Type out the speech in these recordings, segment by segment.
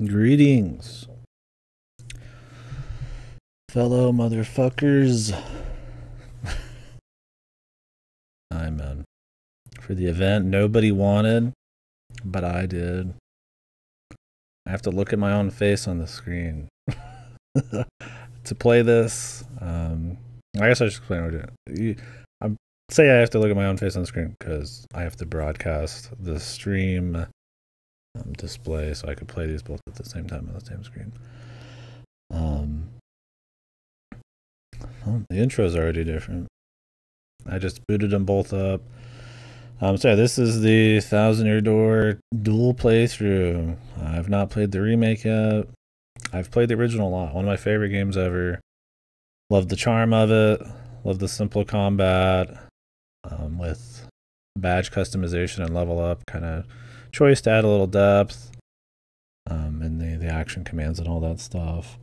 Greetings, fellow motherfuckers. I'm for the event nobody wanted, but I did. I have to look at my own face on the screen to play this. I guess I should explain what I'm doing. I say I have to look at my own face on the screen because I have to broadcast the stream display so I could play these both at the same time on the same screen. The intro's already different. I just booted them both up. So yeah, this is the 1,000 Year Door dual playthrough. I've not played the remake yet. I've played the original a lot. One of my favorite games ever. Love the charm of it. Love the simple combat with badge customization and level up kind of choice to add a little depth and the action commands and all that stuff.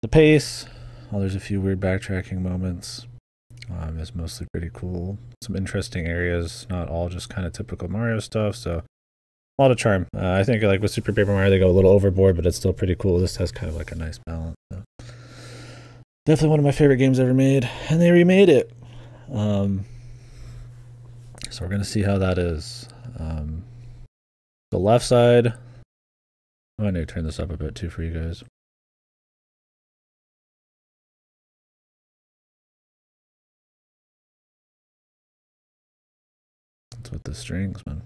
The pace, there's a few weird backtracking moments. Is mostly pretty cool. Some interesting areas, not all just kind of typical Mario stuff, so a lot of charm. I think like with Super Paper Mario they go a little overboard, but it's still pretty cool. This has kind of like a nice balance. So. Definitely one of my favorite games ever made, and they remade it. So we're gonna see how that is. The left side. Oh, I need to turn this up a bit too for you guys. With the strings, man.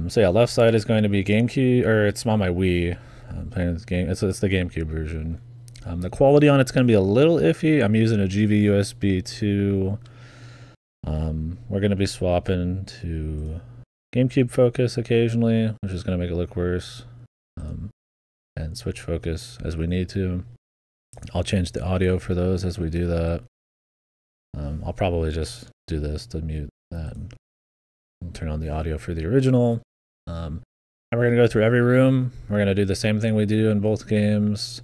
So yeah, left side is going to be GameCube, or it's on my Wii. I'm playing this game. It's the GameCube version. The quality on it's going to be a little iffy. I'm using a GV USB 2. We're going to be swapping to GameCube focus occasionally, which is going to make it look worse. And switch focus as we need to. I'll change the audio for those as we do that. I'll probably just do this to mute that and turn on the audio for the original. And we're going to go through every room. We're going to do the same thing we do in both games.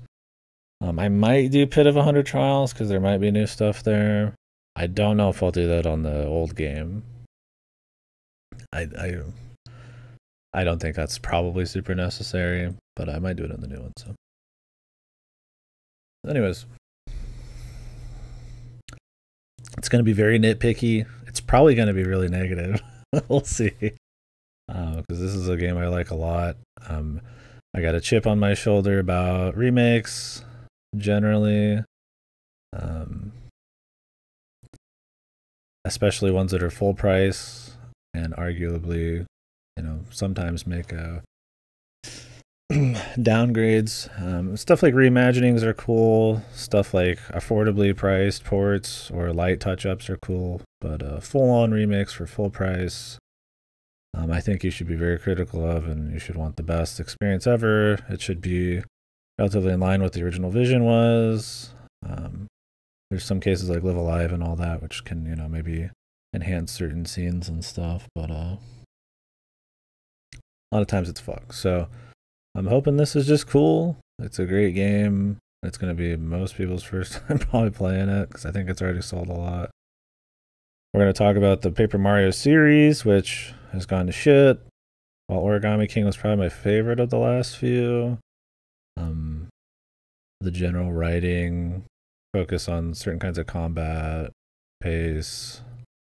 I might do Pit of 100 Trials because there might be new stuff there. I don't know if I'll do that on the old game. I don't think that's probably super necessary, but I might do it on the new one. So, anyways. It's going to be very nitpicky. It's probably going to be really negative. We'll see. Because this is a game I like a lot. I got a chip on my shoulder about remakes, generally. Especially ones that are full price and arguably, sometimes make downgrades. Stuff like reimaginings are cool. Stuff like affordably priced ports or light touch-ups are cool. But full-on remakes for full price, I think you should be very critical of, and you should want the best experience ever. It should be relatively in line with the original vision was. There's some cases like Live Alive and all that, which can, maybe enhance certain scenes and stuff. But a lot of times it's fucked. So I'm hoping this is just cool. It's a great game. It's going to be most people's first time probably playing it because I think it's already sold a lot. We're going to talk about the Paper Mario series, which has gone to shit. While Origami King was probably my favorite of the last few. The general writing, focus on certain kinds of combat, pace,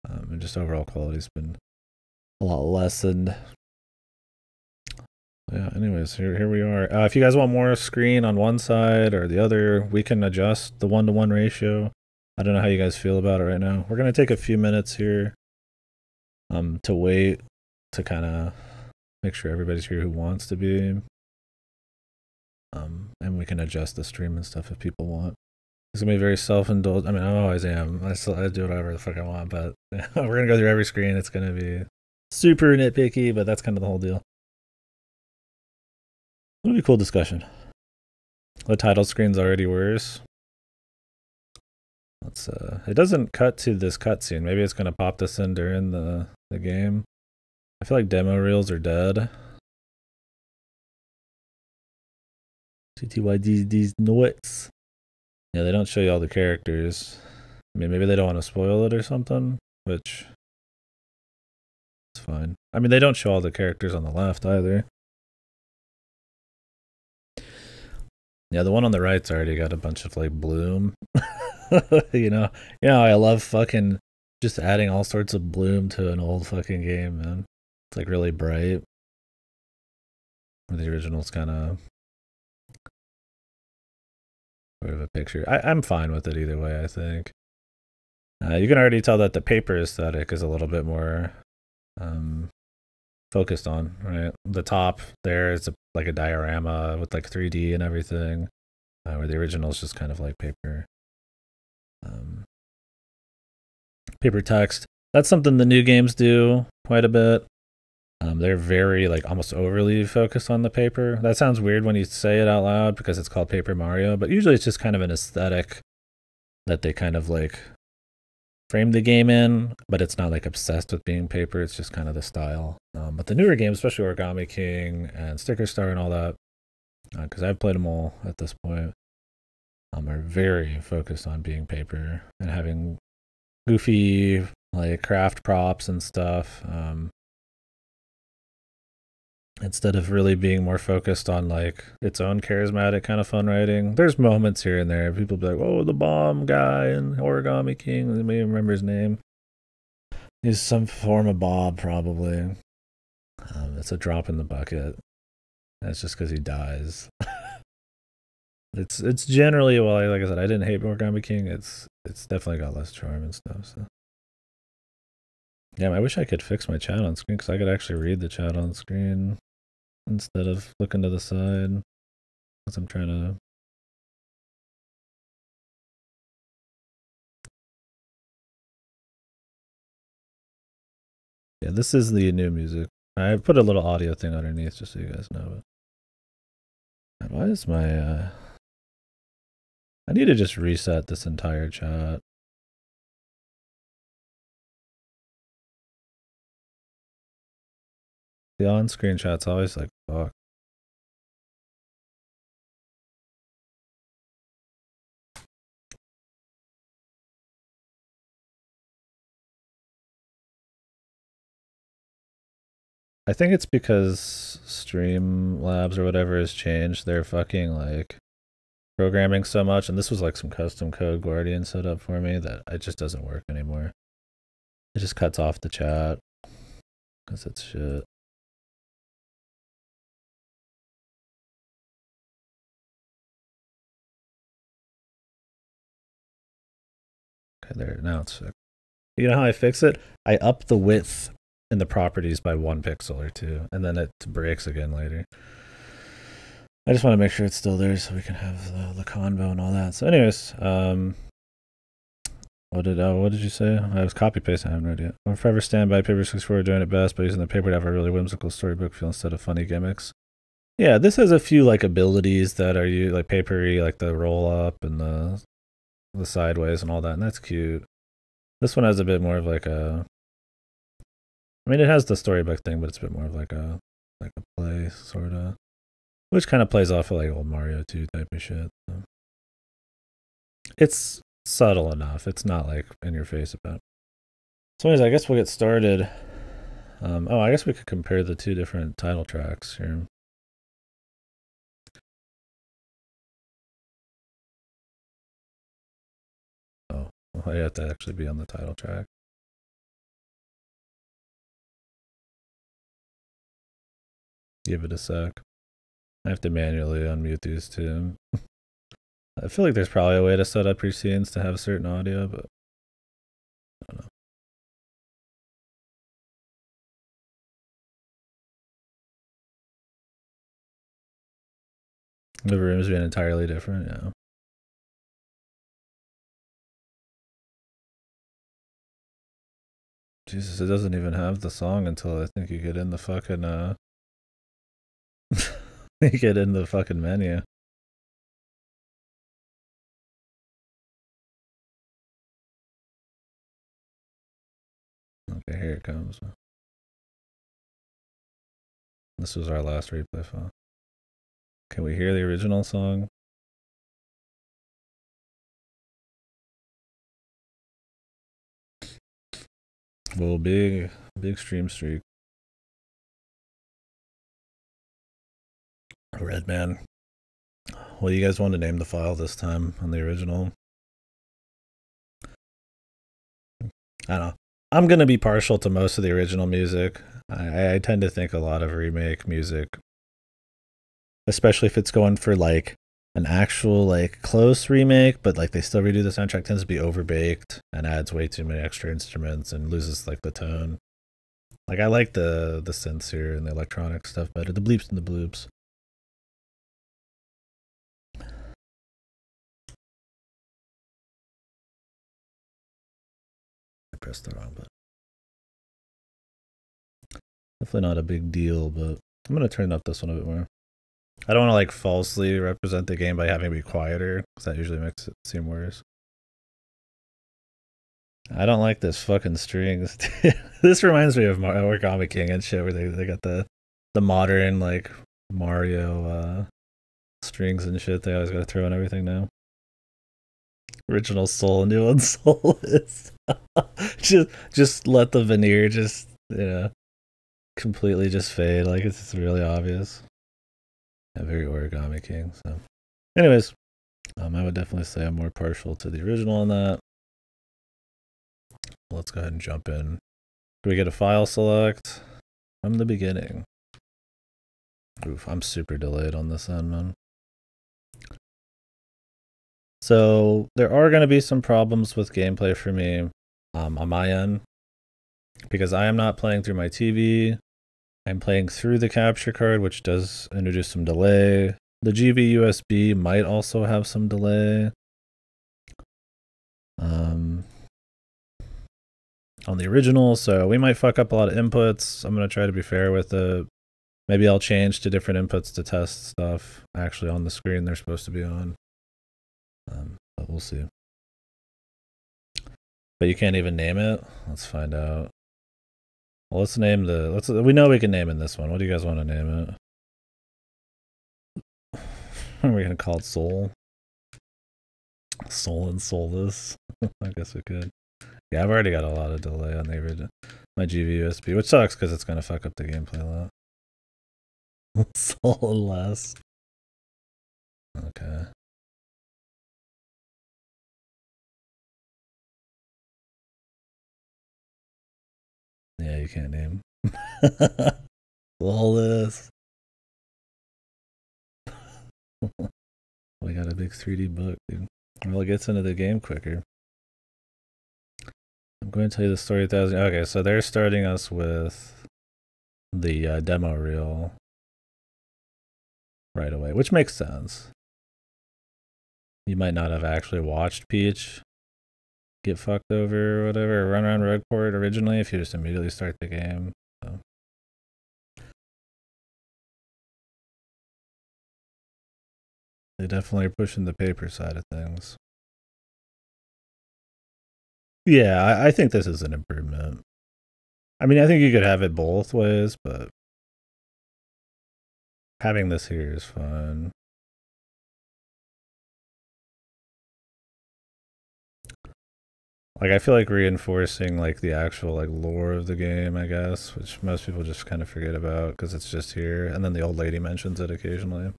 and just overall quality has been a lot lessened. Yeah, anyways, here we are. If you guys want more screen on one side or the other, we can adjust the 1-to-1 ratio. I don't know how you guys feel about it right now. We're going to take a few minutes here to wait to kind of make sure everybody's here who wants to be. And we can adjust the stream and stuff if people want. It's going to be very self-indulgent. I mean, I always am. I do whatever the fuck I want, but we're going to go through every screen. It's going to be super nitpicky, but that's kind of the whole deal. It'll be a cool discussion. The title screen's already worse. Let's it doesn't cut to this cutscene. Maybe it's gonna pop this in during the game. I feel like demo reels are dead. TTYD these nuts. Yeah, they don't show you all the characters. I mean, maybe they don't want to spoil it or something, which It's fine. I mean, they don't show all the characters on the left either. Yeah, the one on the right's already got a bunch of like bloom. I love fucking just adding all sorts of bloom to an old fucking game, man. It's like really bright. The original's kind of sort of a picture. I'm fine with it either way, I think. You can already tell that the paper aesthetic is a little bit more focused on, right? The top there is like a diorama with like 3D and everything, where the original is just kind of like paper. Paper text. That's something the new games do quite a bit. They're very like almost overly focused on the paper. That sounds weird when you say it out loud because it's called Paper Mario, but usually it's just kind of an aesthetic that they kind of like frame the game in, but it's not like obsessed with being paper. It's just kind of the style. But the newer games, especially Origami King and Sticker Star and all that, because I've played them all at this point, are very focused on being paper and having goofy like craft props and stuff. Instead of really being more focused on like its own charismatic kind of fun writing. There's moments here and there. People be like, "Oh, the bomb guy in Origami King." I may remember his name. He's some form of Bob, probably. It's a drop in the bucket. That's just because he dies. It's generally, well, like I said, I didn't hate Origami King. It's definitely got less charm and stuff. So yeah, I wish I could fix my chat on screen because I could actually read the chat on screen instead of looking to the side. Because I'm trying to. Yeah, this is the new music. I put a little audio thing underneath just so you guys know it. Why is my I need to just reset this entire chat. The on-screen chat's always like, fuck. I think it's because Streamlabs or whatever has changed their fucking like programming so much, and this was like some custom code Guardian set up for me that it just doesn't work anymore. It just cuts off the chat because it's shit. Okay, there, now it's fixed. You know how I fix it? I up the width in the properties by 1 pixel or 2, and then it breaks again later. I just want to make sure it's still there so we can have the convo and all that. So anyways, what did you say? I was copy pasting. I haven't read yet. I'll forever stand by Paper 64 doing it best, but using the paper to have a really whimsical storybook feel instead of funny gimmicks. Yeah, this has a few like abilities that are like papery, like the roll up and the sideways and all that, and that's cute. This one has a bit more of like a. I mean, it has the storybook thing, but it's a bit more of like a play sort of, which kind of plays off of like old Mario 2 type of shit. So. It's subtle enough. It's not like in your face about it. So anyways, I guess we'll get started. I guess we could compare the two different title tracks here. Oh, well, I have to actually be on the title track. Give it a sec. I have to manually unmute these two. I feel like there's probably a way to set up your scenes to have certain audio, but I don't know. The room's been entirely different, yeah. Jesus, it doesn't even have the song until I think you get in the fucking you get in the fucking menu. Okay, here it comes. This was our last replay file. Can we hear the original song? Well, big big stream streak. Redman. What do you guys want to name the file this time on the original? I don't know. I'm going to be partial to most of the original music. I tend to think a lot of remake music, especially if it's going for like an actual like close remake, but like they still redo the soundtrack, tends to be overbaked and adds way too many extra instruments and loses like the tone. Like I like the synths here and the electronic stuff better, the bleeps and the bloops. I pressed the wrong button. Definitely not a big deal, but I'm gonna turn up this one a bit more. I don't want to like falsely represent the game by having it be quieter, because that usually makes it seem worse. I don't like this fucking strings. This reminds me of Origami King and shit, where they got the modern like Mario strings and shit. They always gotta throw in everything now. Original Soul, new one Soul is just let the veneer just completely just fade. Like it's really obvious. Yeah, very Origami King. So, anyways, I would definitely say I'm more partial to the original on that. Let's go ahead and jump in. Do we get a file select from the beginning? Oof, I'm super delayed on this end, man. So there are going to be some problems with gameplay for me on my end, because I am not playing through my TV. I'm playing through the capture card, which does introduce some delay. The GB USB might also have some delay. On the original, so we might fuck up a lot of inputs. I'm going to try to be fair with it. Maybe I'll change to different inputs to test stuff actually on the screen they're supposed to be on. But we'll see. But you can't even name it? Let's find out. Well, let's name we know we can name in this one. What do you guys want to name it? Are we going to call it Soul? Soul and Soulless? I guess we could. Yeah, I've already got a lot of delay on the original. My GV USB, which sucks because it's going to fuck up the gameplay a lot. Soulless. Okay. Yeah, you can't name. Soulless. We got a big 3D book, dude. Well, it gets into the game quicker. I'm going to tell you the story 1,000. Okay, so they're starting us with the demo reel right away, which makes sense. You might not have actually watched Peach get fucked over or whatever, or run around Redport originally if you just immediately start the game. So. They definitely are pushing the paper side of things. Yeah, I think this is an improvement. I mean, I think you could have it both ways, but having this here is fun. Like, I feel like reinforcing like the actual like lore of the game, I guess, which most people just kind of forget about because it's just here, and then the old lady mentions it occasionally.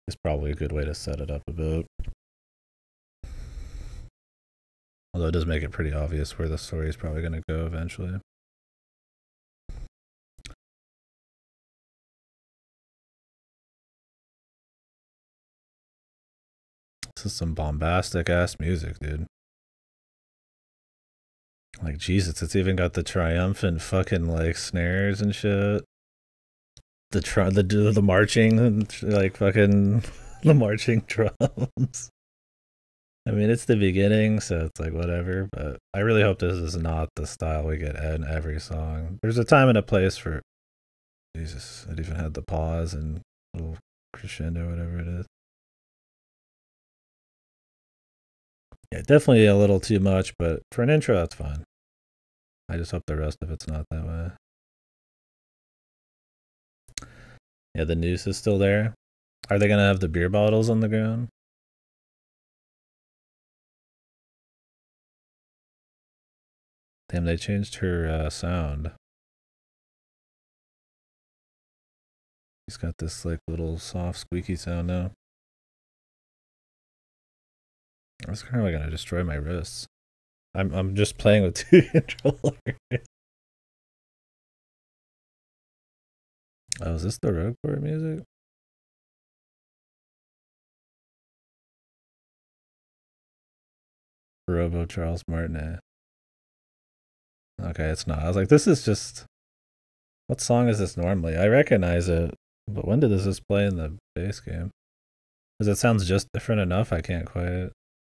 It's probably a good way to set it up a bit. Although it does make it pretty obvious where the story is probably going to go eventually. This is some bombastic ass music, dude. Like, Jesus, it's even got the triumphant fucking like snares and shit. The marching, like fucking the marching drums. I mean, it's the beginning, so it's like whatever, but I really hope this is not the style we get in every song. There's a time and a place for... Jesus, it even had the pause and little crescendo, whatever it is. Yeah, definitely a little too much, but for an intro, that's fine. I just hope the rest of it's not that way. Yeah, the noose is still there. Are they going to have the beer bottles on the ground? Damn, they changed her sound. She's got this like little soft squeaky sound now. That's kind of gonna destroy my wrists. I'm just playing with 2 controllers. Oh, is this the Rogue Port music? Robo Charles Martinet. Okay, it's not. I was like, this is just... What song is this normally? I recognize it, but when did this play in the base game? Because it sounds just different enough, I can't quite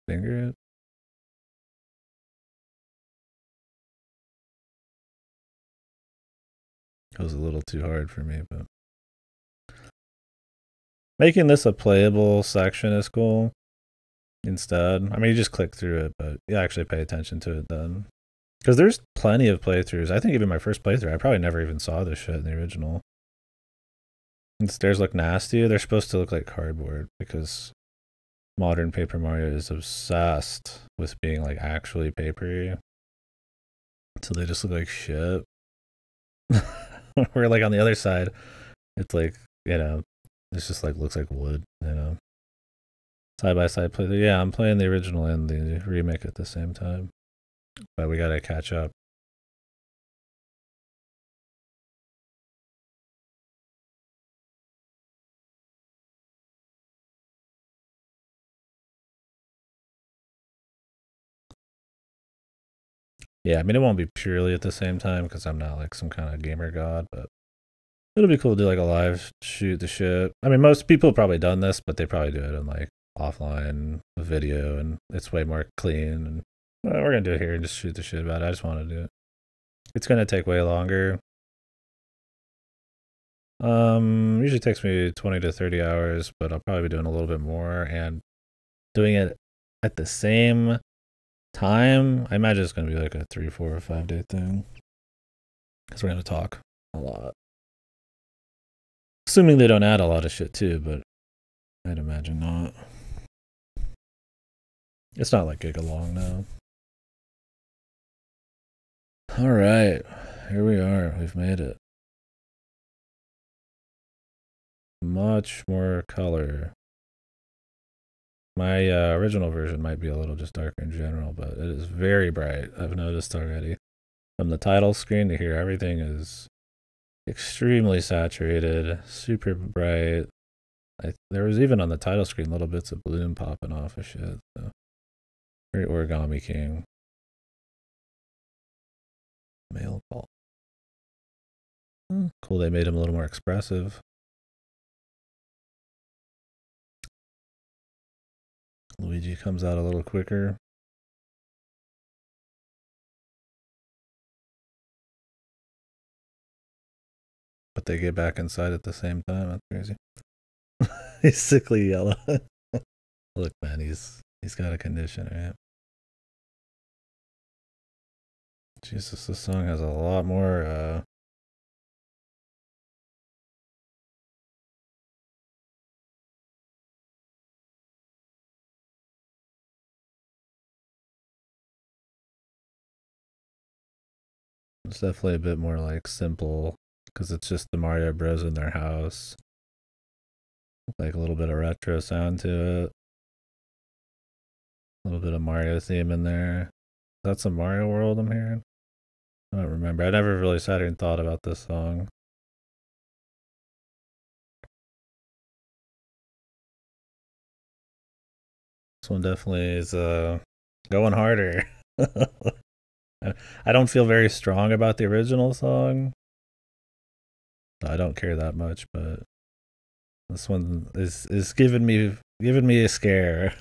finger it. It was a little too hard for me, but... Making this a playable section is cool. Instead, I mean, you just click through it, but you actually pay attention to it then. Because there's plenty of playthroughs. I think even my first playthrough, I probably never even saw this shit in the original. And the stairs look nasty. They're supposed to look like cardboard because modern Paper Mario is obsessed with being like actually papery. So they just look like shit. Where like on the other side, it's like, you know, it's just like looks like wood, you know. Side by side playthrough. Yeah, I'm playing the original and the remake at the same time. But we gotta catch up. Yeah, I mean, it won't be purely at the same time because I'm not like some kind of gamer god, but it'll be cool to do like a live shoot the shit. I mean, most people have probably done this, but they probably do it in like offline video and it's way more clean. And we're gonna do it here and just shoot the shit about it. I just want to do it. It's gonna take way longer. Usually takes me 20 to 30 hours, but I'll probably be doing a little bit more and doing it at the same time. I imagine it's gonna be like a 3, 4, or 5 day thing because we're gonna talk a lot. Assuming they don't add a lot of shit too, but I'd imagine not. It's not like giga long now. All right, here we are. We've made it. Much more color. My original version might be a little just darker in general, but it is very bright. I've noticed already. From the title screen to here, everything is extremely saturated, super bright. There was even on the title screen little bits of bloom popping off of shit. So. Very Origami King. Mail call. Cool, they made him a little more expressive. Luigi comes out a little quicker. But they get back inside at the same time. That's crazy. He's sickly yellow. Look, man, he's got a condition, right? Jesus, this song has a lot more it's definitely a bit more like simple because it's just the Mario Bros in their house. Like a little bit of retro sound to it. A little bit of Mario theme in there. That's a Mario World I'm hearing? I don't remember. I never really sat here and thought about this song. This one definitely is going harder. I don't feel very strong about the original song. I don't care that much, but this one is giving me a scare.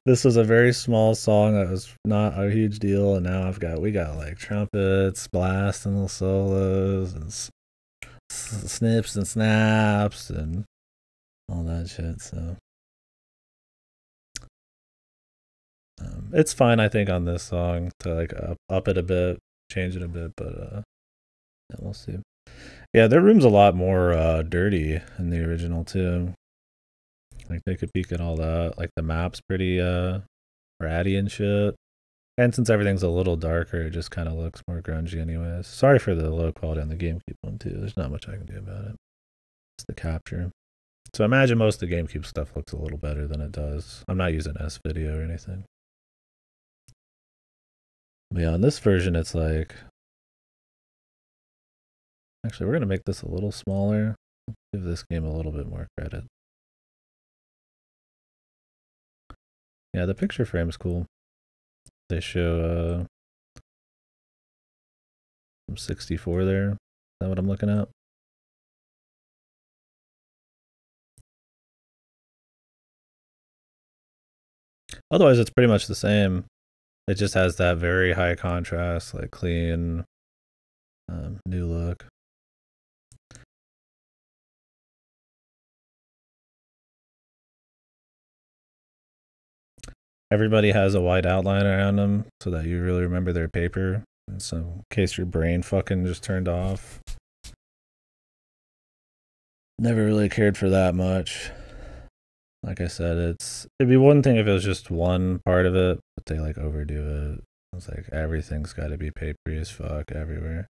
This was a very small song that was not a huge deal, and now we got like trumpets blasting little solos and snips and snaps and all that shit. So it's fine, I think, on this song to like up it a bit, change it a bit, but yeah, we'll see. Yeah, their room's a lot more dirty in the original too. Like they could peek at all that. Like the map's pretty ratty and shit. And since everything's a little darker, it just kind of looks more grungy anyways. Sorry for the low quality on the GameCube one too. There's not much I can do about it. It's the capture. So I imagine most of the GameCube stuff looks a little better than it does. I'm not using S-Video or anything. But yeah, on this version, it's like... Actually, we're going to make this a little smaller. Give this game a little bit more credit. Yeah, the picture frame's cool. They show 64 there. Is that what I'm looking at? Otherwise, it's pretty much the same. It just has that very high contrast, like clean, new look. Everybody has a white outline around them so that you really remember their paper. And so in case your brain fucking just turned off. Never really cared for that much. Like I said, it'd be one thing if it was just one part of it, but they like overdo it. It's like everything's got to be papery as fuck everywhere.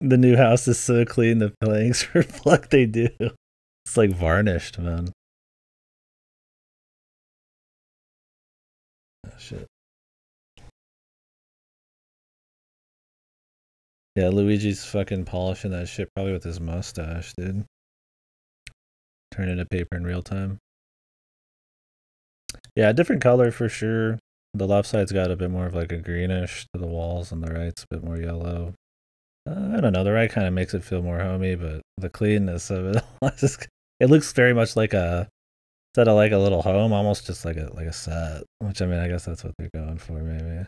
The new house is so clean, the planks reflect they do. It's like varnished, man. Oh, shit. Yeah, Luigi's fucking polishing that shit probably with his mustache, dude. Turn into paper in real time. Yeah, different color for sure. The left side's got a bit more of like a greenish to the walls, and the right's a bit more yellow. I don't know. The right kind of makes it feel more homey, but the cleanness of it, it looks very much like instead of like a little home, almost just like a set. Which I mean, I guess that's what they're going for, maybe.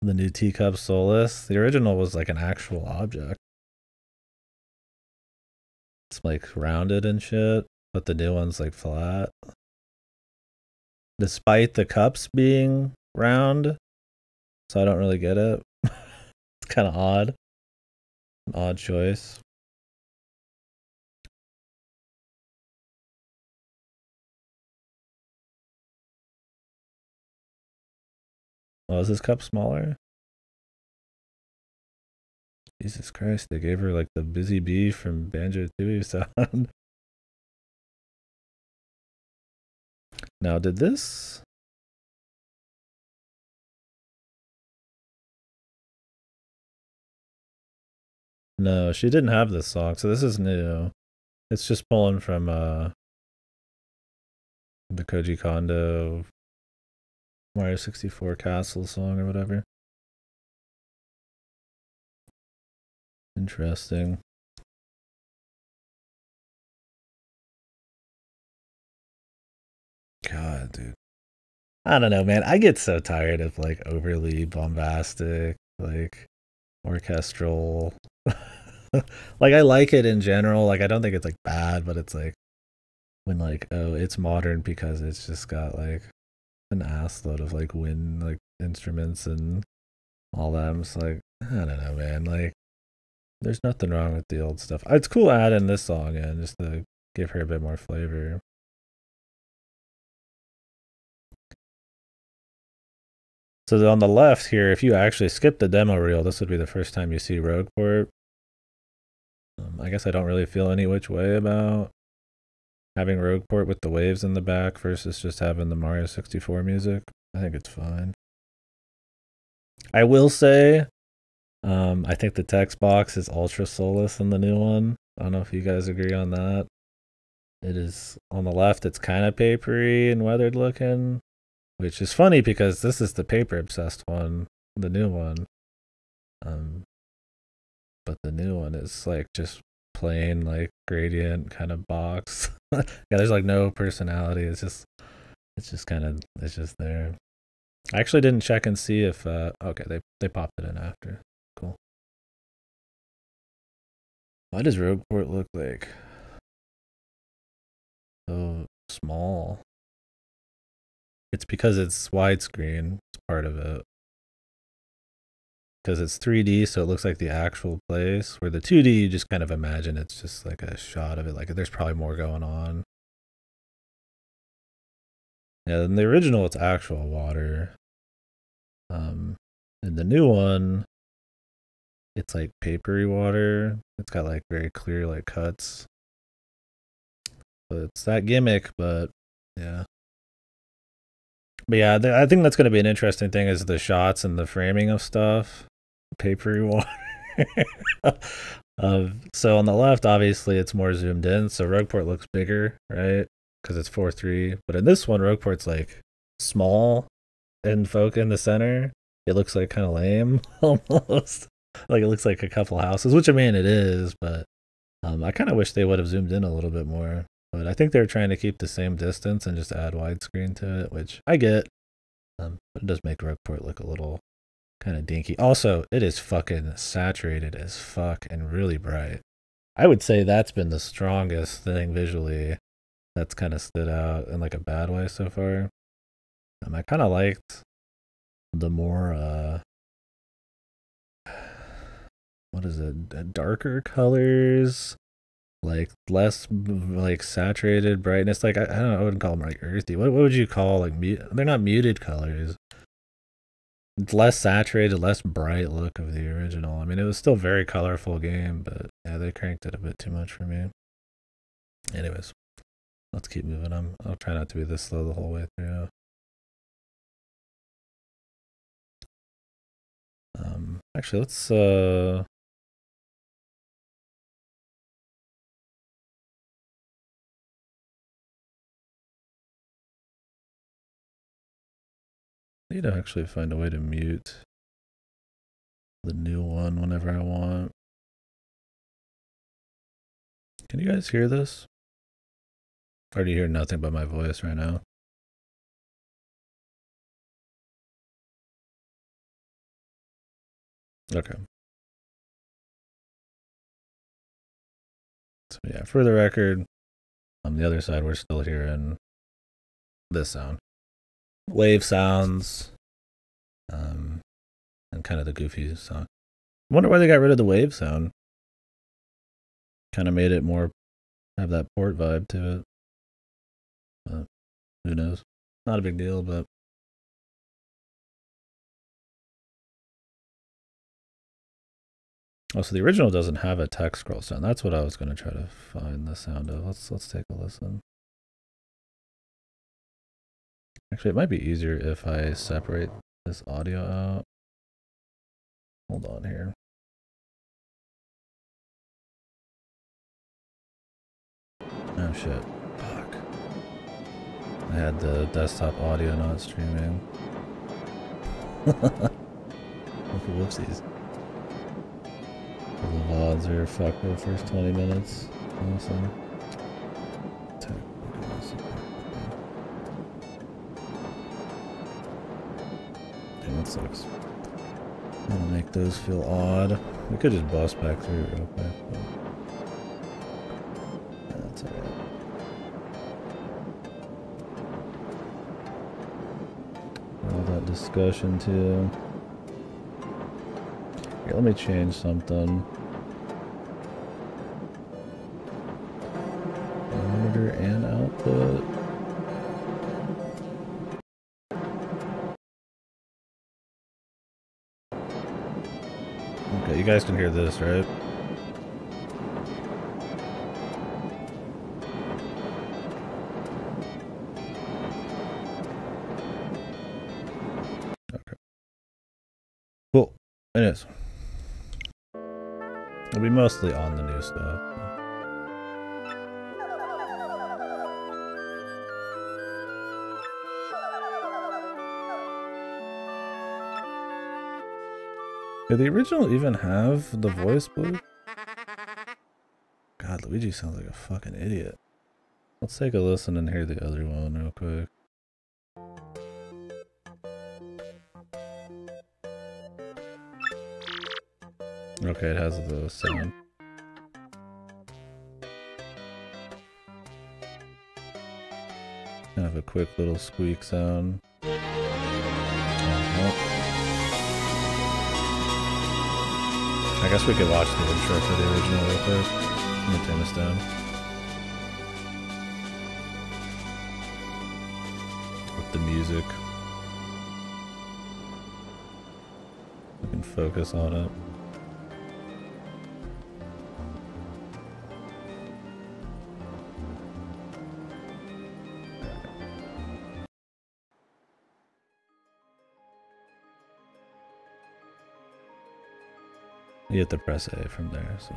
The new teacup Solus. The original was like an actual object. It's like rounded and shit, but the new one's like flat. Despite the cups being round, so I don't really get it. It's kind of odd. An odd choice. Oh, is this cup smaller? Jesus Christ, they gave her like the busy bee from Banjo-Tooie sound. Now, did this... No, she didn't have this song, so this is new. It's just pulling from the Koji Kondo Mario 64 Castle song or whatever. Interesting. God, dude. I don't know, man. I get so tired of like overly bombastic, like orchestral. Like I like it in general. Like I don't think it's like bad, but it's like when like, oh, it's modern because it's just got like an ass load of like wind like instruments and all that. I'm just like, I don't know, man. Like there's nothing wrong with the old stuff. It's cool adding this song in just to give her a bit more flavor. So on the left here, if you actually skip the demo reel, this would be the first time you see Rogueport. I guess I don't really feel any which way about having Rogueport with the waves in the back versus just having the Mario 64 music. I think it's fine. I will say, I think the text box is ultra soulless in the new one. I don't know if you guys agree on that. It is on the left, it's kind of papery and weathered looking, which is funny because this is the paper obsessed one, the new one. But the new one is like just plain like gradient kind of box. Yeah, there's like no personality. It's just there. I actually didn't check and see if okay, they popped it in after. Cool. Why does Rogueport look like so small? It's because it's widescreen. It's part of it. Because it's 3D, so it looks like the actual place. Where the 2D, you just kind of imagine it's just like a shot of it. Like there's probably more going on. Yeah, in the original, it's actual water. In the new one, it's like papery water. It's got like very clear like cuts. But it's that gimmick, but yeah. But yeah, I think that's going to be an interesting thing is the shots and the framing of stuff. Papery water. So on the left, obviously, it's more zoomed in. So Rogueport looks bigger, right? Because it's 4:3. But in this one, Rogueport's like small and in the center. It looks like kind of lame almost. Like it looks like a couple houses, which I mean it is. But I kind of wish they would have zoomed in a little bit more. But I think they're trying to keep the same distance and just add widescreen to it, which I get. But it does make Rogueport look a little kind of dinky. Also, it is fucking saturated as fuck and really bright. I would say that's been the strongest thing visually that's kind of stood out in like a bad way so far. I kind of liked the more, what is it, darker colors, like less like saturated brightness. Like I don't know, I wouldn't call them like earthy. What would you call like they're not muted colors. It's less saturated, less bright look of the original. I mean, it was still a very colorful game, but yeah, they cranked it a bit too much for me. Anyways, let's keep moving. I'll try not to be this slow the whole way through. Actually, let's need to actually find a way to mute the new one whenever I want. Can you guys hear this? Or do you hear nothing but my voice right now? Okay. So yeah, for the record, on the other side, we're still hearing this sound. Wave sounds, and kind of the goofy sound. I wonder why they got rid of the wave sound. Kind of made it more, have that port vibe to it. But who knows? Not a big deal, but. Oh, so the original doesn't have a text scroll sound. That's what I was going to try to find the sound of. Let's take a listen. Actually, it might be easier if I separate this audio out. Hold on here. Oh shit. Fuck. I had the desktop audio not streaming. Whoopsies. The VODs are fucked the first 20 minutes. Awesome. Damn, that sucks. That'll make those feel odd. We could just bust back through it real quick. But that's alright. All that discussion too. Here, let me change something. Monitor and output. Okay, you guys can hear this, right? Okay. Cool. Anyways. It'll be mostly on the new stuff. Did the original even have the voice booth? God, Luigi sounds like a fucking idiot. Let's take a listen and hear the other one real quick. Okay, it has the sound. Kind of a quick little squeak sound. I guess we could watch the intro for the original real quick. I'm gonna turn this down. music. I can focus on it. You have to press A from there, so.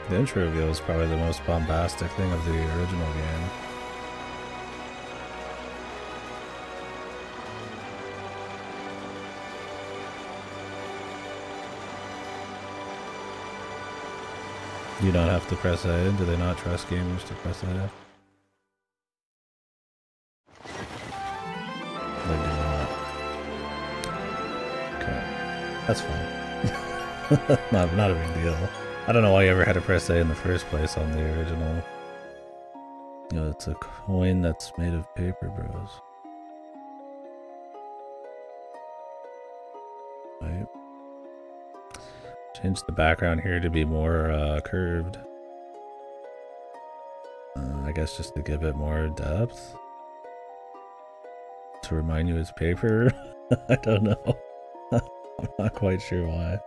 The intro reveal is probably the most bombastic thing of the original game. You don't have to press A? Do they not trust gamers to press A? They do not. Okay. That's fine. not a big deal. I don't know why you ever had to press A in the first place on the original. You know, it's a coin that's made of paper, bros. Right. Change the background here to be more curved. I guess just to give it more depth. To remind you it's paper. I don't know. I'm not quite sure why.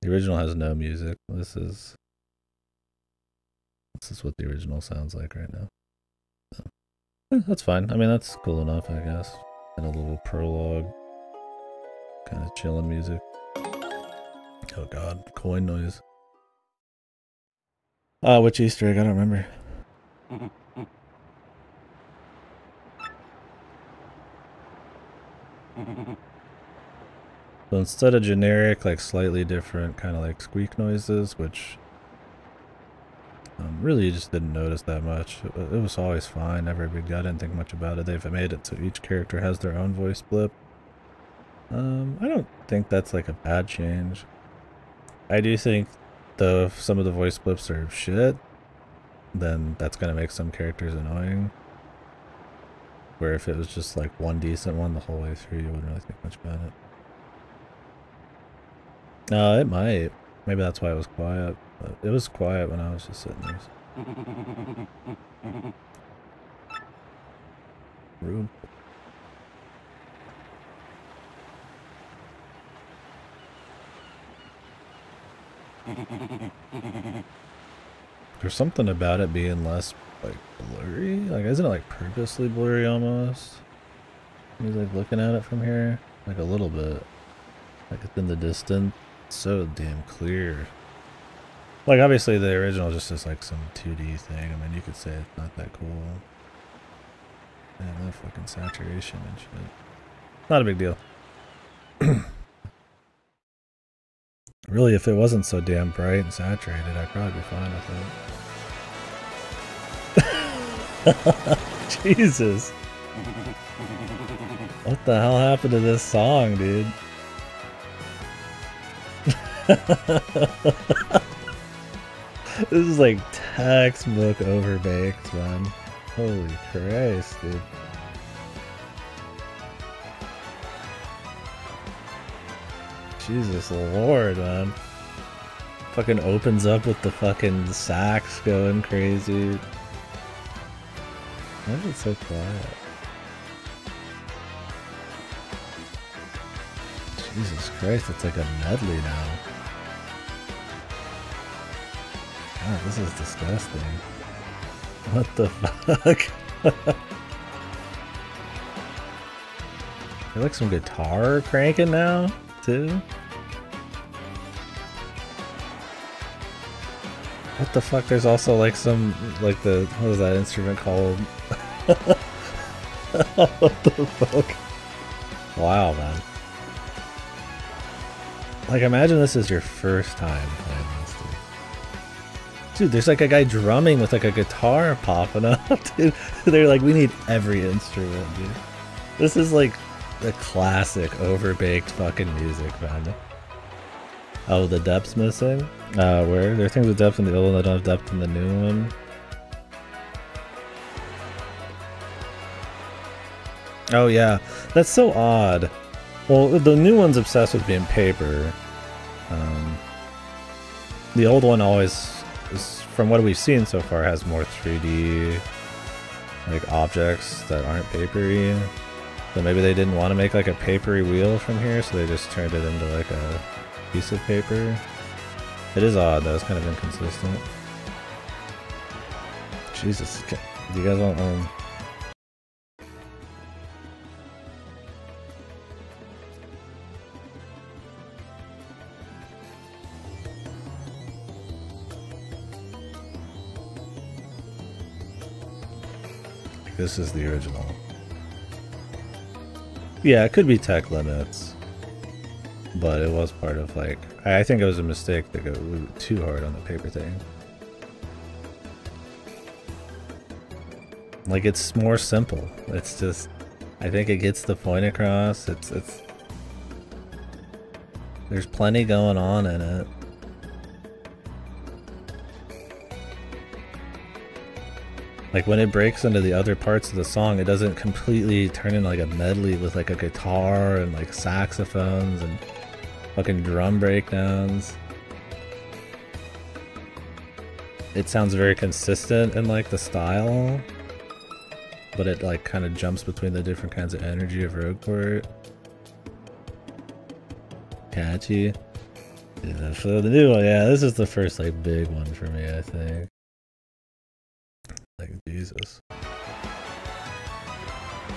The original has no music. This is what the original sounds like right now. So, that's fine. I mean, that's cool enough, I guess. And a little prologue. Kind of chilling music. Oh god, coin noise. Which Easter egg? I don't remember. So instead of generic, like slightly different kind of like squeak noises, which really you just didn't notice that much. It was always fine, never a big deal. I didn't think much about it. They've made it so each character has their own voice blip. I don't think that's like a bad change. I do think though if some of the voice blips are shit, then that's gonna make some characters annoying. Where if it was just like one decent one the whole way through, you wouldn't really think much about it. It might. Maybe that's why it was quiet. But it was quiet when I was just sitting there. Rude. There's something about it being less like blurry. Like, isn't it like purposely blurry almost? He's like looking at it from here, like a little bit. Like it's in the distance. So damn clear. Like obviously the original just is like some 2D thing. I mean you could say it's not that cool. Man, that fucking saturation and shit. Not a big deal. Really, if it wasn't so damn bright and saturated, I'd probably be fine with it. Jesus. What the hell happened to this song, dude? This is like textbook overbaked, man. Holy Christ, dude. Jesus Lord, man. Fucking opens up with the fucking sax going crazy. Why is it so quiet? Jesus Christ, it's like a medley now. God, this is disgusting. What the fuck? There's like some guitar cranking now, too? What the fuck? There's also like some, like the, what is that instrument called? What the fuck? Wow, man. Like, imagine this is your first time playing this, dude. Dude, there's like a guy drumming with like a guitar popping up, dude. They're like, we need every instrument, dude. This is like the classic overbaked fucking music, man. Oh, the depth's missing? Where? There are things with depth in the old one that don't have depth in the new one. Oh yeah, that's so odd. Well, the new one's obsessed with being paper. The old one always is from what we've seen so far, has more 3D like objects that aren't papery. So maybe they didn't want to make like a papery wheel from here, so they just turned it into like a piece of paper. It is odd though, it's kind of inconsistent. Jesus, do you guys want This is the original. Yeah, it could be tech limits, but it was part of like, I think it was a mistake to go too hard on the paper thing. Like, it's more simple. It's just, I think it gets the point across. It's there's plenty going on in it. Like, when it breaks into the other parts of the song, it doesn't completely turn into like a medley with like a guitar and like saxophones and fucking drum breakdowns. It sounds very consistent in like the style, but it like kind of jumps between the different kinds of energy of Rogueport. Catchy. Yeah, so the new one, yeah, this is the first like big one for me, I think. Like, Jesus.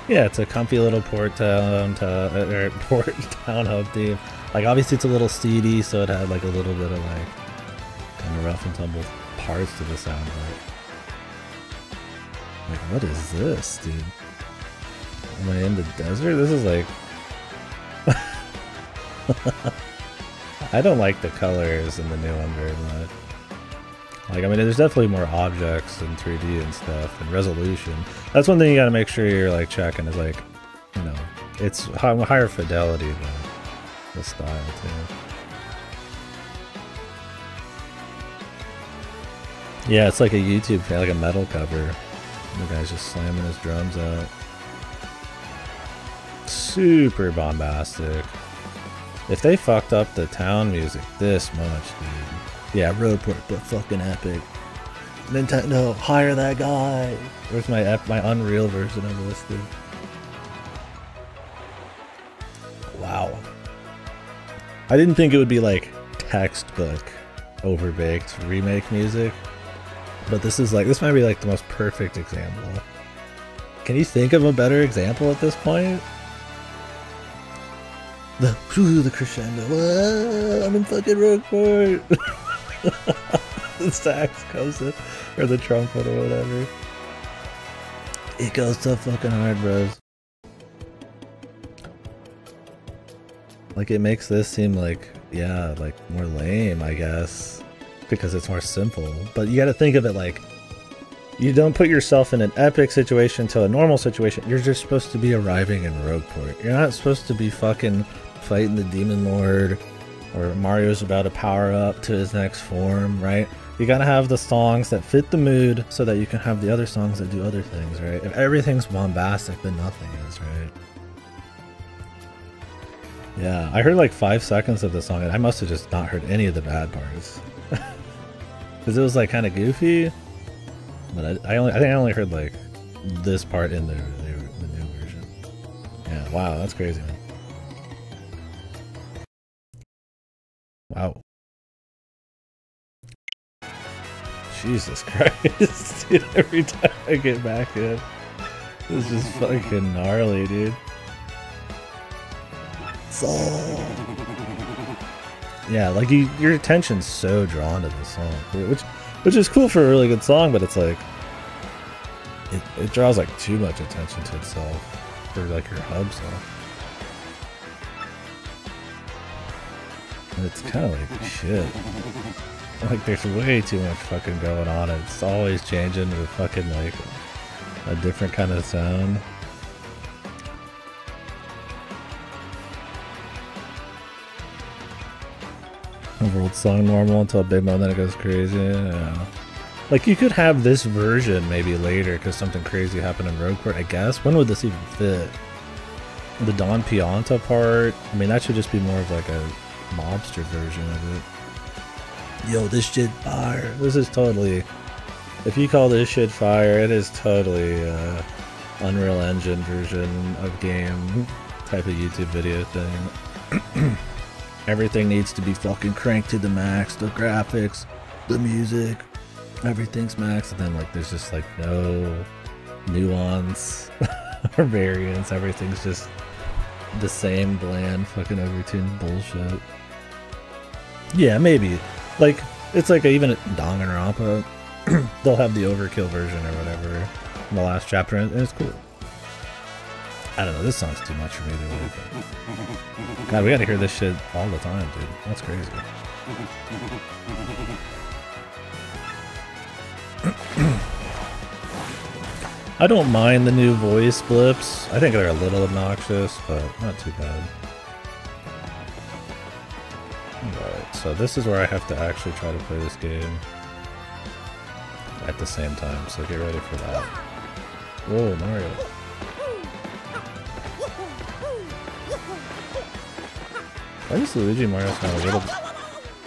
Yeah, it's a comfy little port town hub theme. Like, obviously it's a little seedy, so it had like a little bit of like kind of rough and tumble parts to the sound. Like, what is this, dude? Am I in the desert? This is like I don't like the colors in the new one very much. Like, I mean, there's definitely more objects and 3D and stuff and resolution. That's one thing you gotta make sure you're like checking is like, you know, it's higher fidelity than the style too. Yeah, it's like a YouTube, like a metal cover. The guy's just slamming his drums out. Super bombastic. If they fucked up the town music this much, dude. Yeah, Rogueport, but fucking epic. Nintendo, hire that guy. Where's my Unreal version of this, dude? Wow. I didn't think it would be like textbook overbaked remake music, but this is like, this might be like the most perfect example. Can you think of a better example at this point? The crescendo. Whoa, I'm in fucking Rogueport. The sax comes in, or the trumpet or whatever. It goes so fucking hard, bros. Like, it makes this seem like, yeah, like more lame, I guess, because it's more simple. But you gotta think of it like, you don't put yourself in an epic situation to a normal situation. You're just supposed to be arriving in Rogueport. You're not supposed to be fucking fighting the Demon Lord, or Mario's about to power up to his next form, right? You gotta have the songs that fit the mood so that you can have the other songs that do other things, right? If everything's bombastic, then nothing is, right? Yeah, I heard like 5 seconds of the song and I must have just not heard any of the bad parts. Because it was like kind of goofy, but I think I only heard like this part in the new version. Yeah, wow, that's crazy, man. Wow. Jesus Christ, dude, every time I get back in, it's just fucking gnarly, dude. So... yeah, like your attention's so drawn to the song, which is cool for a really good song, but it's like, it draws like too much attention to itself for like your hub song. And it's kind of like shit. Like, there's way too much fucking going on. It's always changing to fucking like a different kind of sound. Overall song normal until a big moment, then it goes crazy. Yeah. Like, you could have this version maybe later because something crazy happened in Rogueport, I guess. When would this even fit? The Don Pianta part? I mean, that should just be more of like a mobster version of it. Yo, this shit fire. This is totally... If you call this shit fire, it is totally Unreal Engine version of game type of YouTube video thing. Everything needs to be fucking cranked to the max. The graphics, the music, everything's max. And then like there's just like no nuance or variance. Everything's just the same bland fucking overtuned bullshit. Yeah, maybe. Like, it's like even Danganronpa, they'll have the overkill version or whatever in the last chapter, and it's cool. I don't know, this song's too much for me to really think. God, we gotta hear this shit all the time, dude. That's crazy. I don't mind the new voice blips. I think they're a little obnoxious, but not too bad. Alright, so this is where I have to actually try to play this game at the same time, so get ready for that. Whoa, Mario. Why does Luigi Mario sound a little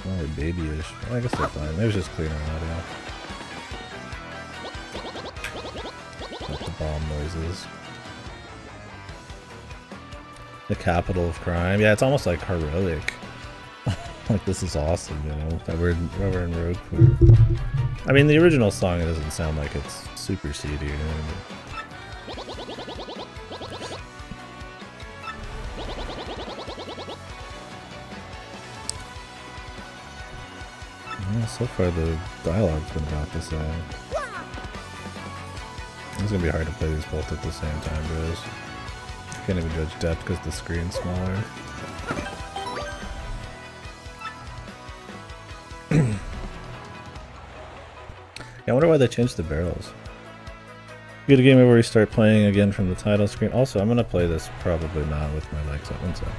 more babyish? I guess they're fine. Maybe it's just cleaner audio. Like the bomb noises. The capital of crime. Yeah, it's almost like heroic. Like, this is awesome, you know, that we're in Rogue Food. I mean, the original song, it doesn't sound like it's super seedy, you know. Yeah, so far the dialogue's been about the same. It's gonna be hard to play these both at the same time, bros. Can't even judge depth because the screen's smaller. Yeah, I wonder why they changed the barrels. Get a game where we start playing again from the title screen. Also, I'm gonna play this probably not with my legs up. One second.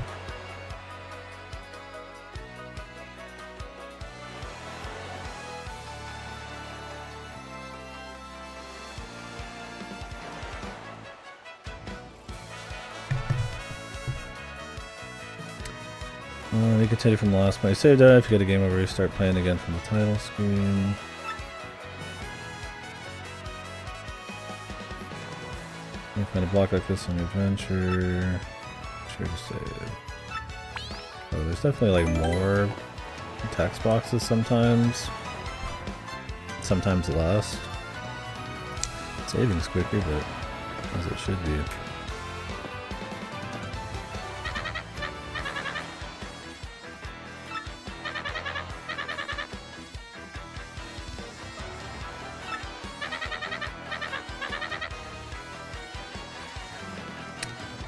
You continue from the last point. Save that if you get a game over, you start playing again from the title screen. You find a block like this on your adventure. Sure to save. Oh, there's definitely like more text boxes sometimes. Sometimes less. Saving's quicker, but as it should be.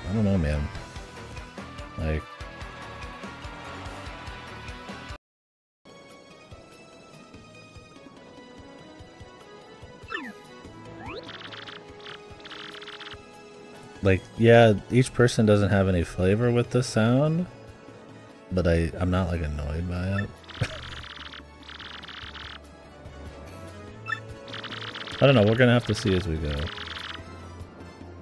I don't know, man. Like, yeah, each person doesn't have any flavor with the sound, but I'm not like annoyed by it. I don't know, we're gonna have to see as we go.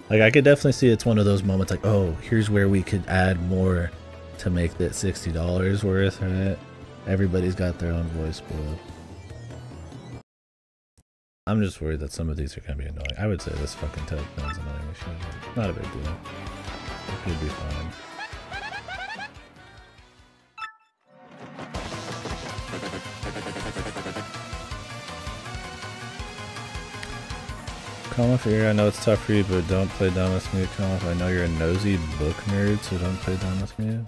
Like, I could definitely see it's one of those moments like, oh, here's where we could add more to make that $60 worth, right? Everybody's got their own voice spoiled. I'm just worried that some of these are gonna be annoying. I would say this fucking telephone is annoying as shit. Not a big deal. It could be fine. Caliph here, I know it's tough for you, but don't play down with me, Caliph. I know you're a nosy book nerd, so don't play down with me. Don't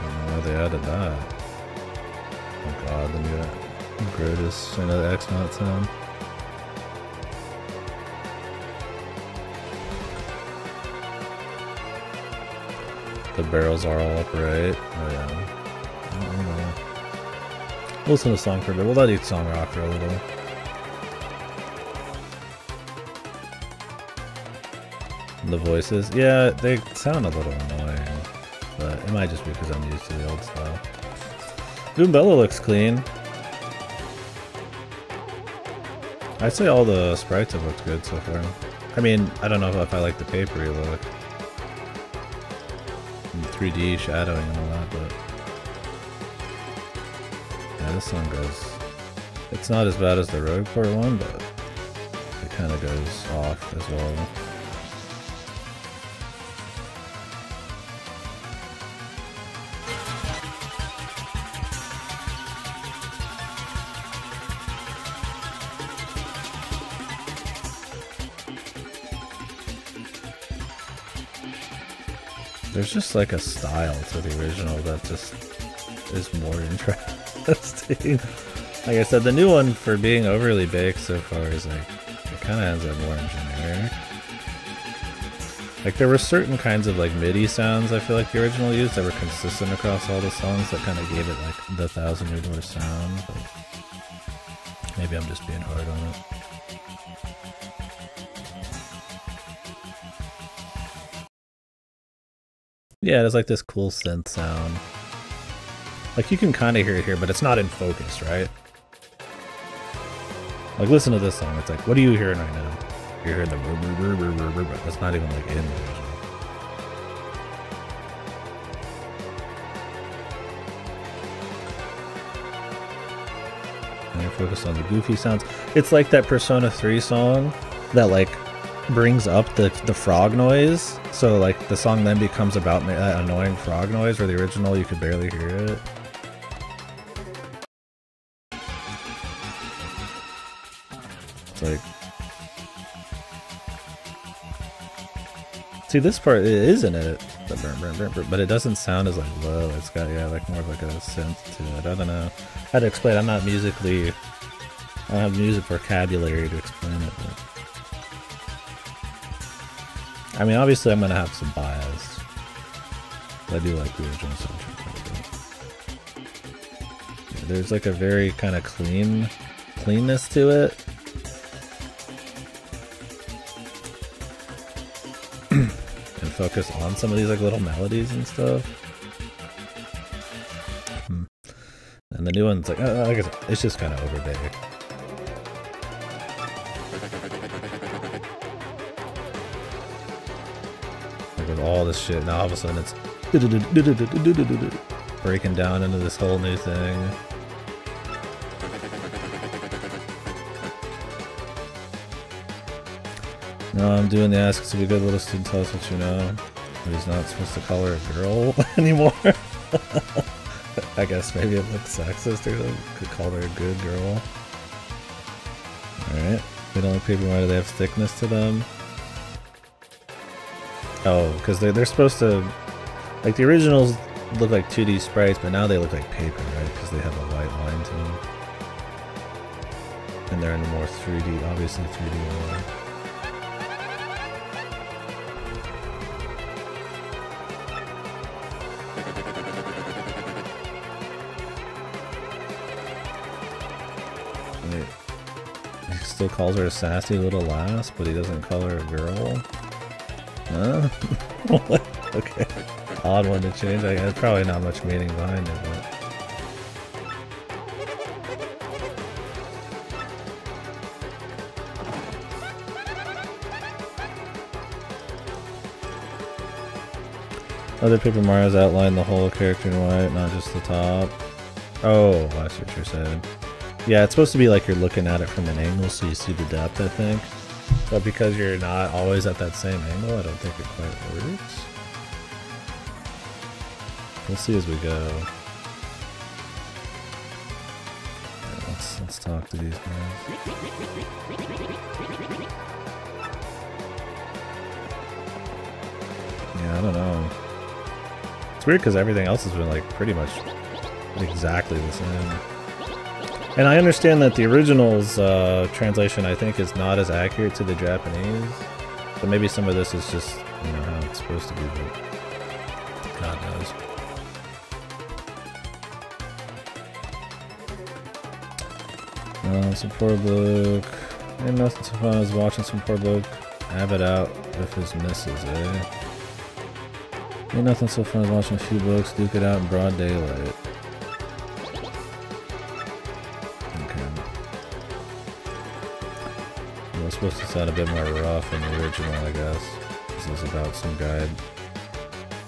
know why they added that. Oh god, the new Grotus, I know the X-Not sound. The barrels are all upright. Oh yeah. I don't know. We'll listen to the song for a bit. We'll let each song rock for a little. The voices, yeah, they sound a little annoying, but it might just be because I'm used to the old style. Goombella looks clean. I'd say all the sprites have looked good so far. I mean, I don't know if I like the papery look. And 3D shadowing and all that, but Yeah, this song goes... It's not as bad as the Rogueport one, but it kind of goes off as well. There's just like a style to the original that just is more interesting. Like I said, the new one, for being overly baked so far, is like, it kind of ends up more generic. Like there were certain kinds of like MIDI sounds I feel like the original used that were consistent across all the songs that kind of gave it like the Thousand Year Door sound. But maybe I'm just being hard on it. Yeah, there's like this cool synth sound. Like you can kind of hear it here, but it's not in focus, right? Like listen to this song. It's like, what are you hearing right now? You're hearing the that's not even like in the original. And you're focused on the goofy sounds. It's like that Persona 3 song that like brings up the frog noise, so like the song then becomes about that annoying frog noise, where the original you could barely hear it. It's like, see this part, it is in it, but it doesn't sound as like low. It's got, yeah, like more of like a synth to it. I don't know how to explain. I'm not musically, I don't have music vocabulary to explain it, but I mean, obviously I'm gonna have some bias. I do like the original soundtrack quite a bit. Yeah, there's like a very kind of cleanness to it. And focus on some of these like little melodies and stuff. And the new one's like, I guess it's just kind of overbaked. With all this shit, now all of a sudden it's breaking down into this whole new thing. No, I'm doing the ask to be good little student, tell us what you know. But he's not supposed to call her a girl anymore. I guess maybe it looks sexist or something. Could call her a good girl. Alright. They don't like paper, why do they have thickness to them? Oh, because they're supposed to, like the originals look like 2D sprites, but now they look like paper, right? Because they have a white line to them. And they're in a more 3D, obviously 3D world. Wait. He still calls her a sassy little lass, but he doesn't call her a girl? Huh? Okay. Odd one to change. I guess probably not much meaning behind it, but other Paper Mario's outline the whole character in white, not just the top. Oh, I see what you're saying. Yeah, it's supposed to be like you're looking at it from an angle so you see the depth, I think. But because you're not always at that same angle, I don't think it quite works. We'll see as we go. Yeah, let's talk to these guys. Yeah, I don't know. It's weird because everything else has been like pretty much exactly the same. And I understand that the original's translation, I think, is not as accurate to the Japanese. So maybe some of this is just, you know, how it's supposed to be, but God knows. Some poor bloke. Ain't nothing so fun as watching some poor bloke have it out with his missus, eh? Ain't nothing so fun as watching a few blokes duke it out in broad daylight. It's supposed to sound a bit more rough in the original, I guess. This is about some guy,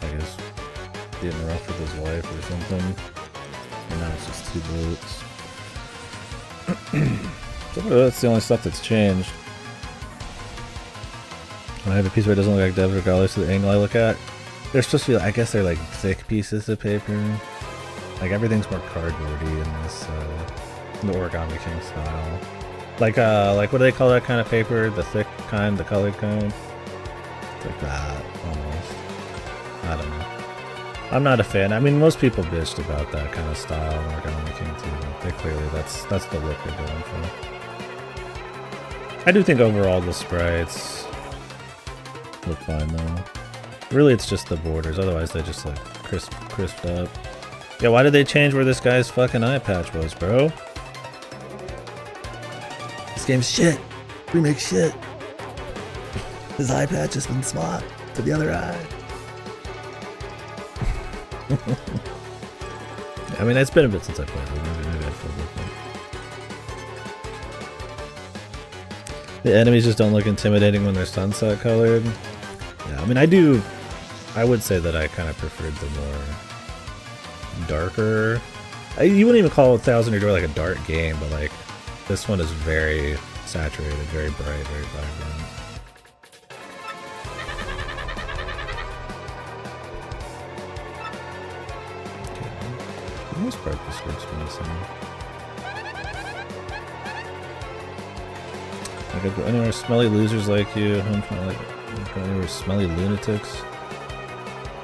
I guess, getting rough with his wife or something. And now it's just two blokes. So that's the only stuff that's changed. When I have a piece where it doesn't look like Dev regardless of the angle I look at, they're supposed to be, I guess they're like thick pieces of paper. Like everything's more cardboardy in this, the Origami King style. Like what do they call that kind of paper? The thick kind, the colored kind? It's like that, almost. I don't know. I'm not a fan. I mean, most people bitched about that kind of style in Origami King too. They clearly, that's the look they're going for. I do think overall the sprites look fine though. Really, it's just the borders. Otherwise, they just like crisped up. Yeah, why did they change where this guy's fucking eye patch was, bro? This game's shit. Remake shit. His eye patch has been swapped to the other eye. I mean, it's been a bit since I played it. Maybe I feel different. The enemies just don't look intimidating when they're sunset colored. Yeah, I mean, I would say that I kind of preferred the more darker. You wouldn't even call 1000 Year Door like a dark game, but like this one is very saturated, very bright, very vibrant. For the most part, the script's been the same. Like, go anywhere smelly losers like you, home from like go anywhere smelly lunatics.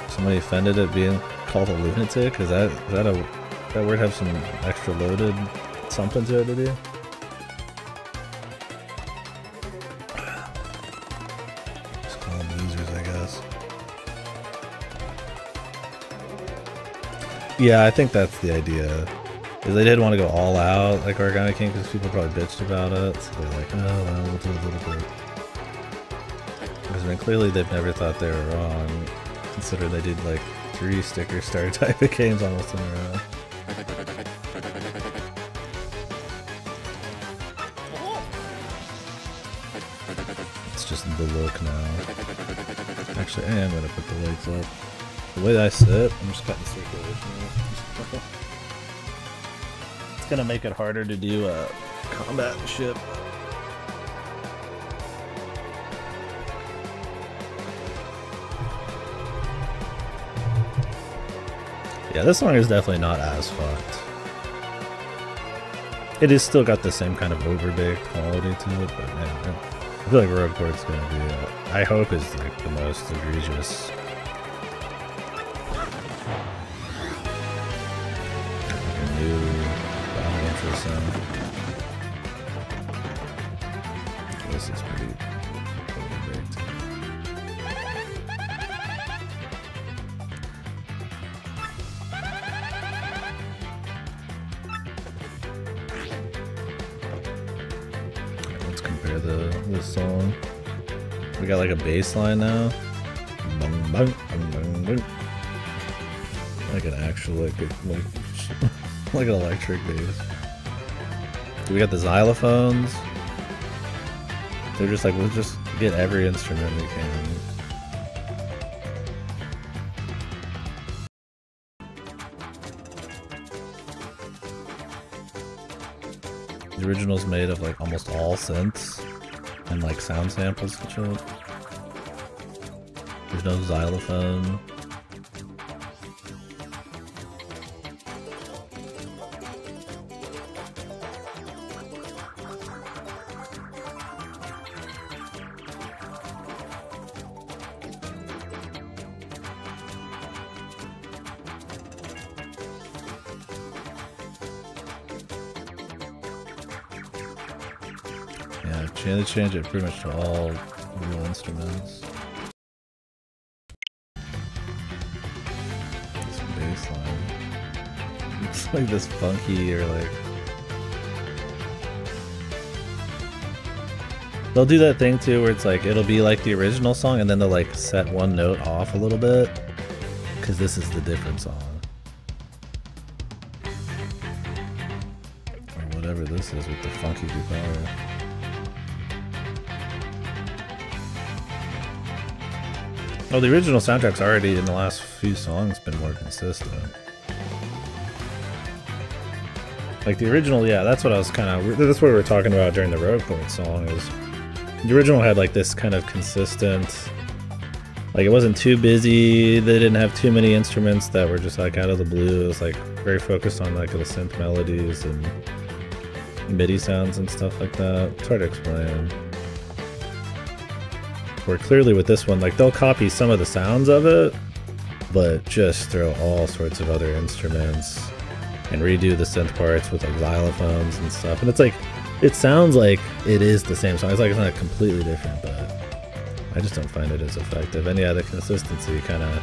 Somebody offended at being called a lunatic? Is that word have some extra loaded something to it, did you? Just call them losers, I guess. Yeah, I think that's the idea. Is they did want to go all out like Origami King because people probably bitched about it. So they're like, oh well, we'll do a little bit. Because I mean, clearly they've never thought they were wrong, considering they did like 3 sticker star type of games almost in a row. It's just the look now. Actually, I am gonna put the legs up. The way I sit, I'm just cutting circulation off. It's gonna make it harder to do a combat ship. Yeah, this song is definitely not as fucked. It is still got the same kind of overbaked quality to it, but man, I feel like Rogue Port's gonna be, I hope is like the most egregious. This is pretty overbaked. Let's compare this song. We got like a bass line now. Bum, bum, bum, bum, bum. Like an actual like an electric bass. We got the xylophones. They're just like, we'll just get every instrument we can. The original's made of like almost all synths and like sound samples and shit. There's no xylophone. Yeah, they change it pretty much to all real instruments. This bass line. It's like this funky or like... They'll do that thing too where it's like, it'll be like the original song and then they'll like set one note off a little bit. Because this is the different song. Or whatever this is with the funky guitar. Oh, the original soundtrack's already, in the last few songs, been more consistent. Like the original, yeah, that's what I was that's what we were talking about during the Road Point song, is the original had like this kind of consistent, like it wasn't too busy, they didn't have too many instruments that were just like out of the blue. It was like very focused on like the synth melodies and MIDI sounds and stuff like that. It's hard to explain. Where clearly with this one, like they'll copy some of the sounds of it, but just throw all sorts of other instruments and redo the synth parts with like xylophones and stuff. And it's like, it sounds like it is the same song. It's like it's not completely different, but I just don't find it as effective. And yeah, the consistency kind of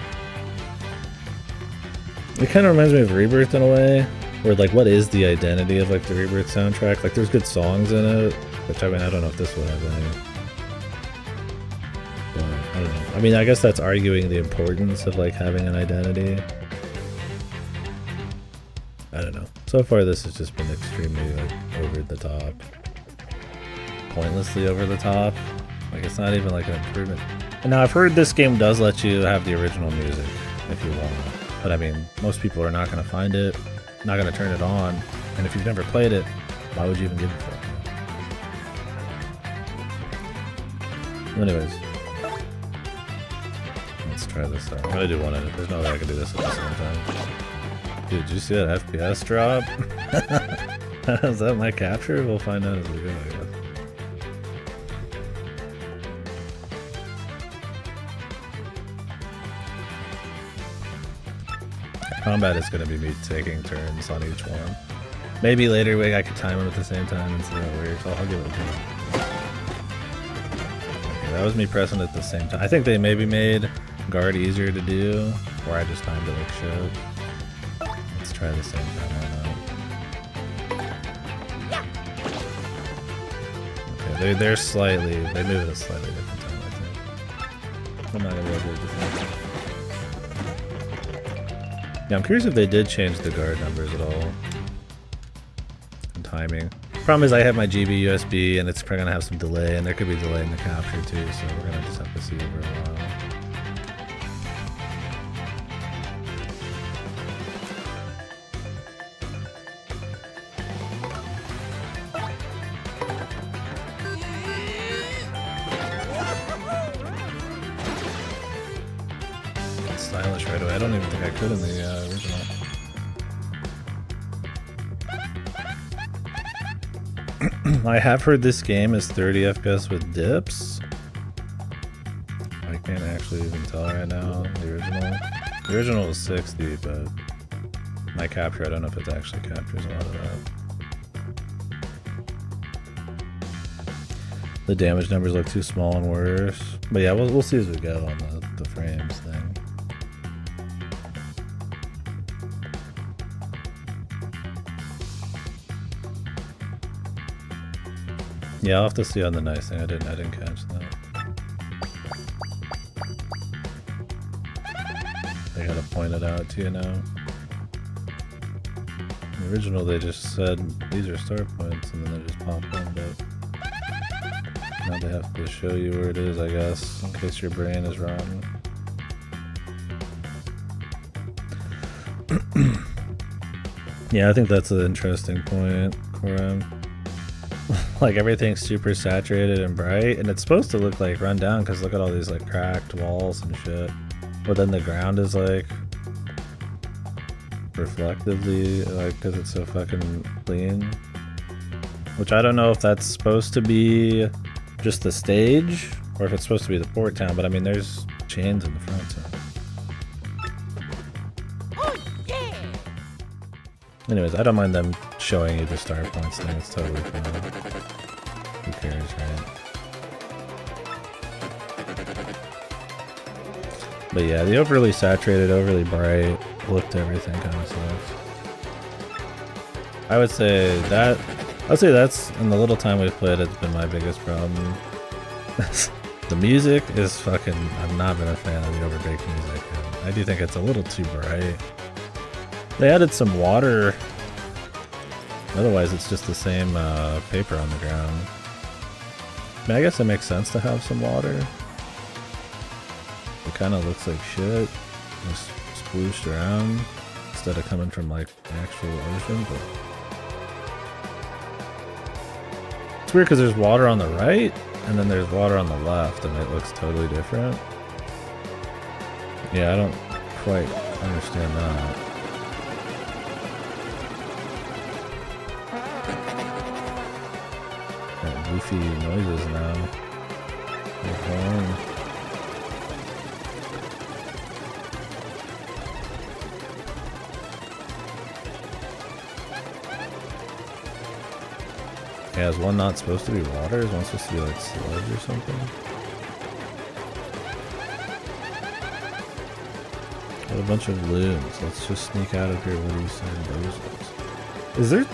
reminds me of Rebirth in a way, where like what is the identity of like the Rebirth soundtrack? Like there's good songs in it, which I mean, I don't know if this will have any. But I don't know. I mean, I guess that's arguing the importance of like having an identity. I don't know. So far this has just been extremely like over the top. Pointlessly over the top. Like it's not even like an improvement. And now I've heard this game does let you have the original music if you want. But I mean, most people are not going to find it, not going to turn it on. And if you've never played it, why would you even give it for it? Anyways. Let's try this out. I'm going to do one at it. There's no way I can do this at the same time. Dude, did you see that FPS drop? Is that my capture? We'll find out as we go, I guess. Combat is going to be me taking turns on each one. Maybe later I could time them at the same time and see how it works. I'll give it a go. Okay, that was me pressing it at the same time. I think they maybe made guard easier to do, or I just timed it like shit. Let's try the same time right now. Okay, they move at a slightly different time, I think. I'm not going to be able to do it the same time. Yeah, I'm curious if they did change the guard numbers at all. And timing. Problem is I have my GB USB and it's probably going to have some delay, and there could be delay in the capture too, so we're going to just have to see over a while. Stylish right away. I don't even think I could in the original. I have heard this game is 30 FPS with dips. I can't actually even tell right now. The original was 60, but my capture, I don't know if it actually captures a lot of that. The damage numbers look too small and worse. But yeah, we'll see as we go on the frames thing. Yeah, I'll have to see on the nice thing. I didn't catch that. They gotta point it out to you now. In the original, they just said these are start points, and then they just popped in. But now they have to show you where it is, I guess, in case your brain is rotten. Yeah, I think that's an interesting point, Coram. Like everything's super saturated and bright, and it's supposed to look like run down because look at all these like cracked walls and shit. But then the ground is like reflectively, like, because it's so fucking clean. Which I don't know if that's supposed to be just the stage or if it's supposed to be the port town, but I mean there's chains in the front, so. Anyways, I don't mind them showing you the star points thing, it's totally fine. Who cares, right? But yeah, the overly saturated, overly bright, looked everything kind of sucks. I would say that's, in the little time we've played, it's been my biggest problem. The music is fucking, I've not been a fan of the overbaked music. I do think it's a little too bright. They added some water, otherwise it's just the same paper on the ground. I mean, I guess it makes sense to have some water. It kind of looks like shit, just splooshed around instead of coming from like the actual ocean, but It's weird because there's water on the right, and then there's water on the left, and it looks totally different. Yeah, I don't quite understand that. Got goofy noises now. The horn. Yeah, is one not supposed to be water? Is one supposed to be like sludge or something? Got a bunch of loons. Let's just sneak out of here. What are you saying, bozos?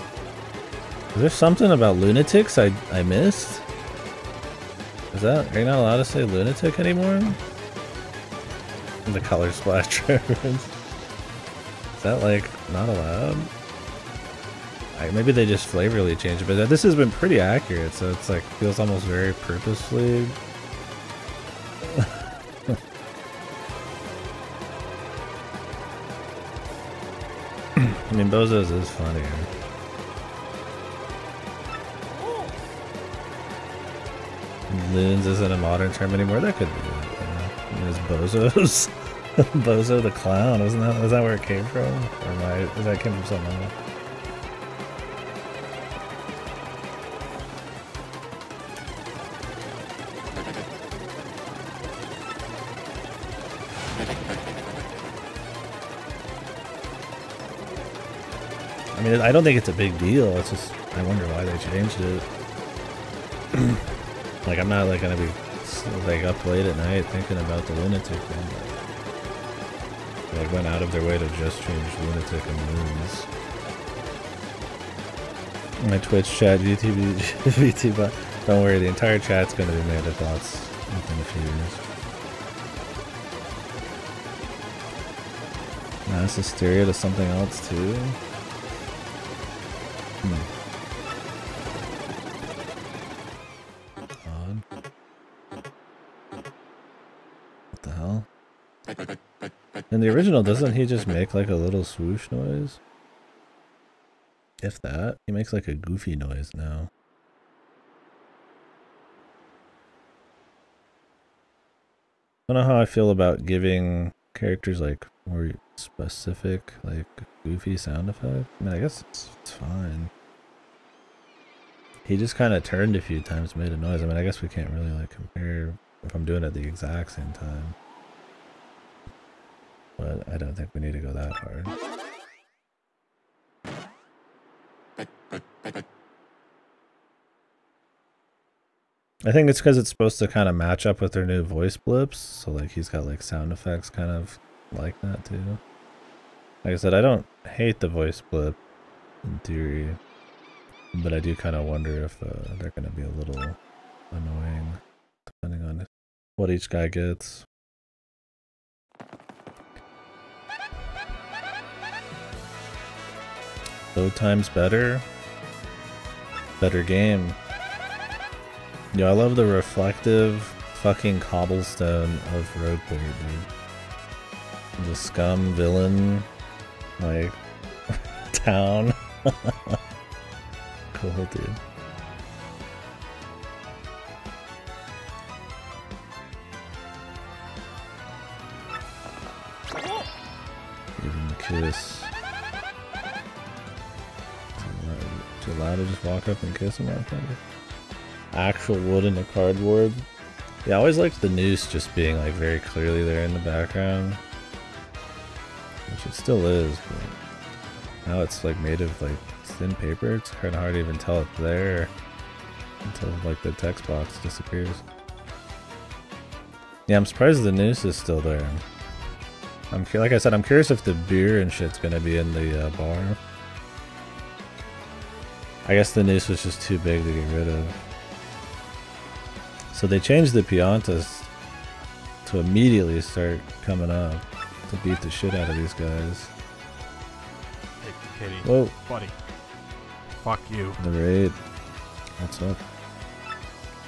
Is there something about lunatics I missed? Are you not allowed to say lunatic anymore? The color splash reference. Is that like not allowed? Maybe they just flavorly changed it, but this has been pretty accurate, so it's like feels almost very purposefully. I mean, Bozos is funnier. Loons isn't a modern term anymore. That could be it. Yeah. I mean, it's Bozos. Bozo the clown, is that where it came from? Or does that came from something else? I mean, I don't think it's a big deal. It's just, I wonder why they changed it. Like, I'm not like gonna be like up late at night thinking about the lunatic thing. They like went out of their way to just change lunatic and loons. My Twitch chat, VTuber. Don't worry, the entire chat's gonna be made of bots within a few years. Mass hysteria to something else too. Odd. What the hell? In the original, doesn't he just make like a little swoosh noise? If that. He makes like a goofy noise now. I don't know how I feel about giving characters like more specific, like goofy sound effect. I mean, I guess it's fine. He just kind of turned a few times, made a noise. I mean, I guess we can't really like compare if I'm doing it at the exact same time. But I don't think we need to go that hard. I think it's because it's supposed to kind of match up with their new voice blips. So like he's got like sound effects kind of like that too. Like I said, I don't hate the voice blip in theory, but I do kind of wonder if they're going to be a little annoying depending on what each guy gets. Load time's better. Better game. Yeah, I love the reflective fucking cobblestone of Roadpoint, dude. The scum villain, like, town. Cool, dude. Give him a kiss. Too loud to just walk up and kiss him like that? Actual wood in the cardboard. Yeah, I always liked the noose just being like very clearly there in the background. Which it still is, but now it's like made of like thin paper. It's kind of hard to even tell it's there until like the text box disappears. Yeah, I'm surprised the noose is still there. Like I said, I'm curious if the beer and shit's gonna be in the bar. I guess the noose was just too big to get rid of. So they changed the Piantas to immediately start coming up to beat the shit out of these guys. Hey, Katie. Whoa. Buddy. Fuck you. The raid. What's up?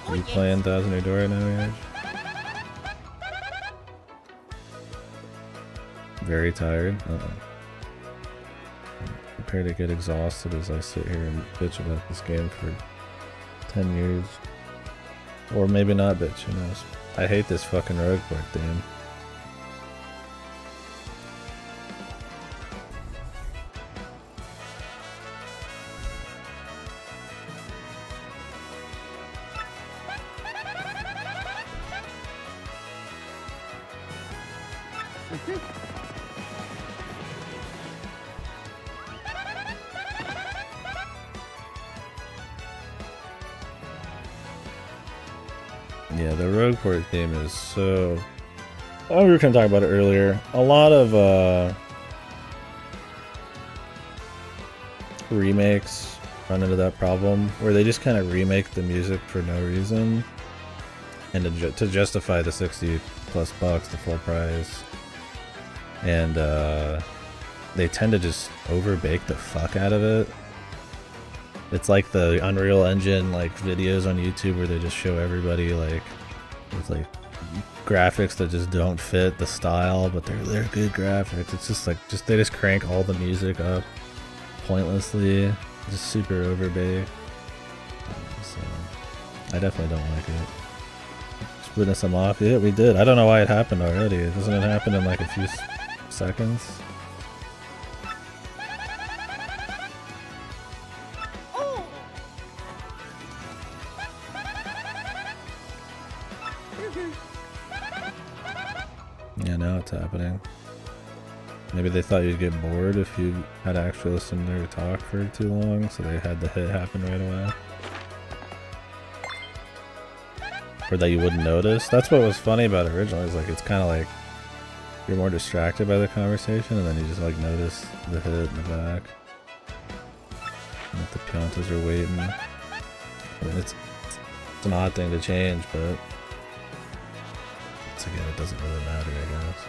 Are you playing Thousand Year Door right now, Yaj? Very tired. Prepare to get exhausted as I sit here and bitch about this game for 10 years. Or maybe not, bitch, who knows. I hate this fucking rogue port theme. Yeah, the rogue port theme is so... Oh, we were kind of talking about it earlier. A lot of remakes run into that problem where they just kind of remake the music for no reason, and to justify the $60+ the full price, and they tend to just overbake the fuck out of it. It's like the Unreal Engine like videos on YouTube where they just show everybody like with like graphics that just don't fit the style, but they're good graphics. It's just like they just crank all the music up pointlessly, just super overbaked. So I definitely don't like it. Splitting some off, yeah, we did. I don't know why it happened already. Doesn't it happen in like a few seconds? Yeah, now it's happening. Maybe they thought you'd get bored if you had to actually listen to her talk for too long, so they had the hit happen right away. Or that you wouldn't notice. That's what was funny about it originally, is like it's kind of like you're more distracted by the conversation and then you just like notice the hit in the back. And that the Piantas are waiting. I mean, it's an odd thing to change, but again, it doesn't really matter, I guess.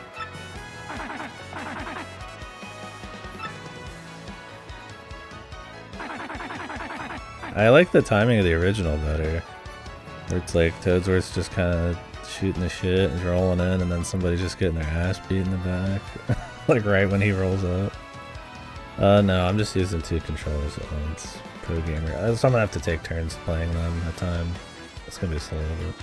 I like the timing of the original better. Where it's like Toadsworth's just kind of shooting the shit and rolling in, and then somebody's just getting their ass beat in the back. Like right when he rolls up. No, I'm just using 2 controllers at once. Pro gamer. So I'm gonna have to take turns playing them at a time. It's gonna be slow, but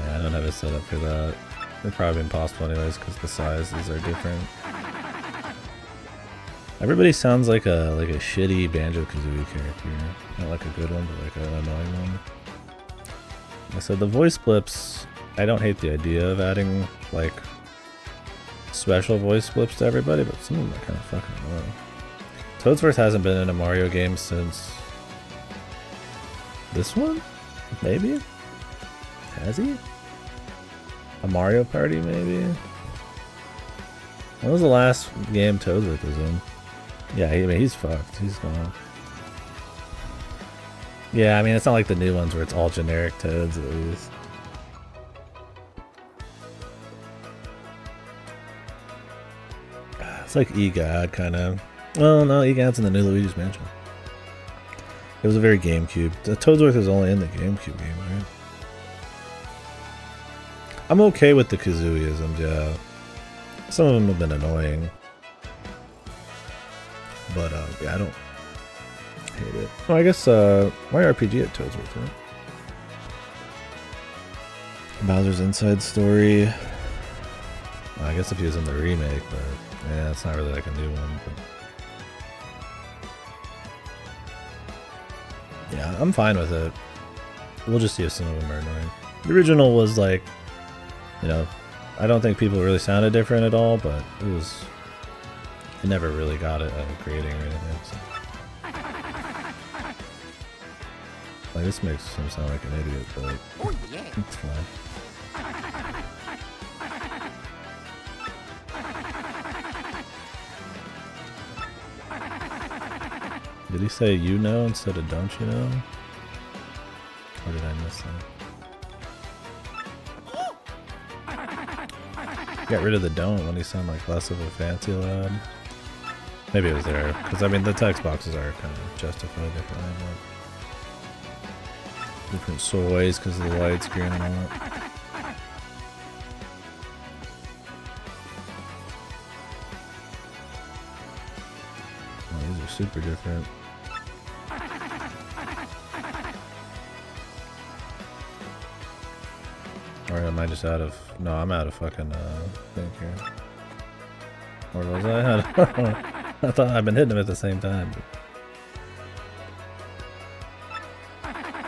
I don't have a setup for that. It'd probably be impossible anyways because the sizes are different. Everybody sounds like a shitty Banjo-Kazooie character. Not like a good one, but like an annoying one. I said the voice blips, I don't hate the idea of adding like special voice blips to everybody, but some of them are kind of fucking annoying. Toadsworth hasn't been in a Mario game since this one? Maybe? Has he? A Mario Party, maybe? When was the last game Toadsworth was in? Yeah, I mean, he's fucked. He's gone. Yeah, I mean, it's not like the new ones where it's all generic Toads, at least. It's like EGOD, kind of. Well, no, EGOD's in the new Luigi's Mansion. It was a very GameCube. The Toadsworth is only in the GameCube game, right? I'm okay with the Kazooisms, yeah. Some of them have been annoying. But, yeah, I don't hate it. Oh, I guess, Mario RPG at Toadsworth, right? Bowser's Inside Story. Well, I guess if he was in the remake, but, yeah, it's not really like a new one, but... Yeah, I'm fine with it. We'll just see if some of them are annoying. The original was like, you know, I don't think people really sounded different at all, but it was... I never really got it at a grading or anything, so. Like, this makes him sound like an idiot, but oh, yeah. It's fine. Did he say you know instead of don't you know? Or did I miss that? Got rid of the don't when he sounded like less of a fancy lad. Maybe it was there, because I mean the text boxes are kind of justified differently, but different soys because of the widescreen and all that. Oh, these are super different. Or am I just out of... No, I'm out of fucking thing here. Or was I? I thought I've been hitting them at the same time.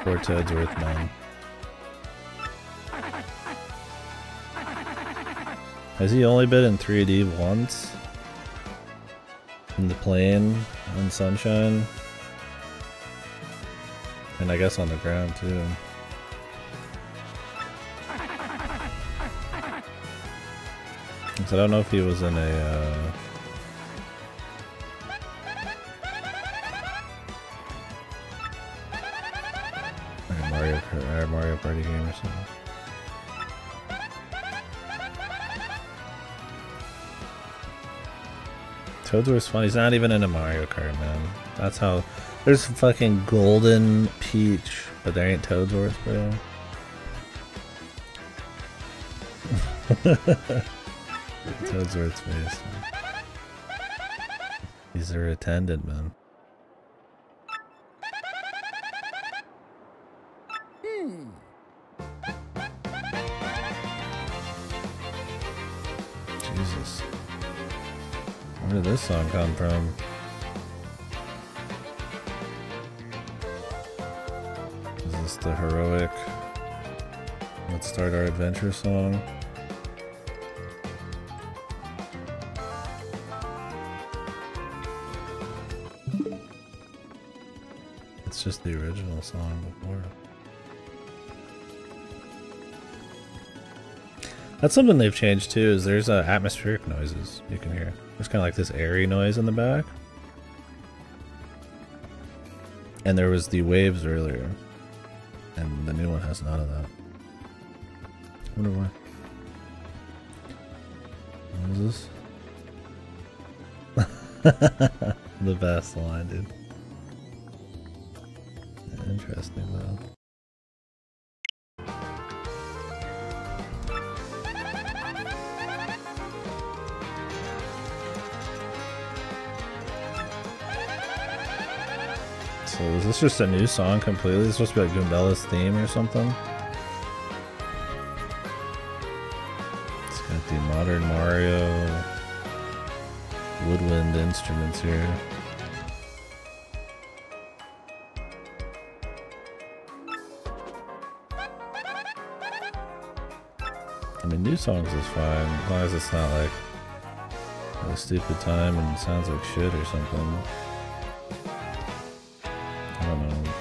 Poor Toadsworth, man. Has he only been in 3D once? In the plane, on Sunshine? And I guess on the ground too. So I don't know if he was in a Mario Party game or something. Toadsworth's fun. He's not even in a Mario Kart, man. That's how... There's fucking Golden Peach, but there ain't Toadsworth, bro. Toadsworth's face. He's their attendant, man. Jesus. Where did this song come from? Is this the heroic "Let's Start Our Adventure" song? It's just the original song before. That's something they've changed too, is there's atmospheric noises you can hear. There's kind of like this airy noise in the back. And there was the waves earlier. And the new one has none of that. I wonder why. What is this? The best line, dude. Interesting though. So is this just a new song completely? It's supposed to be like Goombella's theme or something? It's got the modern Mario woodwind instruments here. I mean, new songs is fine, as long as it's not like a stupid time and sounds like shit or something. I don't know.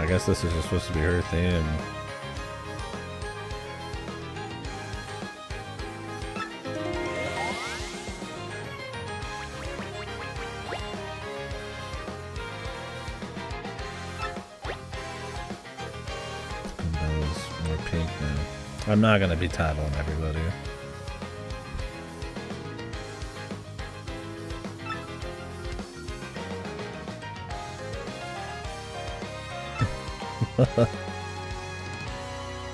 I guess this is just supposed to be her theme. Goombella's more pink now. I'm not gonna be titling everybody.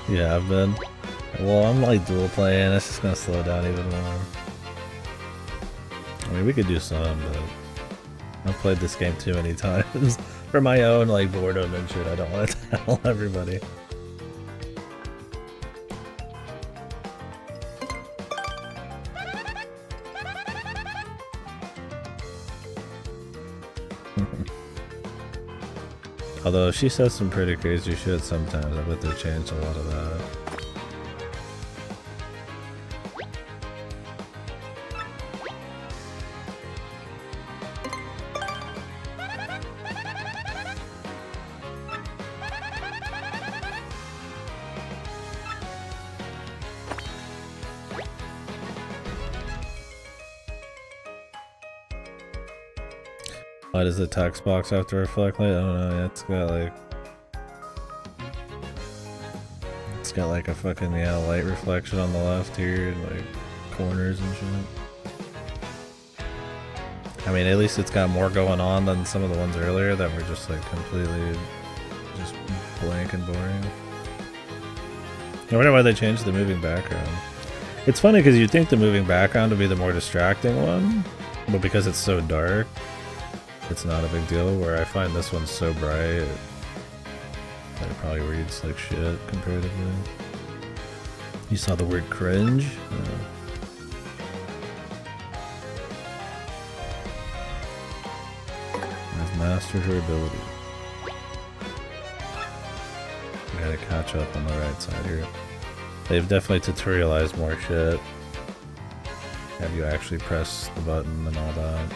Yeah, I've been. Well, I'm like dual playing. That's just gonna slow down even more. I mean, we could do some, but I've played this game too many times for my own like boredom and shit. I don't want to tell everybody. Although she says some pretty crazy shit sometimes, I bet they've changed a lot of that. Why does the text box have to reflect light? I don't know. It's got like a fucking light reflection on the left here, and like corners and shit. I mean, at least it's got more going on than some of the ones earlier that were just like completely just blank and boring. I wonder why they changed the moving background. It's funny because you'd think the moving background would be the more distracting one, but because it's so dark, it's not a big deal, where I find this one so bright that it probably reads like shit comparatively. You saw the word cringe? I've mastered her ability. I gotta catch up on the right side here. They've definitely tutorialized more shit. Have you actually press the button and all that.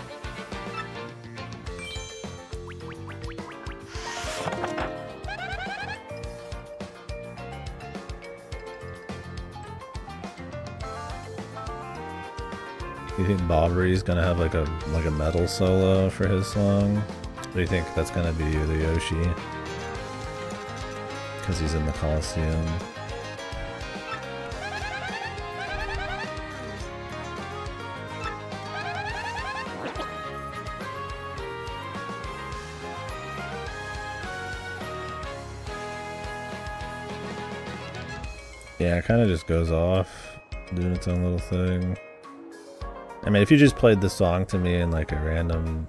You think Bobbery's gonna have like a metal solo for his song? Or do you think that's gonna be the Yoshi? Because he's in the Coliseum. Yeah, it kind of just goes off, doing its own little thing. I mean, if you just played the song to me in like a random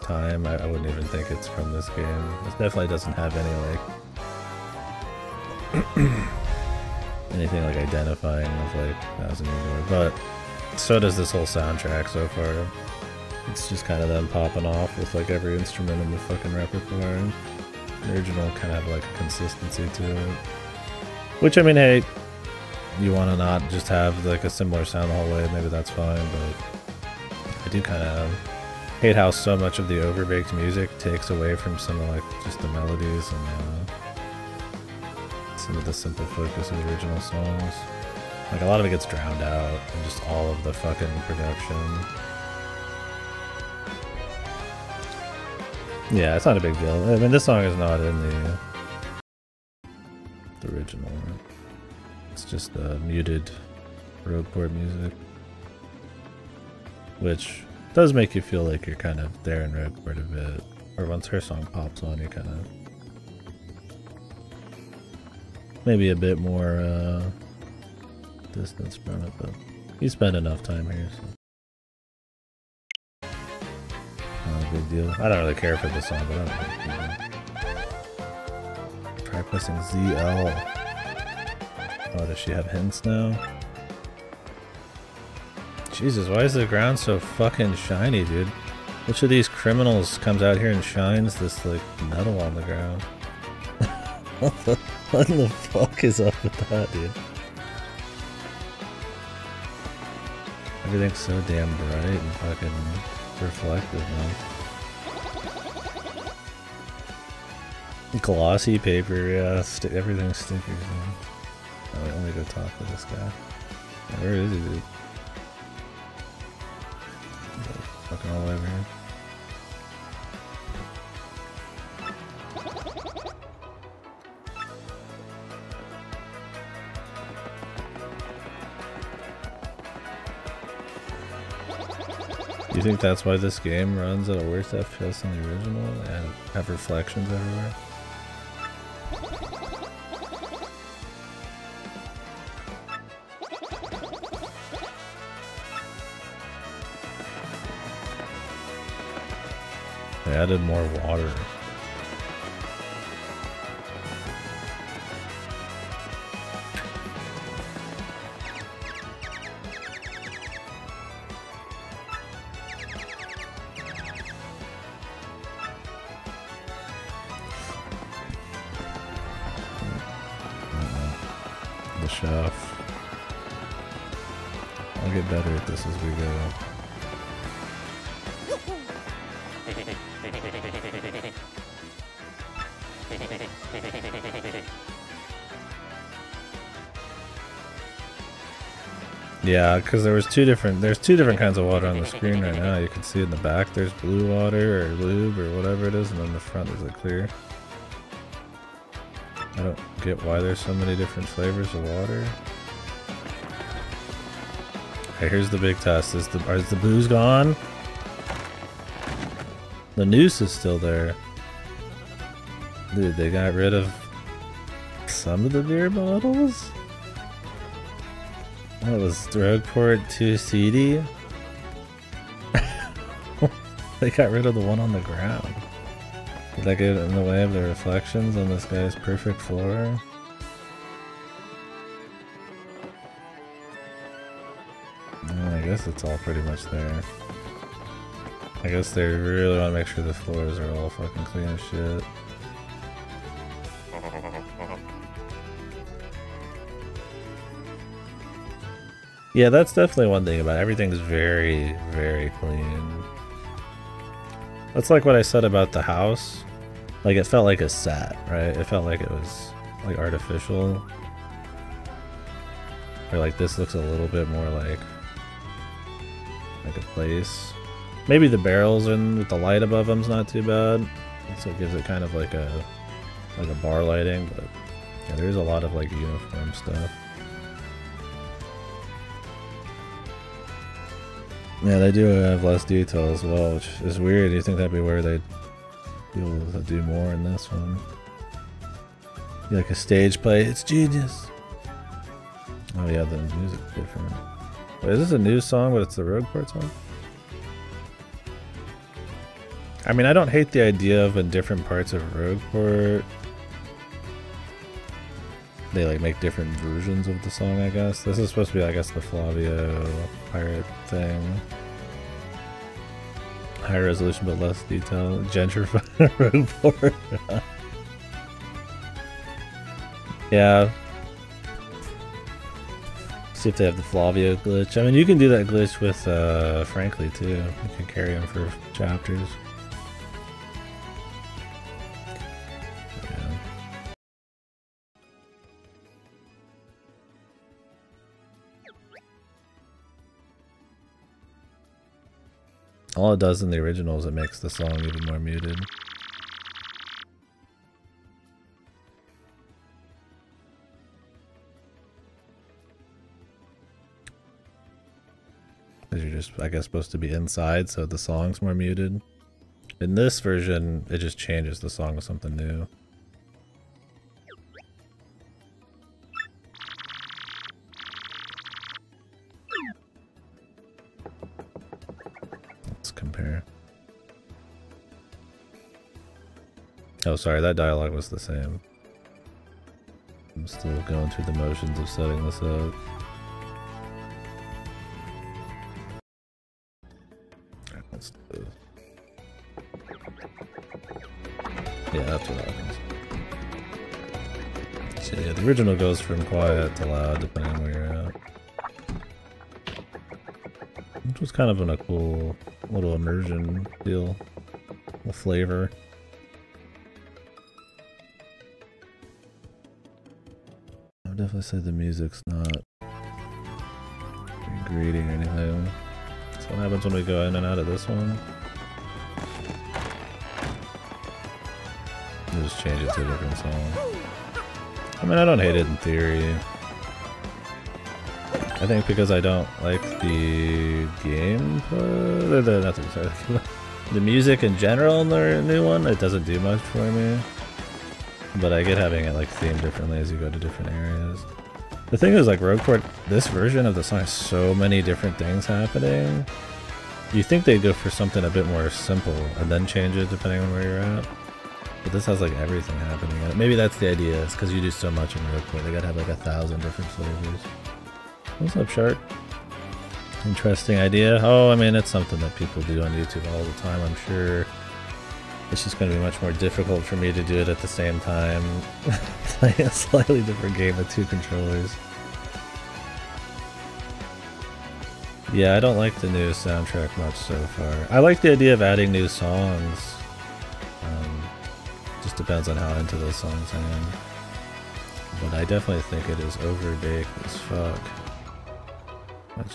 time, I wouldn't even think it's from this game. It definitely doesn't have any like anything like identifying of like 1000 Year Door, but so does this whole soundtrack so far. It's just kind of them popping off with like every instrument in the fucking repertoire. The original kind of have like a consistency to it. Which, I mean, hey, you want to not just have like a similar sound the whole way, maybe that's fine, but I do kind of hate how so much of the overbaked music takes away from some of like just the melodies and some of the simple focus of the original songs. Like a lot of it gets drowned out in just all of the fucking production. Yeah, it's not a big deal. I mean, this song is not in the original. It's just muted roadport music, which does make you feel like you're kind of there in roadport a bit. Or once her song pops on, you're kind of maybe a bit more distance from it, but you spend enough time here, so not a big deal. I don't really care for this song, but I don't know. Try pressing ZL. Oh, does she have hints now? Jesus, why is the ground so fucking shiny, dude? Which of these criminals comes out here and shines this, like, metal on the ground? What the fuck is up with that, dude? Everything's so damn bright and fucking reflective, man. Glossy paper, yeah, everything's stickers, man. Oh, wait, let me go talk to this guy. Where is he, dude? Fucking all over here. Do you think that's why this game runs at a worse FPS than the original and have reflections everywhere? They added more water. The chef. I'll get better at this as we go. Yeah, because there's two different kinds of water on the screen right now. You can see in the back there's blue water or lube or whatever it is, and then the front is like clear. I don't get why there's so many different flavors of water. Okay, here's the big test. Is the booze gone? The noose is still there. Dude, they got rid of some of the beer bottles? That was Rogueport 2 CD. They got rid of the one on the ground. Did that get in the way of the reflections on this guy's perfect floor? I guess it's all pretty much there. I guess they really want to make sure the floors are all fucking clean as shit. Yeah, that's definitely one thing about it. Everything's very, very clean. That's like what I said about the house. Like, it felt like a set, right? It felt like it was, like, artificial. Or, like, this looks a little bit more like a place. Maybe the barrels and with the light above them's not too bad. So it gives it kind of like a bar lighting, but yeah, there's a lot of, like, uniform stuff. Yeah, they do have less detail as well, which is weird. You think that'd be where they'd be able to do more in this one. Be like a stage play. It's genius. Oh yeah, the music's different. Wait, is this a new song, but it's the Rogueport song? I mean, I don't hate the idea of in different parts of Rogueport they like make different versions of the song, I guess. This is supposed to be, I guess, the Flavio pirate thing. High resolution but less detail. Gentrified Rogueport. Yeah. See if they have the Flavio glitch. I mean, you can do that glitch with Frankly too. You can carry them for chapters. Yeah. All it does in the original is it makes the song even more muted. Because you're just, I guess, supposed to be inside, so the song's more muted. In this version, it just changes the song to something new. Let's compare. Oh, sorry, that dialogue was the same. I'm still going through the motions of setting this up. Yeah, that's what happens. So yeah, the original goes from quiet to loud depending on where you're at. Which was kind of a cool little immersion deal. A flavor. I would definitely say the music's not greeting or anything. So what happens when we go in and out of this one? We'll just change it to a different song. I mean, I don't hate it in theory. I think because I don't like the gameplay, the music in general in the new one, it doesn't do much for me. But I get having it like themed differently as you go to different areas. The thing is, like, Rogueport, this version of the song has so many different things happening. You think they'd go for something a bit more simple and then change it depending on where you're at. But this has like everything happening. Maybe that's the idea, is because you do so much in Rogueport, they gotta have like 1,000 different flavors. What's up, Shark? Interesting idea. Oh, I mean, it's something that people do on YouTube all the time, I'm sure. It's just going to be much more difficult for me to do it at the same time. Playing a slightly different game with 2 controllers. Yeah, I don't like the new soundtrack much so far. I like the idea of adding new songs. Just depends on how into those songs I am. But I definitely think it is overbaked as fuck.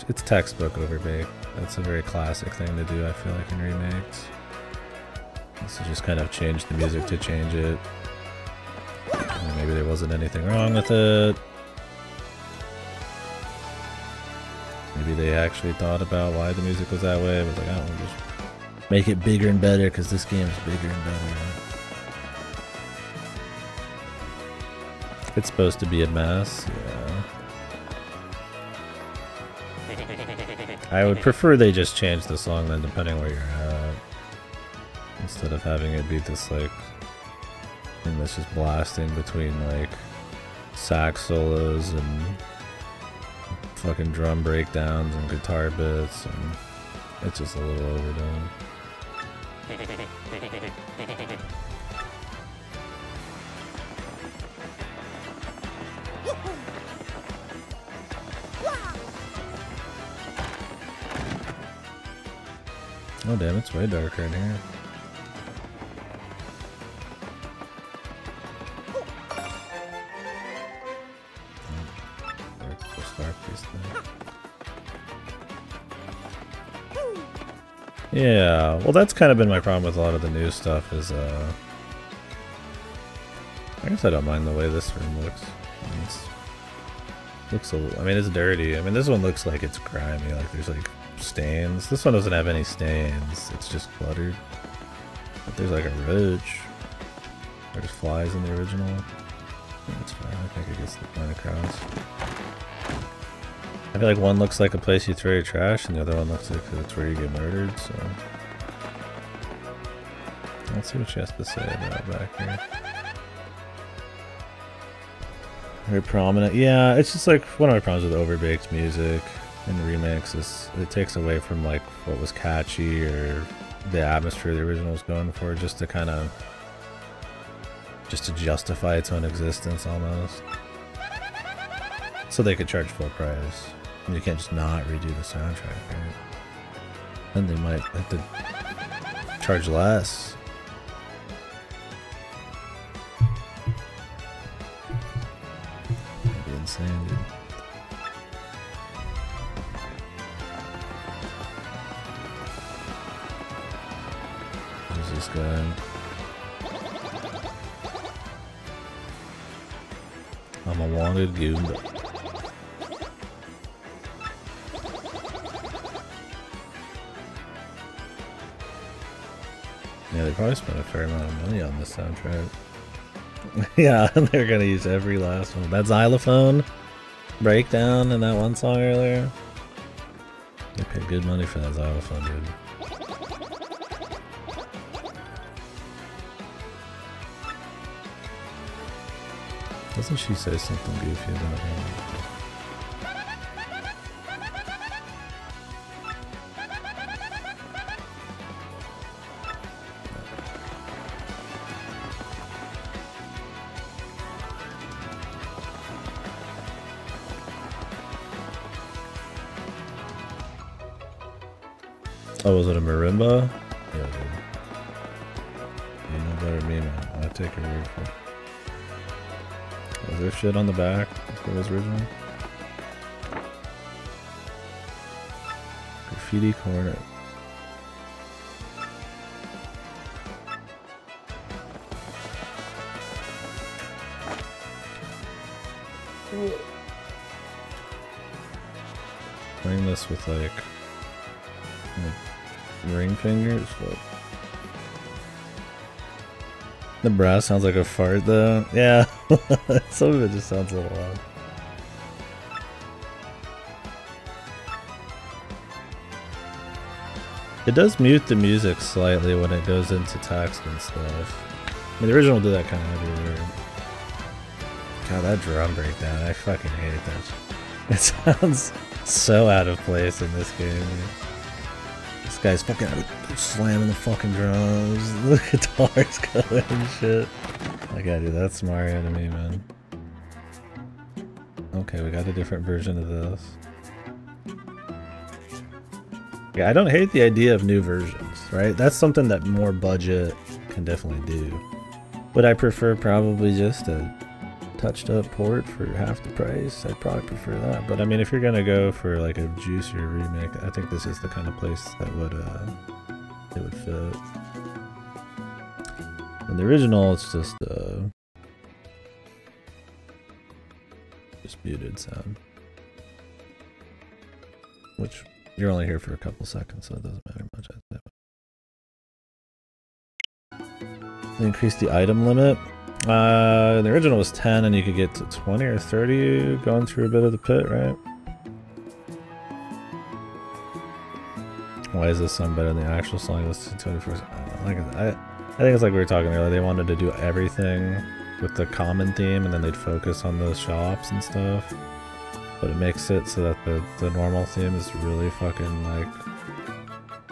It's textbook overbaked. That's a very classic thing to do, I feel like, in remakes. This is just kind of change the music to change it. And maybe there wasn't anything wrong with it. Maybe they actually thought about why the music was that way. It was like, I don't know, just make it bigger and better because this game is bigger and better. It's supposed to be a mess, yeah. I would prefer they just change the song then, depending where you're at. Instead of having it be this like thing that's just blasting between like sax solos and fucking drum breakdowns and guitar bits, and it's just a little overdone. Oh damn, it's way darker in here. Yeah, well that's kind of been my problem with a lot of the new stuff is, I guess I don't mind the way this room looks. Looks a little, I mean it's dirty. I mean this one looks like it's grimy, like there's like stains. This one doesn't have any stains, it's just cluttered. But there's like a roach. There's flies in the original. That's fine, I think it gets the point across. I feel like one looks like a place you throw your trash, and the other one looks like it's where you get murdered, so... Let's see what she has to say about back here. Very prominent. Yeah, it's just like one of my problems with overbaked music and remakes is it takes away from like what was catchy or the atmosphere the original was going for, just to kind of... just to justify its own existence almost. So they could charge full price. You can't just not redo the soundtrack, right? Then they might have to charge less. That'd be insane, dude. Who's this guy? I'm a wanted goomba. Yeah, they probably spent a fair amount of money on this soundtrack. Yeah, they're gonna use every last one. That xylophone breakdown in that one song earlier. They paid good money for that xylophone, dude. Doesn't she say something goofy about him? Oh, was it a marimba? Yeah, dude. You know better than me, man. I take your word for it. Was there shit on the back for this original? Graffiti corner. Playing this with like ring fingers, but the brass sounds like a fart though. Yeah, some of it just sounds a little odd. It does mute the music slightly when it goes into text and stuff. I mean, the original did that kind of everywhere. God, that drum breakdown, I fucking hate that. It sounds so out of place in this game. This guy's fucking slamming the fucking drums, the guitars going and shit. Like, yeah, dude, that's Mario to me, man. Okay, we got a different version of this. Yeah, I don't hate the idea of new versions, right? That's something that more budget can definitely do. Would I prefer probably just a touched up port for half the price? I'd probably prefer that. But I mean, if you're gonna go for like a juicier remake, I think this is the kind of place that would it would fit. And the original, it's just muted sound, which you're only here for a couple seconds, so it doesn't matter much. I'd say. They increased the item limit. The original was 10 and you could get to 20 or 30 going through a bit of the pit, right? Why is this song better than the actual song? This 24. I don't know. like I think it's like we were talking earlier. They wanted to do everything with the common theme, and then they'd focus on the shops and stuff. But it makes it so that the normal theme is really fucking like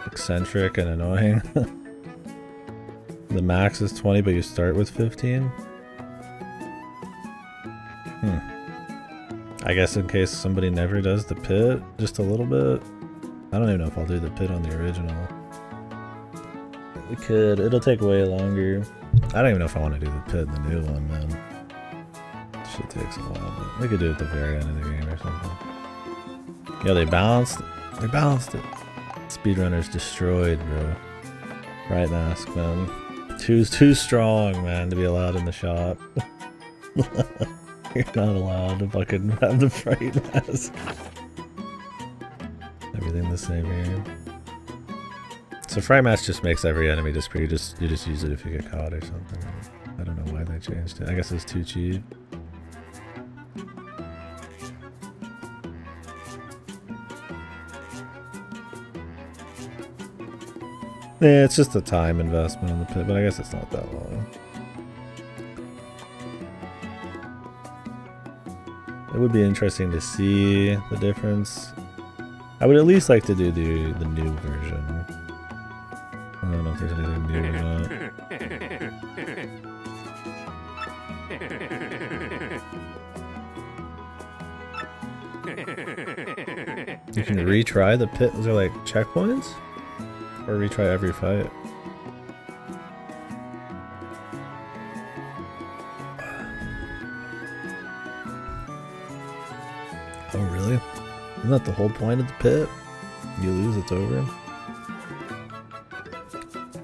eccentric and annoying. The max is 20, but you start with 15. I guess in case somebody never does the pit, just a little bit. I don't even know if I'll do the pit on the original. We could. It'll take way longer. I don't even know if I want to do the pit in the new one, man. Shit takes a while, but we could do it at the very end of the game or something. Yeah, they balanced it. They balanced it. Speedrunners destroyed, bro. Right mask, man. Too strong, man, to be allowed in the shop. You're not allowed to fucking have the fright mask. Everything the same here. So fright mask just makes every enemy disappear. You just use it if you get caught or something. I don't know why they changed it. I guess it's too cheap. Yeah, it's just a time investment in the pit, but I guess it's not that long. It would be interesting to see the difference. I would at least like to do the new version. I don't know if there's anything new or not. You can retry the pit. Is there like checkpoints? Or retry every fight? Oh really? Isn't that the whole point of the pit? You lose, it's over?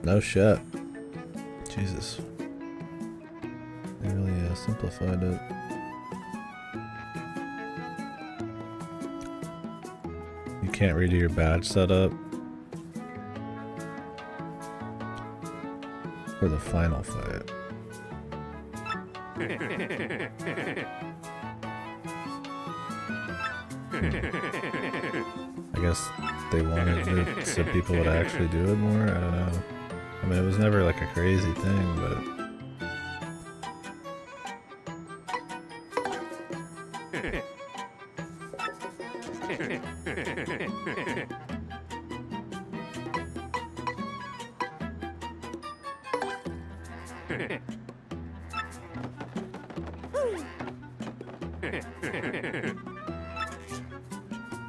No shit. Jesus. They really simplified it. You can't redo your badge setup for the final fight. I guess they wanted it so people would actually do it more? I don't know. I mean, it was never like a crazy thing, but...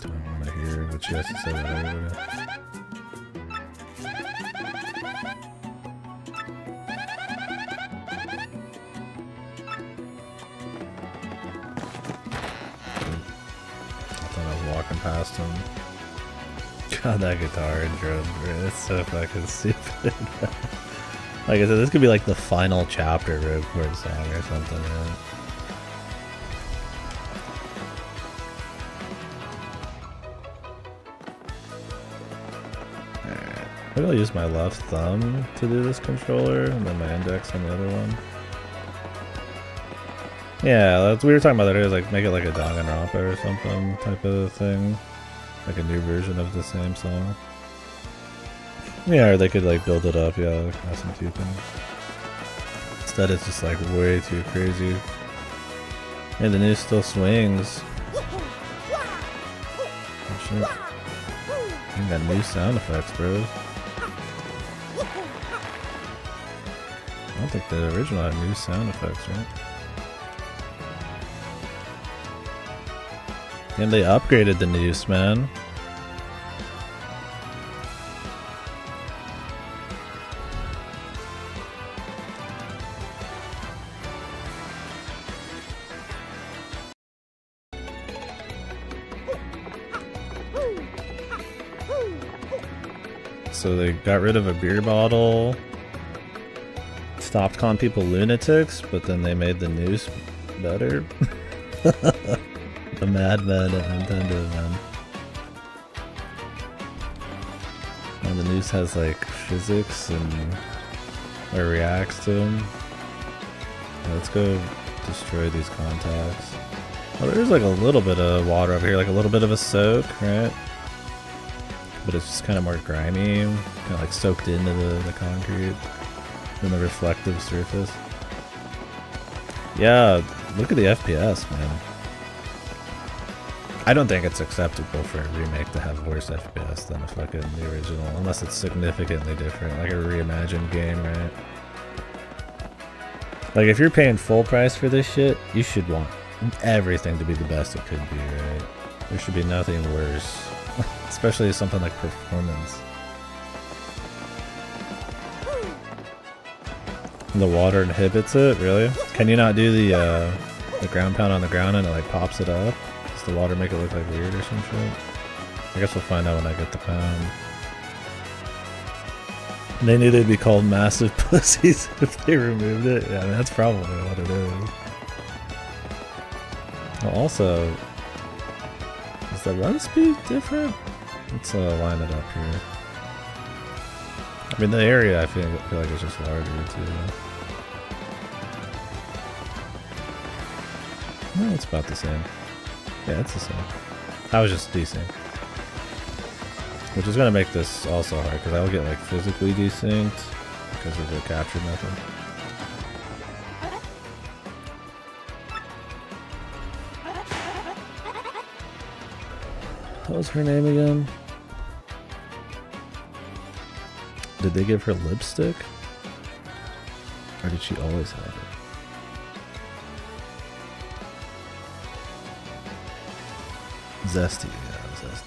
Don't want to hear what she has to say about everybody. I thought I was walking past him. God, that guitar intro, bro, it's so fucking stupid. Like I said, this could be like the final chapter of a chord song or something, right? Maybe I'll use my left thumb to do this controller, and then my index on the other one. Yeah, that's, we were talking about that earlier, like make it like a Danganronpa or something type of thing. Like a new version of the same song. Yeah, or they could like build it up, yeah, like have some keeping. Instead it's just like way too crazy. Hey, the news still swings. Oh shit. You got new sound effects, bro. I don't think the original had new sound effects, right? And they upgraded the news, man. So they got rid of a beer bottle, stopped calling people lunatics, but then they made the news better. The madmen at Nintendo, man. And the news has like physics and or reacts to them. Yeah, let's go destroy these contacts. Oh, there's like a little bit of water over here, like a little bit of a soak, right? but it's just kind of more grimy, kind of like soaked into the concrete than the reflective surface. Yeah, look at the FPS, man. I don't think it's acceptable for a remake to have worse FPS than the original, unless it's significantly different, like a reimagined game, right? Like, if you're paying full price for this shit, you should want everything to be the best it could be, right? There should be nothing worse, especially something like performance. The water inhibits it, really? Can you not do the ground pound on the ground and it like pops it up? Does the water make it look like weird or some shit? I guess we'll find out when I get the pound. They knew they'd be called massive pussies if they removed it. Yeah, I mean, that's probably what it is. Well, also, is the run speed different? Let's line it up here. I mean, the area I feel like it's just larger too. No, it's about the same. Yeah, it's the same. I was just desynced. Which is going to make this also hard, because I'll get like physically desynced because of the capture method. What was her name again? Did they give her lipstick? Or did she always have it? Zesty, yeah, Zesty.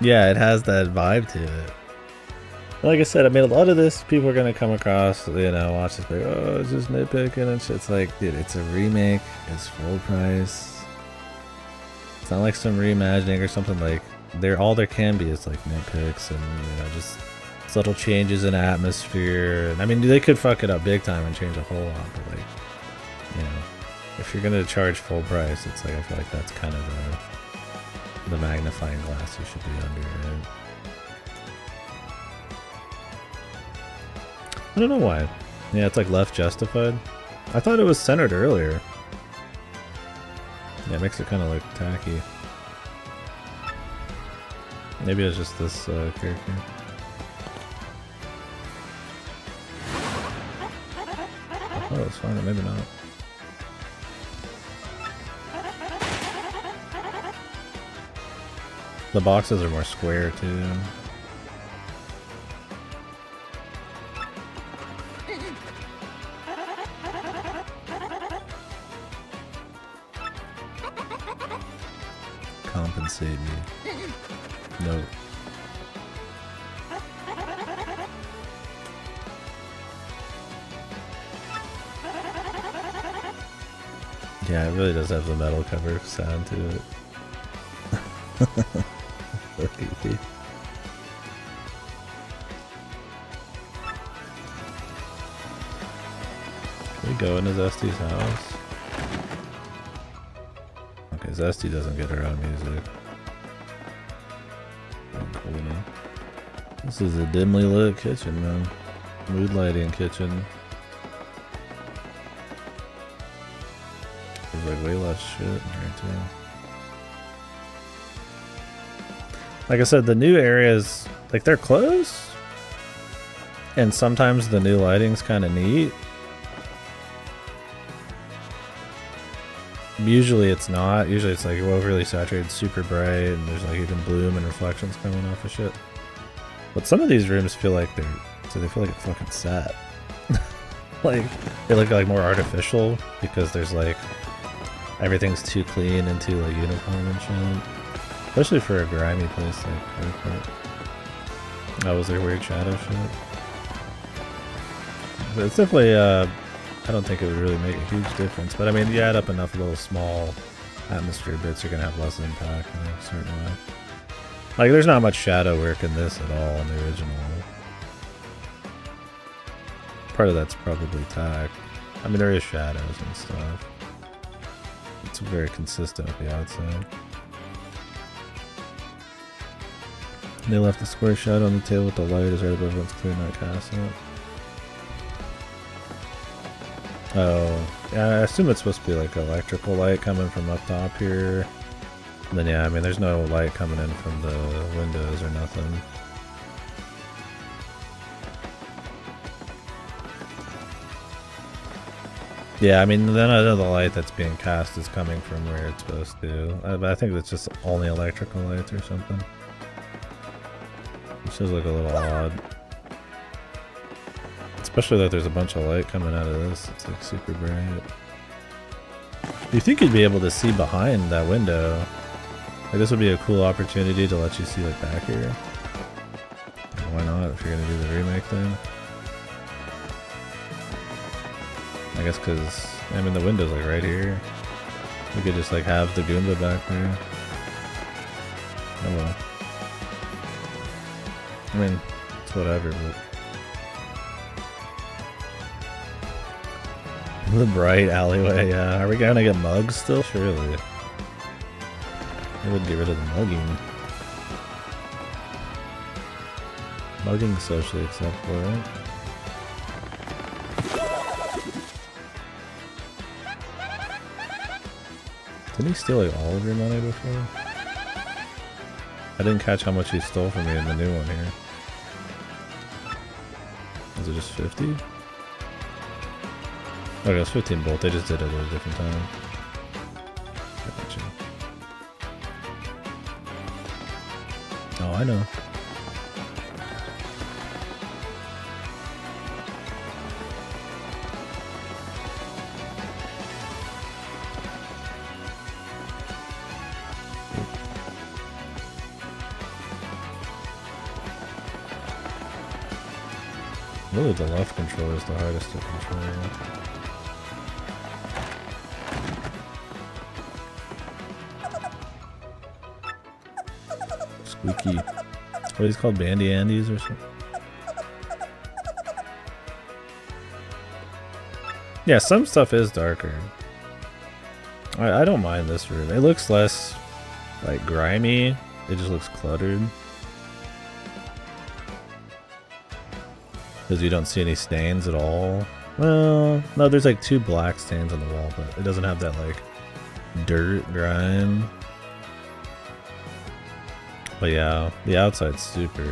Yeah, it has that vibe to it. Like I said, I mean, a lot of this people are going to come across, you know, watch this, like, oh, it's just nitpicking and shit. It's like, dude, it's a remake, it's full price. It's not like some reimagining or something. Like, all there can be is like nitpicks and, you know, just subtle changes in atmosphere. And I mean, they could fuck it up big time and change a whole lot, but like, you know, if you're going to charge full price, it's like, I feel like that's kind of the magnifying glass you should be under, right? I don't know why. Yeah, it's like left justified. I thought it was centered earlier. Yeah, it makes it kind of like tacky. Maybe it's just this character. Oh, it's fine, maybe not. The boxes are more square too. Compensate me. No. Yeah, it really does have the metal cover sound to it. So goofy. Can we go into Zesty's house? Okay, Zesty doesn't get her own music. Cool, man. This is a dimly lit kitchen, man. Mood lighting kitchen. There's like way less shit in here too. Like I said, the new areas, like, they're close, and sometimes the new lighting's kind of neat. Usually it's not. Usually it's like overly saturated, super bright, and there's like even bloom and reflections coming off of shit. But some of these rooms feel like they feel like a fucking set. Like, they look like more artificial because there's like everything's too clean and too like uniform and shit. Especially for a grimy place like Airport. Oh, was there weird shadow shit? But it's definitely, I don't think it would really make a huge difference. But I mean, you add up enough little small atmosphere bits, you're gonna have less impact in a certain way. Like, there's not much shadow work in this at all in the original. Part of that's probably tack. I mean, there is shadows and stuff. it's very consistent with the outside. They left the square shadow on the table with the light is right above what's clear, not casting it. Oh, yeah, I assume it's supposed to be like electrical light coming from up top here. And then yeah, I mean there's no light coming in from the windows or nothing. Yeah, I mean then I know the light that's being cast is coming from where it's supposed to. But I think it's just only electrical lights or something. Which does look a little odd. Especially that there's a bunch of light coming out of this. It's like super bright. You think you'd be able to see behind that window. Like this would be a cool opportunity to let you see like back here. Why not if you're gonna do the remake thing? I guess because, I mean the window's like right here. We could just like have the Goomba back there. Oh well. I mean, it's whatever, but... The bright alleyway, yeah. Are we gonna get mugs still? Surely. I would get rid of the mugging. Mugging socially acceptable, right? Didn't he steal like all of your money before? I didn't catch how much he stole from me in the new one here. Was it just 50? Okay, it was 15 bolt. They just did it at a different time. Gotcha. Oh, I know. Really, the left controller is the hardest to control. Squeaky. What are these called? Bandy Andes or something? Yeah, some stuff is darker. I don't mind this room. It looks less, like, grimy. It just looks cluttered. Because you don't see any stains at all. Well, no, there's like 2 black stains on the wall, but it doesn't have that, like, dirt, grime. But yeah, the outside's super,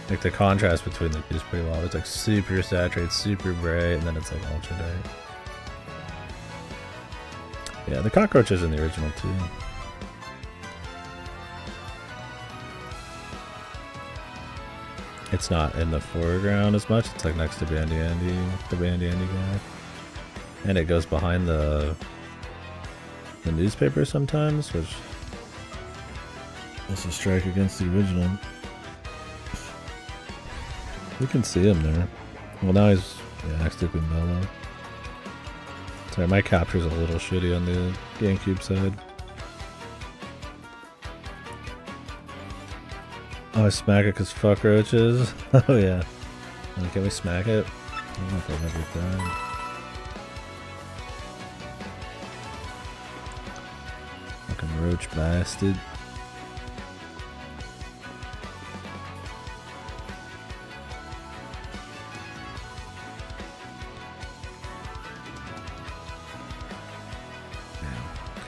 like the contrast between the two is pretty well. It's like super saturated, super bright, and then it's like ultra dark. Yeah, the cockroach is in the original too. It's not in the foreground as much. It's like next to Bandy Andy, the Bandy Andy guy. And it goes behind the newspaper sometimes, which is a strike against the original. We can see him there. Well, now he's next to Goombella. Sorry, my capture's a little shitty on the GameCube side. Oh, I smack it because fuck roaches. Oh yeah. Can we smack it? I don't know if I've ever tried. Fucking roach bastard.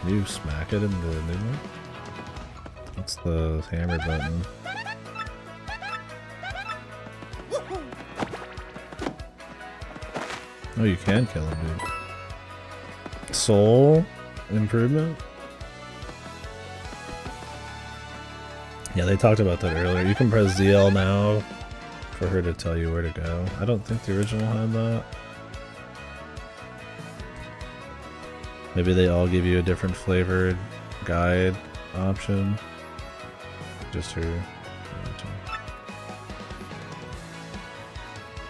Can you smack it in the new one? What's the hammer button? Oh, you can kill him, dude. Soul improvement? Yeah, they talked about that earlier. You can press ZL now for her to tell you where to go. I don't think the original had that. Maybe they all give you a different flavored guide option. Just her.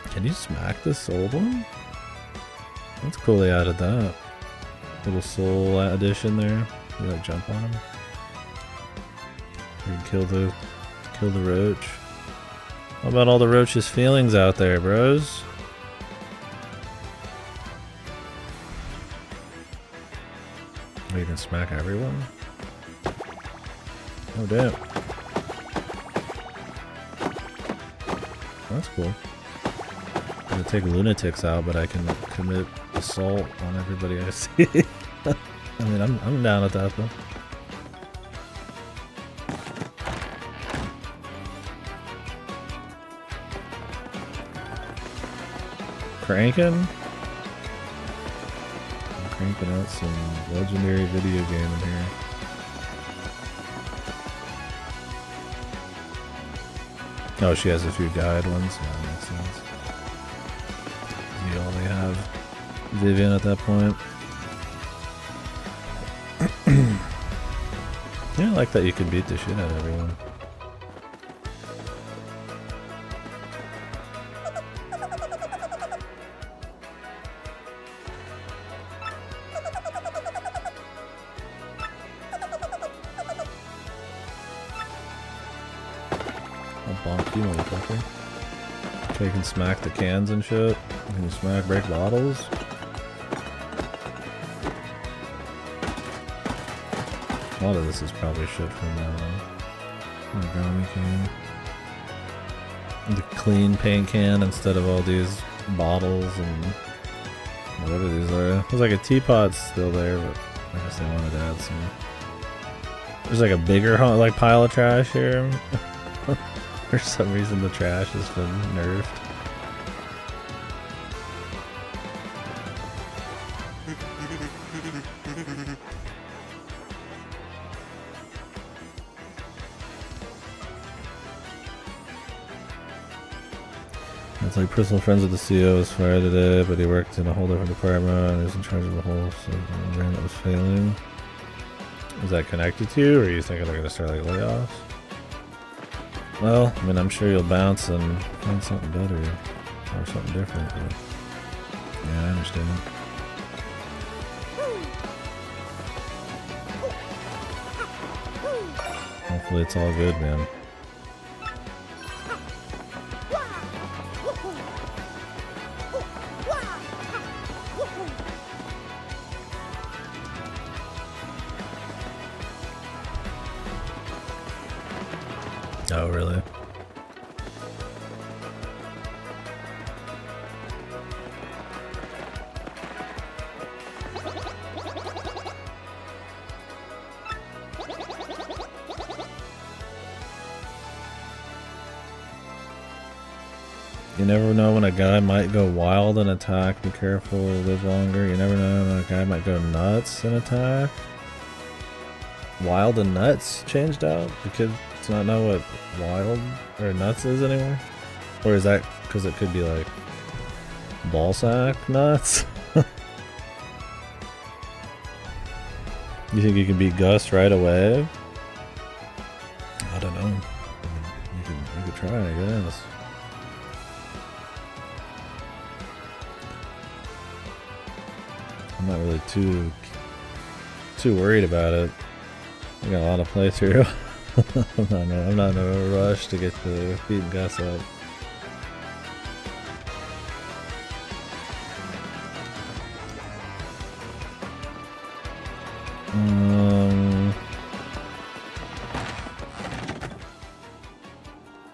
Can you smack this old one? That's cool they added that. Little soul addition there. You like jump on him. You can kill the roach. How about all the roach's feelings out there, bros? Oh, you can smack everyone? Oh, damn. That's cool. I'm gonna take lunatics out, but I can commit assault on everybody I see. I mean, I'm down with that though. Cranking? I'm cranking out some legendary video game in here. Oh, she has a few guide ones. Yeah, that makes sense. You only have Vivian at that point. Yeah, I like that you can beat the shit out of everyone. I'll bonk you, motherfucker. Okay, you can smack the cans and shit. Can you break bottles? A lot of this is probably shit from Origami can. The clean paint can instead of all these bottles and whatever these are. There's like a teapot still there, but I guess they wanted to add some. There's like a bigger like pile of trash here. For some reason the trash has been nerfed. It's like personal friends with the CEO was fired today, but he worked in a whole different department and he was in charge of the whole brand that was failing. Is that connected to you, or are you thinking they're gonna start like layoffs? Well, I mean, I'm sure you'll bounce and find something better or something different. But yeah, I understand. Hopefully, it's all good, man. Oh, really? You never know when a guy might go wild and attack. Be careful, live longer. You never know when a guy might go nuts and attack. Wild and nuts changed out? The kid does not know what wild or nuts is anymore? Or is that because it could be like ballsack nuts? You think you can beat Gus right away? I don't know. You could try, I guess. I'm not really too worried about it. I got a lot of playthrough. I'm not in a rush to get to beating Gus up.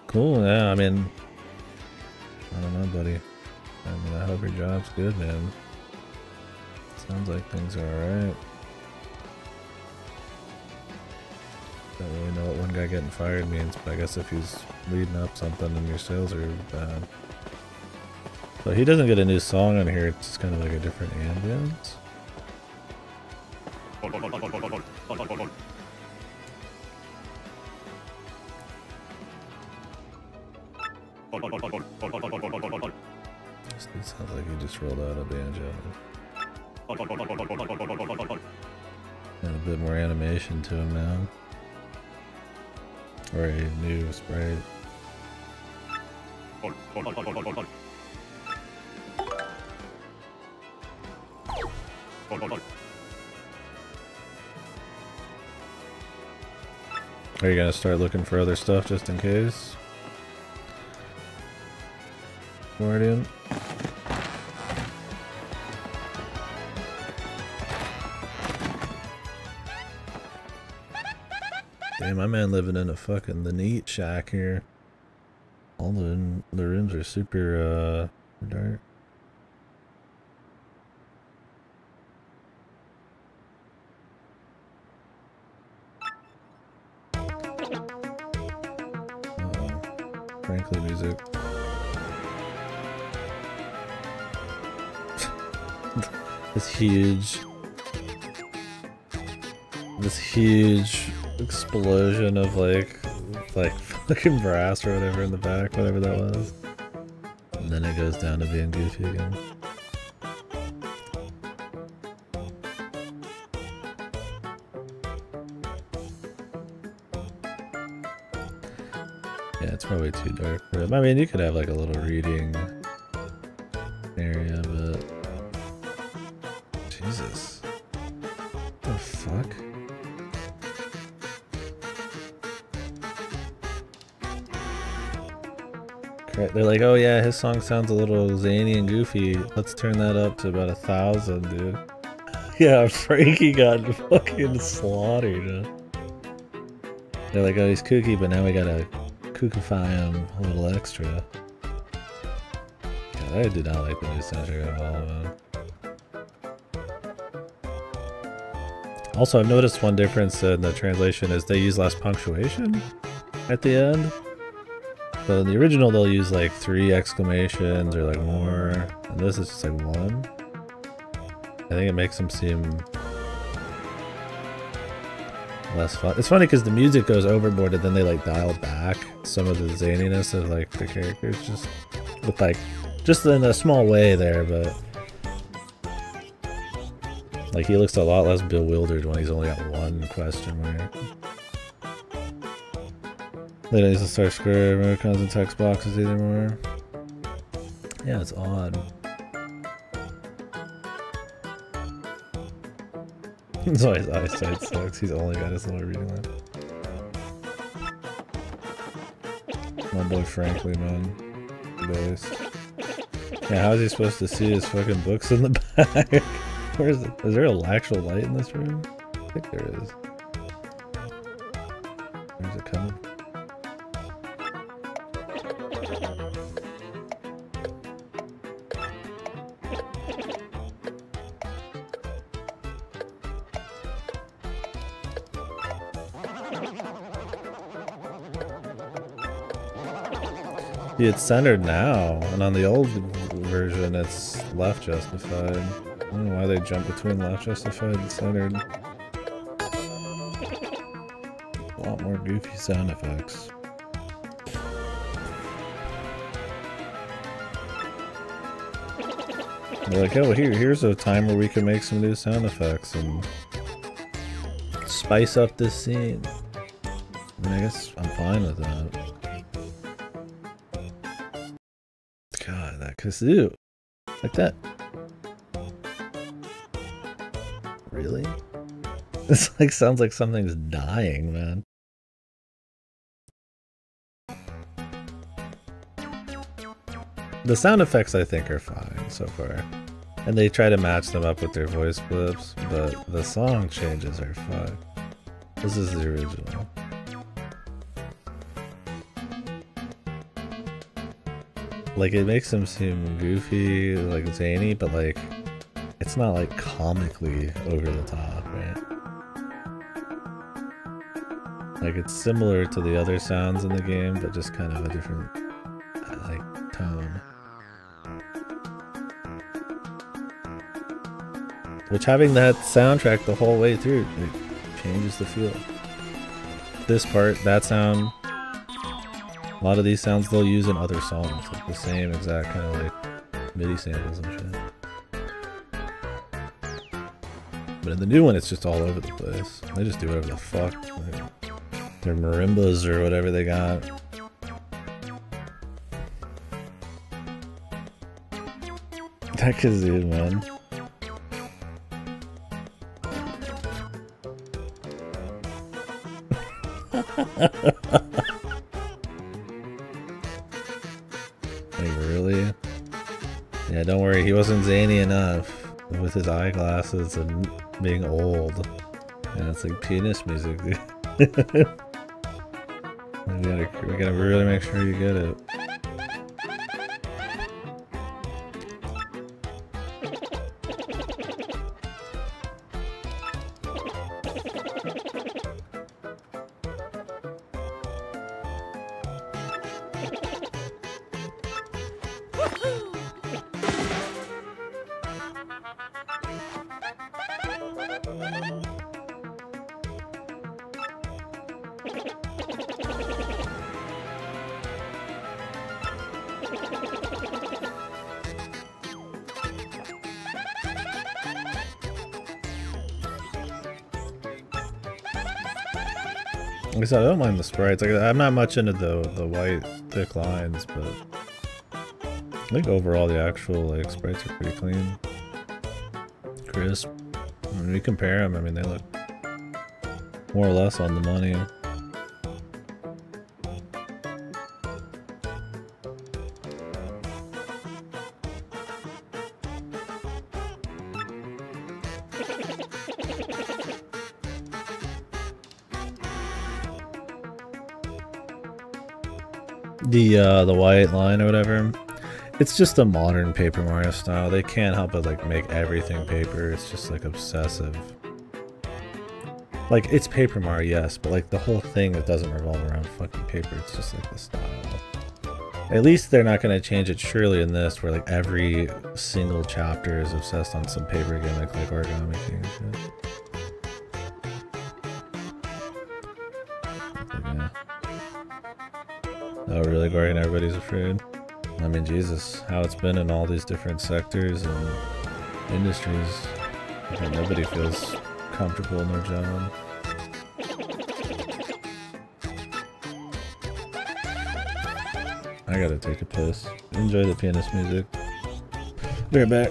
Cool, yeah, I mean, I don't know, buddy. I mean, I hope your job's good, man. Sounds like things are alright. Don't really know what one guy getting fired means, but I guess if he's leading up something and your sales are bad. But he doesn't get a new song on here, it's just kind of like a different ambience. It sounds like he just rolled out a banjo. And a bit more animation to him now. Or a new sprite. Are you gonna start looking for other stuff just in case? Guardian. Damn, my man living in a fucking the neat shack here. All the rooms are super dark. Frankly, music. This huge explosion of like fucking brass or whatever in the back, whatever that was. And then it goes down to being goofy again. Yeah, it's probably too dark for it. I mean, you could have like a little reading area, but Jesus. What the fuck? They're like, oh yeah, his song sounds a little zany and goofy. Let's turn that up to about 1,000, dude. Yeah, Frankie got fucking slaughtered. They're like, oh, he's kooky, but now we gotta kookify him a little extra. God, I did not like the new soundtrack at all, man. Also, I've noticed one difference in the translation is they use less punctuation at the end. So in the original, they'll use like 3 exclamations or like more, and this is just like 1. I think it makes them seem less fun. It's funny because the music goes overboard and then they like dial back some of the zaniness of like the characters just with like, just in a small way there, but like he looks a lot less bewildered when he's only got 1 question mark. They don't use the start square emoticons and text boxes anymore. Yeah, it's odd. That's why his eyesight sucks. He's only got his little reading lamp. My boy Frankly, man. Bass. Yeah, how is he supposed to see his fucking books in the back? Where is it? Is there an actual light in this room? I think there is. Where's it coming? It's centered now, and on the old version it's left justified. I don't know why they jump between left justified and centered. A lot more goofy sound effects. They're like, oh, here's a time where we can make some new sound effects and spice up this scene. I mean, I guess I'm fine with that. God, that kazoo. Like that. Really? This like sounds like something's dying, man. The sound effects I think are fine so far. And they try to match them up with their voice clips, but the song changes are fine. This is the original. Like, it makes him seem goofy, like zany, but like, it's not like comically over the top, right? Like, it's similar to the other sounds in the game, but just kind of a different, like, tone. Which, having that soundtrack the whole way through, it changes the feel. This part, that sound, a lot of these sounds they'll use in other songs, like the same exact kind of like MIDI samples and shit. But in the new one, it's just all over the place. They just do whatever the fuck. Like, their marimbas or whatever they got. That kazoo, man. Like, really? Yeah, don't worry, he wasn't zany enough with his eyeglasses and being old. Yeah, it's like penis music, dude. We gotta really make sure you get it. Like I said, I don't mind the sprites. Like, I'm not much into the white thick lines, but I think overall the actual like sprites are pretty clean, crisp. When we compare them, I mean they look more or less on the money. The white line or whatever, it's just a modern Paper Mario style. They can't help but like make everything paper. It's just like obsessive. Like it's Paper Mario, yes, but like the whole thing, it doesn't revolve around fucking paper. It's just like the style. At least they're not going to change it surely in this, where like every single chapter is obsessed on some paper gimmick like origami king and shit. Yeah. Oh really, Guardian? Everybody's afraid? I mean, Jesus, how it's been in all these different sectors and industries. Nobody feels comfortable in their job. I gotta take a piss. Enjoy the pianist music. Be right back.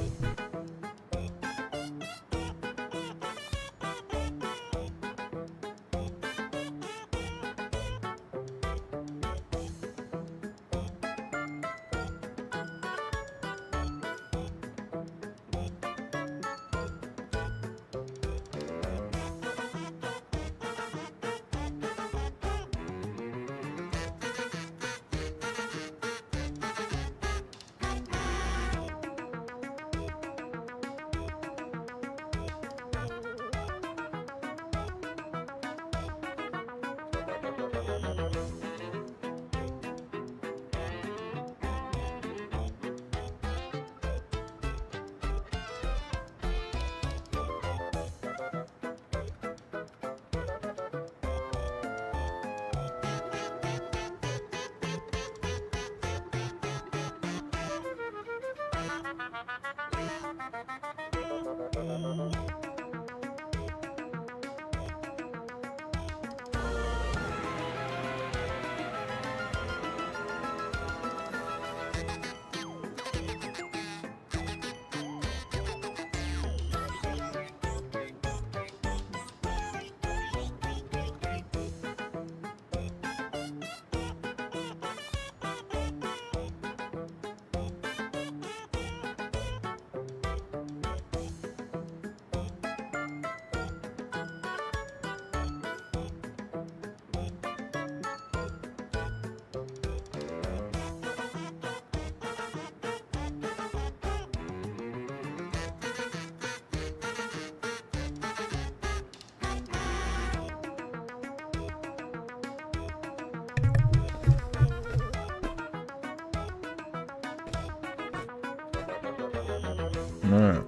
Alright.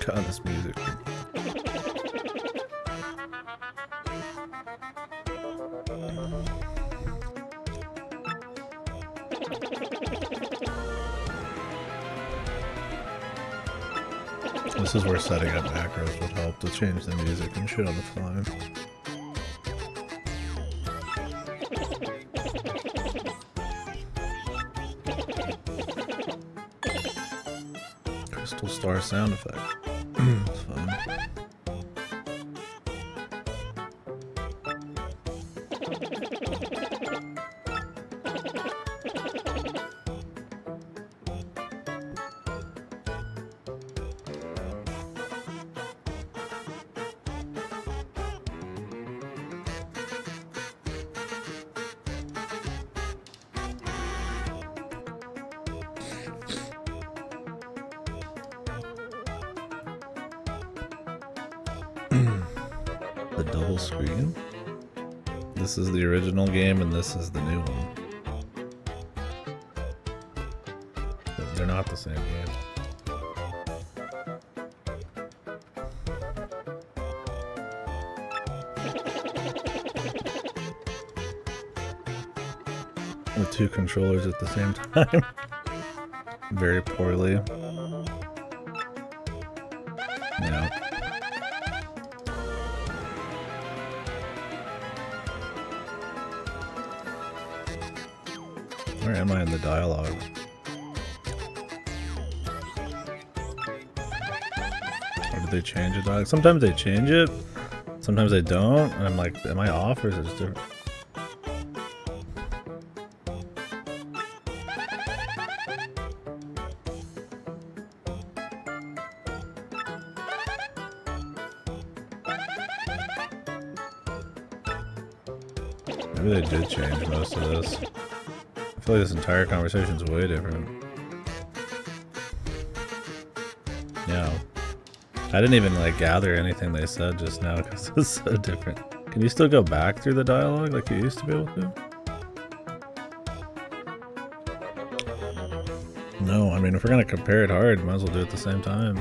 God, this music. This is where setting up macros would help to change the music and shit on the fly. Crystal Star sound effect. It's fun. the double screen? This is the original game and this is the new one. They're not the same game. With two controllers at the same time. Very poorly. Yeah. Where am I in the dialogue? Or did they change the dialogue? Sometimes they change it, sometimes they don't, and I'm like, am I off or is it just different? Maybe they did change most of this. I feel like this entire conversation's way different. Yeah. I didn't even like gather anything they said just now because it's so different. Can you still go back through the dialogue like you used to be able to? No, I mean if we're gonna compare it hard, might as well do it at the same time.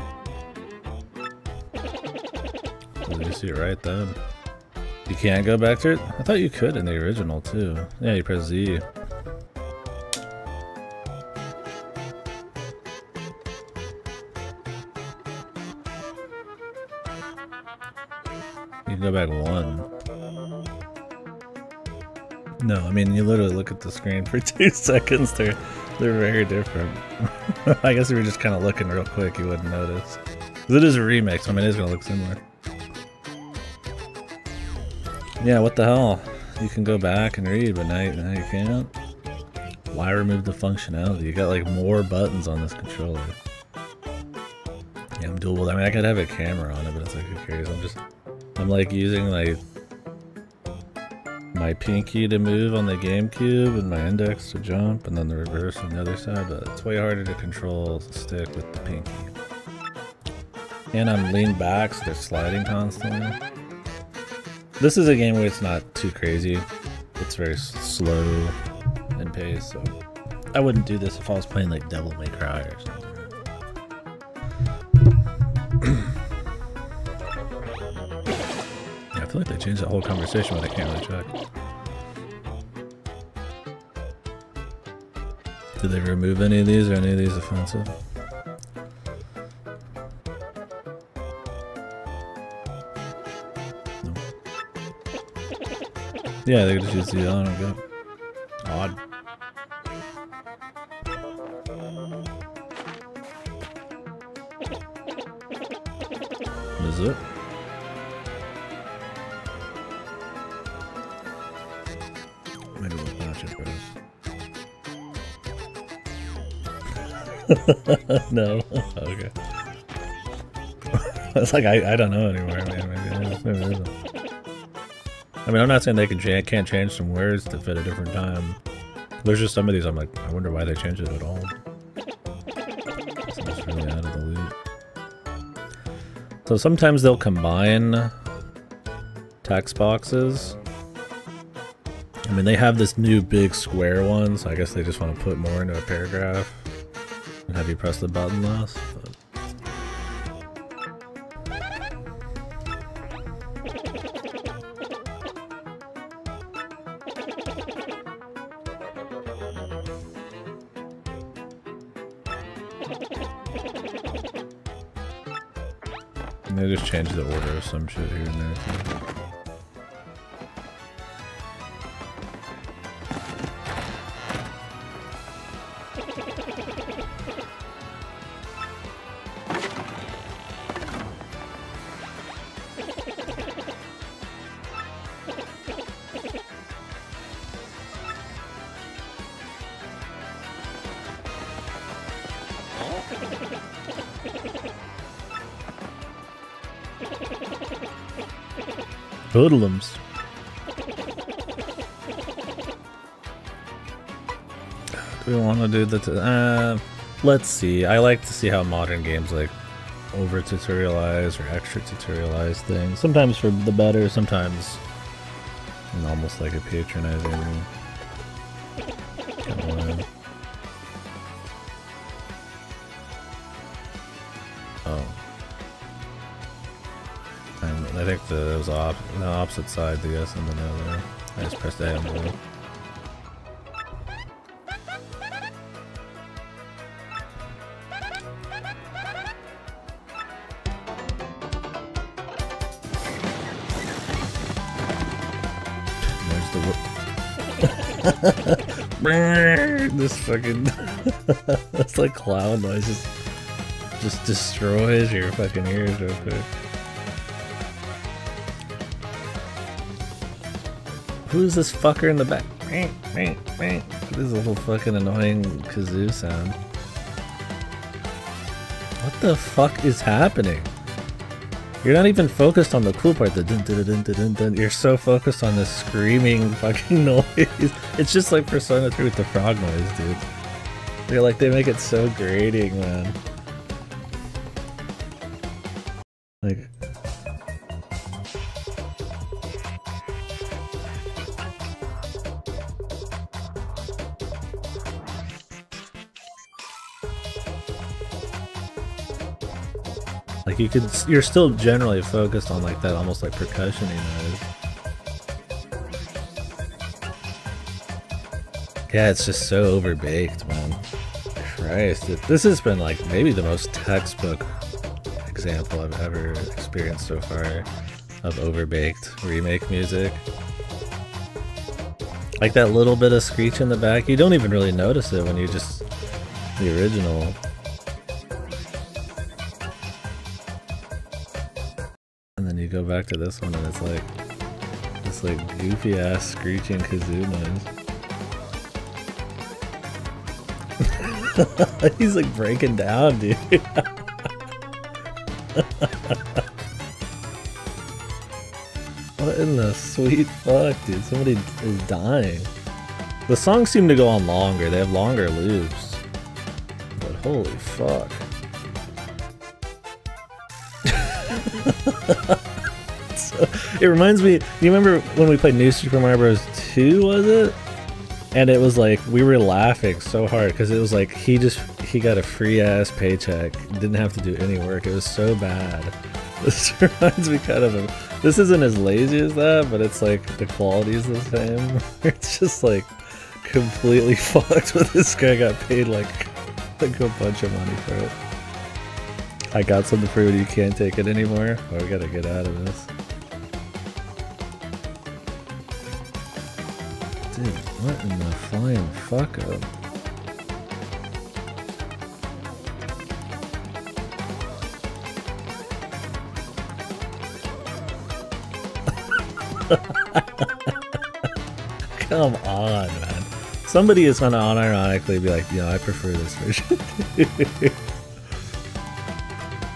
Well, you see it right then. You can't go back through it? I thought you could in the original too. Yeah, you press Z. You can go back one. No, I mean you literally look at the screen for 2 seconds. They're very different. I guess if you're just kind of looking real quick, you wouldn't notice. Because it is a remake, so I mean it is gonna look similar. Yeah, what the hell? You can go back and read, but now you can't. Why remove the functionality? You got like more buttons on this controller. Yeah, I'm dual. I mean, I could have a camera on it, but it's like, who cares? I'm like using like my pinky to move on the GameCube and my index to jump, and then the reverse on the other side. But it's way harder to control the stick with the pinky. And I'm leaned back, so they're sliding constantly. This is a game where it's not too crazy. It's very slow in pace, so I wouldn't do this if I was playing like Devil May Cry or something. Yeah, I feel like they changed that whole conversation, but I can't really check. Did they remove any of these? Are any of these offensive? Yeah, they just use the on and go. Odd. Is it? Maybe we'll patch it first. No. Okay. It's like I don't know anymore. Maybe it isn't. I mean, I'm not saying they can't change some words to fit a different time. There's just some of these I'm like, I wonder why they changed it at all. It's just really out of the loop. So sometimes they'll combine text boxes. I mean, they have this new big square one, so I guess they just want to put more into a paragraph and have you press the button less. But they just changed the order of some shit here and there too. Hoodlums. Do we want to do the... let's see. I like to see how modern games like over tutorialize or extra tutorialize things. Sometimes for the better, sometimes in almost like a patronizing kind of way. Oh. And I think it was the opposite side, I guess, and then the other. I just pressed A and blue. This fucking that's like cloud noise just destroys your fucking ears real quick. Who's this fucker in the back? This is a little fucking annoying kazoo sound. What the fuck is happening? You're not even focused on the cool part, the dun dun dun dun dun dun. You're so focused on the screaming fucking noise. It's just like Persona 3 with the frog noise, dude. They're like, they make it so grating, man. Like... Like you're still generally focused on like that almost like percussion-y noise. Yeah, it's just so overbaked, man. Christ, this has been like maybe the most textbook example I've ever experienced so far of overbaked remake music. Like that little bit of screech in the back, you don't even really notice it when you just the original. And then you go back to this one and it's like this like goofy ass screeching kazoo noise. He's like breaking down, dude. What in the sweet fuck, dude? Somebody is dying. The songs seem to go on longer. They have longer loops. But holy fuck. So, it reminds me, you remember when we played New Super Mario Bros. 2, was it? And it was like, we were laughing so hard because it was like, he got a free ass paycheck, didn't have to do any work. It was so bad. This reminds me kind of this isn't as lazy as that, but it's like the quality is the same. It's just like completely fucked, but this guy got paid like a bunch of money for it. I got something for you, you can't take it anymore. Oh, we gotta get out of this. Dude, what in the flying fuck up? Come on, man. Somebody is gonna unironically be like, I prefer this version.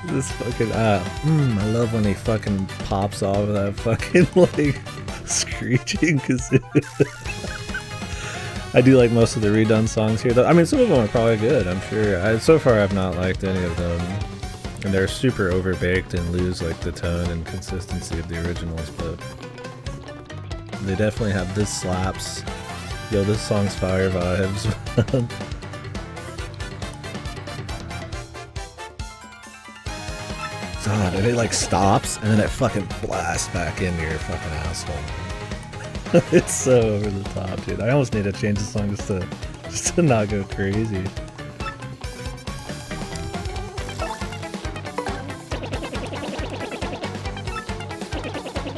This fucking, I love when he fucking pops off of that fucking, like, screeching kazoo. I do like most of the redone songs here, though. I mean, some of them are probably good, I'm sure. So far, I've not liked any of them. And they're super overbaked and lose, like, the tone and consistency of the originals, but they definitely have this slaps. Yo, this song's fire vibes. God, and it like stops and then it fucking blasts back into your fucking asshole. It's so over the top, dude. I almost need to change the song just to not go crazy.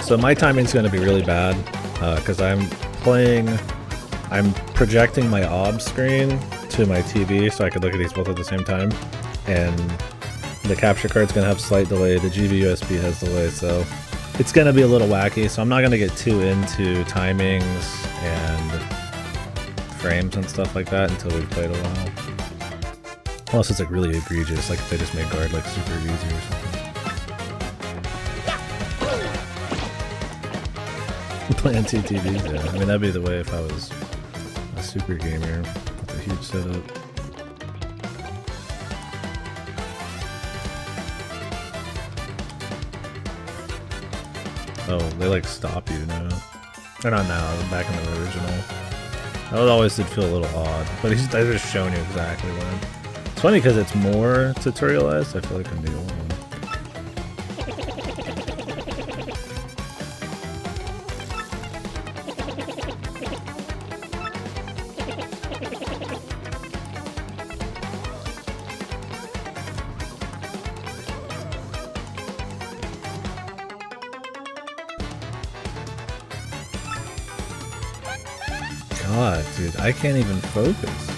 So my timing's gonna be really bad because I'm projecting my OBS screen to my TV so I could look at these both at the same time, and the capture card's gonna have slight delay, the GB USB has delay, so it's gonna be a little wacky, so I'm not gonna get too into timings and frames and stuff like that until we've played a while. Unless it's like really egregious, like if they just make guard like super easy or something. Playing two TVs, yeah. I mean, that'd be the way if I was a super gamer with a huge setup. Oh, they like stop you now. Or not now, back in the original. That always did feel a little odd, but they're just showing you exactly when. It's funny because it's more tutorialized, I feel like, in the old one. God, dude, I can't even focus.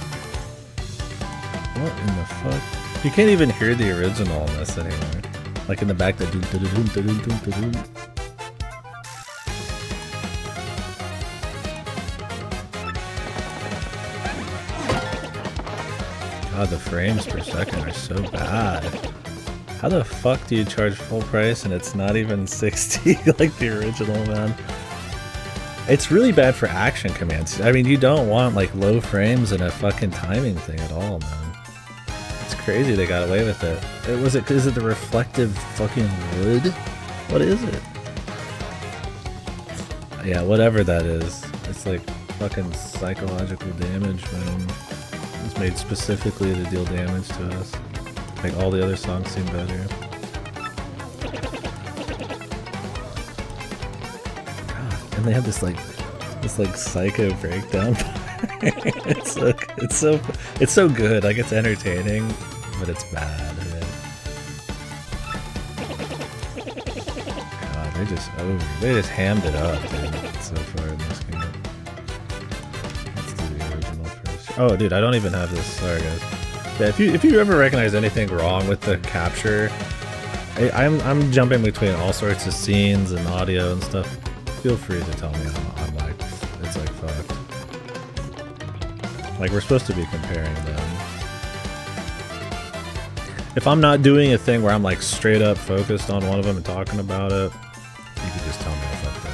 What in the fuck? You can't even hear the original in this anymore. Like in the back, the doom doom doom doom doom doom. God, the frames per second are so bad. How the fuck do you charge full price and it's not even 60 like the original, man? It's really bad for action commands. I mean, you don't want like low frames and a fucking timing thing at all, man. It's crazy they got away with it. Is it the reflective fucking wood? What is it? Yeah, whatever that is. It's like fucking psychological damage, man. It's made specifically to deal damage to us. Like all the other songs seem better. And they have this like psycho breakdown. it's so good. Like it's entertaining, but it's bad. Right? God, they just hammed it up, dude. So far in this game. Let's do the original first. Oh, dude, I don't even have this. Sorry, guys. Yeah, if you ever recognize anything wrong with the capture, I'm jumping between all sorts of scenes and audio and stuff. Feel free to tell me I'm like, it's like fucked. Like, we're supposed to be comparing them. If I'm not doing a thing where I'm like straight up focused on one of them and talking about it, you could just tell me I fucked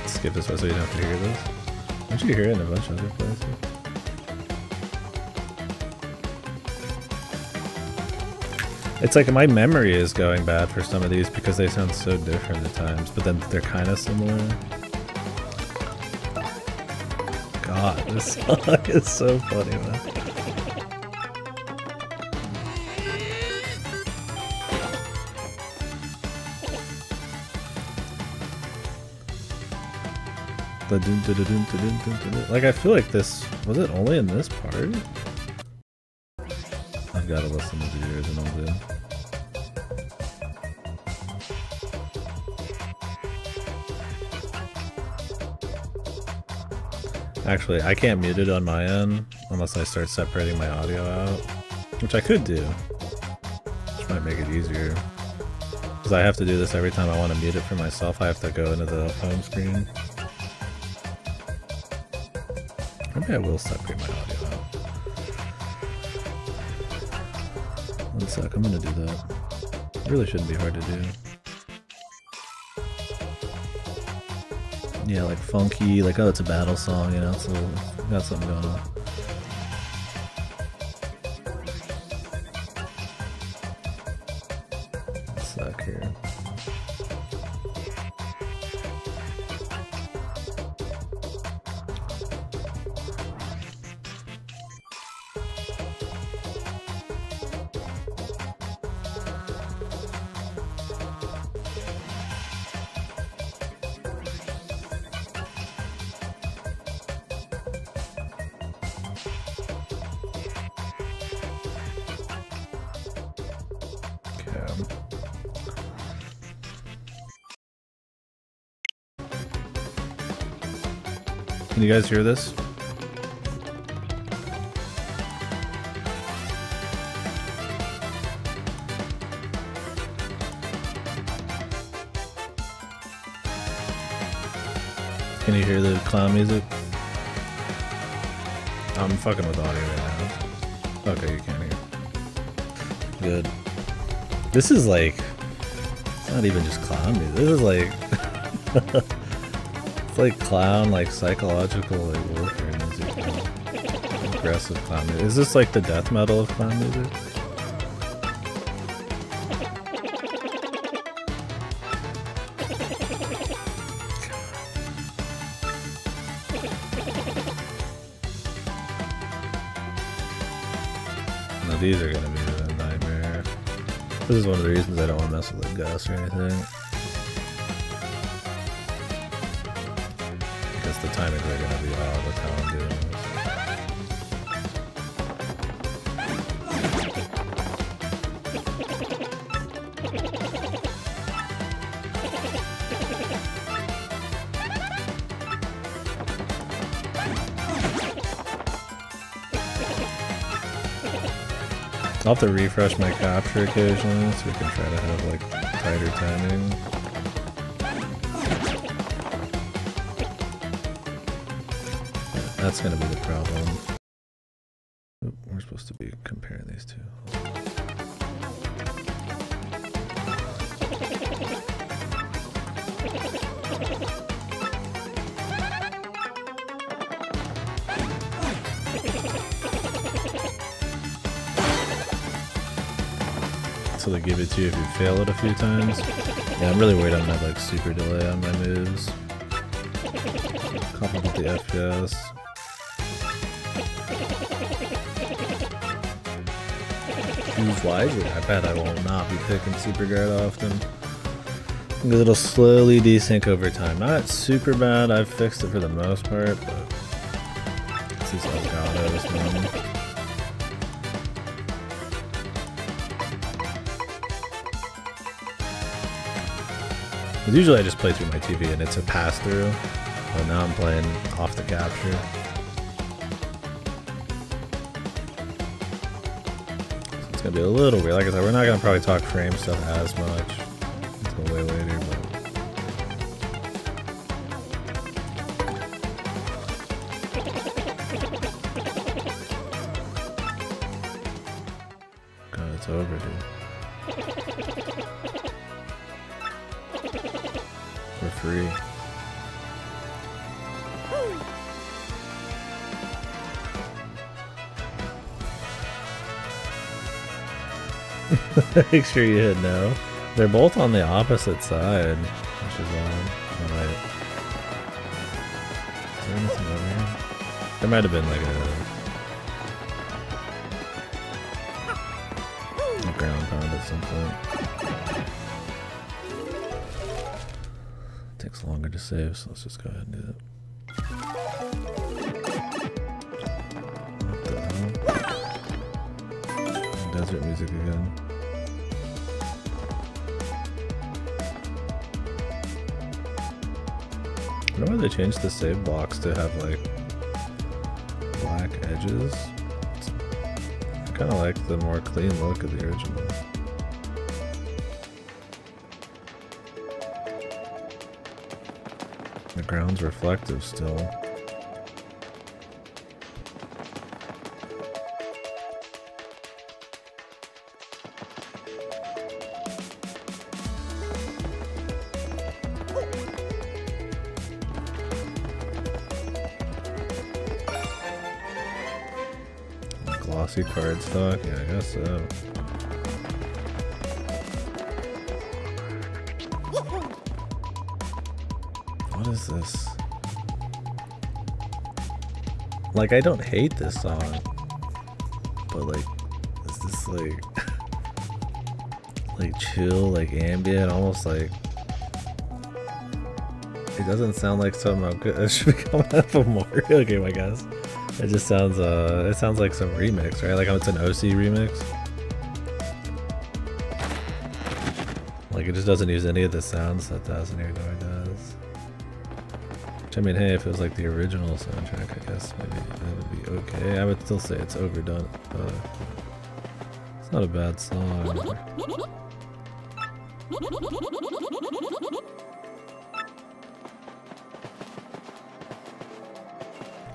up. Skip this way so you don't have to hear this. Don't you hear it in a bunch of other places? It's like my memory is going bad for some of these because they sound so different at times, but then they're kind of similar. God, this song is so funny, man. The doom -da -da -doom -da -doom -doom -da -doom. Like, I feel like this was it only in this part? I've got to listen to the original, dude. Actually, I can't mute it on my end unless I start separating my audio out, which I could do, which might make it easier. Because I have to do this every time I want to mute it for myself. I have to go into the home screen. Maybe I will separate my audio out. One sec, I'm gonna do that. It really shouldn't be hard to do. Yeah, like funky, like, oh, it's a battle song, you know, so got something going on. One sec here. Can you guys hear this? Can you hear the clown music? I'm fucking with audio right now. Okay, you can't hear. Good. This is like, it's not even just clown music. This is like, it's like clown, like psychological, like warfare music. Like, aggressive clown music. Is this like the death metal of clown music? No, these are gonna be a nightmare. This is one of the reasons I don't want to mess with the Gus or anything. Because the timings are gonna be odd with how I'm doing this. I'll have to refresh my capture occasionally so we can try to have like tighter timing. That's gonna be the problem. Oop, we're supposed to be comparing these two. So they give it to you if you fail it a few times. Yeah, I'm really worried I'm gonna have like super delay on my moves. Coupled with the FPS. Choose wisely. I bet I will not be picking super guard often. Because it'll slowly desync over time. Not super bad, I've fixed it for the most part, but it's these Elgatos, man. Usually I just play through my TV and it's a pass-through, but now I'm playing off the capture. So it's gonna be a little weird. Like I said, we're not gonna probably talk frame stuff as much until way later, but God, it's over, dude. For free. Make sure you hit no. They're both on the opposite side, which is odd. Alright. Is there anything over here? There might have been like a ground pound at some point. Takes longer to save, so let's just go ahead and do that. What the hell? Desert music again. I don't know why they changed the save box to have like black edges. I kind of like the more clean look of the original. The ground's reflective still. Glossy cardstock? Yeah, I guess so. What is this? Like, I don't hate this song, but like, is this like, like chill, like ambient, almost like, it doesn't sound like something I'm good. It should be coming out of a Mario game, I guess. It just sounds, it sounds like some remix, right? Like it's an OC remix. Like it just doesn't use any of the sounds that Thousand Year Door does. Which, I mean, hey, if it was like the original soundtrack, I guess maybe that would be okay. I would still say it's overdone, but it's not a bad song.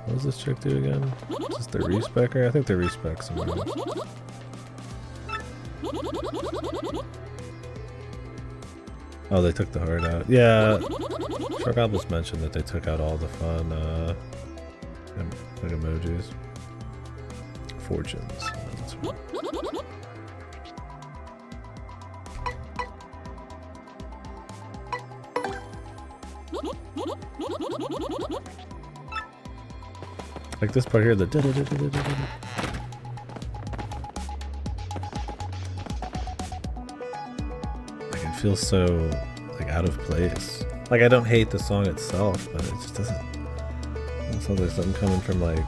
What does this chick do again? Is this the respecker? I think they respec somewhere else. Oh, they took the heart out. Yeah, Sharkoblis mentioned that they took out all the fun like emojis. Fortunes. That's right. Like this part here, the feels so like out of place. Like I don't hate the song itself, but it just doesn't. It sounds like something coming from like,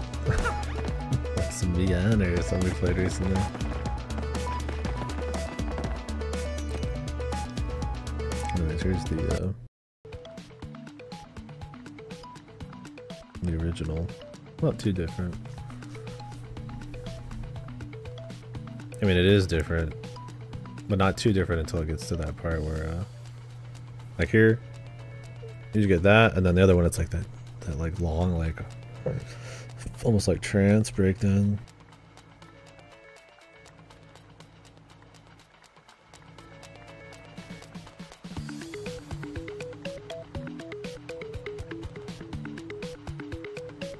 like some VN or something we played recently. Anyways, here's the original. Not too different. I mean, it is different, but not too different until it gets to that part where, like here, you get that, and then the other one, it's like that like long, like almost like trance breakdown.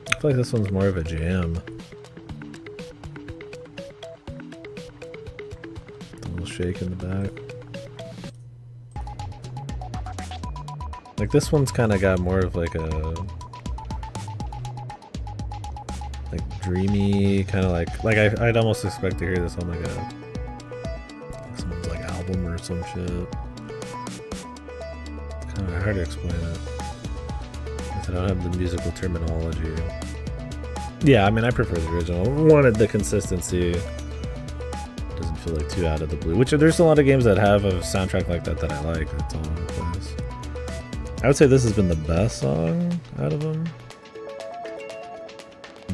I feel like this one's more of a jam. A little shake in the back. Like this one's kind of got more of like a dreamy kind of like I'd almost expect to hear this on like someone's like album or some shit. It's kind of hard to explain it. I don't have the musical terminology. Yeah, I mean, I prefer the original. Wanted the consistency. Doesn't feel like too out of the blue. Which there's a lot of games that have a soundtrack like that that I like. That's all over the place. I would say this has been the best song out of them.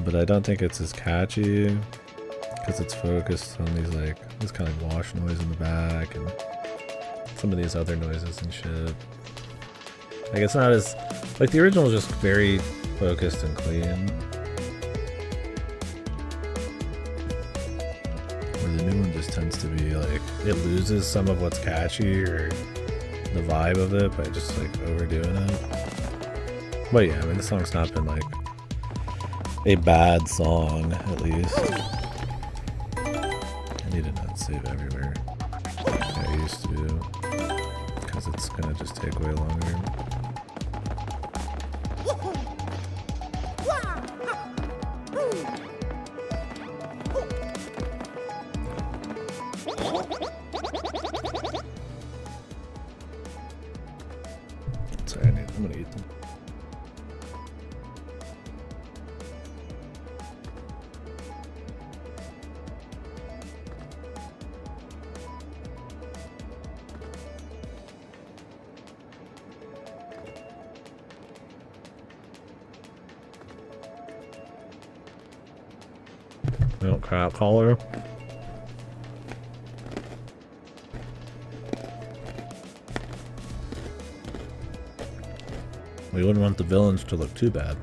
But I don't think it's as catchy. Because it's focused on these like, this kind of wash noise in the back. And some of these other noises and shit. Like it's not as, like the original is just very focused and clean. Where the new one just tends to be like, it loses some of what's catchy or the vibe of it by just like overdoing it. But yeah, I mean the song's not been like a bad song, at least. I need to not save everywhere like I used to, because it's gonna just take way longer. Sorry, I'm gonna eat them. I don't crap collar. We wouldn't want the villains to look too bad.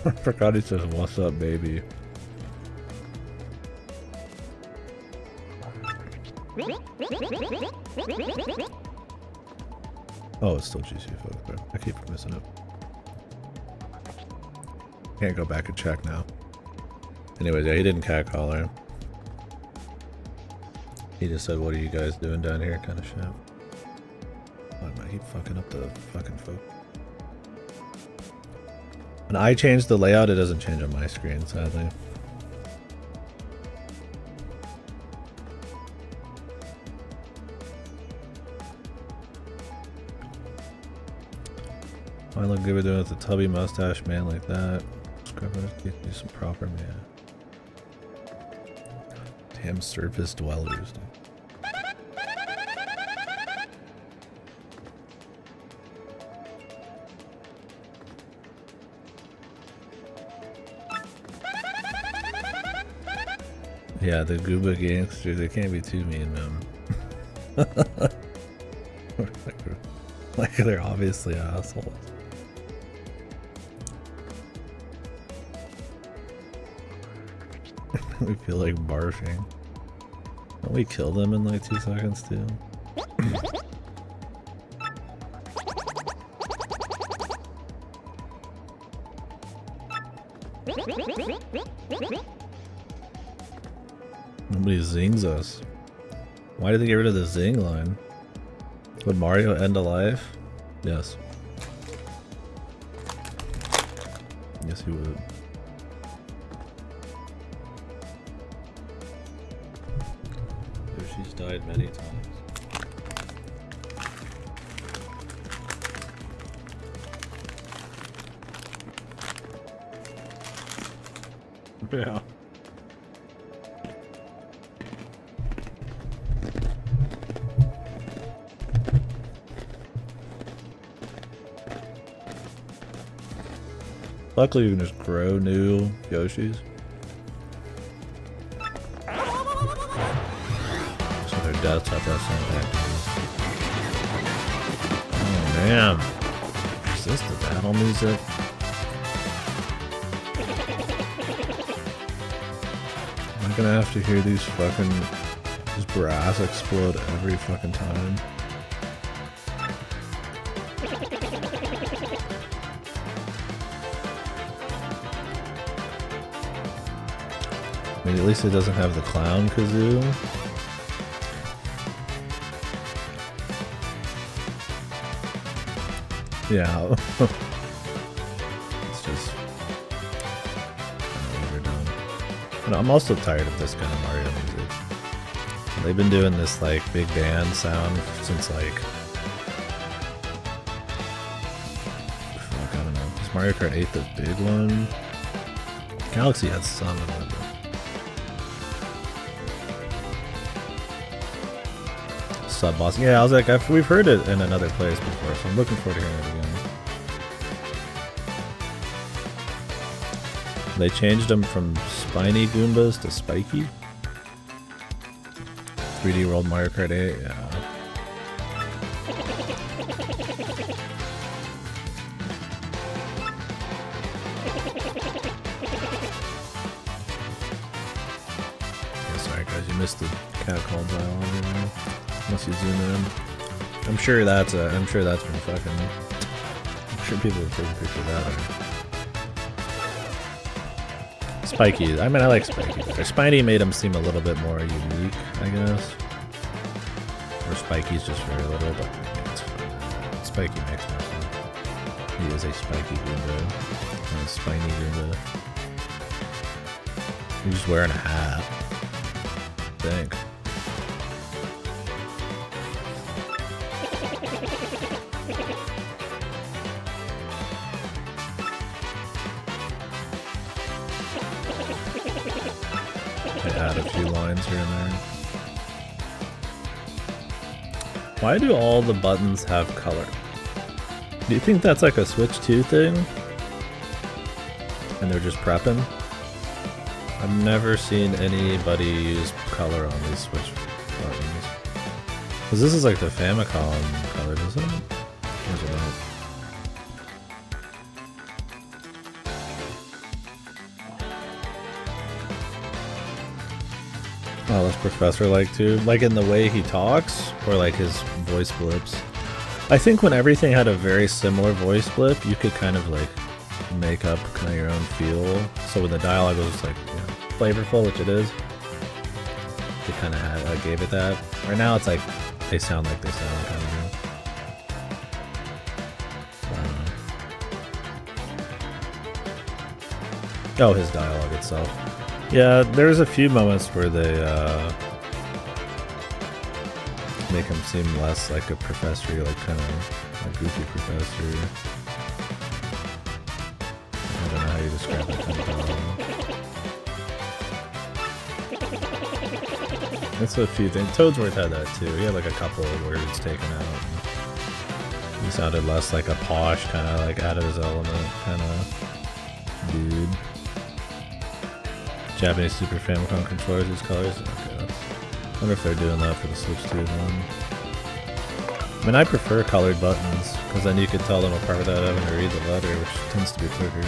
I forgot he says, "What's up, baby?" Oh, it's still GC folks. I keep missing it. Can't go back and check now. Anyways, yeah, he didn't catcall. He just said, "What are you guys doing down here?" kind of shit. Why am I keep fucking up the fucking folk? When I change the layout, it doesn't change on my screen, sadly. I look good with doing with a tubby mustache man like that. Do some proper man. Damn surface dwellers, dude. Yeah, the Gooba gangsters, they can't be too mean, man. like they're obviously assholes. We feel like barfing. Don't we kill them in like 2 seconds too? Nobody zings us. Why did they get rid of the zing line? Would Mario end a life? Yes. Yes, he would. died many times. Yeah. Luckily, you can just grow new Yoshis. So their deaths have that same impact. Oh man. Is this the battle music? I'm gonna have to hear these brass explode every fucking time. I mean, at least it doesn't have the clown kazoo. Yeah. It's just kind of overdone. But I'm also tired of this kind of Mario music. They've been doing this like big band sound since like, fuck, I don't know. Is Mario Kart 8 the big one? Galaxy had some of them. Sub-boss. Yeah, I was like, we've heard it in another place before, so I'm looking forward to hearing it again. They changed them from spiny Goombas to spiky. 3D World Mario Kart 8, yeah. Yeah, sorry guys, you missed the cat call dialogue there. Unless you zoom in. I'm sure that's been fucking... I'm sure people have taken pictures of that already. Spiky. I mean, I like Spiky better. Spiny made him seem a little bit more unique, I guess. Or Spiky's just very little, but it's fine. Spiky makes more sense. He is a spiky Goomba. And a spiny Goomba. He's just wearing a hat. I think. Add a few lines here and there. Why do all the buttons have color? Do you think that's like a Switch 2 thing? And they're just prepping? I've never seen anybody use color on these Switch buttons. Because this is like the Famicom color, isn't it? Or is it not? Oh, that's Professor-like too? Like in the way he talks? Or like his voice blips? I think when everything had a very similar voice blip, you could kind of like make up kind of your own feel. So when the dialogue was like, you know, flavorful, which it is, they kind of had, gave it that. Right now it's like, they sound like they sound kind of do. Oh, his dialogue itself. Yeah, there's a few moments where they make him seem less like a professor, like kind of a goofy professor. I don't know how you describe that kind of dialogue. That's a few things. Toadsworth had that too. He had like a couple of words taken out. He sounded less like a posh, kind of like out of his element kind of dude. Japanese Super Famicom controllers, these colors. Okay, I wonder if they're doing that for the Switch 2 then. I mean, I prefer colored buttons, because then you could tell them apart without having to read the letter, which tends to be quicker.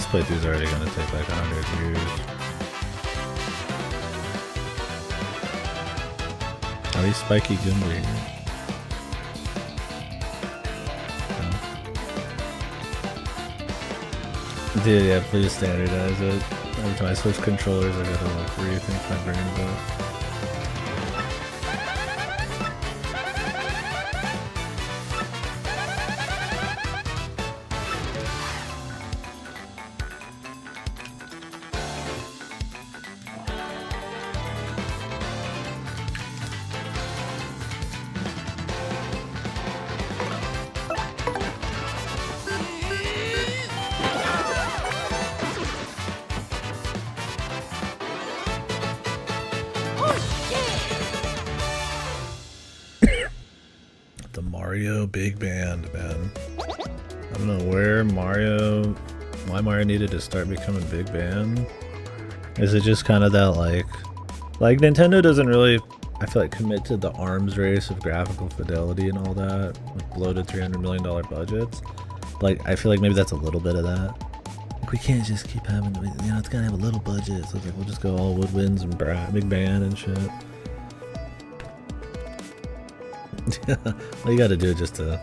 playthrough's already gonna take like 100 years. At least Spiky Goomba here. Dude, yeah, please standardize it. Every time I switch controllers, I gotta like rethink my brain a bit. The Mario big band, man. I don't know why Mario needed to start becoming big band. Is it just kind of that like Nintendo doesn't really, I feel like, commit to the arms race of graphical fidelity and all that with bloated $300 million budgets. Like, I feel like maybe that's a little bit of that. Like, we can't just keep having, you know, it's gotta have a little budget. So it's like, we'll just go all woodwinds and big band and shit. All you gotta do just to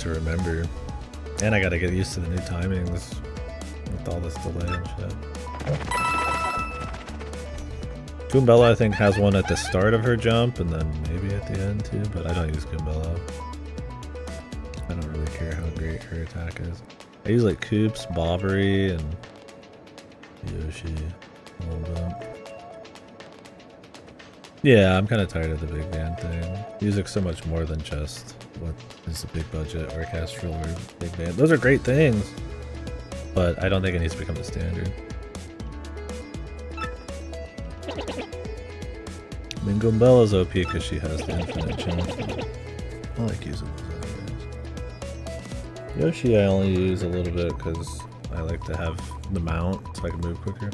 remember. And I gotta get used to the new timings with all this delay and shit. Goombella, I think, has one at the start of her jump and then maybe at the end too, but I don't use Goombella. I don't really care how great her attack is. I use like Koops, Bobbery, and Yoshi a little bit. Yeah, I'm kind of tired of the big band thing. Music's so much more than just what is a big budget orchestral or big band. Those are great things, but I don't think it needs to become the standard. I mean, Goombella's OP because she has the infinite jump. I like using those other guys. Yoshi I only use a little bit because I like to have the mount so I can move quicker.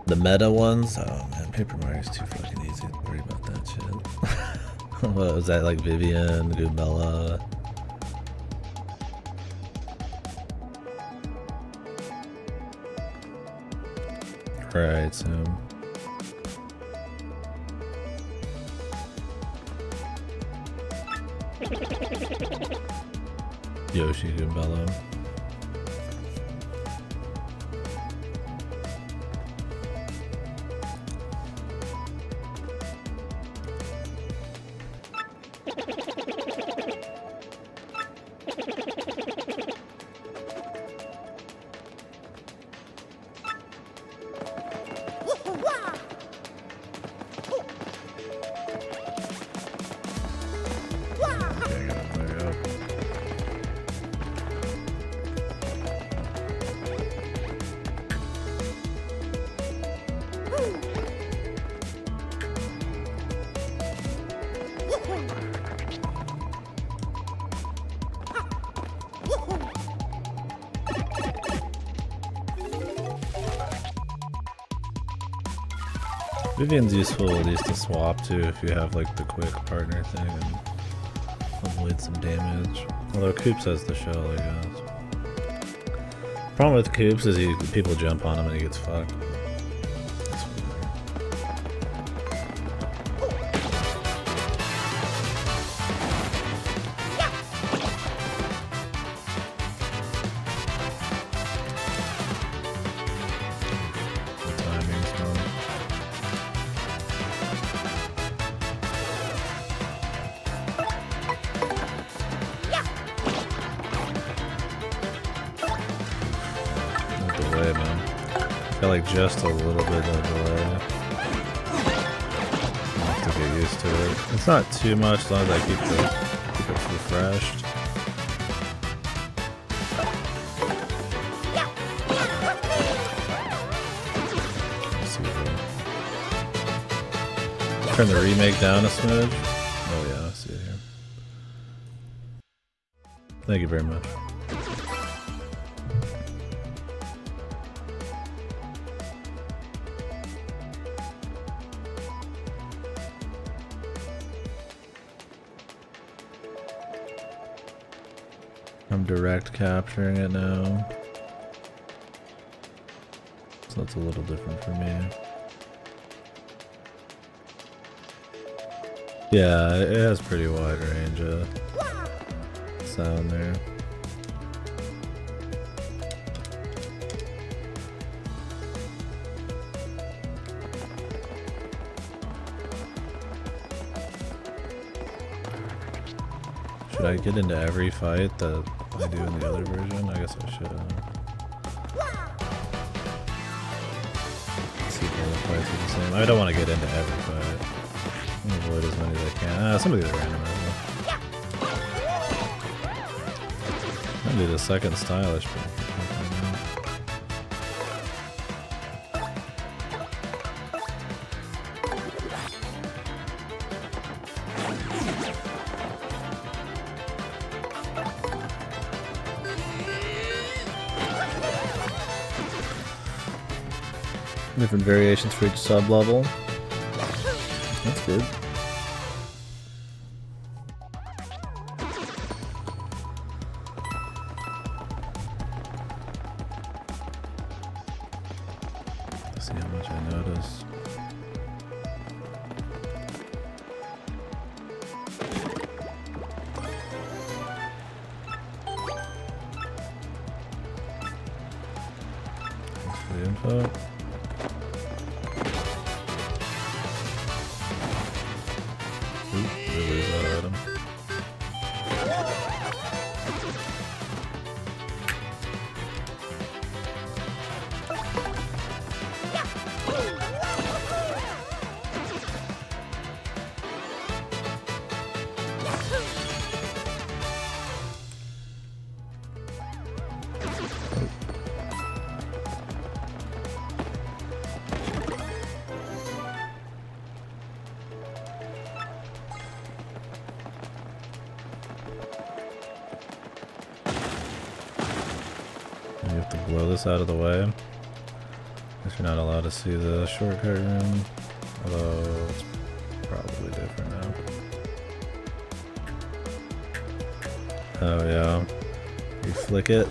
The meta ones, oh man, Paper Mario's too fucking easy. Don't worry about that shit. What was that, like Vivian, Goombella? Right, so Yoshi, Goombella. Vivian's useful at least to swap to if you have like the quick partner thing and avoid some damage. Although Koops has the shell, I guess. Problem with Koops is people jump on him and he gets fucked. That's weird. The timing's gone. Delay, man. Got like just a little bit of delay. I'll have to get used to it. It's not too much as long as I keep it refreshed. Let's see turn the remake down a smidge. Oh yeah, I see it here. Thank you very much. I'm direct capturing it now. So that's a little different for me. Yeah, it has pretty wide range of sound there. Should I get into every fight that I do in the other version? I guess I should. See if all the fights are the same. I don't want to get into every fight. I'm gonna avoid as many as I can. Some of these are random. I'll do the second stylish. Different variations for each sub level. That's good. Let's see how much I notice. Thanks for the info. You have to blow this out of the way. Guess you're not allowed to see the shortcut room. Although it's probably different now. Oh yeah. You flick it,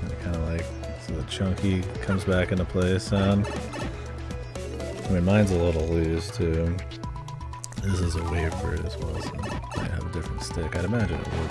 and it kinda like so the chunky comes back into place sound. I mean mine's a little loose too. This is a waverbird as well, so it might have a different stick. I'd imagine it would.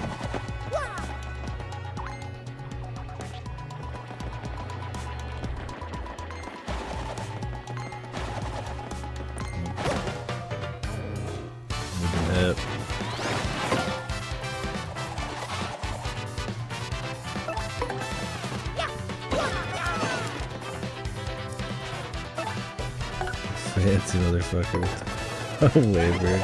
Fancy motherfucker with a waverbird.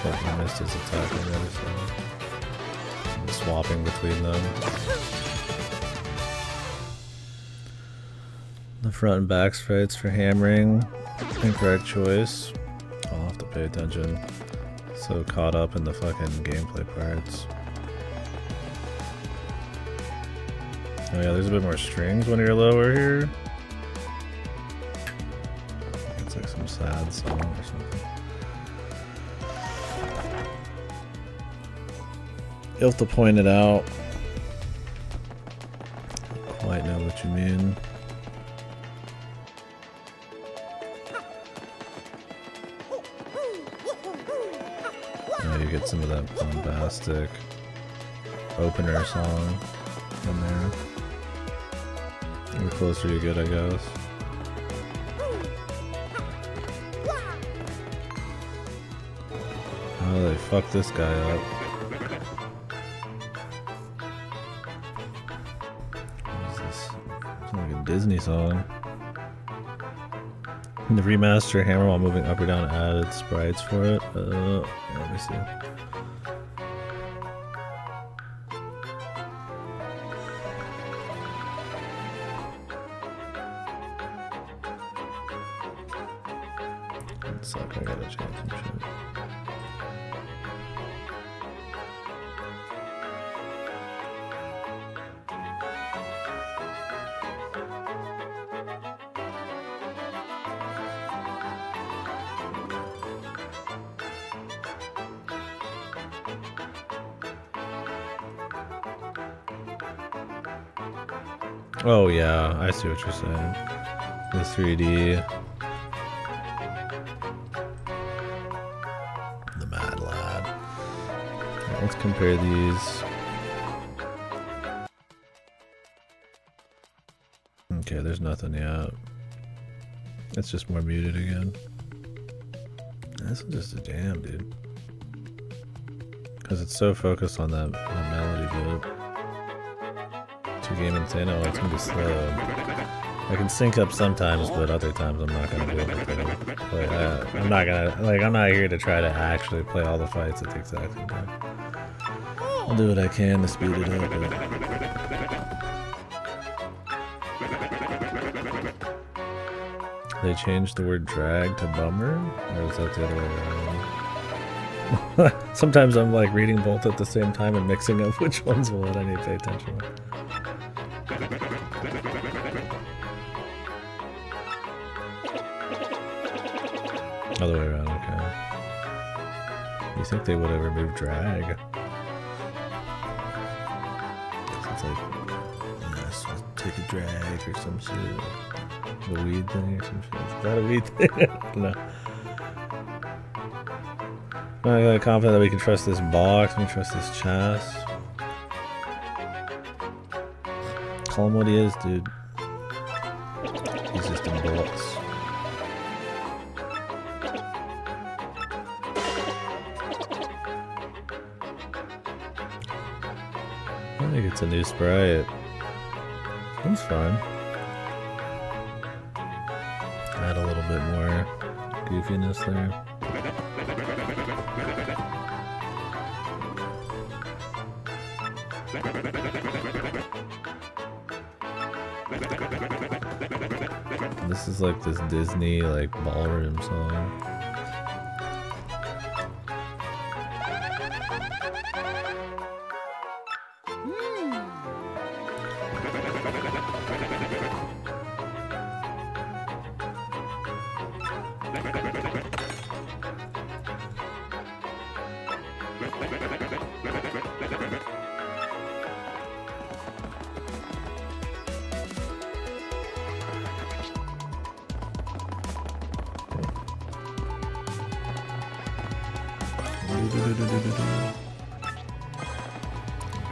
I missed his attack on the other side. Swapping between them. The front and back sprites for hammering. Incorrect choice. I'll have to pay attention. So caught up in the fucking gameplay parts. Oh yeah, there's a bit more strings when you're lower here. It's like some sad song or something. You'll have to point it out. Quite know what you mean. Now you get some of that bombastic opener song in there. The closer you get, I guess. Oh, they fucked this guy up. Disney song. The remaster hammer while moving up or down added sprites for it. Let me see. doesn't suck. I gotta change some shit. Oh yeah, I see what you're saying. The 3D. The Mad Lad. Right, let's compare these. Okay, there's nothing yet. It's just more muted again. This is just a jam, dude. Because it's so focused on that melody bit. Game insane. Oh, it's gonna be slow. I can sync up sometimes, but other times I'm not gonna be able to play. I'm not gonna I'm not here to try to actually play all the fights at the exact same time. I'll do what I can to speed it up. But they changed the word drag to bummer, or is that the other way around? Sometimes I'm like reading both at the same time and mixing up which ones will let I need to pay attention to. Other way around, okay. You think they would have removed drag? It's like, let's take a drag or some shit. The weed thing or some shit. Is that a weed thing? I don't know. I'm not really confident that we can trust this box. We can trust this chest. Call him what he is, dude. He's just in bullets. I think it's a new sprite. That's fine. Add a little bit more goofiness there. This is like this Disney like ballroom song.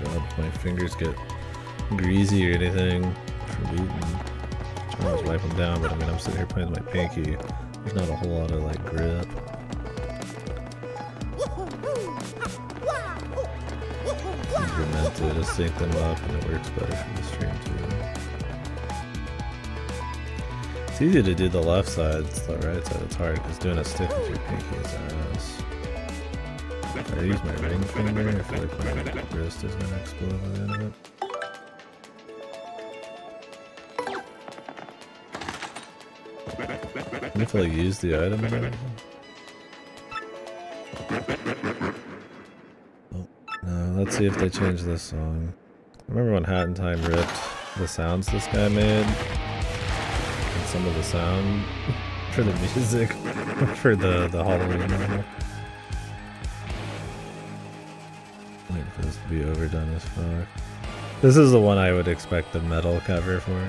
God, my fingers get greasy or anything from eating. I'm trying to wipe them down, but I mean, I'm sitting here playing with my pinky. There's not a whole lot of like grip. You're meant to just sync them up, and it works better for the stream too. It's easy to do the left side, it's the right side. It's hard because doing a stick with your pinky is ass. If I use my ring finger, I feel like my wrist is gonna explode by the end of it. I have to like use the item and everything. Oh, no, let's see if they change this song. Remember when Hat in Time ripped the sounds this guy made? And some of the sound for the music for the Halloween level. Wait for this to be overdone as fuck. This is the one I would expect the metal cover for.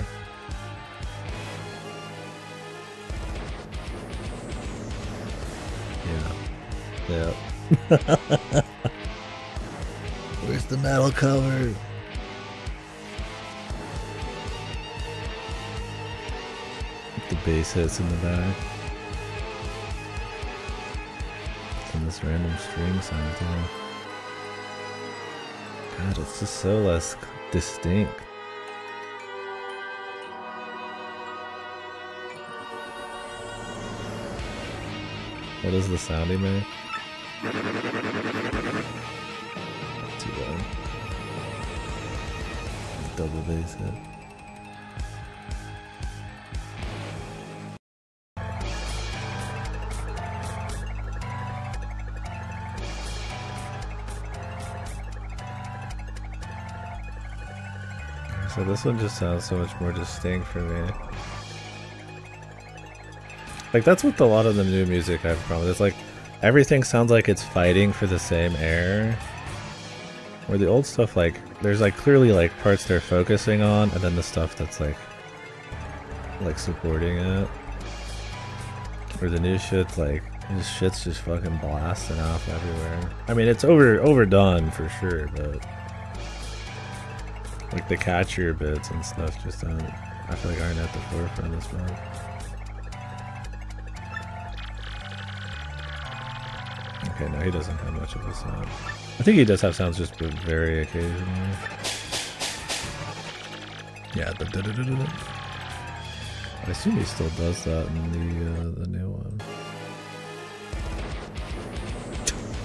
Yeah. Yep. Where's the metal cover? The bass hits in the back. And this random string sound too. God, it's just so less distinct. What is the sound he made? Not too bad. Double bass hit. So this one just sounds so much more distinct for me. Like, that's with a lot of the new music I've probably. It's like, everything sounds like it's fighting for the same air. Where the old stuff, like, there's like clearly like parts they're focusing on, and then the stuff that's like supporting it. Where the new shit's like, this shit's just fucking blasting off everywhere. I mean, it's overdone for sure, but like the catchier bits and stuff just don't, I feel like aren't at the forefront as much. Okay, no, he doesn't have much of a sound. I think he does have sounds, just very occasionally. Yeah, the da-da-da-da-da. I assume he still does that in the new one.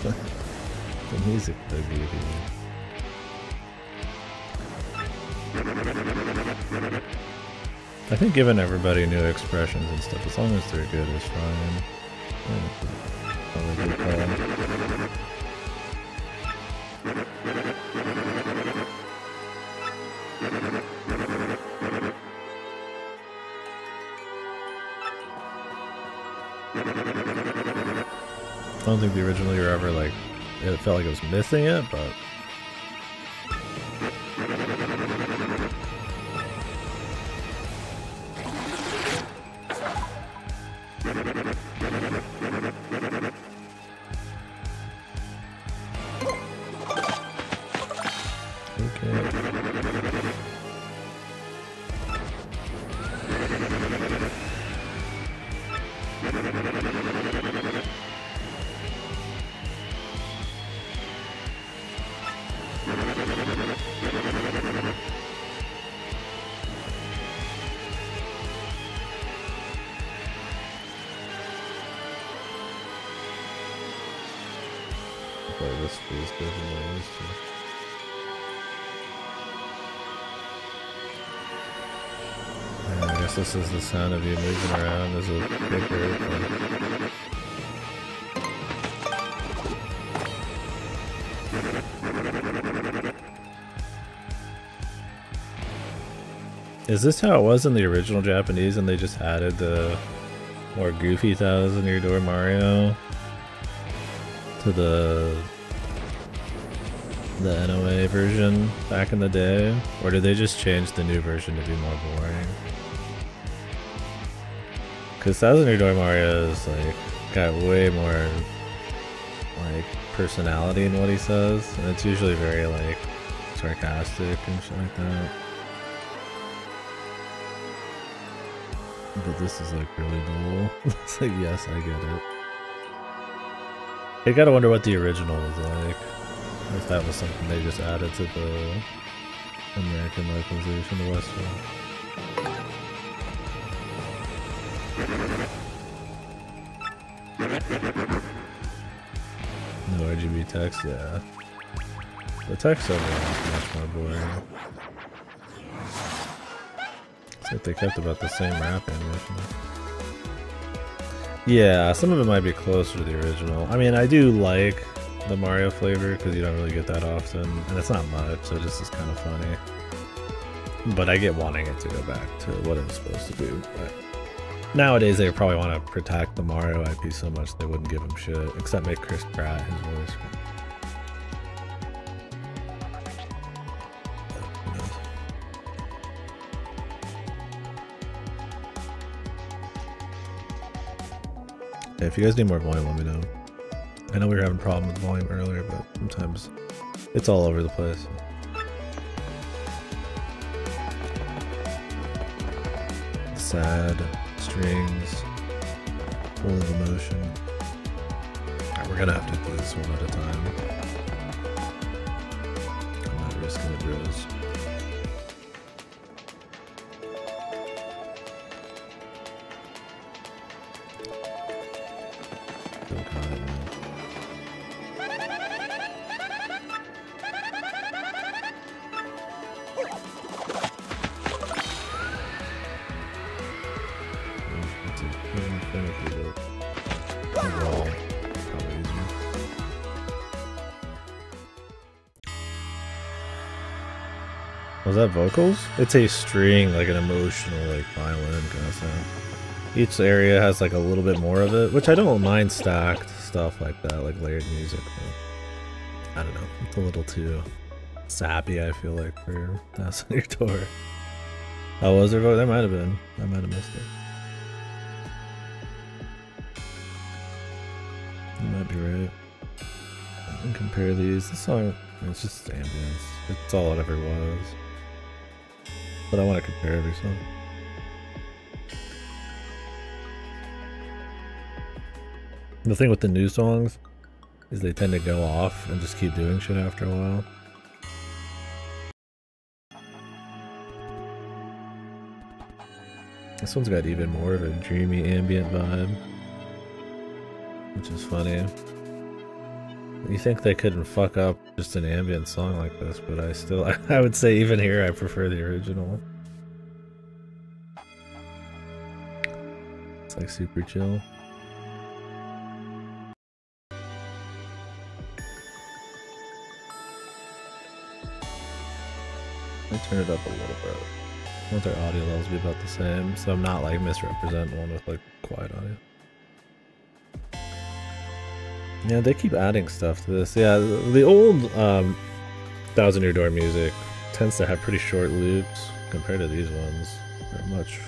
The music, the beauty. I think giving everybody new expressions and stuff, as long as they're good, is fine. I don't think the original you were ever like, it felt like it was missing it, but this feels good than what I used to. I guess this is the sound of you moving around as a big airplane. Is this how it was in the original Japanese and they just added the more goofy Thousand Year Door Mario to the NOA version back in the day? Or did they just change the new version to be more boring? Because Thousand Year Door Mario is like got way more like personality in what he says, and it's usually very like sarcastic and shit like that. But this is like really dull. It's like, yes, I get it. I gotta wonder what the original was like. If that was something they just added to the American localization, the West one. No RGB text, yeah. The text overall is much more boring. It's like they kept about the same rap animation. Yeah, some of it might be closer to the original. I mean, I do like the Mario flavor because you don't really get that often, and it's not much, so this is kind of funny. But I get wanting it to go back to what it was supposed to do. But nowadays, they probably want to protect the Mario IP so much they wouldn't give him shit, except make Chris Pratt his voice. Yeah, if you guys need more volume, let me know. I know we were having a problem with volume earlier, but sometimes it's all over the place. Sad strings, full of emotion. Alright, we're gonna have to do this one at a time. I'm not risking it, bros. Was that vocals? It's a string, like an emotional, like violin kind of thing. Each area has like a little bit more of it, which I don't mind stacked stuff like that, like layered music. But I don't know, it's a little too sappy, I feel like, for That's on Your Door. Oh, was there vote? There might have been. I might have missed it. You might be right. I can compare these. This song, it's just ambience. It's all it ever was. But I want to compare every song. The thing with the new songs is they tend to go off and just keep doing shit after a while. This one's got even more of a dreamy ambient vibe, which is funny. You think they couldn't fuck up just an ambient song like this, but I would say even here I prefer the original. It's like super chill. Let me turn it up a little bit. I want their audio levels to be about the same, so I'm not like misrepresenting one with like quiet audio. Yeah, they keep adding stuff to this. Yeah, the old Thousand Year Door music tends to have pretty short loops compared to these ones. They're much.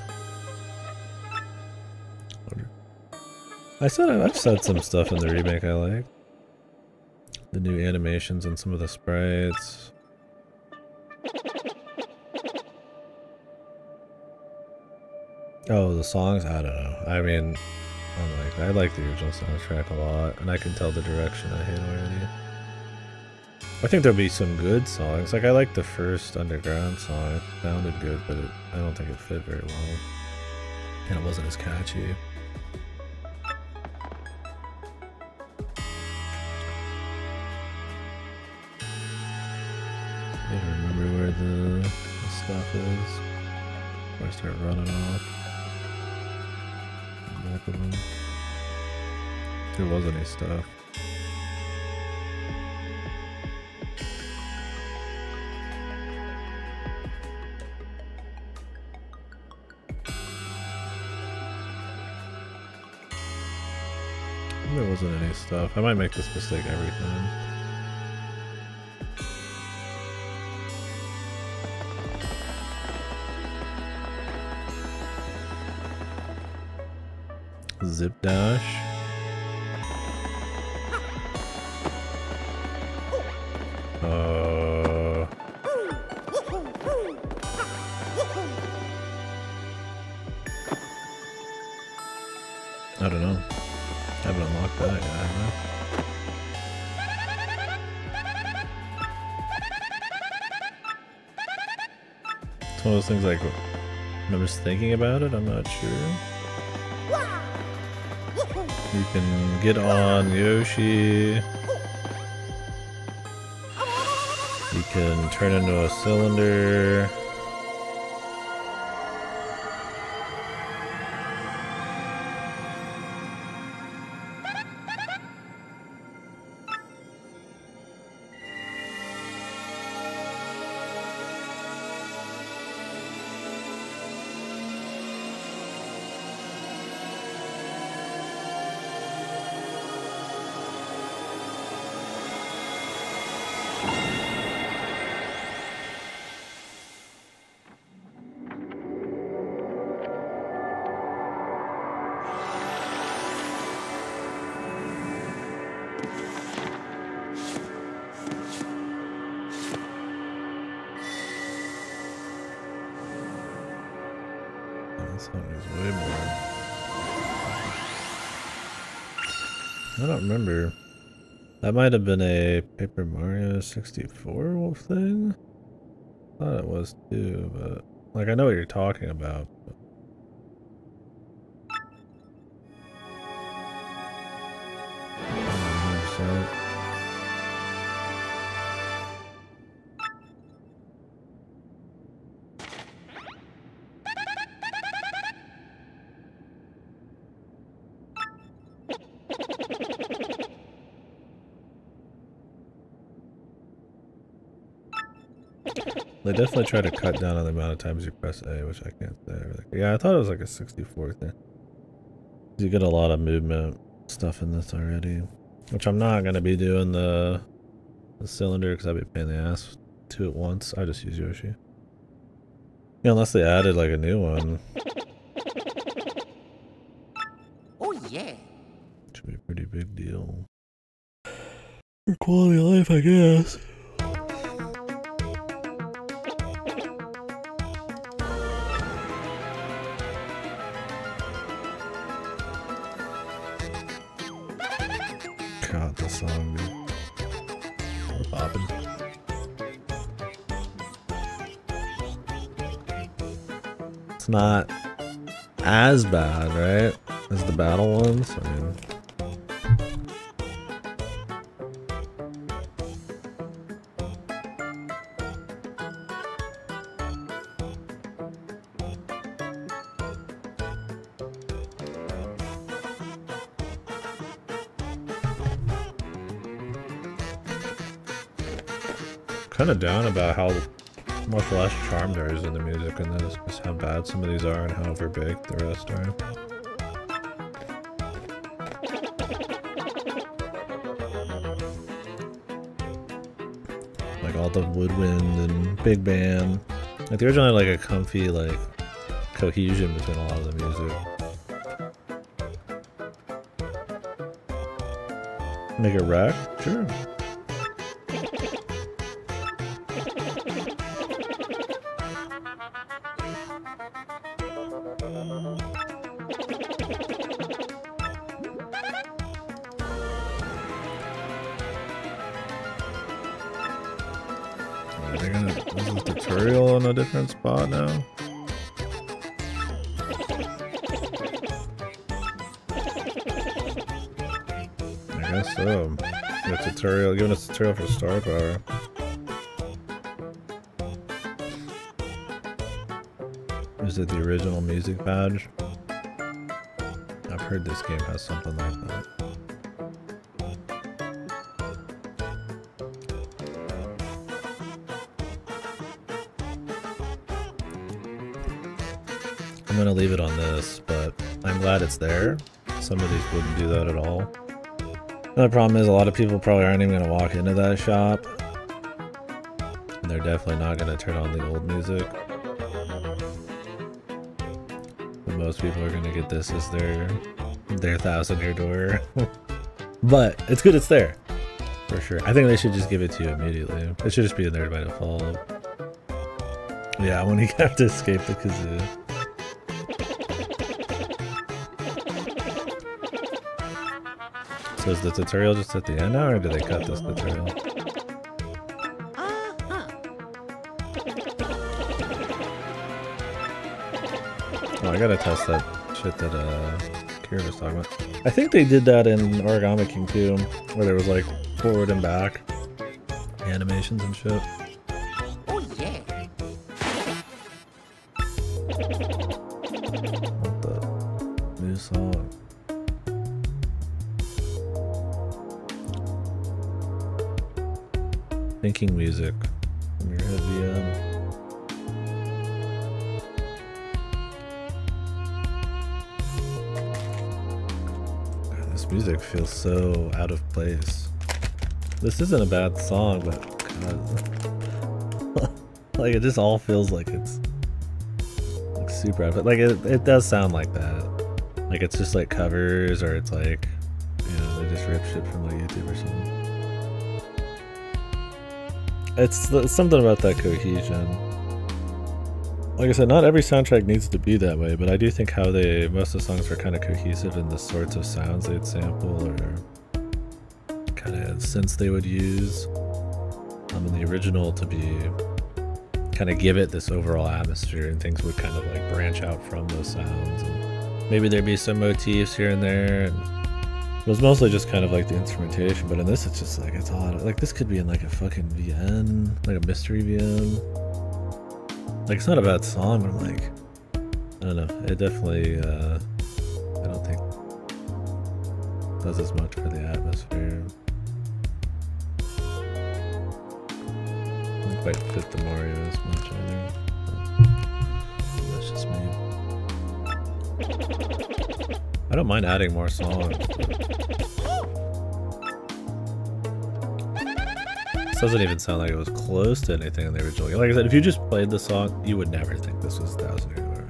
I've said some stuff in the remake I like. The new animations and some of the sprites. Oh, the songs? I don't know. I mean, I like the original soundtrack a lot, and I can tell the direction I hate already. I think there'll be some good songs. Like, I like the first Underground song. It sounded good, but I don't think it fit very well. And it wasn't as catchy. I don't remember where the stuff is before I start running off. Back of them. If there was any stuff. There wasn't any stuff. I might make this mistake every time. Zip dash. I don't know. I haven't unlocked that yet, have I? It's one of those things like, when I'm just thinking about it, I'm not sure. You can get on Yoshi. You can turn into a cylinder. This one is way more. I don't remember. That might have been a Paper Mario 64 wolf thing. I thought it was too, but like I know what you're talking about. But... They definitely try to cut down on the amount of times you press A, which I can't say. Yeah, I thought it was like a 64 thing. You get a lot of movement stuff in this already, which I'm not gonna be doing the cylinder because I'd be a pain in the ass to it once. I just use Yoshi. Yeah, unless they added like a new one. Oh yeah. Should be a pretty big deal. For quality of life, I guess. God, the song, dude. We're bopping. It's not as bad, right? As the battle ones. I mean, kind of down about how much less charm there is in the music in this, just how bad some of these are and how overbaked the rest are. Like all the woodwind and big band. Like the original had like a comfy like cohesion between a lot of the music. Make it wreck? Sure. Is the tutorial in a different spot now? I guess so. The tutorial, giving us a tutorial for star power. Is it the original music badge? I've heard this game has something like that. I'm gonna leave it on this, but I'm glad it's there. Some of these wouldn't do that at all. Another problem is a lot of people probably aren't even gonna walk into that shop. And they're definitely not gonna turn on the old music. But most people are gonna get this as their 1000-year door. But it's good it's there. For sure. I think they should just give it to you immediately. It should just be in there by default. Yeah, when you have to escape the kazoo. So is the tutorial just at the end now, or did they cut this tutorial? Oh, I gotta test that shit that Kira was talking about. I think they did that in Origami King too, where there was like forward and back animations and shit. Oh yeah. What the new song? Thinking music from your head VM. God, this music feels so out of place. This isn't a bad song, but God, like it just all feels like it's like super out of, like it does sound like that. Like it's just like covers, or it's like, you know, they just rip shit from like YouTube or something. It's something about that cohesion. Like I said, not every soundtrack needs to be that way, but I do think how most of the songs are kind of cohesive in the sorts of sounds they'd sample or kind of synths they would use in the original to be kind of give it this overall atmosphere, and things would kind of like branch out from those sounds, and maybe there'd be some motifs here and there, and it was mostly just kind of like the instrumentation. But in this it's just like, it's odd. Like this could be in like a fucking VN, like a mystery VN. Like it's not a bad song, but I'm like, I don't know, it definitely I don't think does as much for the atmosphere. quite fit the Mario as much either. That's just me. I don't mind adding more songs. This doesn't even sound like it was close to anything in the original game. Like I said, if you just played the song, you would never think this was 1000 Year Door.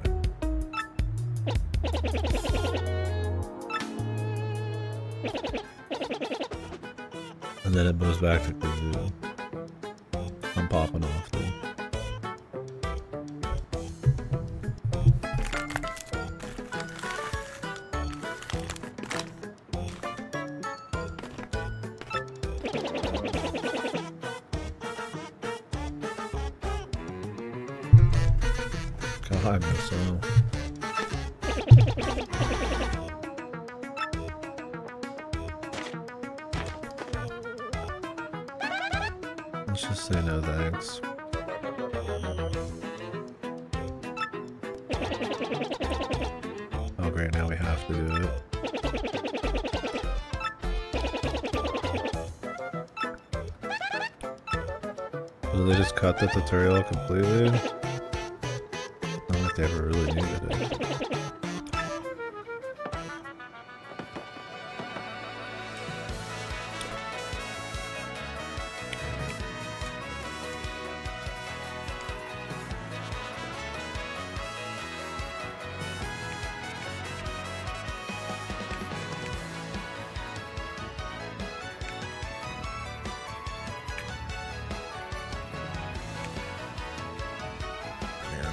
And then it goes back to Kazoo. I'm popping off dude. God, I'm so. Let's just say no thanks. Oh great, now we have to do it. Did they just cut the tutorial completely? Not like they ever really needed it.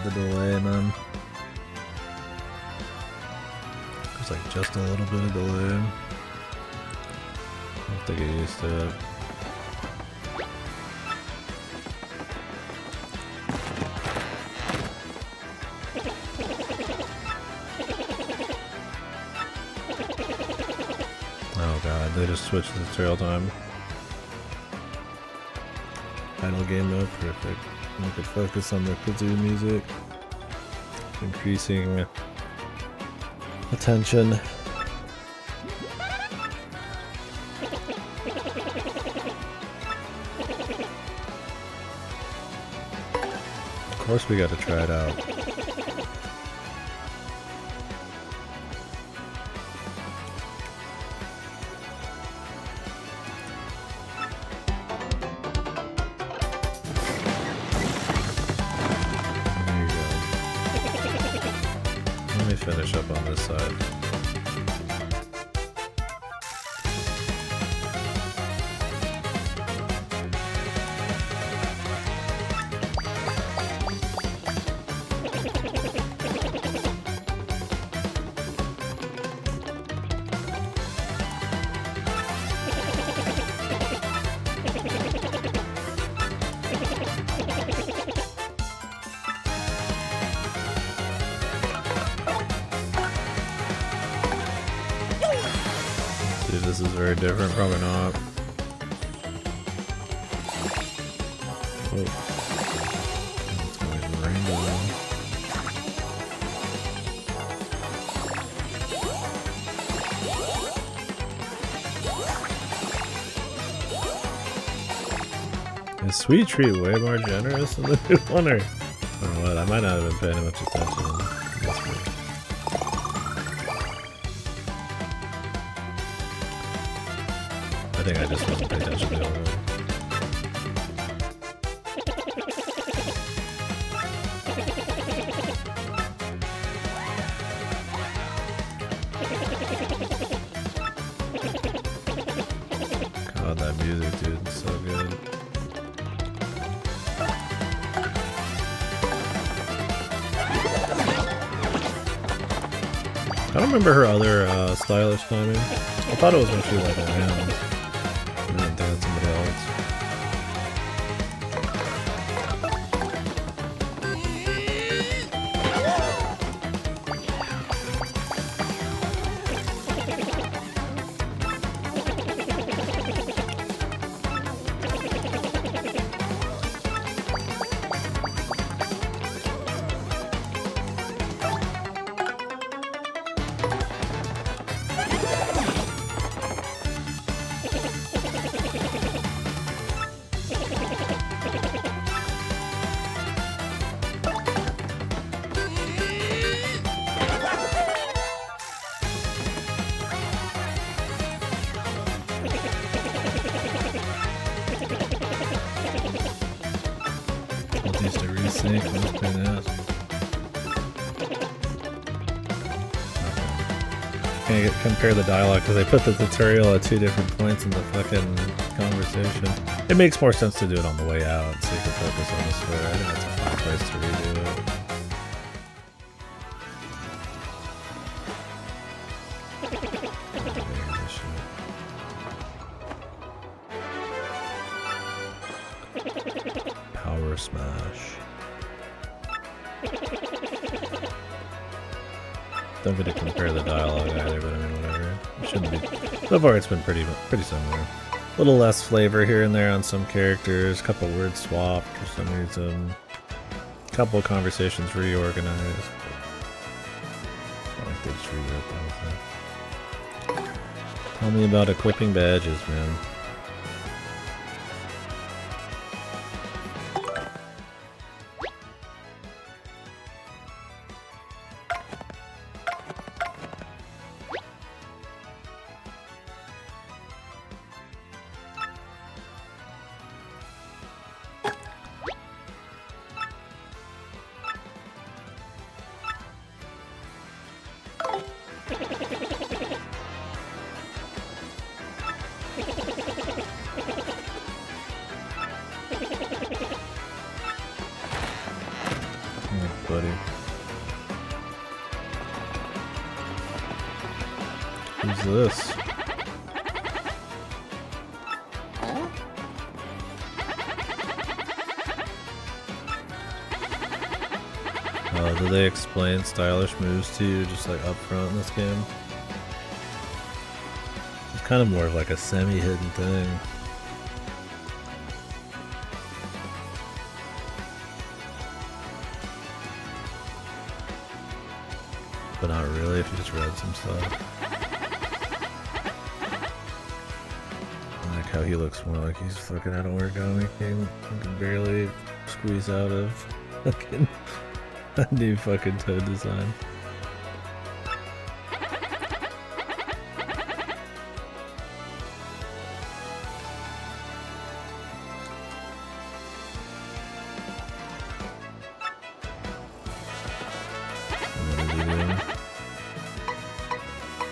The delay, man. There's like just a little bit of delay. I'll have to get used to it. Oh god, they just switched the tutorial time. Final game mode, perfect. We could focus on the kazoo music, increasing attention. Of course we gotta try it out. Finish up on this side. This is very different, probably not. Oh. It's going to be rainbow. Is Sweet Treat way more generous than the new one, or what? I might not have been paying much attention. That's weird. I think I just wasn't paying attention to the other one. God, that music, dude, is so good. I don't remember her other stylish timing. I thought it was when she like around. I didn't think that's somebody else. sync. That's pretty nice. Can't compare the dialogue because they put the tutorial at 2 different points in the fucking conversation. It makes more sense to do it on the way out so you can focus on the story. I think that's a fun place to redo it. Power smash. Don't get to compare the dialogue either, but I mean whatever. It shouldn't be. So far it's been pretty similar. A little less flavor here and there on some characters, a couple words swapped for some reason. A couple of conversations reorganized. I like they just rewrote the whole thing. Tell me about equipping badges, man. Buddy. Who's this? Do they explain stylish moves to you just like up front in this game? It's kind of more of like a semi-hidden thing. But not really if you just read some stuff. I like how he looks more like he's fucking out of work on a weekend. He can barely squeeze out of fucking a new fucking Toad design.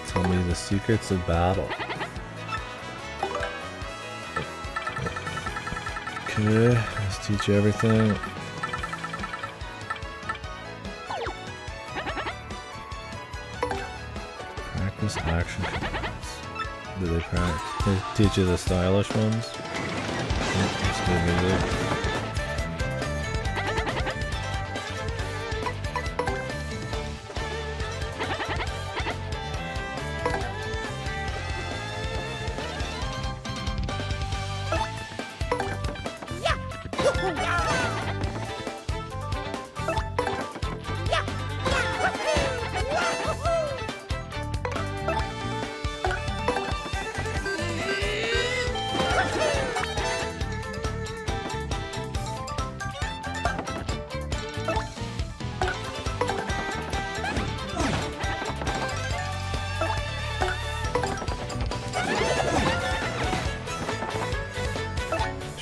Tell me the secrets of battle. Okay, let's teach you everything. Practice action commands. Do they practice? They teach you the stylish ones? Let's do music.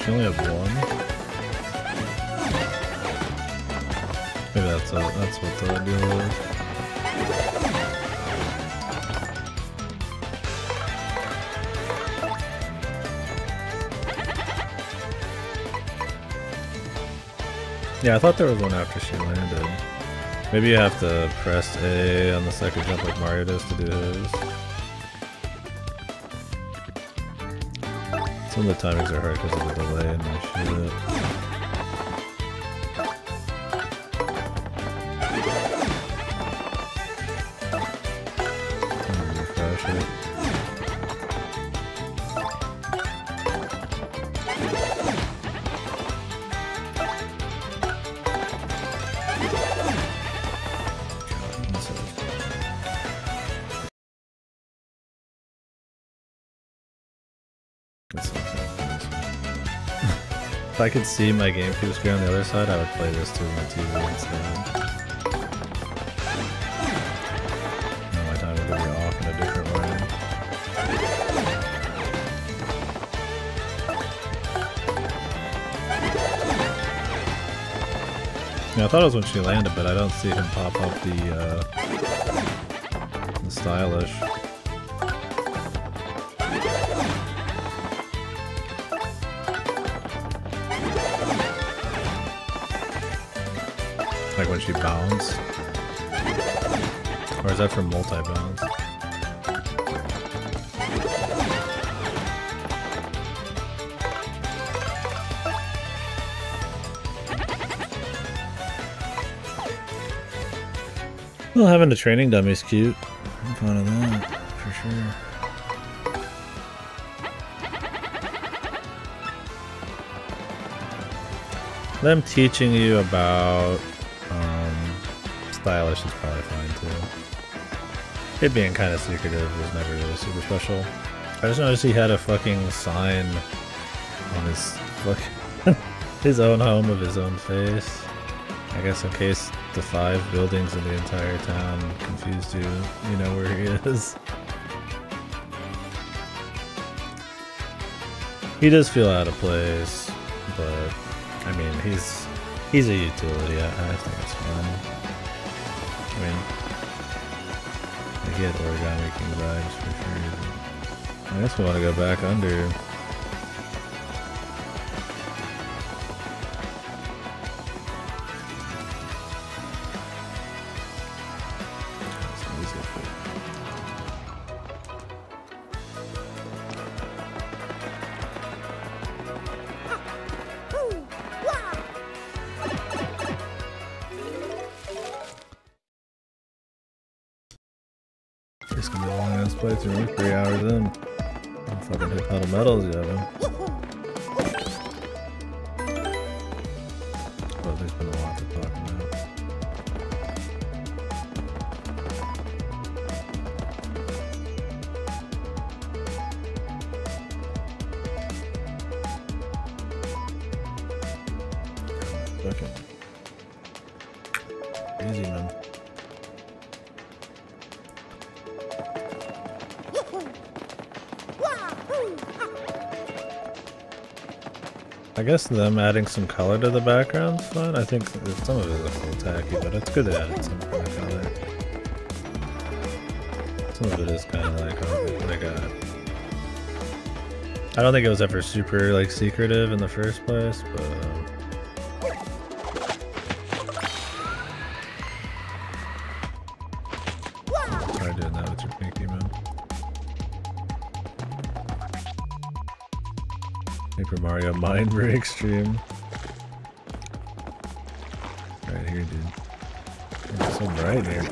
You only have one? Maybe that's what the deal is. Yeah, I thought there was one after she landed. Maybe you have to press A on the second jump like Mario does to do his. Some of the timings are hard because of the delay and my shit. Refresh it. If I could see my GameCube screen on the other side, I would play this through my TV instead. Now my time is going to be off in a different way. Yeah, I thought it was when she landed, but I don't see him pop up the stylish. Like when she bounds? Or is that for multi-bounds? Well, having a training dummy's cute. I'm fond of that, for sure. Them teaching you about stylish is probably fine too. It being kind of secretive was never really super special. I just noticed he had a fucking sign on his fucking his own home of his own face. I guess in case the 5 buildings in the entire town confused you, you know where he is. He does feel out of place, but I mean he's a utility. I think it's fine. I mean, I get Origami King vibes for sure. I guess we want to go back under. This can be a long ass playthrough, 3 hours in. I'm fucking hit pedal metals, yeah, man. But there's been a lot to talk about. Fucking easy, man. I guess them adding some color to the background's fun. I think some of it is a little tacky, but it's good they added some kind of color. Some of it is kind of like I don't think it was ever super like secretive in the first place, but try doing that with your pinky, man. Paper Mario Mind Break stream. Right here, dude. It's so bright here.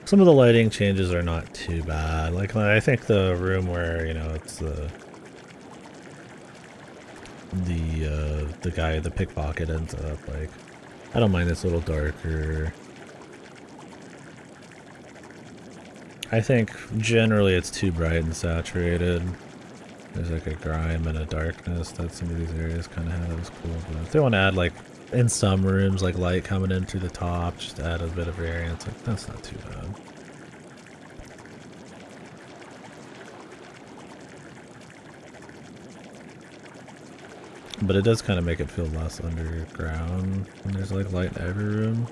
Some of the lighting changes are not too bad. Like, I think the room where, you know, it's the guy, the pickpocket ends up, like, I don't mind it's a little darker. I think generally it's too bright and saturated. There's like a grime and a darkness that some of these areas kind of have. That was cool. But if they want to add like in some rooms like light coming in through the top, just to add a bit of variance, like that's not too bad. But it does kind of make it feel less underground when there's like light in every room.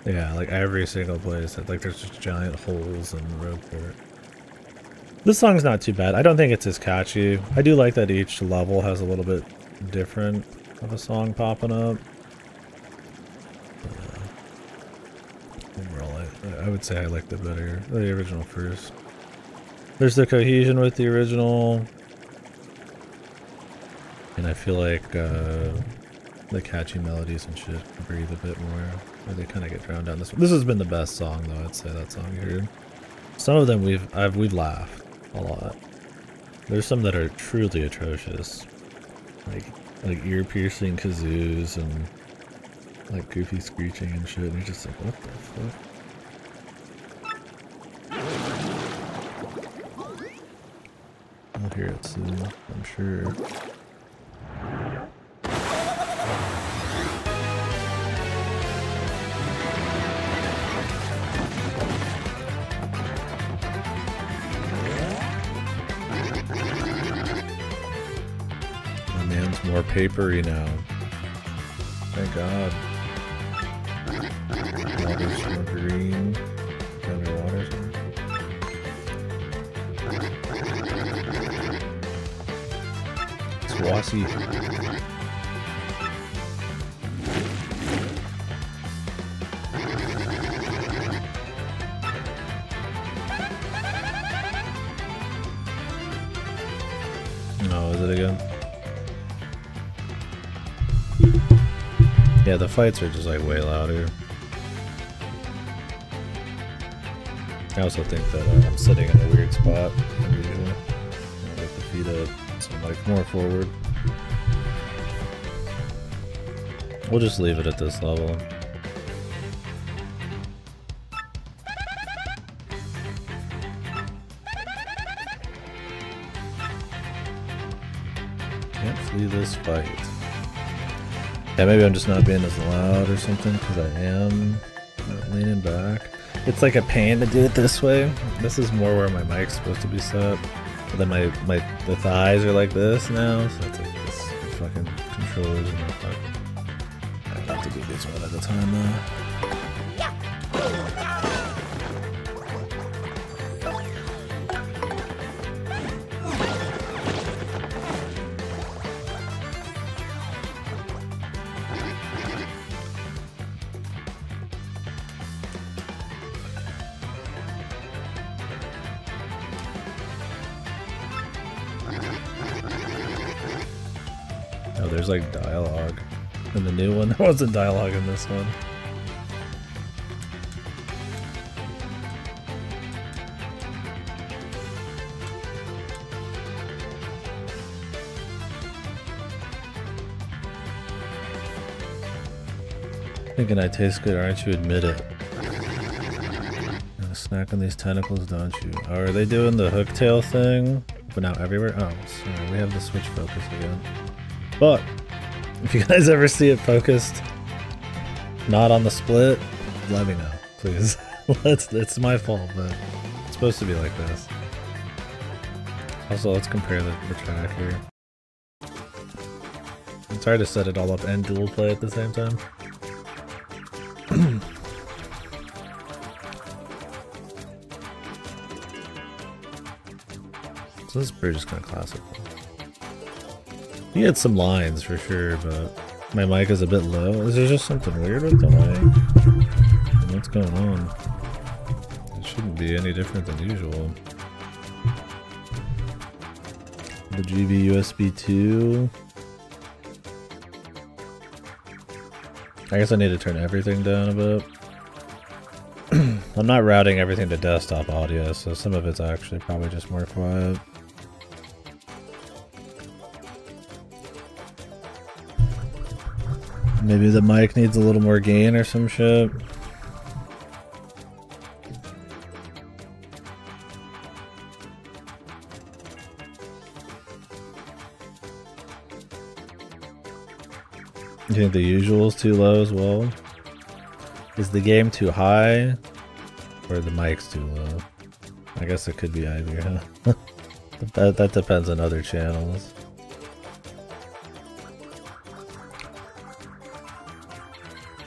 Yeah, like every single place, like there's just giant holes in the road for it. This song's not too bad. I don't think it's as catchy. I do like that each level has a little bit different of a song popping up. Overall, I would say I liked it better. The original first. There's the cohesion with the original. And I feel like the catchy melodies and shit breathe a bit more. Or they kind of get drowned out in this one. This has been the best song though, I'd say, that song you heard. Some of them we've laughed a lot. There's some that are truly atrocious. Like ear-piercing kazoos and like goofy screeching and shit, and you're just like, what the fuck? I'll hear it soon, I'm sure. My man's more papery now. Thank God. Water's more green. Tell me water's more. It's wassy. No, is it again? Yeah, the fights are just like way louder. I also think that I'm sitting in a weird spot than usual. Like the feet up, so I'm like more forward. We'll just leave it at this level. Can't flee this fight. Yeah, maybe I'm just not being as loud or something because I am leaning back. It's like a pain to do it this way. This is more where my mic's supposed to be set. But then the thighs are like this now, so it's like this fucking controllers and the fuck. I have to do this one at a time though. Oh, there's like dialogue in the new one. There wasn't dialogue in this one. Thinking I taste good, aren't you? Admit it. Gonna snack on these tentacles, don't you? Oh, are they doing the hooktail thing? But now everywhere? Oh, sorry, we have the switch focus again. But if you guys ever see it focused not on the split, let me know, please. It's my fault, but it's supposed to be like this. Also, let's compare the track here. It's hard to set it all up and dual play at the same time. So this bridge is kind of classic. He had some lines for sure, but my mic is a bit low. Is there just something weird with the mic? What's going on? It shouldn't be any different than usual. The GB USB 2. I guess I need to turn everything down a bit. I'm not routing everything to desktop audio, so some of it's actually probably just more quiet. Maybe the mic needs a little more gain or some shit. You think the usual is too low as well? Is the game too high? Or the mic's too low? I guess it could be either, huh? that depends on other channels.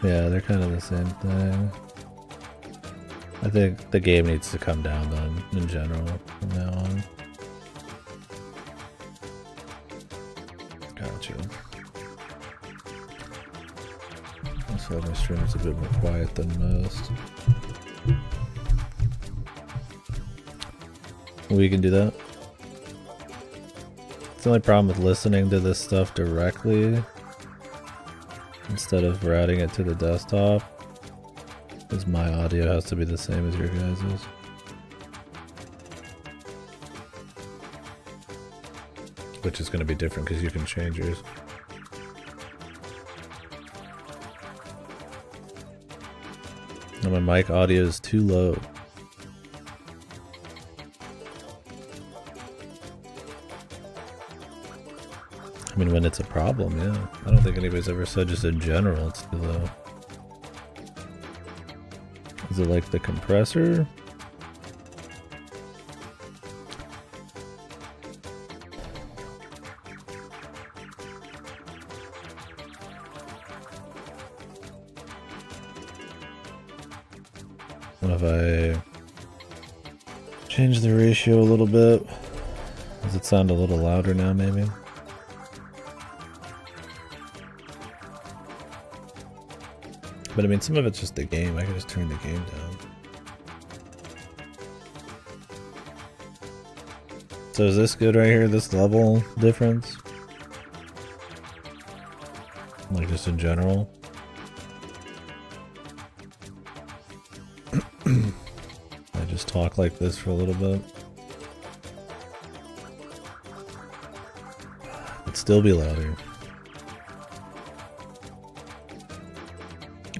Yeah, they're kind of the same thing. I think the game needs to come down then, in general, from now on. Gotcha. Also, my stream is a bit more quiet than most. We can do that. It's the only problem with listening to this stuff directly instead of routing it to the desktop is my audio has to be the same as your guys's. Which is going to be different because you can change yours. And my mic audio is too low. I mean, when it's a problem, yeah. I don't think anybody's ever said just in general it's too low. Is it like the compressor? What if I change the ratio a little bit? Does it sound a little louder now, maybe? But I mean, some of it's just the game. I can just turn the game down. So is this good right here, this level difference? Like just in general? I just talk like this for a little bit. It'd still be louder.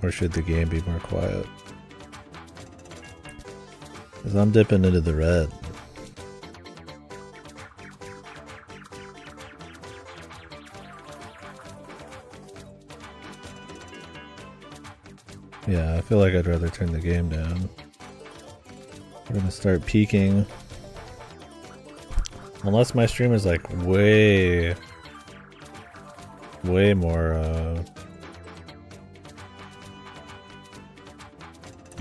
Or should the game be more quiet? Because I'm dipping into the red. Yeah, I feel like I'd rather turn the game down. We're gonna start peaking. Unless my stream is like way more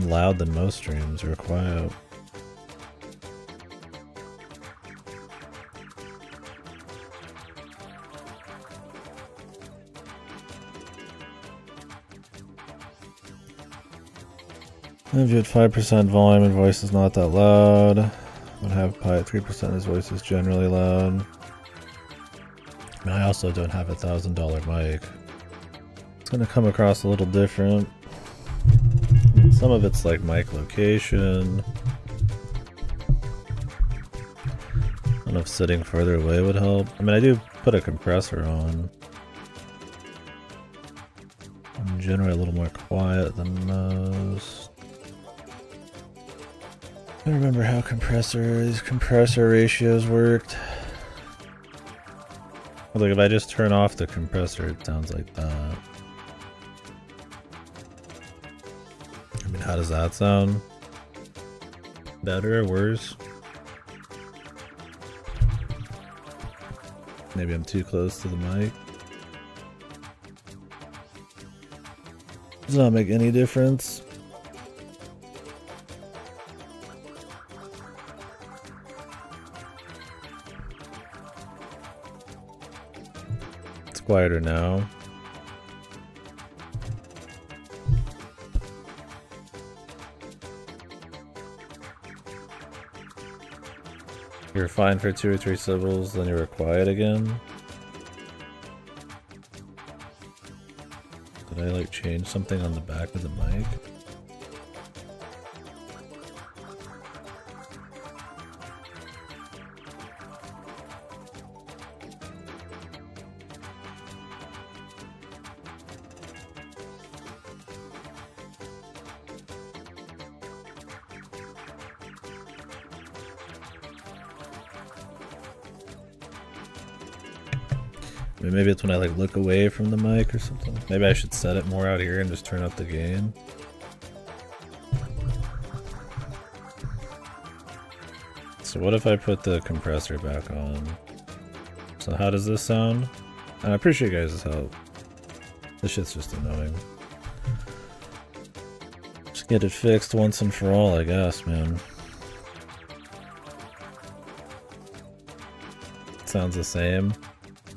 loud than most streams, or quiet. If you had 5% volume and voice is not that loud, would have Pi at 3%, his voice is generally loud. And I also don't have $1,000 mic. It's gonna come across a little different. Some of it's like mic location. I don't know if sitting further away would help. I mean, I do put a compressor on. I'm generally a little more quiet than most. I don't remember how these compressor ratios worked. Like if I just turn off the compressor, it sounds like that. I mean, how does that sound? Better or worse? Maybe I'm too close to the mic. Does not make any difference. It's quieter now. You're fine for 2 or 3 syllables, then you were quiet again. Did I like change something on the back of the mic? Maybe it's when I like look away from the mic or something. Maybe I should set it more out here and just turn up the gain. So what if I put the compressor back on? So how does this sound? And I appreciate you guys' help. This shit's just annoying. Just get it fixed once and for all, I guess, man. It sounds the same.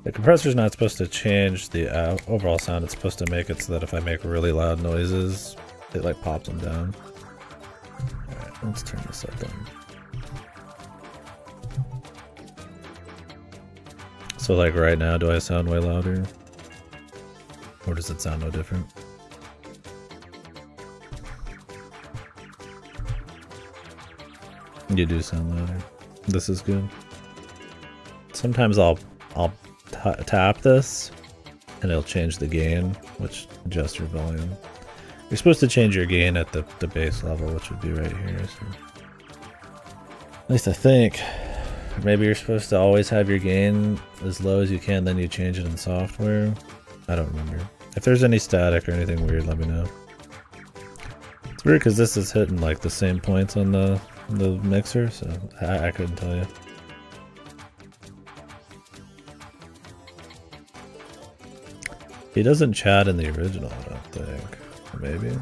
The compressor's not supposed to change the overall sound, it's supposed to make it so that if I make really loud noises, it like pops them down. Alright, let's turn this up then. So like right now, do I sound way louder? Or does it sound no different? You do sound louder. This is good. Sometimes I'll tap this and it'll change the gain, which adjusts your volume. You're supposed to change your gain at the base level, which would be right here. So. At least I think. Maybe you're supposed to always have your gain as low as you can, then you change it in software. I don't remember. If there's any static or anything weird, let me know. It's weird because this is hitting like the same points on the mixer, so I couldn't tell you. He doesn't chat in the original, I don't think. Maybe.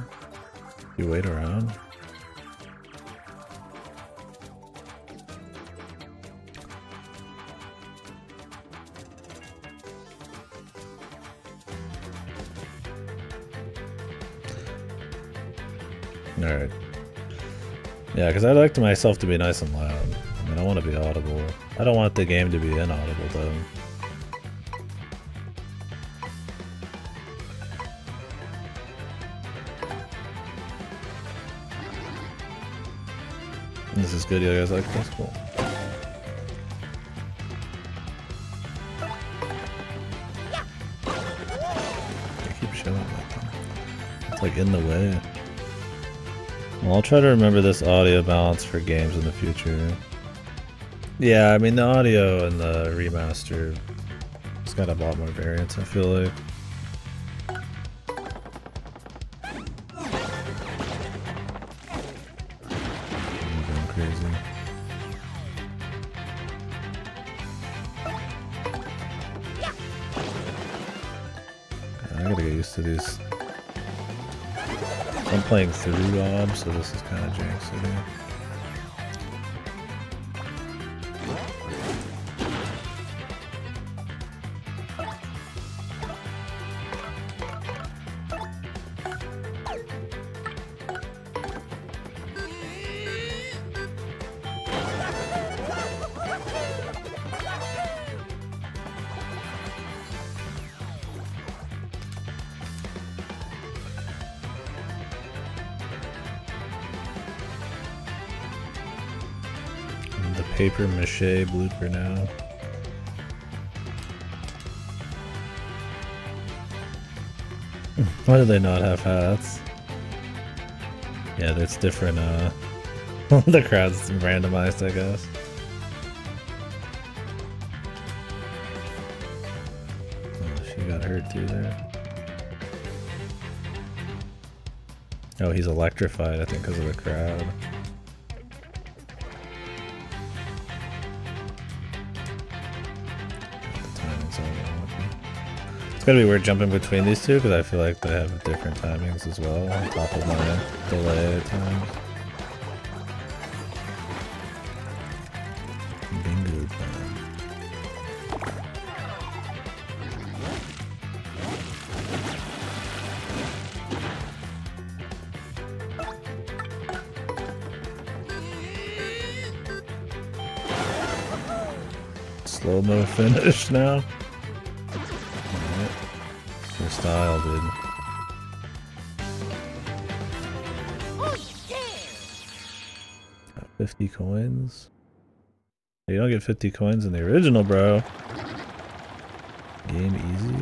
You wait around. Alright. Yeah, because I like myself to be nice and loud. I mean, I want to be audible. I don't want the game to be inaudible, though. This is good, you guys like this? Cool. I keep showing like that. It's like in the way. Well, I'll try to remember this audio balance for games in the future. Yeah, I mean the audio and the remaster, it's got a lot more variance, I feel like. Crazy. I gotta get used to these. I'm playing through OBS, so this is kind of jank city. The paper mache blooper now. Why do they not have hats? Yeah, that's different, the crowd's randomized, I guess. Oh, she got hurt too there. Oh, he's electrified, I think, because of the crowd. It's gonna be weird jumping between these two because I feel like they have different timings as well on top of my delay times. Bingo time. Slow-mo finish now. Your style, dude. Oh, yeah. Got 50 coins? You don't get 50 coins in the original, bro. Game easy.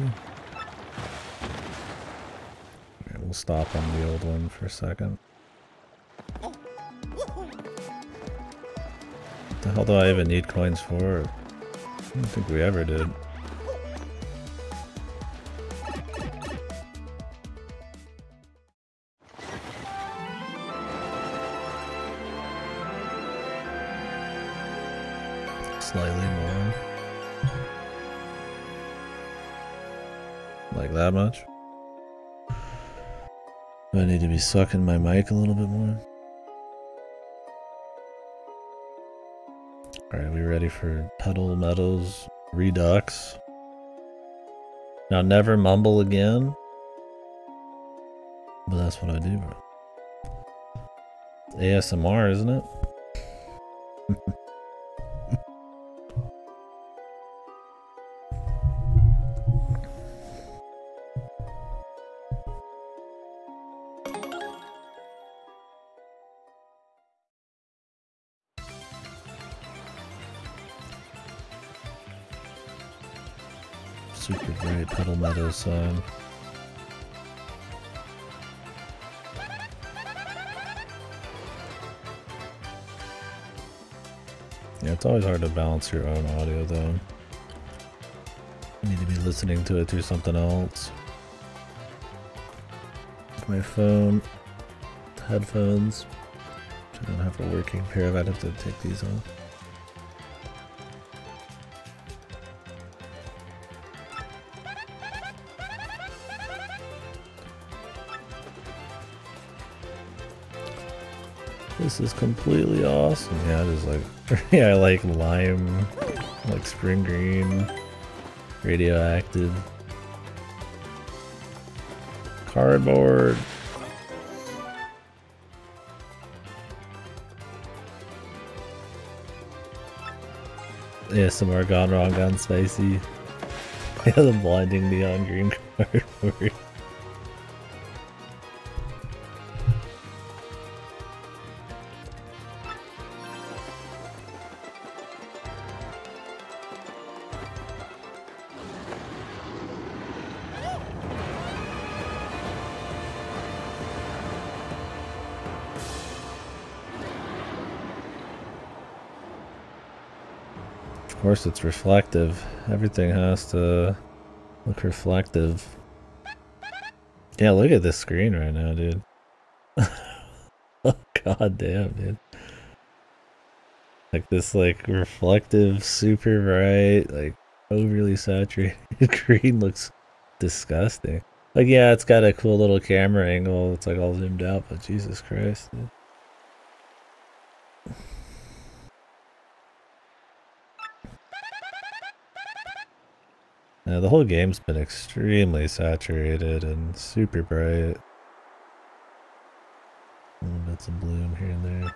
Okay, we'll stop on the old one for a second. What the hell do I even need coins for? I don't think we ever did. Slightly more. Like that much? Do I need to be sucking my mic a little bit more? Alright, we ready for Pedal Meadows Redux? Now never mumble again. But that's what I do, bro. It's ASMR, isn't it? Super great Pedal Meadows sign. Yeah, it's always hard to balance your own audio though. You need to be listening to it through something else. Like my phone, headphones. I don't have a working pair of, I'd have to take these off. This is completely awesome. Yeah, it is like, yeah, I like lime, like spring green, radioactive, cardboard. Yeah, some more gone wrong, gone spicy. Yeah, the blinding neon green cardboard. Of course it's reflective. Everything has to look reflective. Yeah, look at this screen right now, dude. Oh, god damn, dude. Like this like reflective, super bright, like overly saturated green looks disgusting. Like yeah, it's got a cool little camera angle. It's like all zoomed out, but Jesus Christ, dude. The whole game's been extremely saturated and super bright. Little bits of bloom here and there.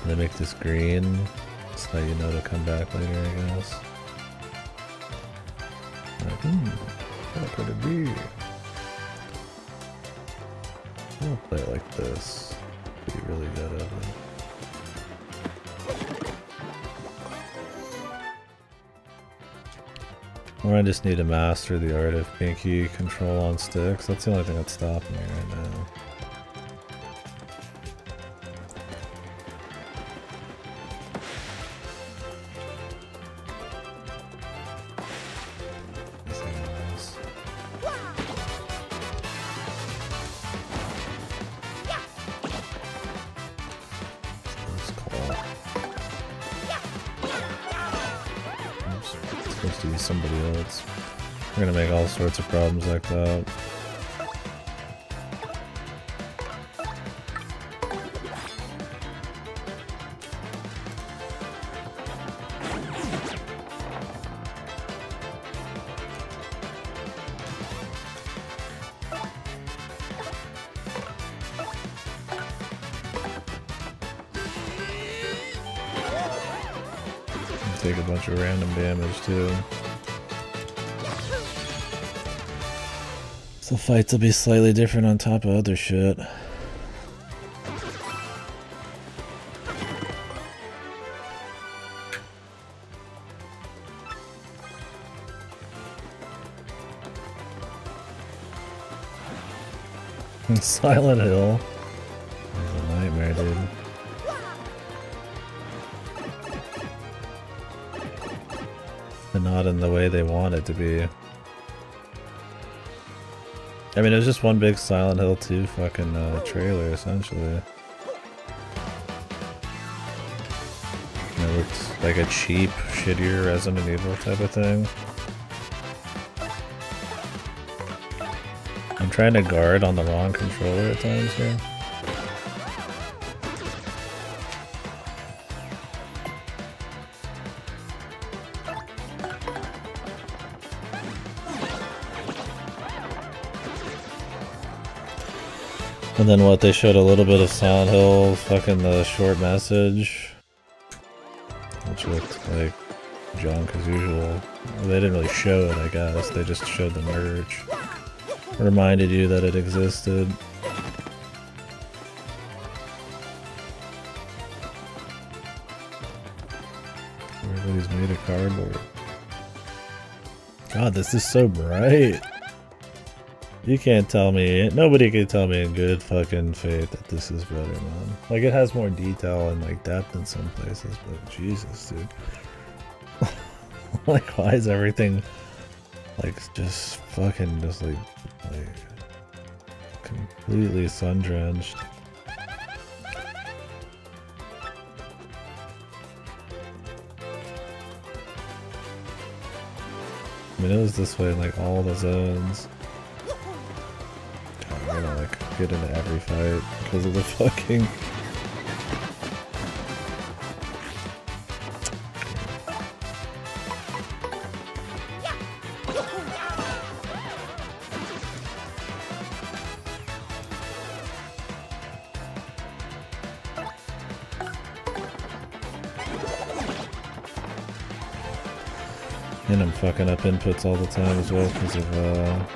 They make this green so that you know to come back later, I guess. Like, what could it be? I'll play it like this. Be really good at it. Or I just need to master the art of pinky control on sticks. That's the only thing that's stopping me right now. To use somebody else. We're gonna make all sorts of problems like that. Take a bunch of random damage too. So fights will be slightly different on top of other shit. Silent Hill. It's a nightmare, dude. But not in the way they want it to be. I mean, it was just one big Silent Hill 2 fucking trailer, essentially. It looked like a cheap, shittier Resident Evil type of thing. I'm trying to guard on the wrong controller at times here. And then what, they showed a little bit of Silent Hill, fucking the short message, which looked like junk as usual. They didn't really show it, I guess, they just showed the merch. Reminded you that it existed. Everybody's made of cardboard. God, this is so bright. You can't tell me, nobody can tell me in good fucking faith that this is better, man. Like, it has more detail and, like, depth in some places, but Jesus, dude. Like, why is everything, like, just fucking, just, like, completely sun-drenched? I mean, it was this way in, like, all the zones. I'm gonna like get into every fight because of the fucking And I'm fucking up inputs all the time as well because of a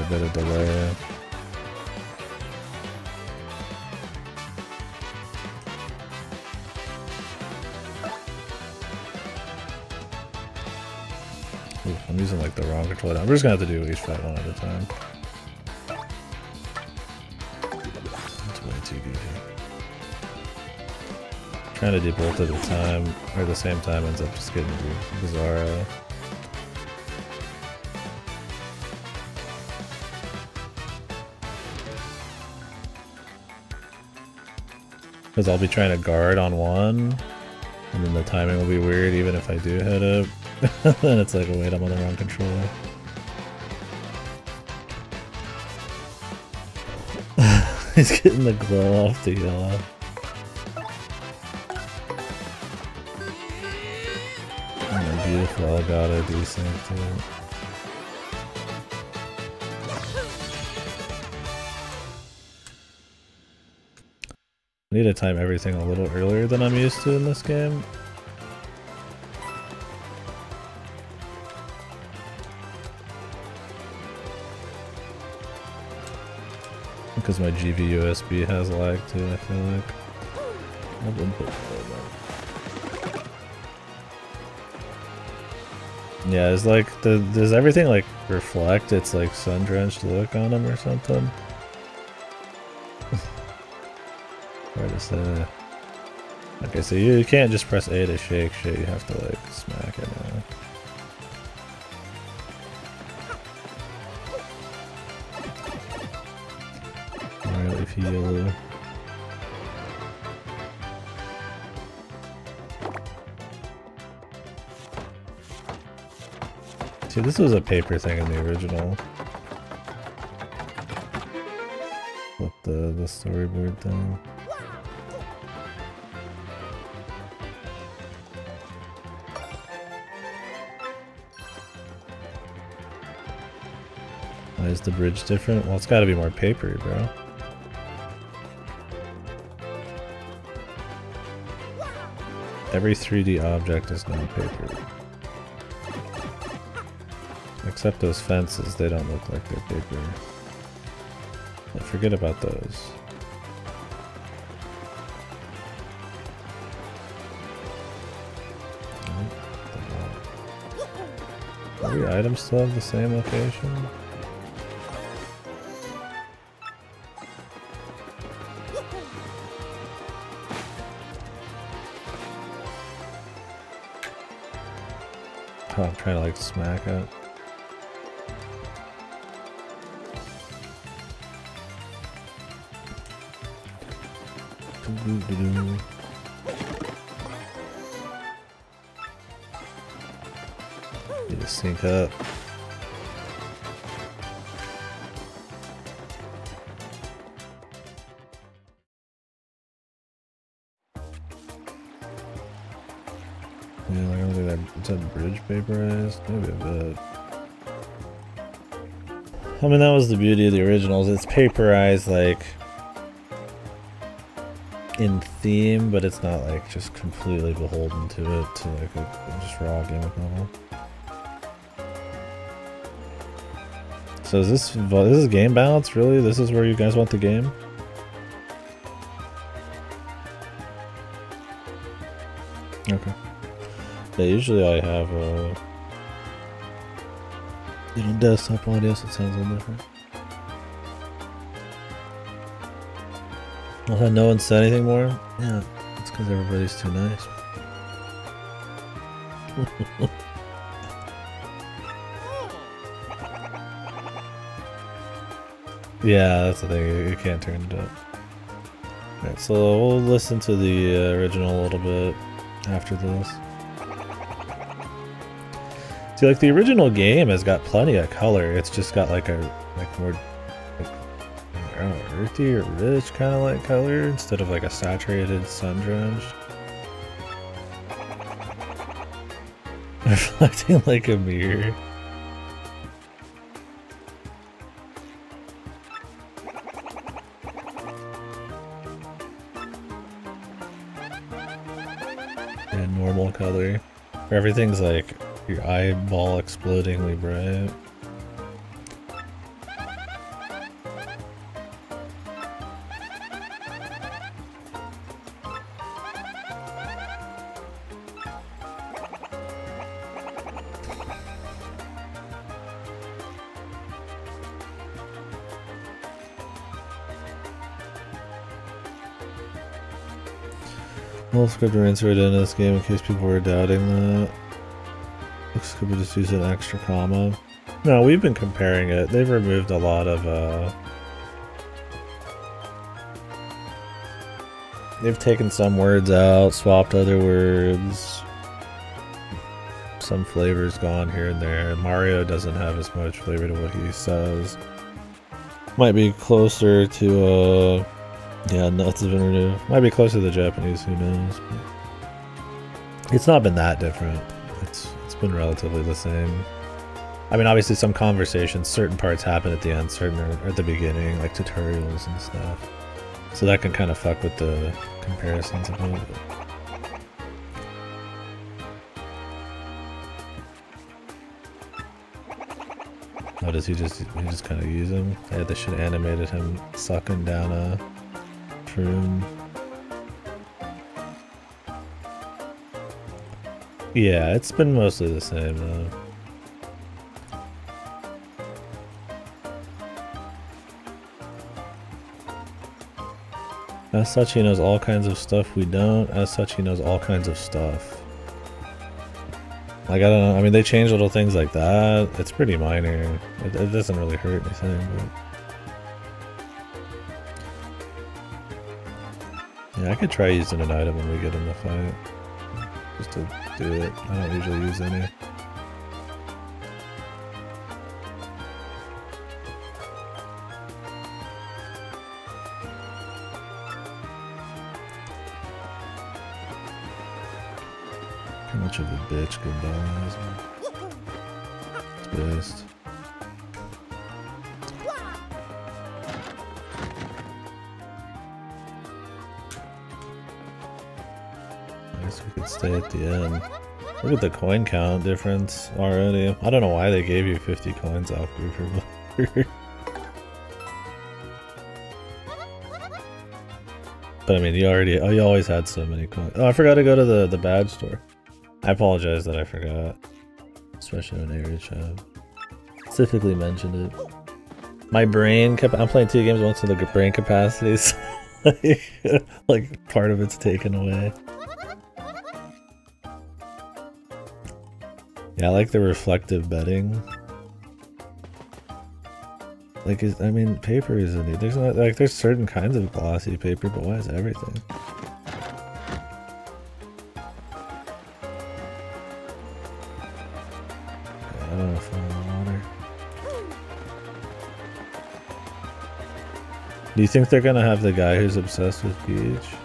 bit of delay. Oof, I'm using like the wrong controller. I'm just gonna have to do each fight one at a time. That's way too goofy. Trying to do both at a time or at the same time ends up just getting bizarre. Because I'll be trying to guard on one, and then the timing will be weird even if I do hit it. Then it's like, oh wait, I'm on the wrong controller. He's getting the glow off the yellow. Oh, beautiful Elgato desync too. I need to time everything a little earlier than I'm used to in this game. Because my GV-USB has lag too, I feel like. I'll input that. Yeah, it's like, does everything like reflect its like sun-drenched look on them or something? Hard to say. Okay, so you can't just press A to shake shit, you have to like smack it now. Alright, if you see, this was a paper thing in the original. With the storyboard thing. Why is the bridge different? Well, it's gotta be more papery, bro. Every 3D object is now paper. Except those fences, they don't look like they're paper. But forget about those. Every item still have the same location? Oh, I'm trying to like smack it. Need to sync up. Yeah, like I don't think that is that bridge paperized? Maybe a bit. I mean, that was the beauty of the originals. It's paperized like in theme, but it's not like just completely beholden to it, to like a just raw gimmick level. So is this is game balance, really? This is where you guys want the game? Okay. Yeah, usually I have desktop audio, so it sounds a little different. Well, no one said anything more? Yeah, it's because everybody's too nice. Yeah, that's the thing, you can't turn it up. Alright, so we'll listen to the original a little bit after this. See, like the original game has got plenty of color, it's just got like a more I don't know, earthy or rich kind of like color instead of like a saturated sun drenched. Reflecting like a mirror. and normal color. Where everything's like your eyeball explodingly bright. Well, script remains right into this game in case people were doubting that. Looks like we just use an extra comma. No, we've been comparing it. They've removed a lot of, they've taken some words out, swapped other words. Some flavor's gone here and there. Mario doesn't have as much flavor to what he says. Might be closer to, yeah, nuts have been removed. Might be closer to the Japanese, who knows. But it's not been that different. It's been relatively the same. I mean, obviously some conversations, certain parts happen at the end, certain are at the beginning, like tutorials and stuff. So that can kind of fuck with the comparisons a bit. Oh, does he just kind of use him? Yeah, they should have animated him sucking down a shroom. Yeah, it's been mostly the same though. As such, he knows all kinds of stuff we don't. As such, he knows all kinds of stuff. Like, I don't know. I mean, they change little things like that. It's pretty minor. It doesn't really hurt anything, but... Yeah, I could try using an item when we get in the fight. Just to do it. I don't usually use any. How much of a bitch goodbye is it's best. I guess we could stay at the end. Look at the coin count difference already. I don't know why they gave you 50 coins off Gooper. But I mean, you always had so many coins. Oh, I forgot to go to the badge store. I apologize that I forgot. Especially when Airich specifically mentioned it. My brain I'm playing 2 games once, so the brain capacity is like part of it's taken away. Yeah, I like the reflective bedding. Like, I mean, paper is a neat. There's not like there's certain kinds of glossy paper, but why is everything? I don't know if I'm in the water. Do you think they're gonna have the guy who's obsessed with Peach?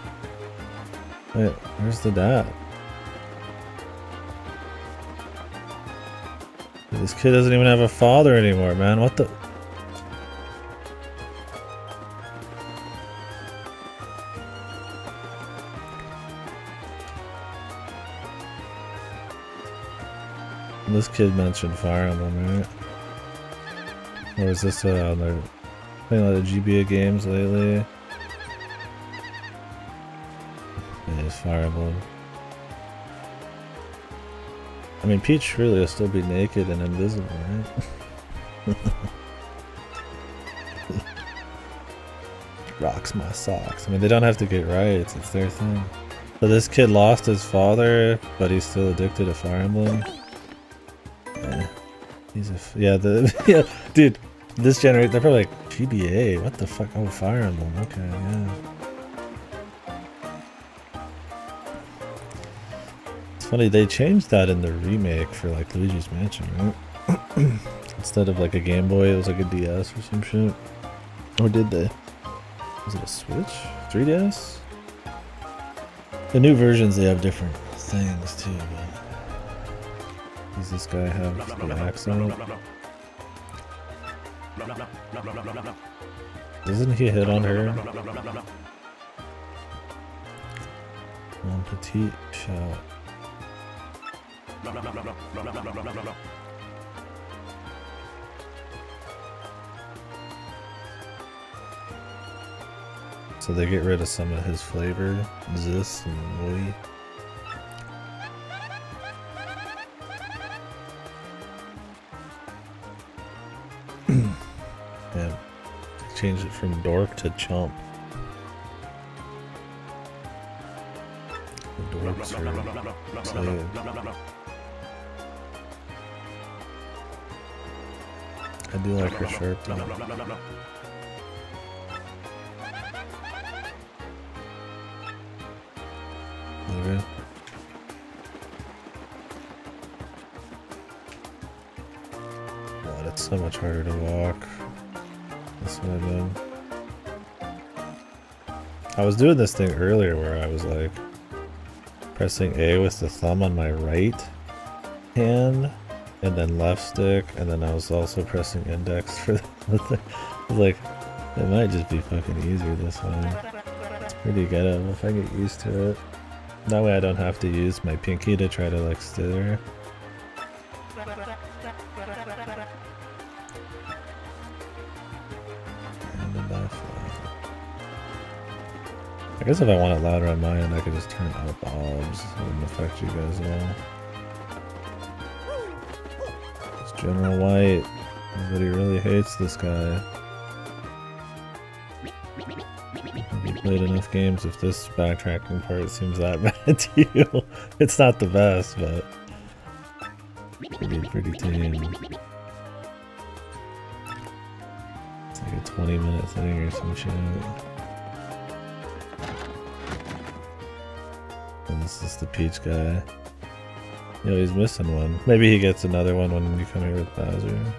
Wait, where's the dad? This kid doesn't even have a father anymore, man. What the? This kid mentioned Fire Emblem, right? Or is this they're playing a lot of GBA games lately? Yeah, it's Fire Emblem. I mean, Peach really will still be naked and invisible, right? Rocks my socks. I mean, they don't have to get rights, it's their thing. So this kid lost his father, but he's still addicted to Fire Emblem. Yeah, yeah, dude, this generation, they're probably like, GBA, what the fuck? Oh, Fire Emblem, okay, yeah. It's funny, they changed that in the remake for like Luigi's Mansion, right? Instead of like a Game Boy, it was like a DS or some shit. Or did they? Was it a Switch? 3DS? The new versions, they have different things too, but... Does this guy have the accent? Doesn't he hit on her? One petite shot. So they get rid of some of his flavor, this and woody. Yeah, changed it from dork to chump. The dorks are saved. I do like her sharp though. Okay. God, it's so much harder to walk. That's what I did. I was doing this thing earlier where I was like pressing A with the thumb on my right hand and then left stick, and then I was also pressing index for the thing. I was like, it might just be fucking easier this way. It's pretty ghetto if I get used to it. That way I don't have to use my pinky to try to like stay there. I guess if I want it louder on my end, I could just turn up obs. It wouldn't affect you guys at all. It's General White. Everybody really hates this guy. Have you played enough games if this backtracking part seems that bad to you? It's not the best, but pretty tame. It's like a 20-minute thing or some shit. And this is the Peach guy. You know, he's missing one. Maybe he gets another one when you come here with Bowser.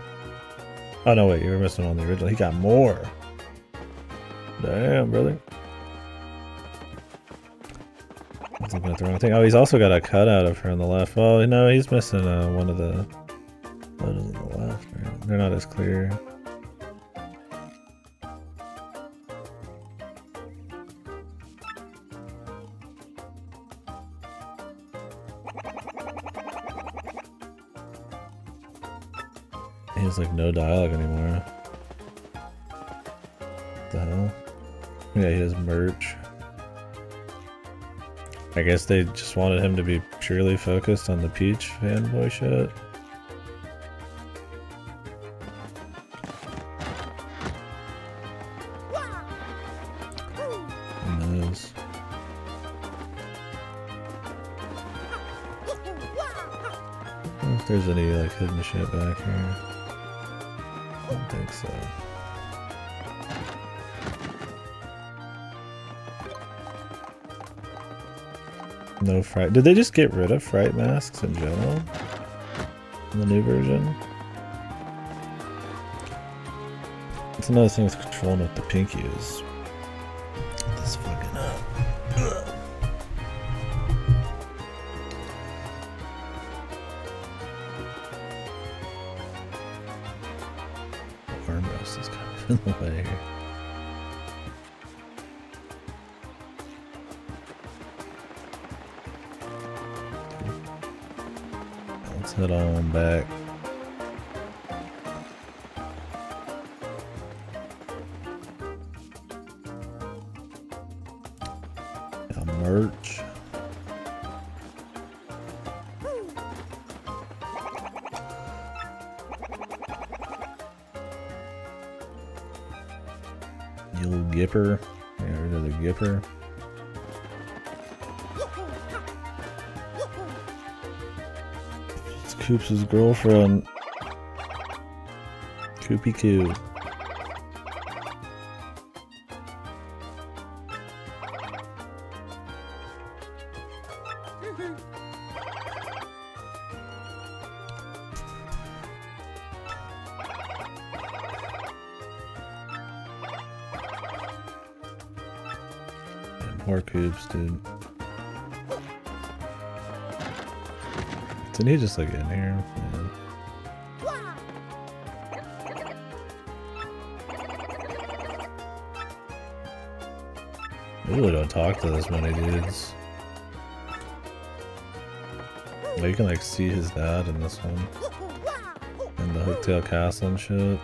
Oh no, wait, you were missing on the original. He got more. Damn, brother. I was looking at the wrong thing. Oh, he's also got a cutout of her on the left. Well, no, he's missing one of the photos on the left. Right? They're not as clear. He has like no dialogue anymore. What the hell? Yeah, he has merch. I guess they just wanted him to be purely focused on the Peach fanboy shit. Who knows? I don't know if there's any like hidden shit back here. I don't think so. No fright. Did they just get rid of fright masks in general? In the new version? It's another thing with controlling what the pinky is. This fucking up. Ugh. Armrest is kind of in the way here. Let's head on back. Got merch. The old Gipper. Got rid of the Gipper. It's Koops' girlfriend. Koopy Koo. More Koops, dude. Didn't he just like in here? Man. I really don't talk to this many dudes. Well, you can like see his dad in this one. In the Hooktail Castle and shit.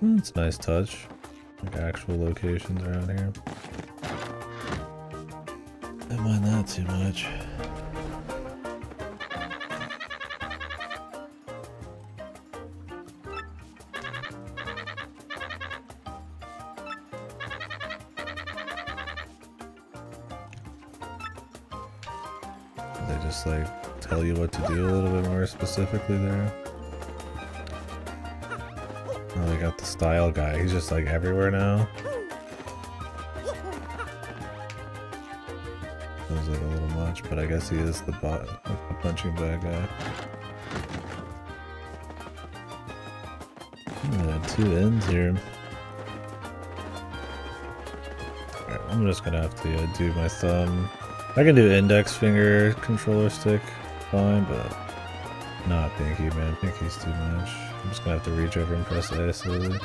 It's a nice touch. Like actual locations around here. Don't mind that too much. They just like tell you what to do a little bit more specifically there. Oh, they got the style guy. He's just like everywhere now. Feels like a little much, but I guess he is the bot, like the punching bag guy. Yeah, 2 ends here. Alright, I'm just gonna have to do my thumb. I can do index finger controller stick fine, but not pinky, man. Pinky's too much. I'm just gonna have to reach over and press A slowly.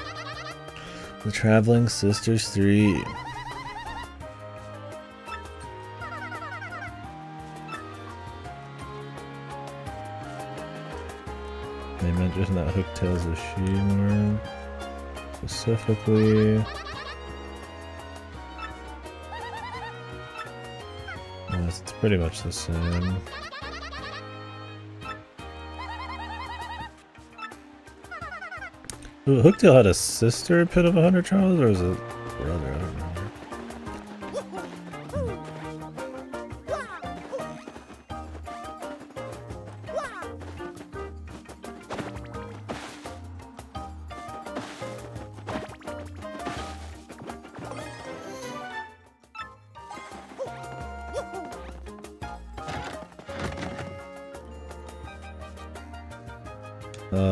The Traveling Sisters 3. They mentioned that Hooktail's a she-worm. Specifically. Well, it's pretty much the same. Ooh, Hooktail had a sister at Pit of 100 Trials, or was it brother? I don't remember.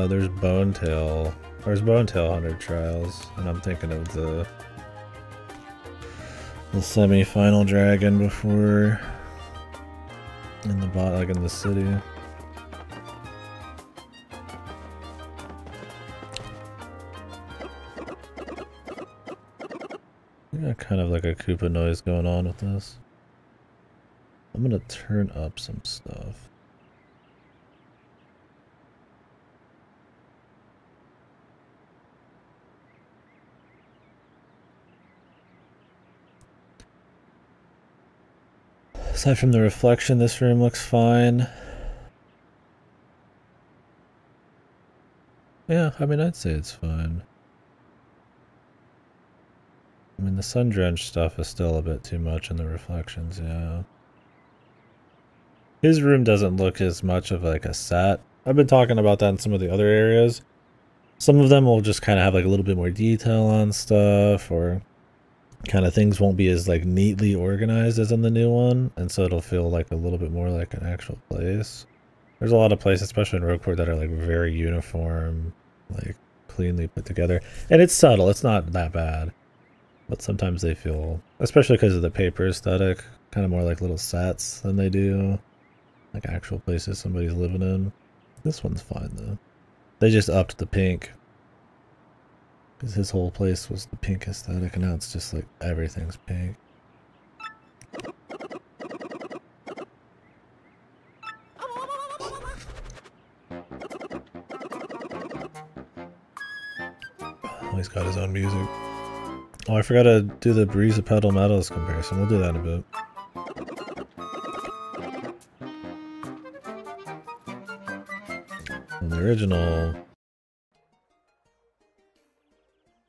There's Bonetail. There's Bonetail 100 Trials, and I'm thinking of the semi-final dragon before in the bot, like in the city. We got kind of like a Koopa noise going on with this. I'm gonna turn up some stuff. Aside from the reflection, this room looks fine. Yeah, I mean, I'd say it's fine. I mean, the sun-drenched stuff is still a bit too much in the reflections, yeah. His room doesn't look as much of like a set. I've been talking about that in some of the other areas. Some of them will just kind of have like a little bit more detail on stuff, or kind of things won't be as like neatly organized as in the new one, and so it'll feel like a little bit more like an actual place. There's a lot of places, especially in Rogueport, that are like very uniform, like cleanly put together, and it's subtle, it's not that bad, but sometimes they feel, especially because of the paper aesthetic, kind of more like little sets than they do like actual places somebody's living in. This one's fine though. They just upped the pink. Because his whole place was the pink aesthetic, and now it's just like everything's pink. Oh, he's got his own music. Oh, I forgot to do the Breeze of Pedal Metals comparison. We'll do that in a bit. And the original,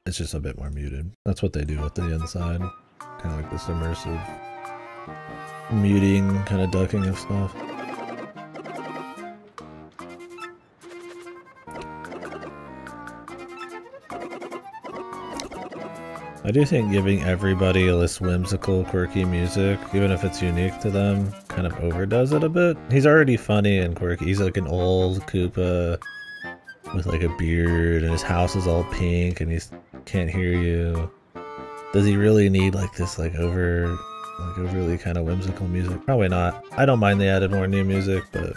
it's just a bit more muted. That's what they do with the inside. Kind of like this immersive muting, kind of ducking of stuff. I do think giving everybody this whimsical, quirky music, even if it's unique to them, kind of overdoes it a bit. He's already funny and quirky. He's like an old Koopa with like a beard, and his house is all pink, and he can't hear you. Does he really need like this like overly kind of whimsical music? Probably not. I don't mind they added more new music, but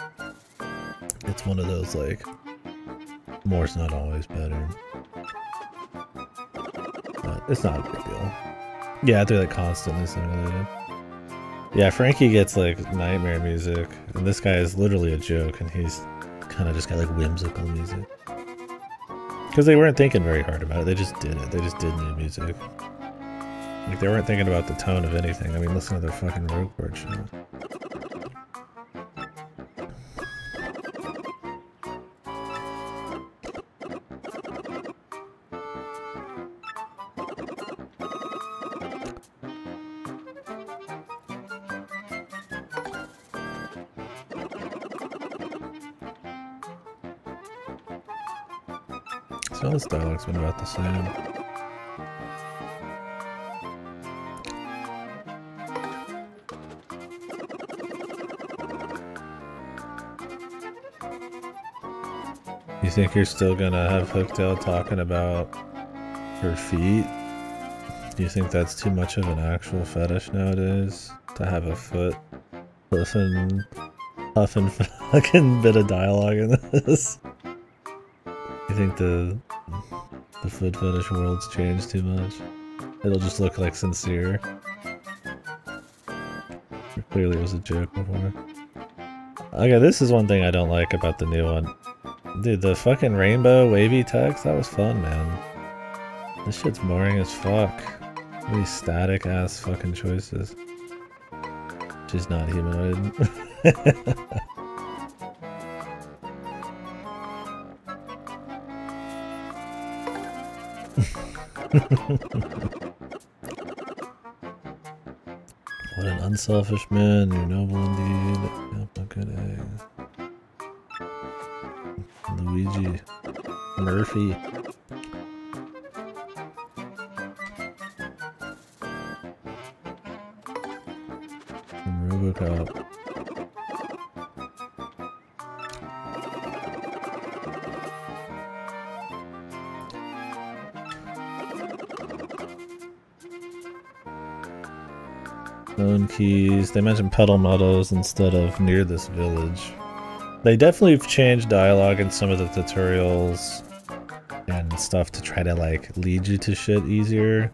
it's one of those like, more's not always better. But it's not a big deal. Yeah, they're like constantly simulated. Yeah, Frankie gets like nightmare music, and this guy is literally a joke, and he's kind of just got like whimsical music. Because they weren't thinking very hard about it, they just did it. They just did new music. Like, they weren't thinking about the tone of anything. I mean, listen to their fucking road chord shit. So this dialogue's been about the same. You think you're still gonna have Hooktail talking about her feet? Do you think that's too much of an actual fetish nowadays? To have a foot puffin fucking bit of dialogue in this? You think the foot fetish world's changed too much? It'll just look like sincere. Clearly it was a joke before. Okay, this is one thing I don't like about the new one. Dude, the fucking rainbow wavy text, that was fun, man. This shit's boring as fuck. Really static ass fucking choices. She's not humanoid. What an unselfish man, you're noble indeed. Yep, a good egg. Luigi. Murphy. From Robocop. Known keys. They mentioned Pedal Meadows instead of near this village. They definitely changed dialogue in some of the tutorials and stuff to try to like lead you to shit easier.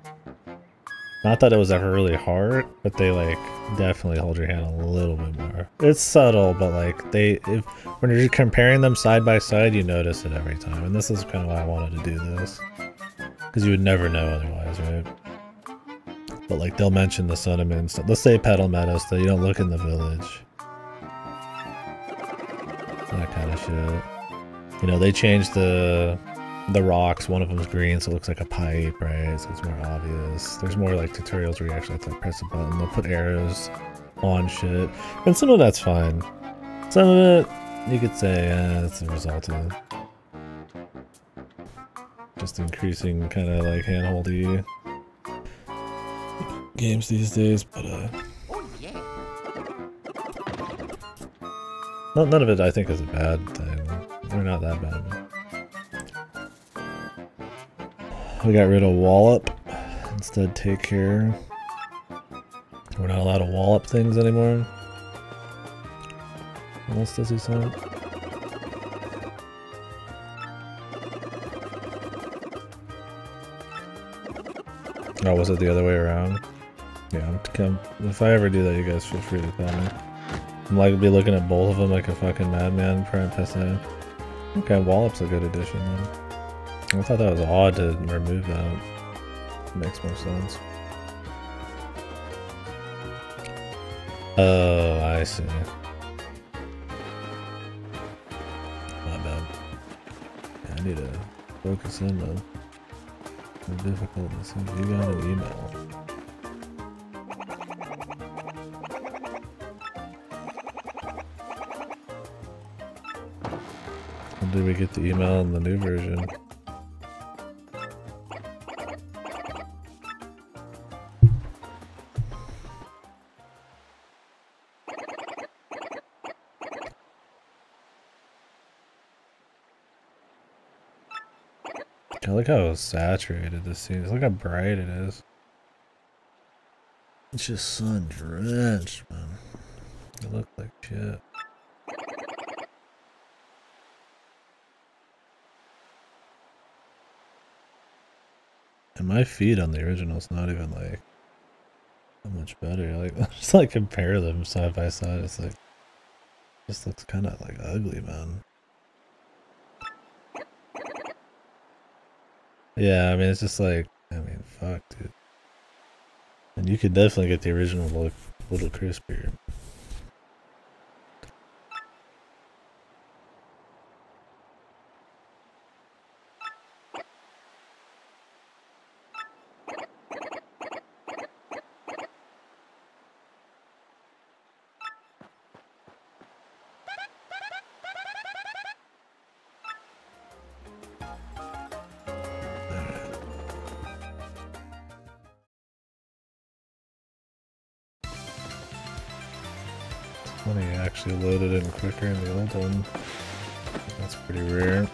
Not that it was ever really hard, but they like definitely hold your hand a little bit more. It's subtle, but like when you're comparing them side by side, you notice it every time. And this is kind of why I wanted to do this, because you would never know otherwise, right? But like they'll mention the Sun and Moon stuff. Let's say Pedal Meadows, so you don't look in the village. That kind of shit. You know, they changed the rocks. One of them's green, so it looks like a pipe, right? So it's more obvious. There's more like tutorials where you actually have to like, press a button. They'll put arrows on shit, and some of that's fine. Some of it you could say it's a result of just increasing kind of like handholdy games these days, but Oh yeah. none of it I think is a bad thing. They're not that bad. We got rid of Wallop. Instead, Take Care. We're not allowed to wallop things anymore. What else does he say? Oh, was it the other way around? Yeah, if I ever do that, you guys feel free to tell me. I'm like be looking at both of them like a fucking madman, trying to test that. Okay, Wallop's a good addition then. I thought that was odd to remove that. Makes more sense. Oh, I see. My bad. Yeah, I need to focus in though. More difficult to see. You got an email. When did we get the email in the new version? I like how saturated this scene is. Look how bright it is. It's just sun drenched, man. It looked like shit. And my feed on the original is not even like so much better. Like, just like compare them side by side. It's like, just looks kind of like ugly, man. Yeah, I mean, it's just like, I mean, fuck, dude. And you could definitely get the original look a little crispier. Funny, I actually loaded in quicker in the old one. That's pretty rare.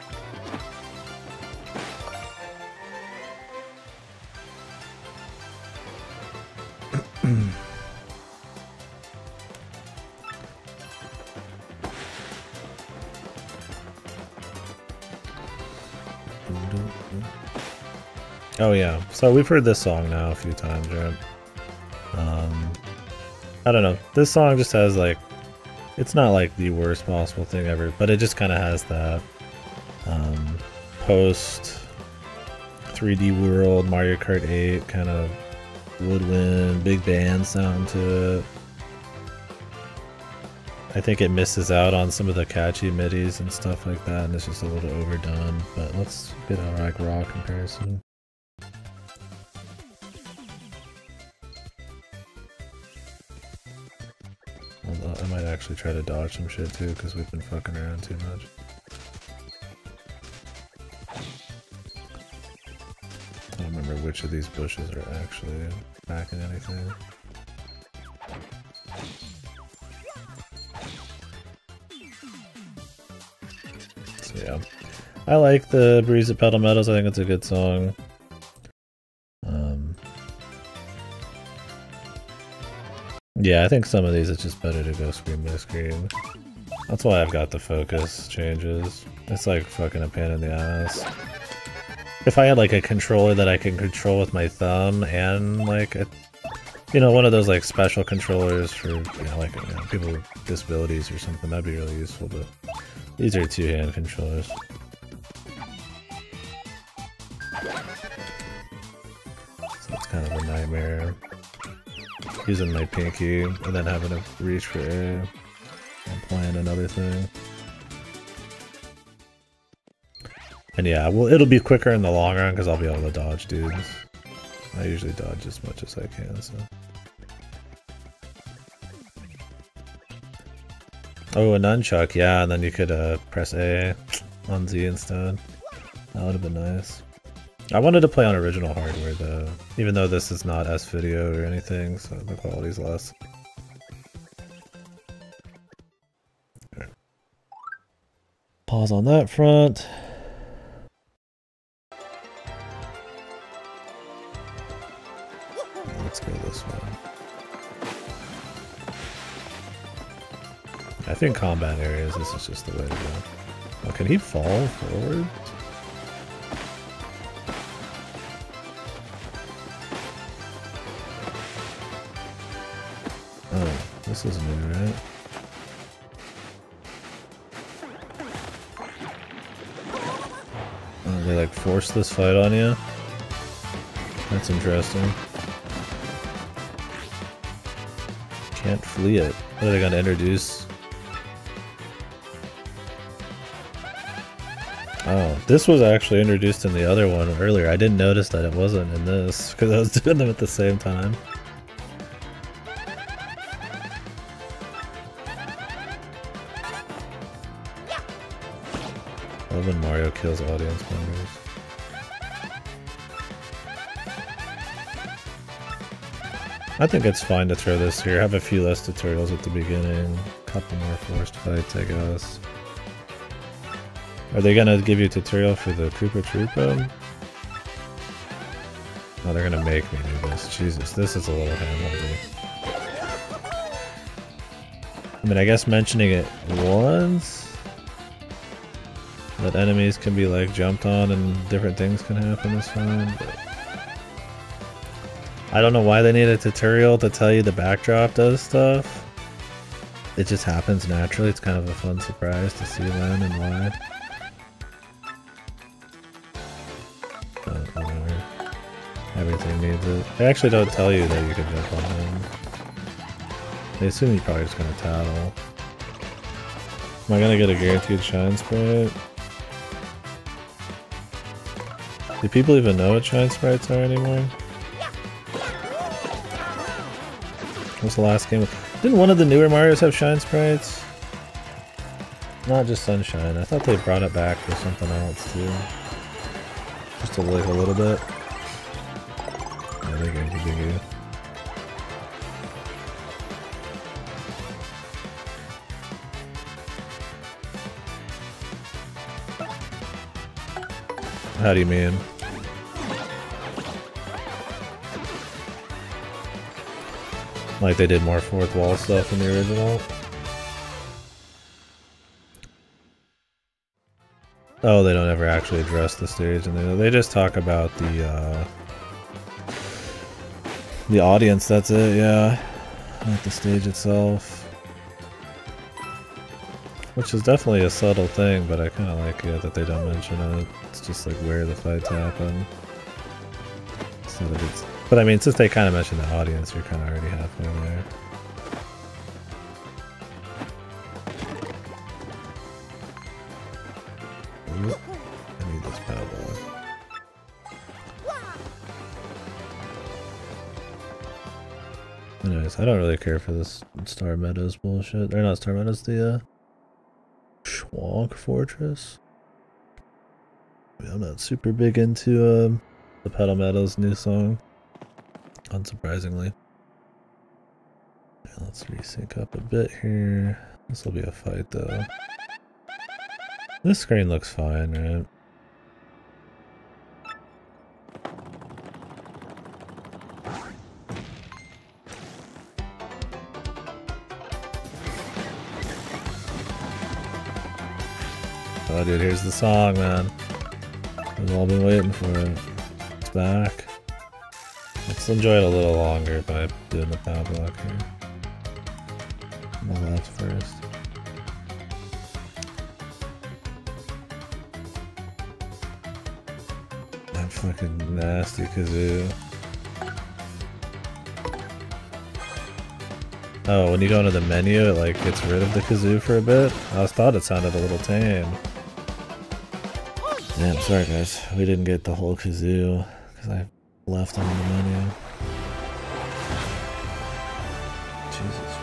Oh yeah, so we've heard this song now a few times, right? I don't know. This song just has like, it's not like the worst possible thing ever, but it just kind of has that post 3D World, Mario Kart 8 kind of woodwind, big band sound to it. I think it misses out on some of the catchy midis and stuff like that, and it's just a little overdone, but let's get a like raw comparison. I might actually try to dodge some shit too, because we've been fucking around too much. I don't remember which of these bushes are actually packing anything. So yeah, I like the Breeze of Pedal Metals. I think it's a good song. Yeah, I think some of these it's just better to go screen by screen. That's why I've got the focus changes. It's like fucking a pain in the ass. If I had like a controller that I can control with my thumb and like a, you know, one of those like special controllers for, you know, like, you know, people with disabilities or something, that'd be really useful, but these are two-hand controllers. So it's kind of a nightmare. Using my pinky and then having to reach for air and playing another thing. And yeah, well, it'll be quicker in the long run because I'll be able to dodge dudes. I usually dodge as much as I can, so. Oh, a nunchuck, yeah, and then you could press A on Z instead. That would have been nice. I wanted to play on original hardware though, even though this is not S-Video or anything, so the quality's less. Okay. Pause on that front. Let's go this way. I think combat areas, this is just the way to go. Oh, can he fall forward? Oh, this is new, right? Oh, they like force this fight on you? That's interesting. Can't flee it. What are they gonna introduce? Oh, this was actually introduced in the other one earlier. I didn't notice that it wasn't in this because I was doing them at the same time. Love when Mario kills audience members. I think it's fine to throw this here. Have a few less tutorials at the beginning. A couple more forced fights, I guess. Are they gonna give you a tutorial for the Koopa Troopa? Oh, they're gonna make me do this. Jesus, this is a little hand-holdy. I mean, I guess mentioning it once, that enemies can be like jumped on and different things can happen is fine, but I don't know why they need a tutorial to tell you the backdrop does stuff. It just happens naturally. It's kind of a fun surprise to see when and why. But whatever. Everything needs it. They actually don't tell you that you can jump on them. They assume you're probably just gonna tattle. Am I gonna get a guaranteed shine sprite? Do people even know what shine sprites are anymore? What's the last game? Didn't one of the newer Marios have shine sprites? Not just sunshine. I thought they brought it back for something else too. Just to like a little bit. Yeah, they're going to give you. How do you mean? Like they did more fourth wall stuff in the original? Oh, they don't ever actually address the stage, and they just talk about the audience, that's it, yeah. Not the stage itself. Which is definitely a subtle thing, but I kinda like it that they don't mention it. It's just like where the fights happen. Instead of it's... But I mean, since they kinda mentioned the audience, you're kinda already halfway there. Oop, I need this power block. Anyways, I don't really care for this Star Meadows bullshit. Or not Star Meadows, the Schwonk Fortress. I mean, I'm not super big into the Petal Meadows new song, unsurprisingly. Yeah, let's resync up a bit here. This will be a fight though. This screen looks fine, right? Oh dude, here's the song, man. We've all been waiting for it. It's back. Let's enjoy it a little longer by doing the power block here. On the left first. That fucking nasty kazoo. Oh, when you go into the menu, it like gets rid of the kazoo for a bit. I thought it sounded a little tame. Yeah, I'm sorry guys, we didn't get the whole kazoo because I left on the menu. Jesus.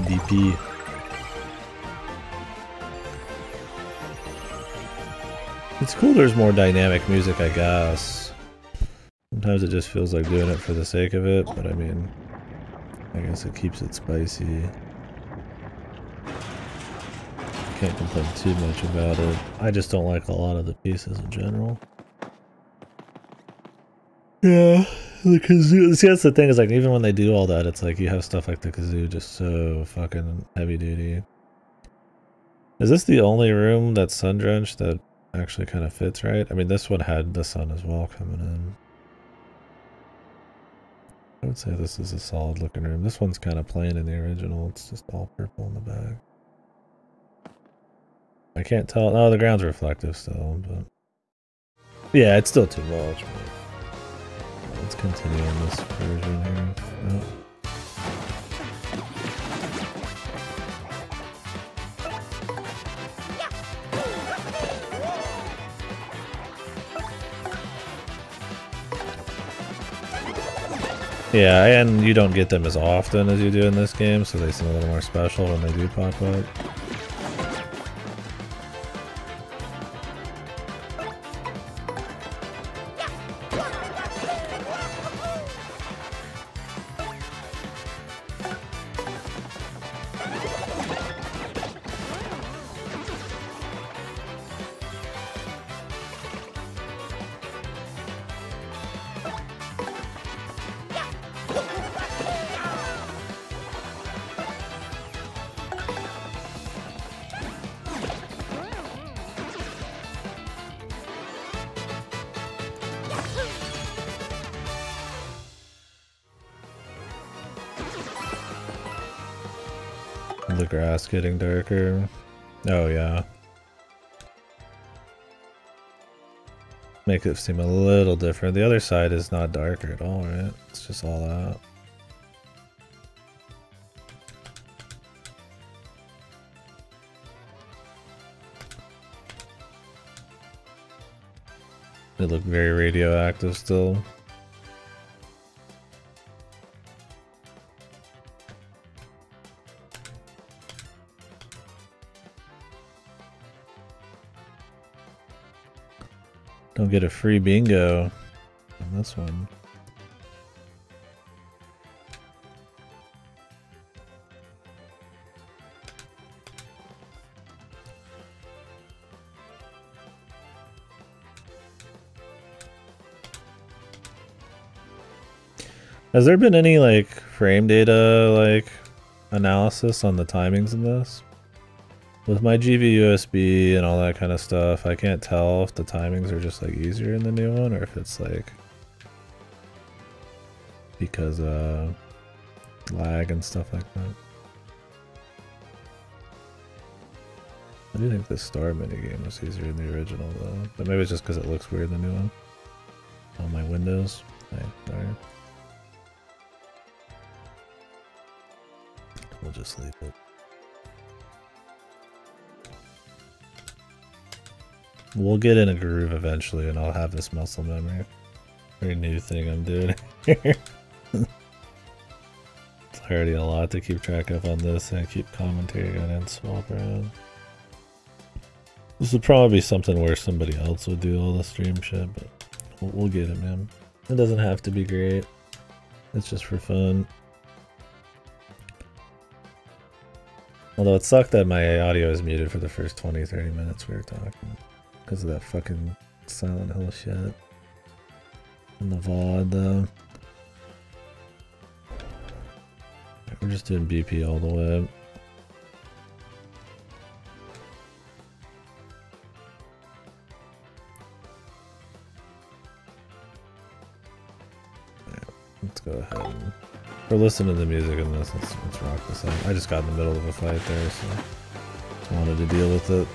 DP. It's cool there's more dynamic music, I guess. Sometimes it just feels like doing it for the sake of it, but I mean, I guess it keeps it spicy. Can't complain too much about it. I just don't like a lot of the pieces in general. Yeah, the kazoo. See, that's the thing, is like even when they do all that, it's like you have stuff like the kazoo just so fucking heavy duty. Is this the only room that's sun drenched that actually kind of fits right? I mean, this one had the sun as well coming in. I would say this is a solid looking room. This one's kind of plain in the original. It's just all purple in the back. I can't tell. No, the ground's reflective still, but yeah, it's still too much. But let's continue on this version here. Oh. Yeah, and you don't get them as often as you do in this game, so they seem a little more special when they do pop up. The grass getting darker. Oh yeah. Make it seem a little different. The other side is not darker at all, right? It's just all out. They look very radioactive still. Don't get a free bingo on this one. Has there been any like frame data like analysis on the timings in this? With my GV-USB and all that kind of stuff, I can't tell if the timings are just like easier in the new one or if it's like because lag and stuff like that. I do think the star minigame was easier in the original though, but maybe it's just because it looks weird in the new one. On my windows. Hey, sorry. We'll just leave it. We'll get in a groove eventually and I'll have this muscle memory. Very new thing I'm doing here. It's already a lot to keep track of on this and keep commentating on and swap around. This would probably be something where somebody else would do all the stream shit, but we'll get it, man. It doesn't have to be great. It's just for fun. Although it sucked that my audio is muted for the first 20-30 minutes we were talking. Because of that fucking Silent Hill shit. And the VOD though. We're just doing BP all the way. Let's go ahead and we're listening to the music in this. Let's rock this out. I just got in the middle of a fight there, so just wanted to deal with it.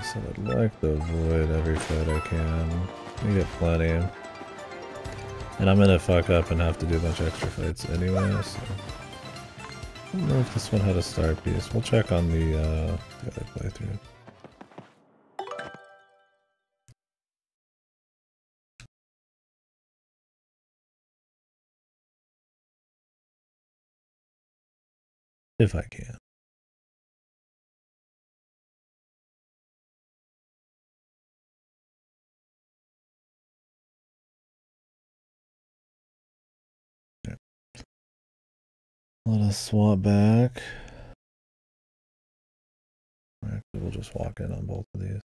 So I'd like to avoid every fight I can. I get plenty. And I'm gonna fuck up and have to do a bunch of extra fights anyway, so I don't know if this one had a star piece. We'll check on the other playthrough. If I can. Let us swap back. Actually, we'll just walk in on both of these.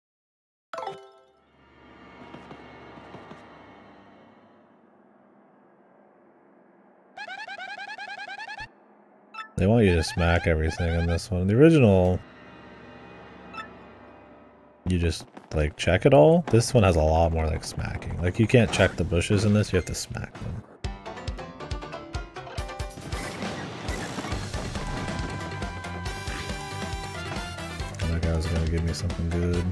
They want you to smack everything in this one. The original, you just like check it all. This one has a lot more like smacking. Like you can't check the bushes in this, you have to smack them. That guy was gonna give me something good.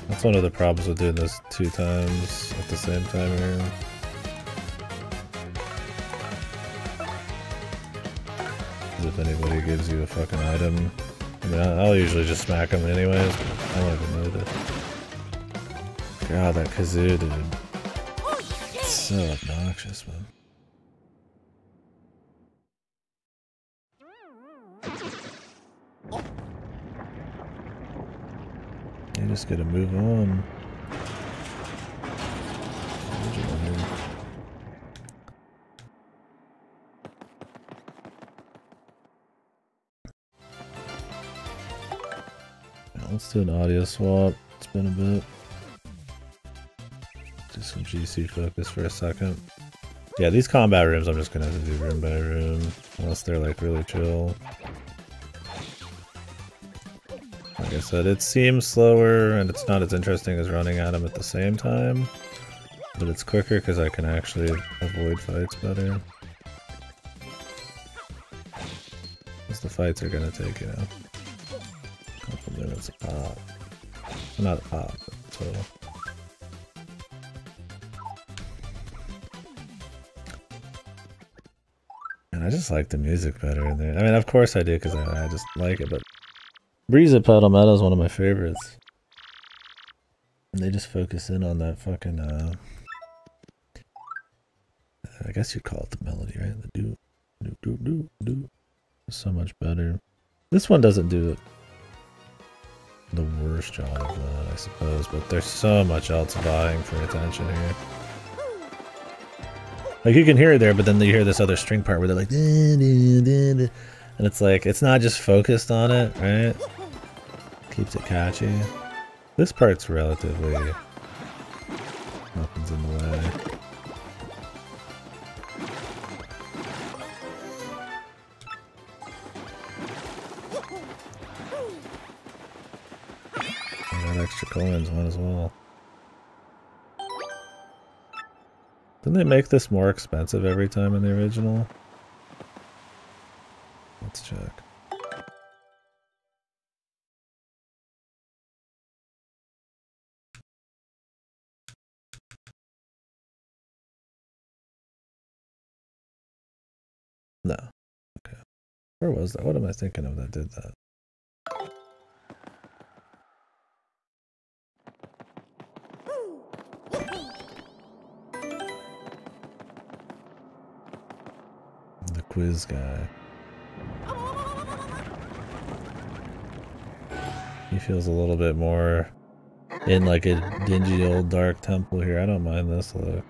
That's one of the problems with doing this 2 times at the same time here. If anybody gives you a fucking item, I mean, I'll usually just smack them anyways, but I don't even notice. God, that kazoo, dude. It's so obnoxious, man. You just gotta move on. Let's do an audio swap. It's been a bit. Do some GC focus for a second. Yeah, these combat rooms I'm just gonna have to do room by room. Unless they're like really chill. I said, it seems slower and it's not as interesting as running at them at the same time. But it's quicker because I can actually avoid fights better. Because the fights are gonna take, you know, a couple minutes a pop. Well, not a pop, but total. And I just like the music better in there. I mean, of course I do because I just like it, but Breeze at Pedal Metal is one of my favorites. And they just focus in on that fucking, I guess you'd call it the melody, right? The do, do, do, do, do. It's so much better. This one doesn't do the worst job of that, I suppose, but there's so much else vying for attention here. Like, you can hear it there, but then you hear this other string part where they're like, "Duh, duh, duh, duh." And it's like, it's not just focused on it, right? Keeps it catchy. This part's relatively, nothing's in the way. I got extra coins, might as well. Didn't they make this more expensive every time in the original? Let's check. No. Okay. Where was that? What am I thinking of that did that? The quiz guy. He feels a little bit more in like a dingy old dark temple here. I don't mind this look.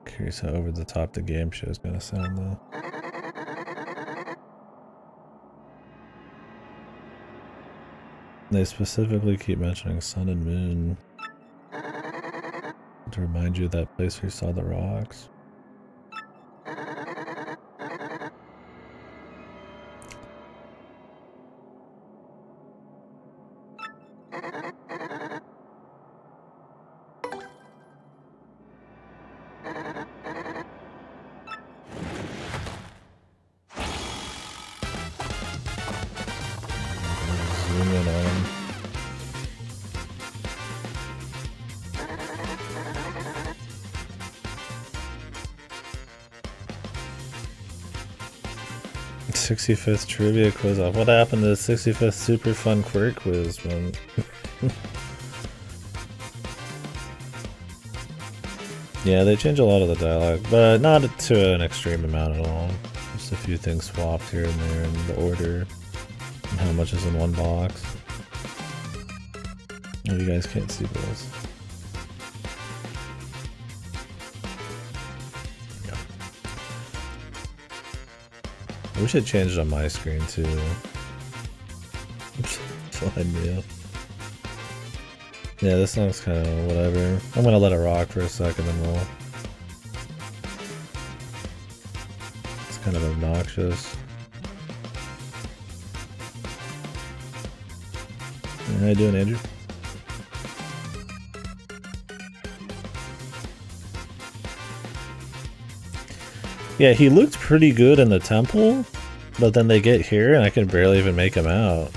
Curious how over the top the game show is gonna sound though. They specifically keep mentioning sun and moon to remind you of that place where you saw the rocks. Zoom in on him. '65th trivia quiz off. What happened to the 65th super fun quirk quiz one? Yeah, they change a lot of the dialogue, but not to an extreme amount at all. Just a few things swapped here and there in the order and how much is in one box. Oh, you guys can't see those. Yeah. I wish it changed on my screen too. Slide me up. Yeah, this song's kind of whatever. I'm gonna let it rock for a second and we'll... It's kind of obnoxious. How you doing, Andrew? Yeah, he looked pretty good in the temple, but then they get here and I can barely even make him out.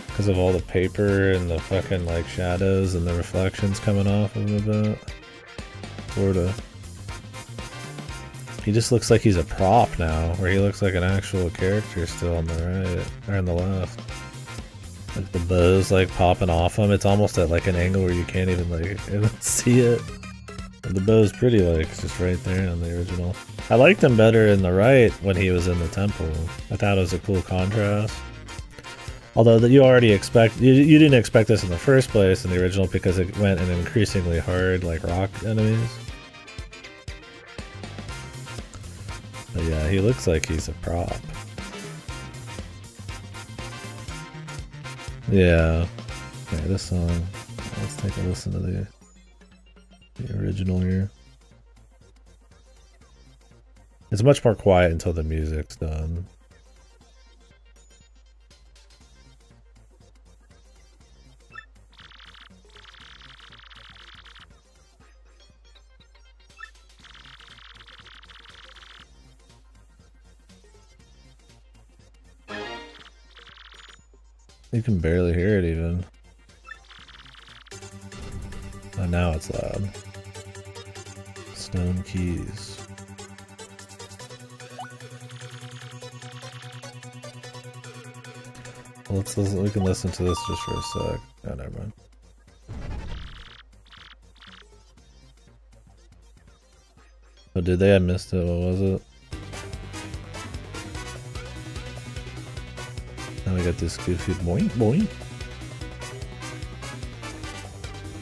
Because of all the paper and the fucking like shadows and the reflections coming off of him a bit. Sorta. He just looks like he's a prop now, where he looks like an actual character still on the right, or on the left. Like the bow's like popping off him, it's almost at like an angle where you can't even like see it. And the bow's pretty like just right there on the original. I liked him better in the right when he was in the temple. I thought it was a cool contrast. Although that you already expect, you didn't expect this in the first place in the original because it went in increasingly hard like rock enemies. But yeah, he looks like he's a prop. Yeah. Okay, this song. Let's take a listen to the original here. It's much more quiet until the music's done. You can barely hear it even. Oh, now it's loud. Stone keys. Let's listen. We can listen to this just for a sec. Oh, never mind. Oh, did they? I missed it. What was it? Now we got this goofy boing boing.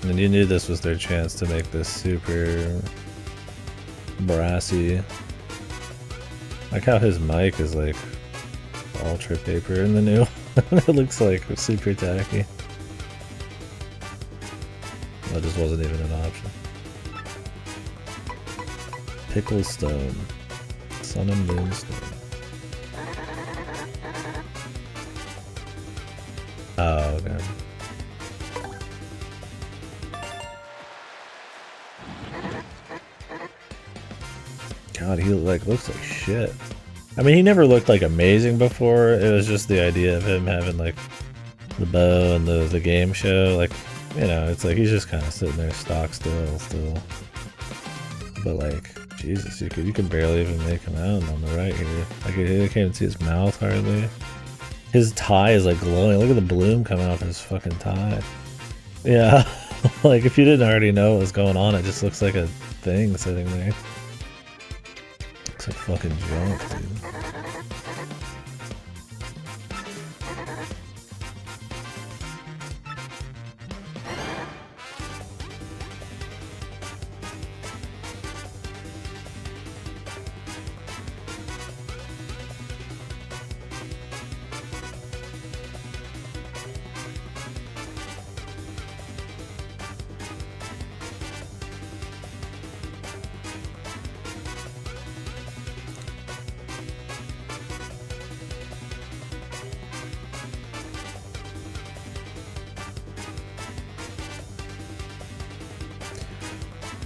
And you knew this was their chance to make this super brassy. Like how his mic is like ultra paper in the new. It looks like super tacky. That just wasn't even an option. Picklestone. Sun and Moonstone. Oh, okay. God, he like looks like shit. I mean, he never looked like amazing before. It was just the idea of him having like the bow and the game show. Like, you know, it's like he's just kind of sitting there stock still. But like, Jesus, you can barely even make him out on the right here. Like, you can't even see his mouth hardly. His tie is like glowing. Look at the bloom coming off his fucking tie. Yeah, like if you didn't already know what was going on, it just looks like a thing sitting there. Looks like fucking junk, dude.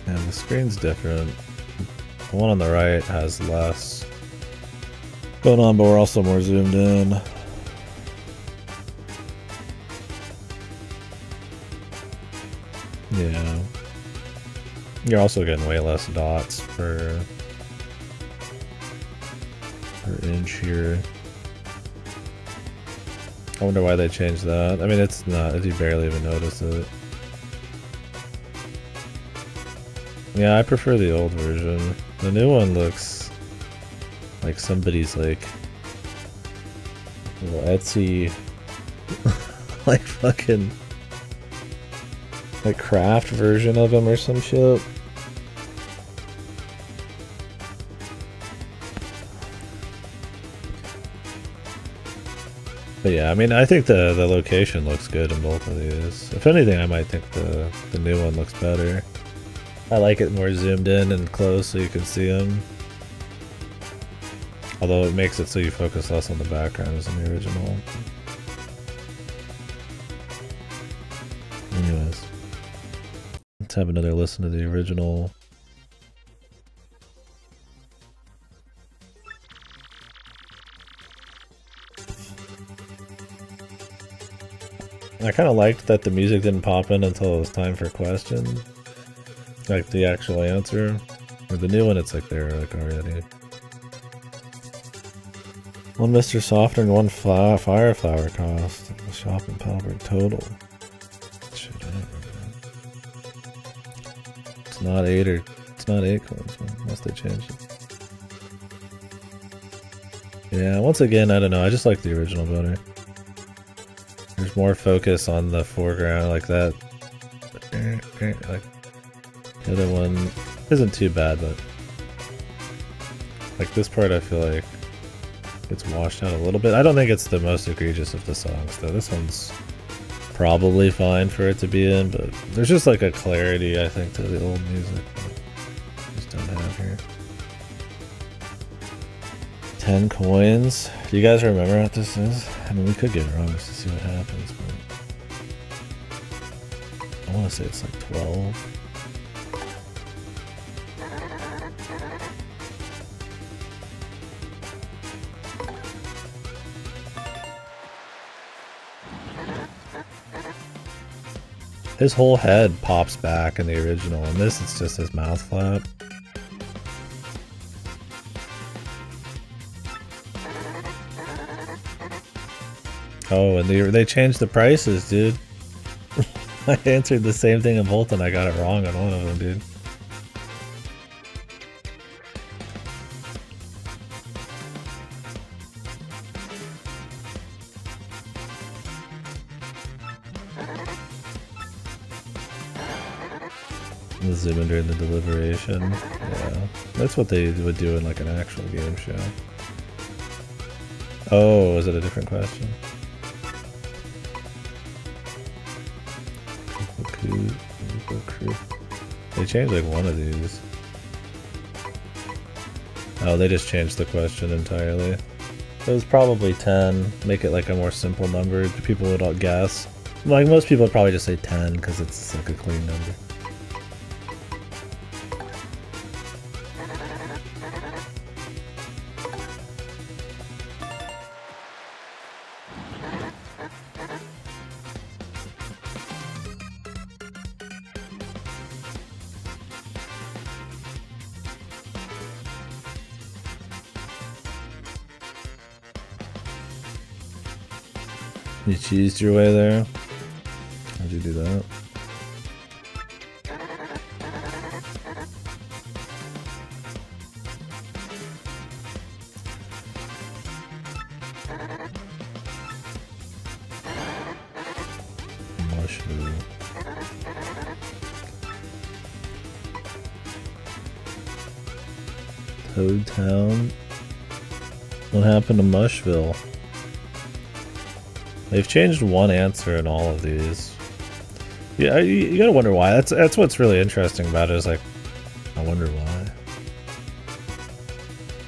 Yeah, the screen's different. The one on the right has less going on, but we're also more zoomed in. Yeah. You're also getting way less dots per inch here. I wonder why they changed that. I mean, it's not, you barely even notice it. Yeah, I prefer the old version. The new one looks like somebody's like little Etsy like fucking like craft version of him or some shit. But yeah, I mean, I think the location looks good in both of these. If anything, I might think the new one looks better. I like it more zoomed in and close so you can see them. Although it makes it so you focus less on the background as in the original. Anyways, let's have another listen to the original. I kind of liked that the music didn't pop in until it was time for questions. Like the actual answer. Or the new one, it's like there like already. One Mr. Softer and one Fire Flower cost. The shop in Palbert total. Shit, I don't remember that. It's not 8 coins, man, unless they changed it. Yeah, once again, I don't know, I just like the original better. There's more focus on the foreground, like that. Like the other one isn't too bad, but like this part I feel like it's washed out a little bit. I don't think it's the most egregious of the songs though. This one's probably fine for it to be in, but there's just like a clarity I think to the old music that I just don't have here. 10 coins. Do you guys remember what this is? I mean, we could get it wrong just to see what happens, but I want to say it's like 12. His whole head pops back in the original, and this it's just his mouth flap. Oh, and they changed the prices, dude. I answered the same thing in both and I got it wrong on one of them, dude. The zoom in during the deliberation. Yeah, that's what they would do in like an actual game show. Oh, is it a different question? They changed like one of these. Oh, they just changed the question entirely. It was probably 10. Make it like a more simple number. People would all guess. Like most people would probably just say 10 because it's like a clean number. You cheesed your way there? How'd you do that? Mushroom. Toad Town? What happened to Mushville? They've changed one answer in all of these. Yeah, you gotta wonder why. That's what's really interesting about it, is like, I wonder why.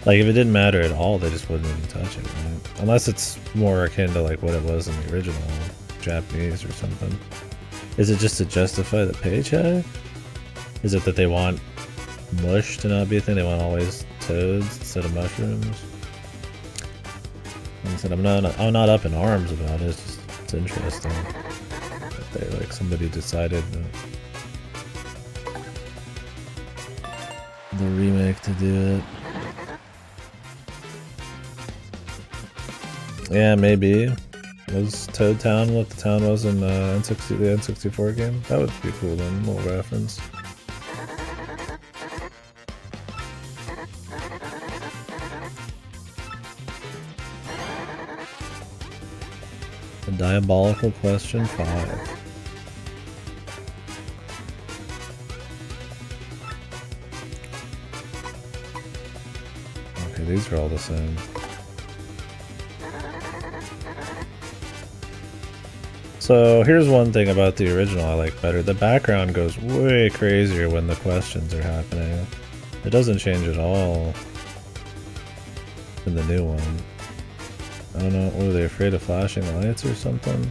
Like, if it didn't matter at all, they just wouldn't even touch it, right? Unless it's more akin to like what it was in the original Japanese or something. Is it just to justify the paycheck? Is it that they want mush to not be a thing? They want always toads instead of mushrooms? Like I said, I'm not up in arms about it. It's interesting that they like somebody decided the remake to do it. Yeah, maybe. Was Toad Town what the town was in the N64 game? That would be cool then, a little reference. A diabolical question 5. Okay, these are all the same. So here's one thing about the original I like better. The background goes way crazier when the questions are happening. It doesn't change at all in the new one. I don't know, were they afraid of flashing lights or something?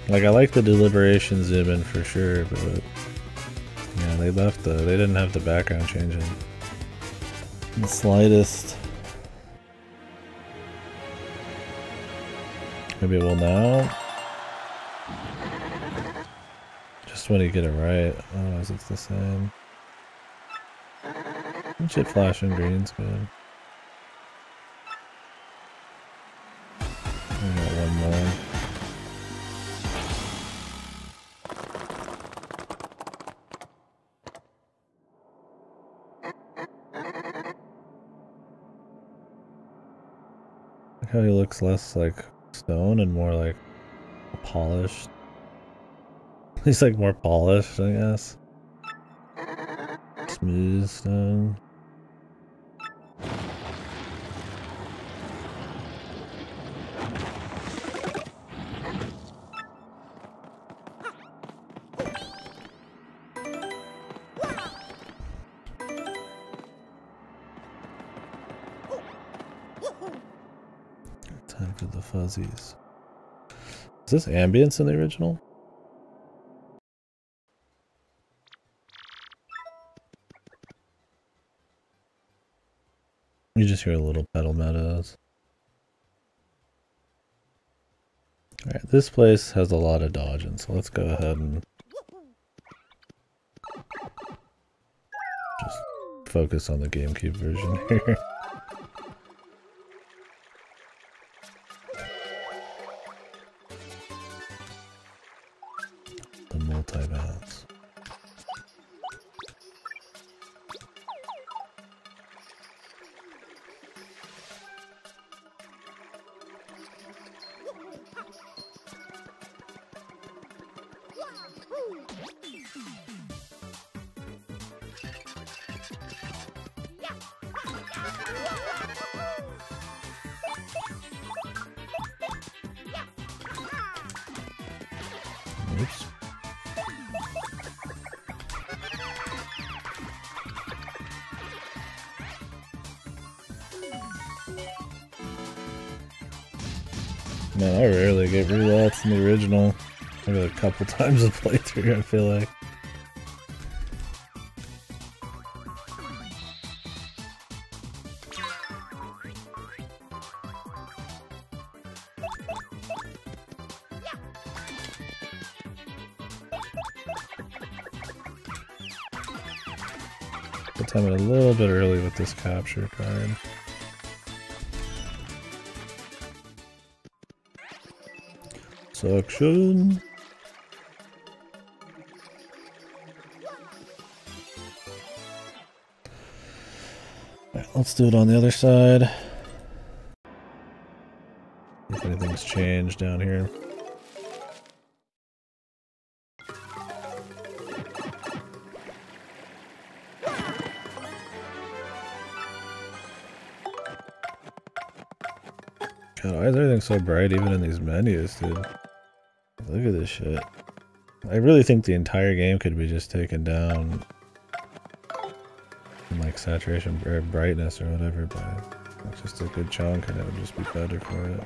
Like, I like the deliberation zoom in for sure, but yeah, they didn't have the background changing the slightest. Maybe it will now. Just when you get it right. Otherwise it's the same. Shit, flashing green's good. I got one more. Look how he looks less like stone and more like polished. He's like more polished, I guess. Smooth stone. Time for the fuzzies. Is this ambience in the original? You just hear a little pedal meadows. Alright, this place has a lot of dodging, so let's go ahead and just focus on the GameCube version here. The multi-bounce. Oops. Man, I rarely get relapse in the original. Maybe a couple times a playthrough, I feel like. But time it a little bit early with this capture card. Suction. Alright, let's do it on the other side. If anything's changed down here. God, why is everything so bright even in these menus, dude? Look at this shit. I really think the entire game could be just taken down in like saturation or brightness or whatever, but it's just a good chunk and it would just be better for it.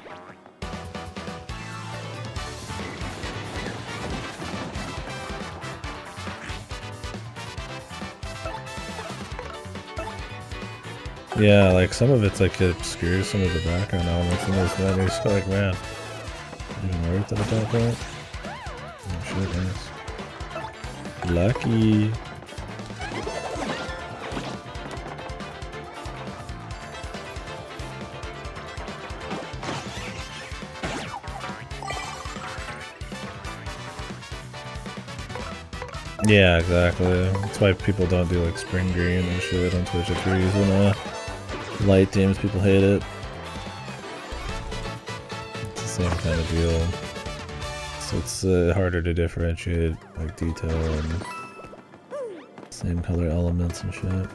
Yeah, like some of it's like it obscures some of the background elements in those menus. So like, man, even worth it at that point? Oh shit, nice. Lucky. Yeah, exactly. That's why people don't do like spring green and shit on Twitch if you're using light themes. People hate it. It's the same kind of deal. So it's harder to differentiate like detail and same color elements and shit.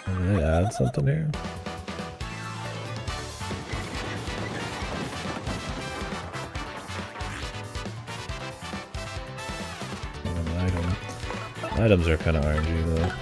Did I add something here? Items are kind of RNG though.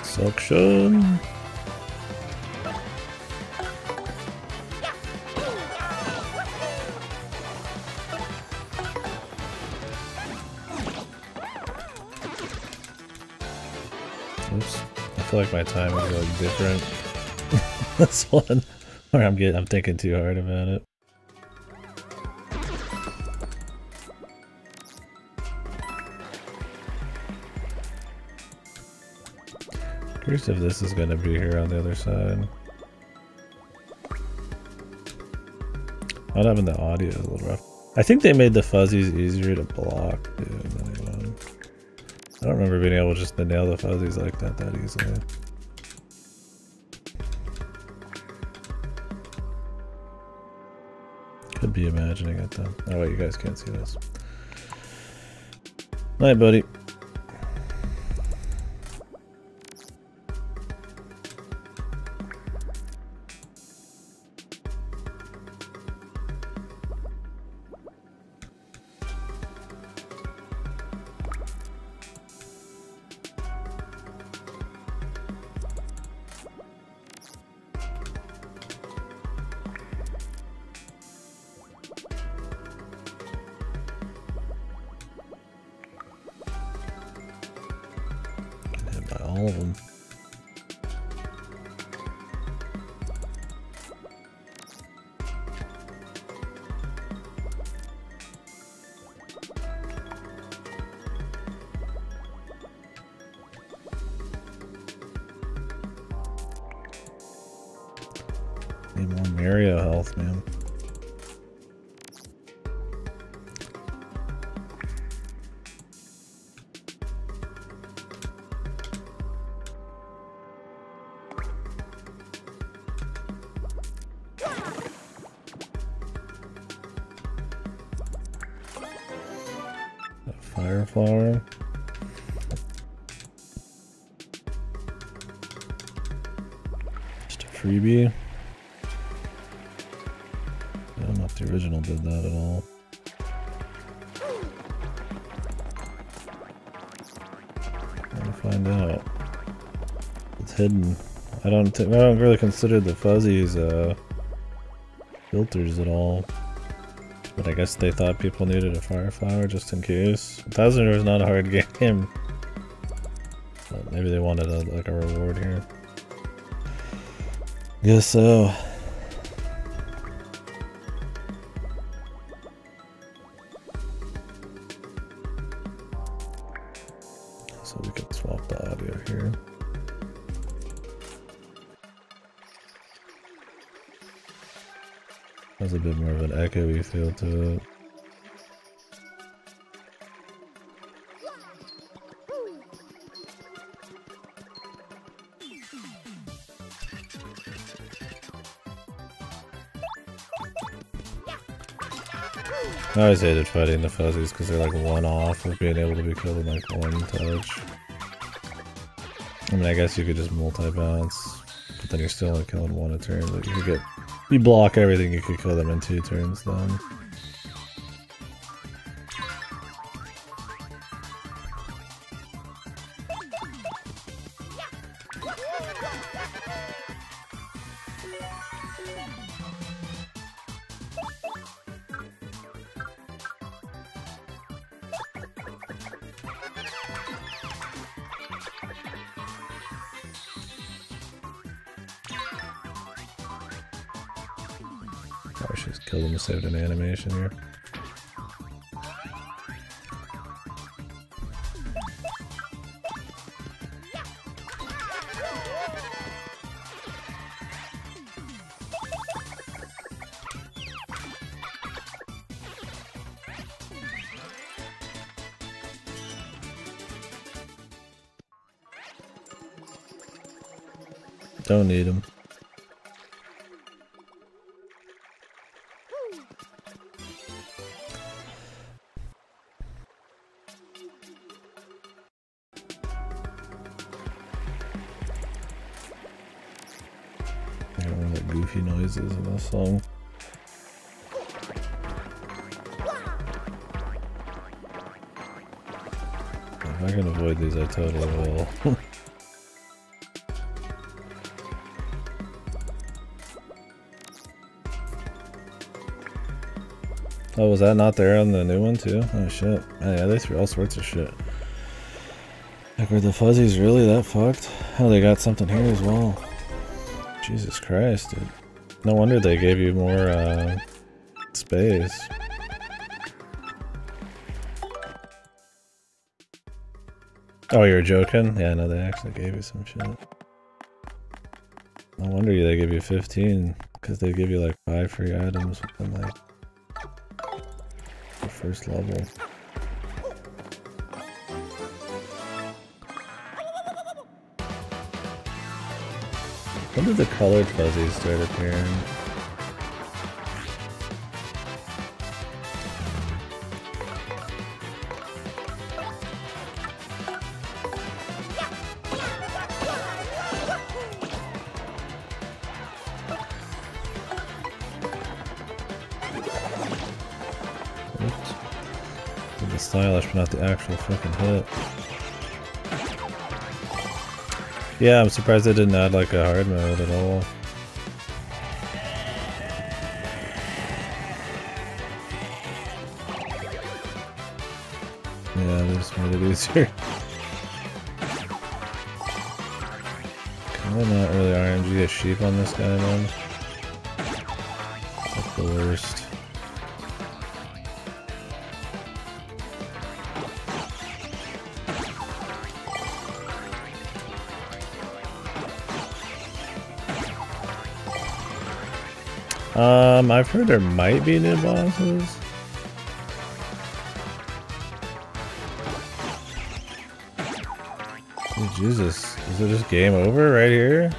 Suction. Oops. I feel like my time is like different. This one. Or I'm thinking too hard about it. Curious if this is gonna be here on the other side. Not having the audio is a little rough. I think they made the fuzzies easier to block, dude. I don't remember being able just to nail the fuzzies like that easily. Could be imagining it though. Oh wait, you guys can't see this. Night, buddy. All of them. Need more Mario health, man. Fire flower. Just a freebie. I don't know if the original did that at all. I'm gonna find out. It's hidden. I don't really consider the fuzzies filters at all. But I guess they thought people needed a fire flower just in case. 1000 is not a hard game. But maybe they wanted like a reward here. Guess so. So we can swap the audio here. Has a bit more of an echoey feel to it. I always hated fighting the fuzzies because they're like one off of being able to be killed in like one touch. I mean, I guess you could just multi-bounce, but then you're still only killing one a turn, but you could get... You block everything, you could kill them in 2 turns then. I should just kill them to save an animation here. Don't need them. I don't want the goofy noises in this song. If I can avoid these, I totally will. Oh, was that not there on the new one too? Oh shit. Oh, yeah, they threw all sorts of shit. Like, were the fuzzies really that fucked? Oh, they got something here as well. Jesus Christ, dude. No wonder they gave you more, space. Oh, you're joking? Yeah, no, they actually gave you some shit. No wonder they gave you 15, because they give you like 5 free items within like first level. When did the colored fuzzies start appearing? Oops. The stylish, but not the actual fucking hit. Yeah, I'm surprised they didn't add like a hard mode at all. Yeah, they just made it easier. Kinda not really RNG a sheep on this guy, man. That's the worst. I've heard there might be new bosses. Oh, Jesus, is it just game over right here?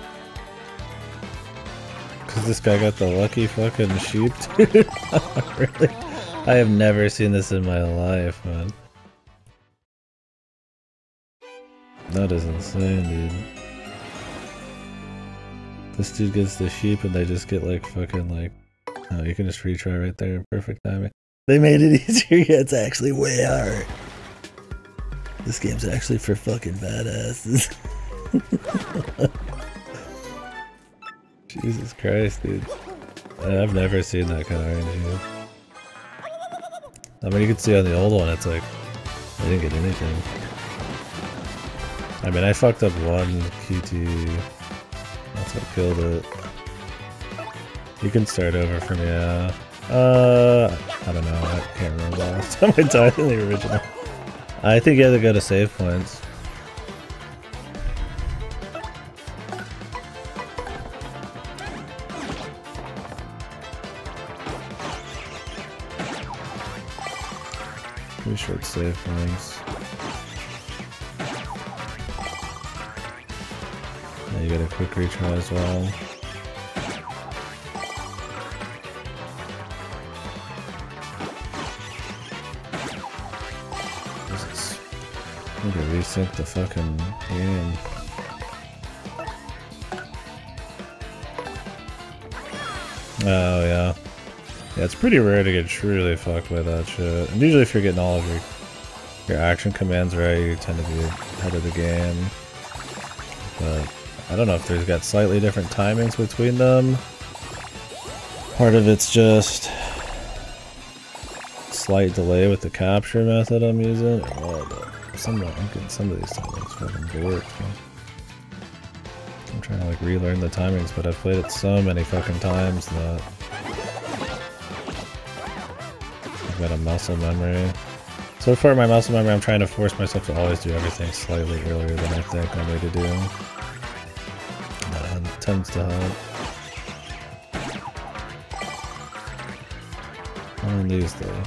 Cause this guy got the lucky fucking sheep, dude. Really? I have never seen this in my life, man. That is insane, dude. This dude gets the sheep and they just get like fucking like... Oh, you can just retry right there. Perfect timing. They made it easier. Yeah, it's actually way hard. This game's actually for fucking badasses. Jesus Christ, dude. I've never seen that kind of RNG. I mean, you can see on the old one, it's like, I didn't get anything. I mean, I fucked up one QT. That's what killed it. You can start over from, yeah. I don't know. I can't remember the last time I died in the original. I think you have to go to save points. Pretty short save points. Yeah, you get a quick retry as well. I need to resync the fucking game. Oh yeah. Yeah, it's pretty rare to get truly fucked by that shit. And usually if you're getting all of your action commands right, you tend to be ahead of the game. But I don't know if there's got slightly different timings between them. Part of it's just slight delay with the capture method I'm using. I'm getting some of these timings fucking bored. I'm trying to like relearn the timings, but I've played it so many fucking times that I've got a muscle memory. So far my muscle memory, I'm trying to force myself to always do everything slightly earlier than I think I need to do. And it tends to help. On these though.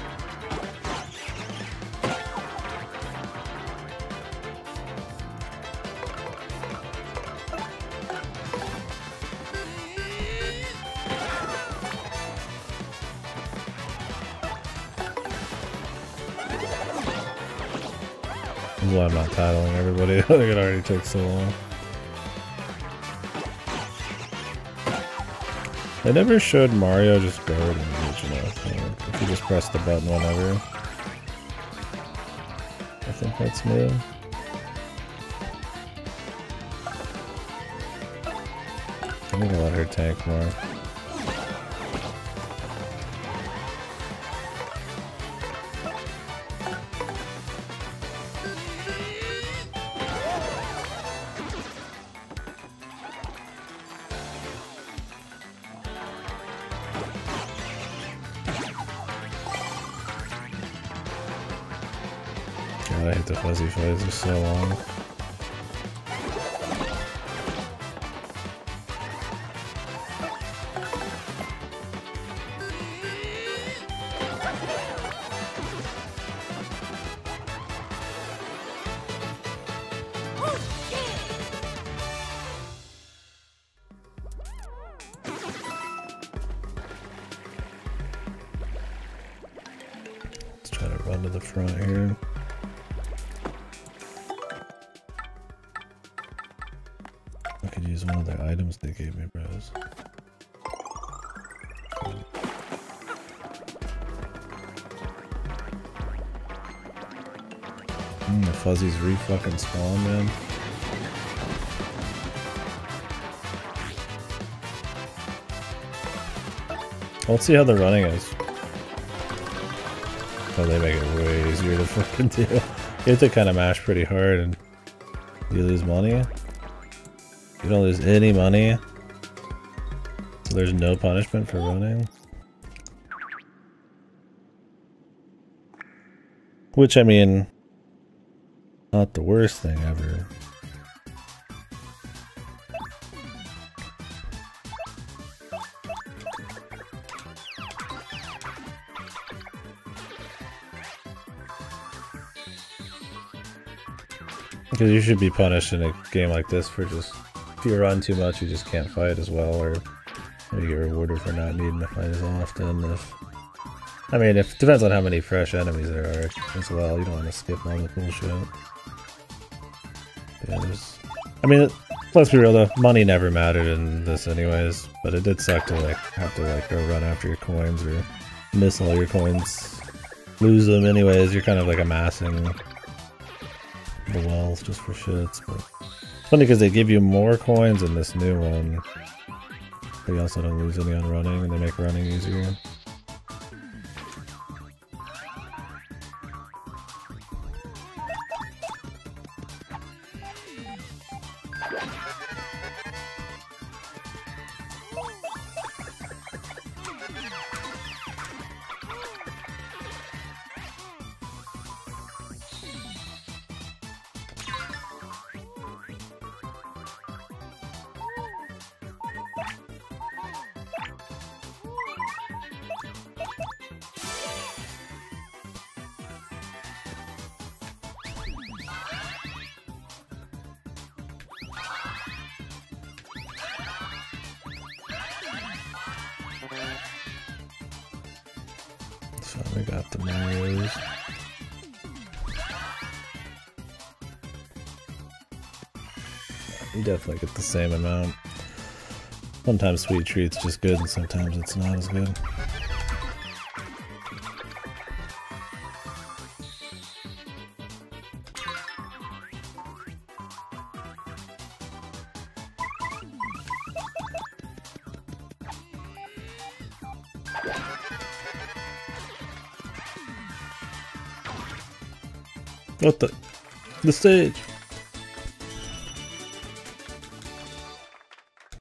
This is why I'm not titling everybody. I think it already took so long. They never showed Mario just guard in the original, I think. If you just press the button whenever. I think that's new. I need to let her tank more. God, I hate the fuzzy fights, they're so long. up front here. I could use one of the items they gave me, bros. The fuzzies re-fucking spawn, man. Let's see how the running is. Oh, they make it way easier to fucking do. You have to kind of mash pretty hard and you lose money. You don't lose any money. So there's no punishment for running. Which, I mean, not the worst thing ever. Because you should be punished in a game like this for just, if you run too much you just can't fight as well, or you get rewarded for not needing to fight as often. I mean, it depends on how many fresh enemies there are as well. You don't want to skip all the cool shit. Yeah, I mean, let's be real though, money never mattered in this anyways, but it did suck to like have to like go run after your coins or miss all your coins, lose them anyways. You're kind of like amassing the wealth just for shits. But it's funny because they give you more coins in this new one, but you also don't lose any on running, and they make running easier. So we got the Marios. You definitely get the same amount. Sometimes Sweet Treat's just good and sometimes it's not as good. What the stage?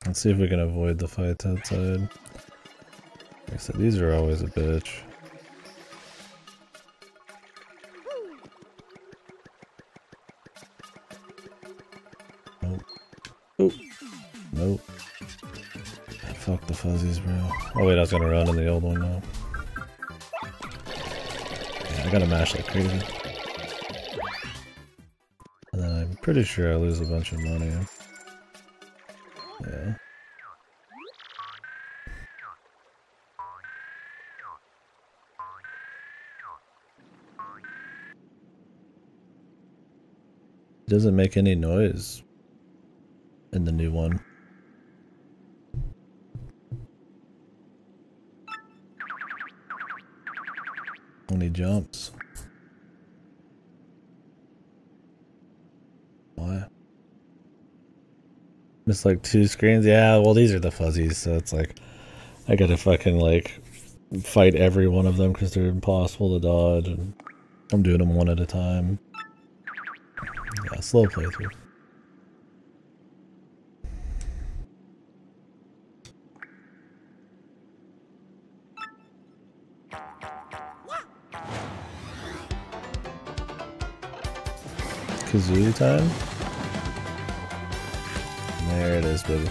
Let's see if we can avoid the fights outside. Like I said, these are always a bitch. Nope. Oh. Nope. Fuck the fuzzies, bro. Oh wait, I was gonna run in the old one now. Yeah, I gotta mash like crazy. And then I'm pretty sure I lose a bunch of money. Yeah. It doesn't make any noise in the new one. Only jumps. Why? It's like 2 screens? Yeah, well these are the fuzzies, so it's like I gotta fucking like fight every one of them because they're impossible to dodge, and I'm doing them one at a time. Yeah, slow playthrough. Kazoo time? There it is, baby.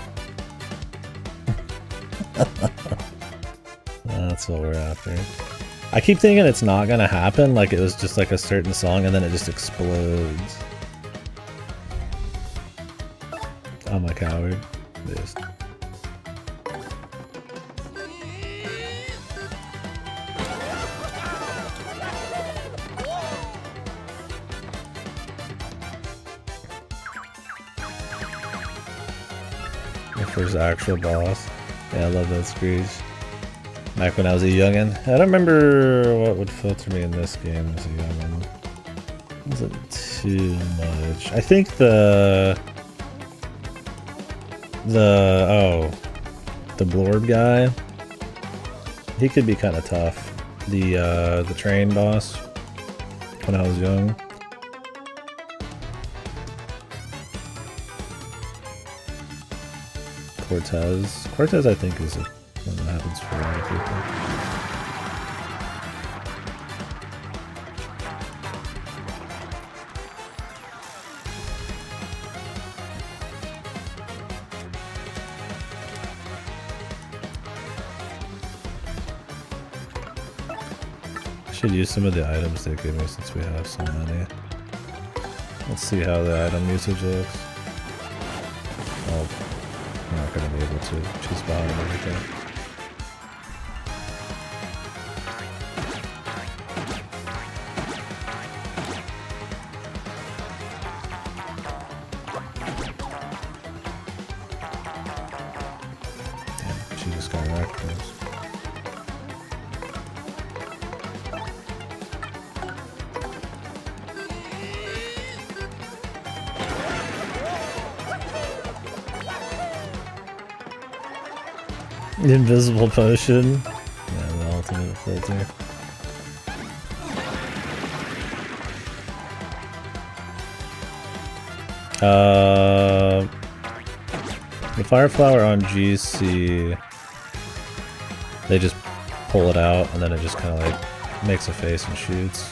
That's what we're after. I keep thinking it's not gonna happen, like it was just like a certain song and then it just explodes. I'm a coward. Just. The first actual boss. Yeah, I love that screech. Back when I was a youngin'. I don't remember what would filter me in this game as a youngin'. Wasn't too much. I think the Blorb guy, he could be kind of tough. The train boss when I was young. Cortez I think is one that happens for a lot of people. Should use some of the items they give me since we have so many. Let's see how the item usage looks. Oh, I'm not gonna be able to. She's behind everything. Damn, she just got wrecked. The invisible potion. Yeah, the ultimate filter. The fire flower on GC, they just pull it out and then it just kind of like makes a face and shoots.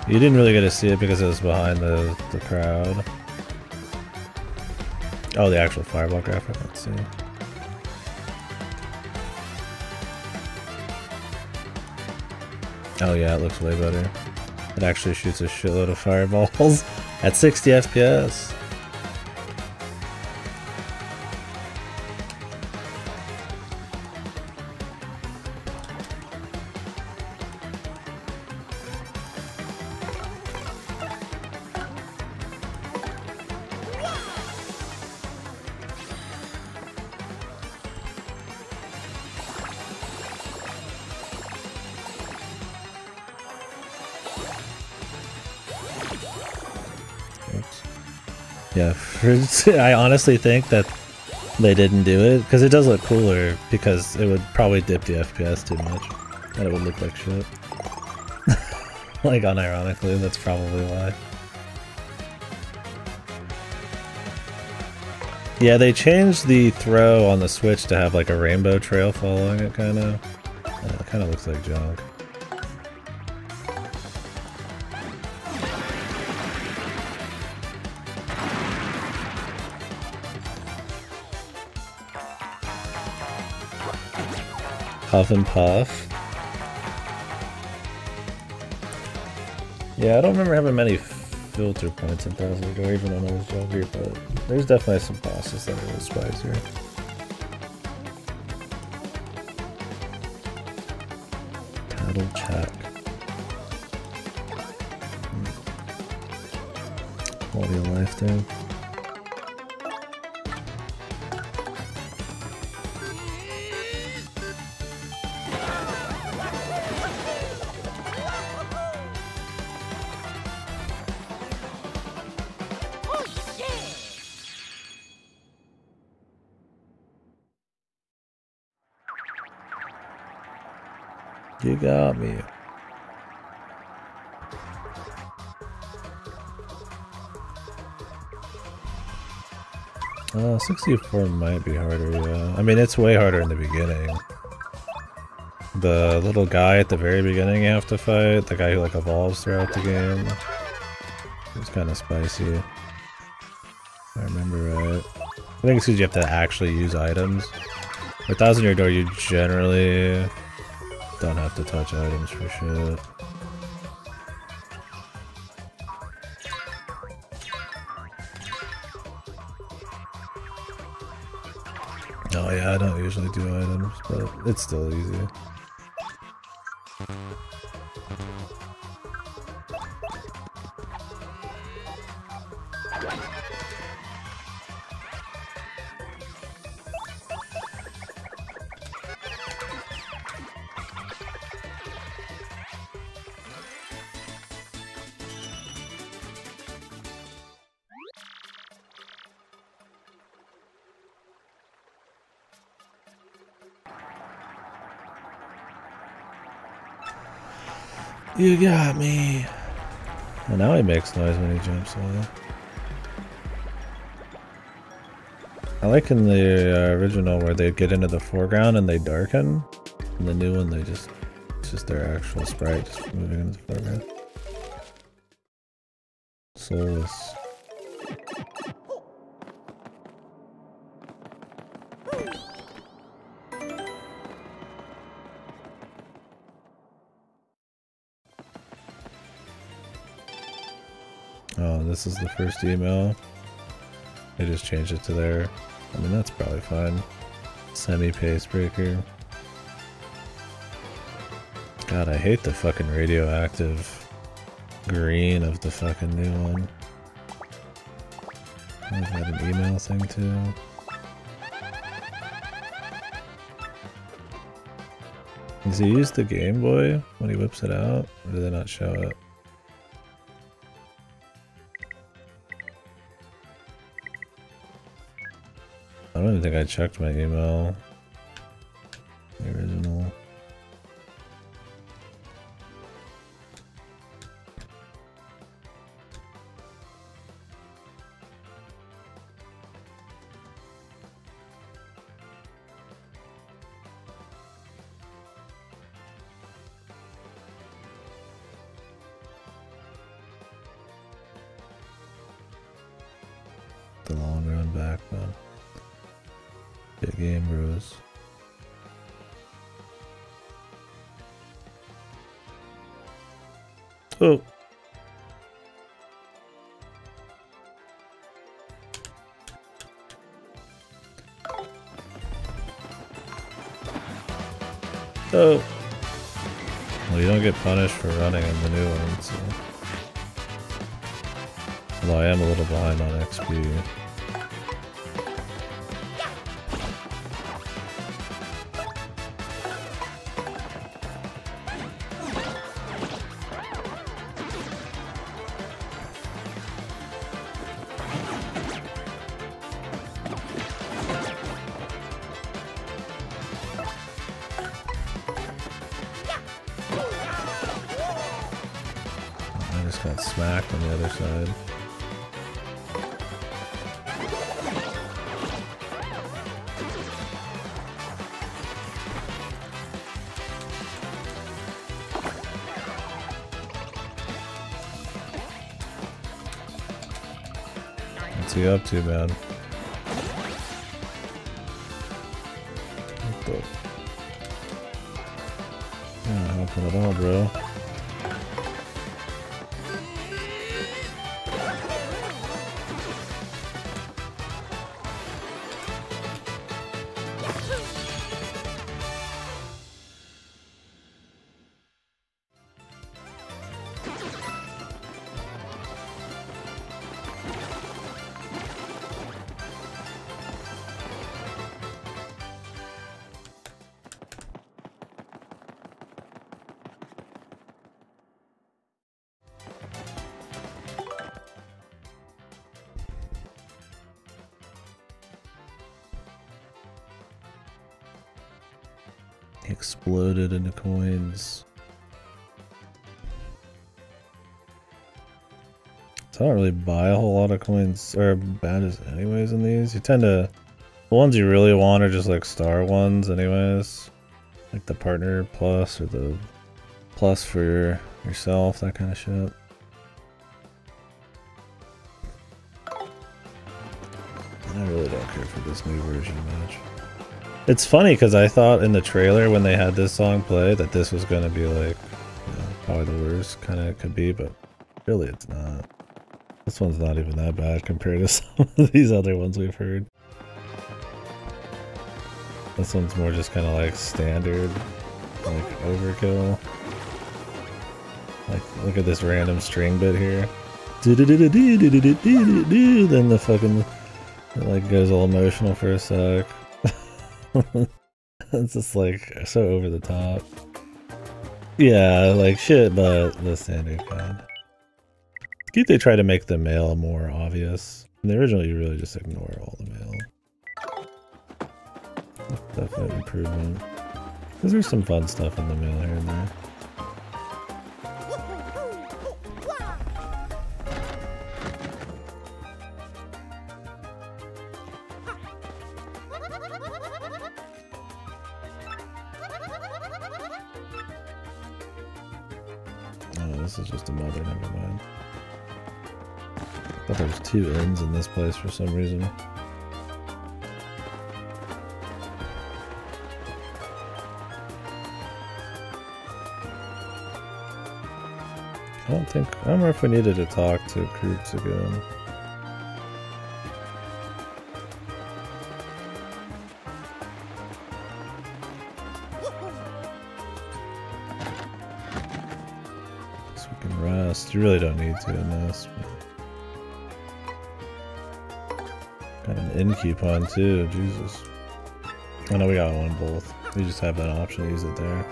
You didn't really get to see it because it was behind the crowd. Oh, the actual fireball graphic, let's see. Oh yeah, it looks way better. It actually shoots a shitload of fireballs at 60 FPS. Yeah, I honestly think that they didn't do it because it does look cooler because it would probably dip the FPS too much and it would look like shit. Like unironically, that's probably why. Yeah, they changed the throw on the Switch to have like a rainbow trail following it, kind of. It kind of looks like junk. Huff and Puff. Yeah, I don't remember having many filter points in Thousand Door even when I was younger, but there's definitely some bosses that are a little spicier. Tattle Check. Quality of life thing. You got me. 64 might be harder, yeah. I mean, it's way harder in the beginning. The little guy at the very beginning you have to fight, the guy who like evolves throughout the game. It's kind of spicy. If I remember right. I think it's because you have to actually use items. With Thousand Year Door, you generally don't have to touch items for shit. Oh yeah, I don't usually do items, but it's still easy. You got me. Well, now he makes noise when he jumps away. I like in the original where they get into the foreground and they darken. In the new one, it's just their actual sprite just moving into the foreground. Soulless. Oh, this is the first email. They just changed it to there. I mean, that's probably fine. Semi-pace breaker. God, I hate the fucking radioactive green of the fucking new one. I've had an email thing too. Does he use the Game Boy when he whips it out? Or do they not show it? I don't even think I checked my email. The original. The long run back, man. Big game, bros. Oh. Oh. Well, you don't get punished for running in the new one, so. Although I am a little behind on XP. I just got smacked on the other side. What's he up to, man? What the? Not helping at all, bro. Exploded into coins. So I don't really buy a whole lot of coins or badges anyways in these. You tend to, the ones you really want are just like star ones anyways. Like the partner plus or the plus for yourself, that kind of shit. And I really don't care for this new version much. It's funny because I thought in the trailer when they had this song play that this was going to be like, you know, probably the worst kind of it could be, but really it's not. This one's not even that bad compared to some of these other ones we've heard. This one's more just kind of like standard, like overkill. Like, look at this random string bit here. Then the fucking, it like goes all emotional for a sec. It's just like so over the top. Yeah, like shit, but the standard kind. I think they try to make the mail more obvious. In the original, you really just ignore all the mail. Definite improvement. Because there's some fun stuff in the mail here and there. this is just a mother, never mind. I thought there was 2 ends in this place for some reason. I don't remember if we needed to talk to groups again. So we can rest. You really don't need to in this. Got an in coupon too, Jesus. Oh no, we got one both. You just have that option to use it there.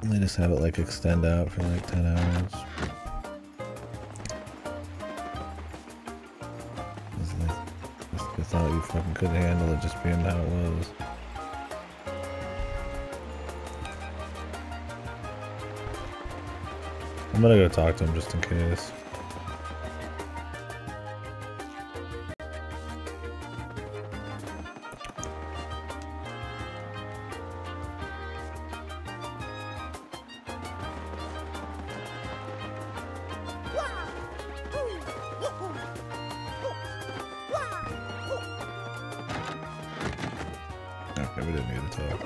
They just have it like extend out for like 10 hours. They thought you fucking couldn't handle it just being how it was. I'm gonna go talk to him just in case. Okay, we didn't need to talk.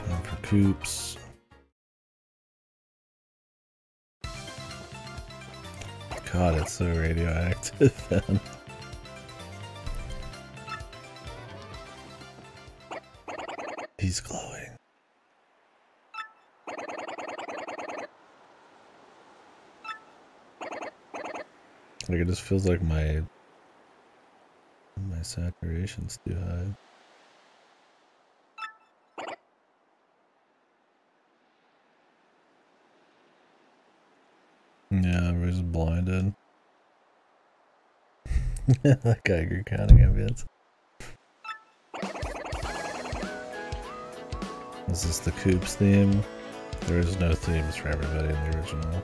Time for coops. God, it's so radioactive, man. He's glowing. Like it just feels like my saturation's too high. Yeah, everybody's blinded. That Geiger counting ambience. Is this the Coops theme? There is no themes for everybody in the original.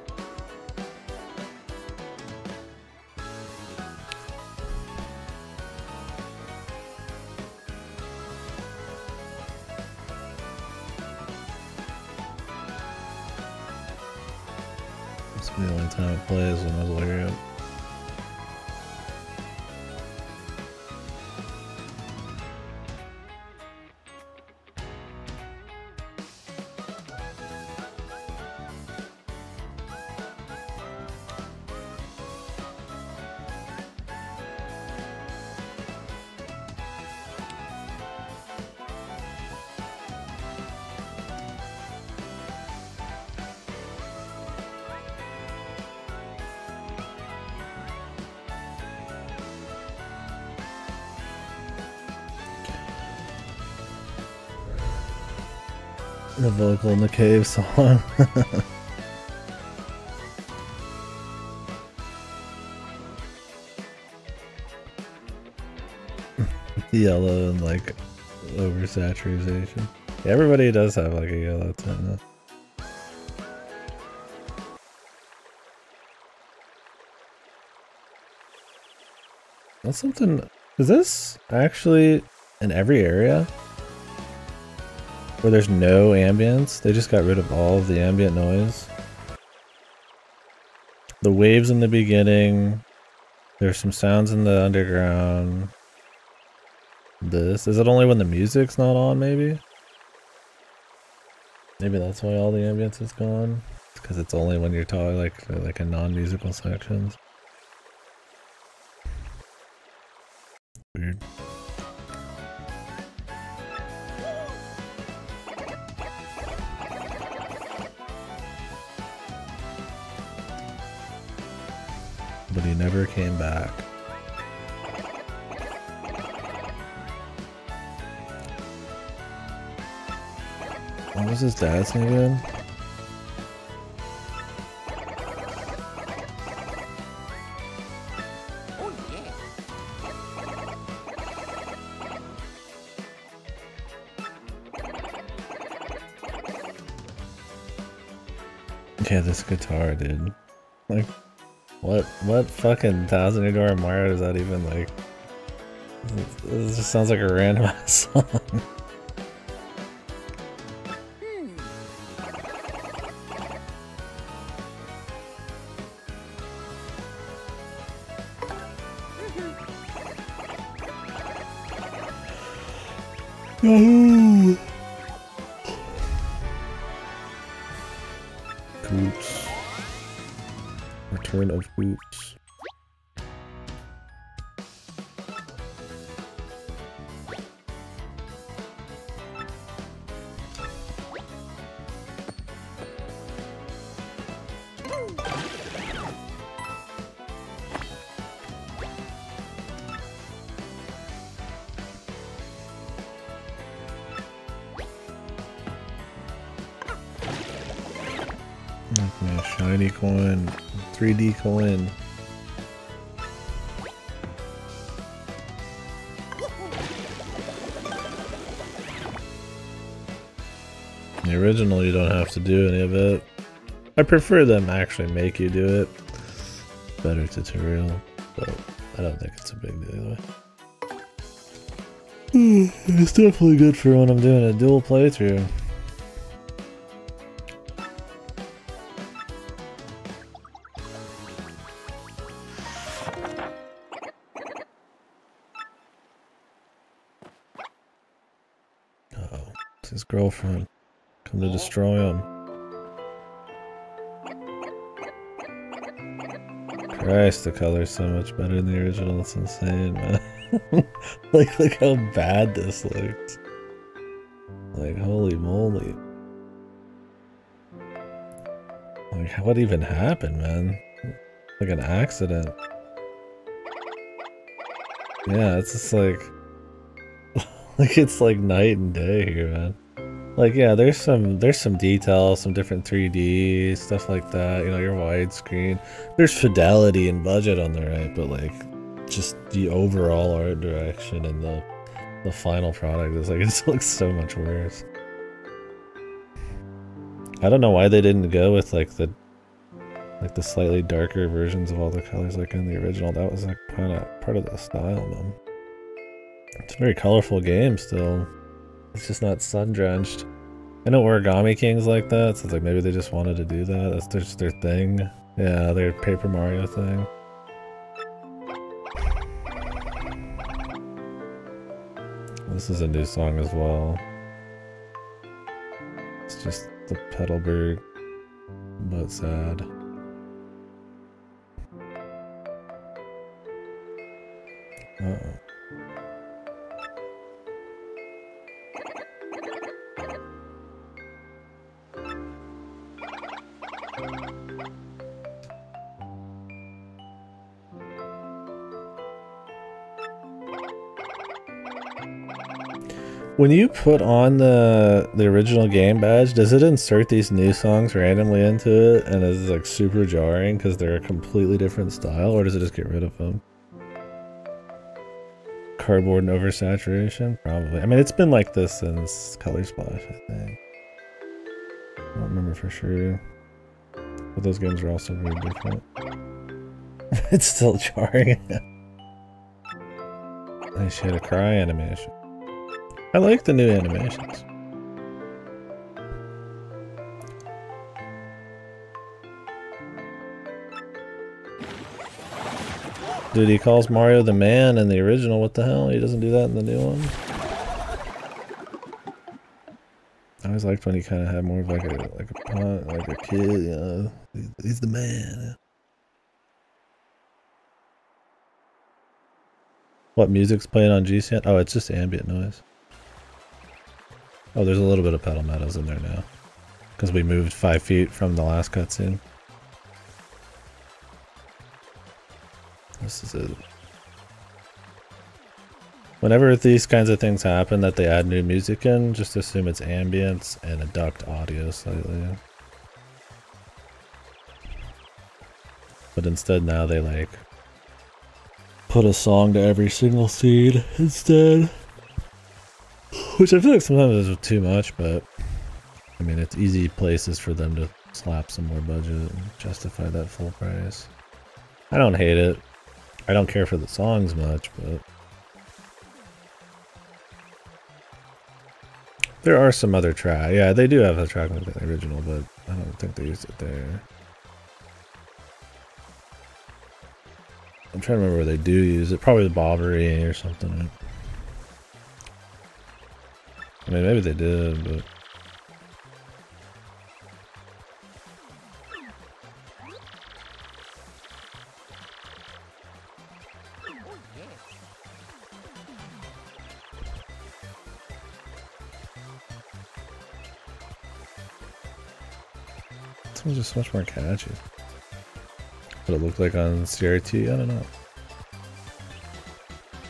This will be the only time it plays when I was later up. The vocal in the cave song. Yellow and like oversaturation. Yeah, everybody does have like a yellow tint now. That's something. Is this actually in every area? Where there's no ambience, they just got rid of all of the ambient noise. The waves in the beginning, there's some sounds in the underground. This, is it only when the music's not on maybe? Maybe that's why all the ambience is gone? It's because it's only when you're talking like in non-musical sections. Weird. but he never came back. What was his dad's name again? Oh yeah. Yeah, this guitar, dude. Like, what fucking Thousand Year Door Mario does that even like? This just sounds like a random ass song. Yahoo! Oops. Return of Oops. Okay, shiny coin, 3D coin. The original, you don't have to do any of it. I prefer them actually make you do it. Better tutorial, but I don't think it's a big deal either way. It's definitely good for when I'm doing a dual playthrough. Uh-oh, it's his girlfriend. Come to destroy him. Christ, the color's so much better than the original. It's insane, man. Like, look how bad this looks. Like, holy moly. Like, what even happened, man? Like an accident. Yeah, it's just like... like, it's like night and day here, man. Like, yeah, there's some detail, some different 3D, stuff like that, you know, your widescreen. There's fidelity and budget on the right, but like, just the overall art direction and the final product is like, it just looks so much worse. I don't know why they didn't go with like the slightly darker versions of all the colors like in the original. That was like kind of part of the style, man. It's a very colorful game still. It's just not sun-drenched. I know Origami King's like that, so it's like maybe they just wanted to do that. That's just their thing. Yeah, their Paper Mario thing. This is a new song as well. It's just the Petalburg, but sad. Uh-oh. When you put on the original game badge, does it insert these new songs randomly into it and is like super jarring because they're a completely different style, or does it just get rid of them? Cardboard and oversaturation? Probably. I mean, it's been like this since Color Splash, I think. I don't remember for sure. But those games are also very different. It's still jarring. I should have a cry animation. I like the new animations. Dude, he calls Mario the man in the original. What the hell? He doesn't do that in the new one? I always liked when he kind of had more of like a pun, like a kid, you know. He's the man. What music's playing on GCN? Oh, it's just ambient noise. Oh, there's a little bit of pedal meadows in there now. Because we moved 5 feet from the last cutscene. this is it. Whenever these kinds of things happen that they add new music in, just assume it's ambience and adduct audio slightly. But instead now they like put a song to every single scene instead. Which I feel like sometimes is too much, but I mean it's easy places for them to slap some more budget and justify that full price. I don't hate it. I don't care for the songs much, but there are some other tracks. Yeah, they do have a track like the original, but I don't think they used it there. I'm trying to remember where they do use it. Probably the Bobbery or something. I mean, maybe they did, but this one's just much more catchy. What it looked like on CRT, I don't know.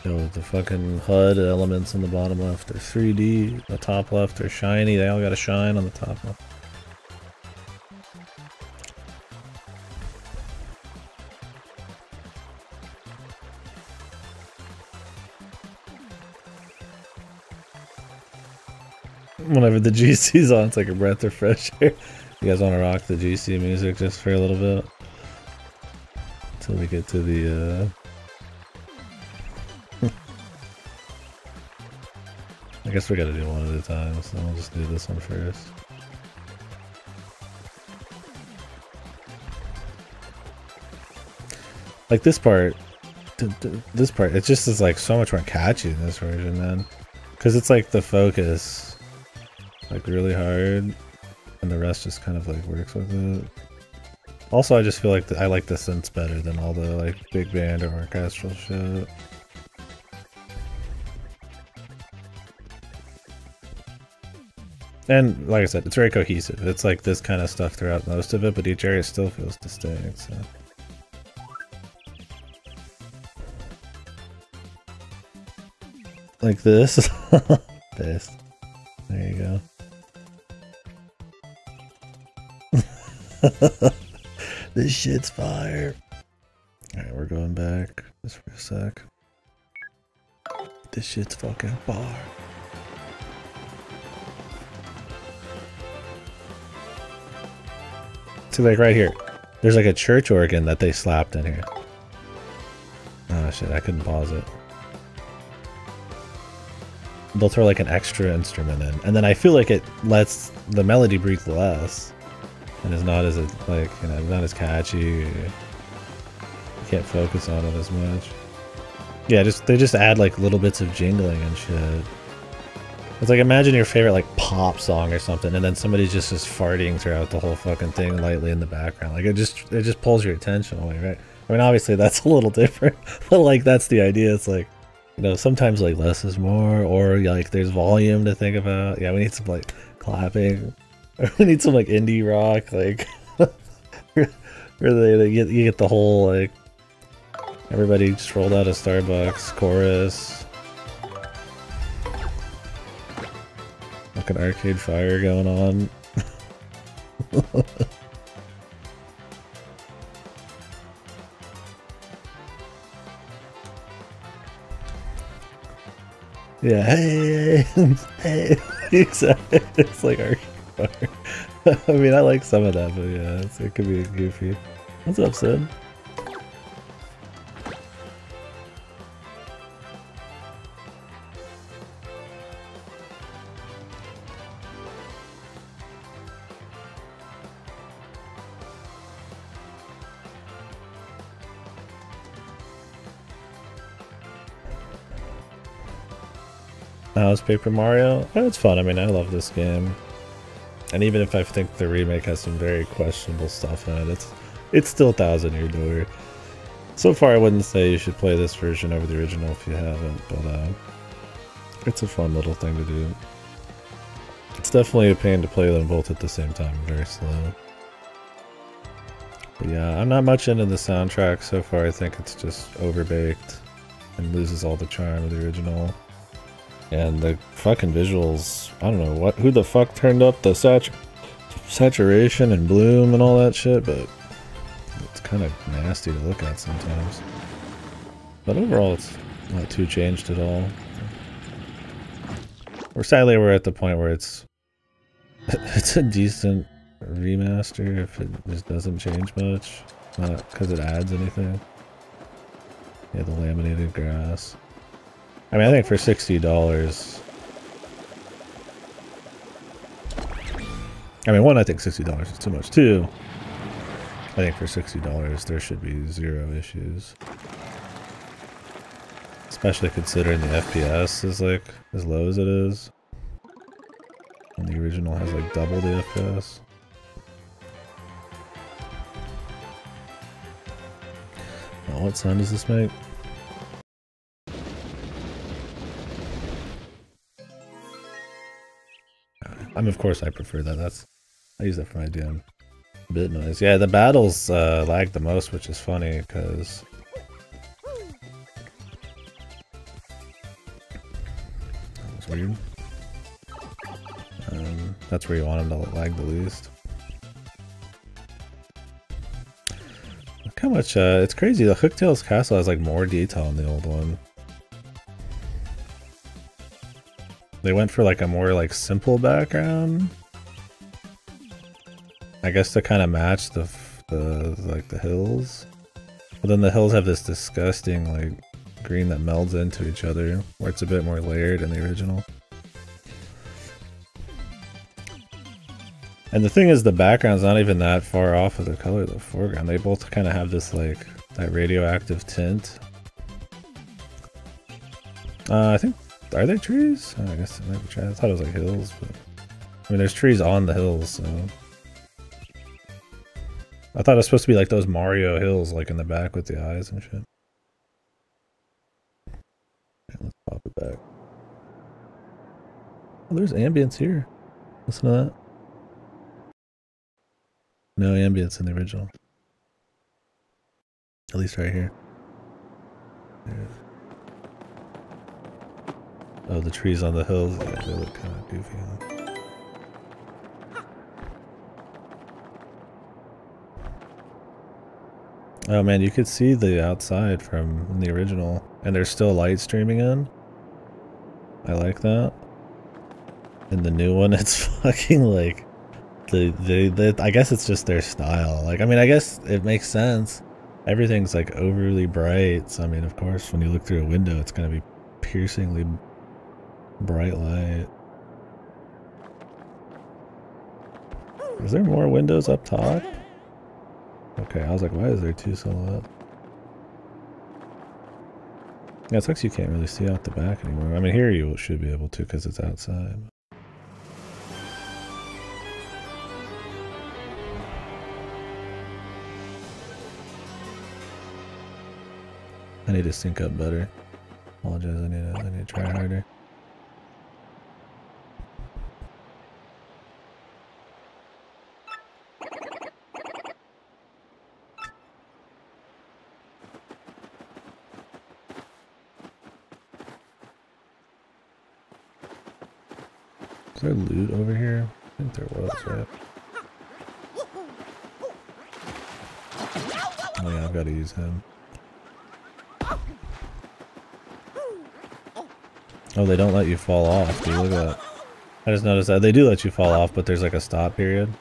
Yo, the fucking HUD elements on the bottom left are 3D, the top left are shiny, they all got a shine on the top left. Whenever the GC's on, it's like a breath of fresh air. You guys want to rock the GC music just for a little bit? Until we get to the, I guess we gotta do one at a time, so we'll just do this one first. Like this part, it just is like so much more catchy in this version, man. Because it's like the focus, like really hard, and the rest just kind of like works with it. Also, I just feel like I like the synths better than all the like big band or orchestral shit. And like I said, it's very cohesive. It's like this kind of stuff throughout most of it, but each area still feels distinct. So. Like this. This. There you go. This shit's fire. Alright, we're going back just for a sec. This shit's fucking fire. See, like right here, there's like a church organ that they slapped in here. Oh shit, I couldn't pause it. They'll throw like an extra instrument in, and then I feel like it lets the melody breathe less. And it's not as like, you know, not as catchy. You can't focus on it as much. Yeah, they just add like little bits of jingling and shit. It's like imagine your favorite like pop song or something, and then somebody's just farting throughout the whole fucking thing lightly in the background. Like it just pulls your attention away, right? I mean, obviously that's a little different, but like that's the idea. It's like, you know, sometimes like less is more, or like there's volume to think about. Yeah, we need some like clapping. We need some like indie rock, like where you get the whole like everybody just rolled out of Starbucks chorus, like an Arcade Fire going on. Yeah, hey, hey, exactly. It's like Arcade Fire. I mean, I like some of that, but yeah, it could be goofy. What's up, Sid? How's Paper Mario? Oh, it's fun. I mean, I love this game. And even if I think the remake has some very questionable stuff in it, it's still 1,000 Year Door. So far, I wouldn't say you should play this version over the original if you haven't, but it's a fun little thing to do. It's definitely a pain to play them both at the same time, very slow. But yeah, I'm not much into the soundtrack so far. I think it's just overbaked and loses all the charm of the original. And the fucking visuals, I don't know who the fuck turned up the saturation and bloom and all that shit, but it's kind of nasty to look at sometimes. But overall, it's not too changed at all. Or sadly, we're at the point where it's a decent remaster if it just doesn't change much, not because it adds anything. Yeah, the laminated grass. I mean, I think for $60, I mean, one, I think $60 is too much. Two, I think for $60 there should be zero issues. Especially considering the FPS is like as low as it is. And the original has like double the FPS. Oh, what sound does this make? I mean, of course I prefer that. I use that for my damn bit noise. Yeah, the battles lag the most, which is funny because that was weird. That's where you want them to lag the least. Look how much, it's crazy, the Hooktails castle has like more detail in the old one. They went for like a more like simple background, I guess, to kind of match the hills. But then the hills have this disgusting like green that melds into each other, where it's a bit more layered in the original. And the thing is, the background's not even that far off of the color of the foreground. They both kind of have this like that radioactive tint. I think, are they trees? Oh, I guess it might be trees. I thought it was like hills, but I mean, there's trees on the hills, so I thought it was supposed to be like those Mario hills, like in the back with the eyes and shit. Okay, let's pop it back. Oh, there's ambience here. Listen to that. No ambience in the original. At least right here. There. Oh, the trees on the hills, yeah, they look kind of goofy, huh? Oh man, you could see the outside from the original, and there's still light streaming in. I like that. In the new one, it's fucking like I guess it's just their style. Like, I mean, I guess it makes sense. Everything's like overly bright, so I mean, of course, when you look through a window, it's gonna be piercingly bright light. Is there more windows up top? Okay, I was like, why is there two silhouettes? Yeah, it sucks you can't really see out the back anymore. I mean, here you should be able to because it's outside. I need to sync up better. Apologize, I need to try harder. Is there loot over here? I think there was, right? Oh yeah, I've got to use him. Oh, they don't let you fall off, dude. Look at that. I just noticed that. They do let you fall off, but there's like a stop period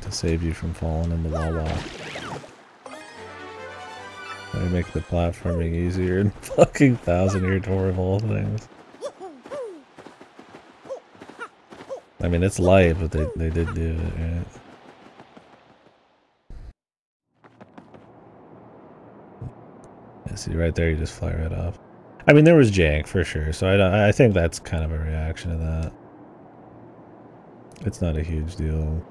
to save you from falling in the wall. They make the platforming easier and fucking 1,000-year tour of all things. I mean, it's light, but they did do it, right? Yeah, see, right there, you just fly right off. I mean, there was jank for sure, so I think that's kind of a reaction to that. It's not a huge deal.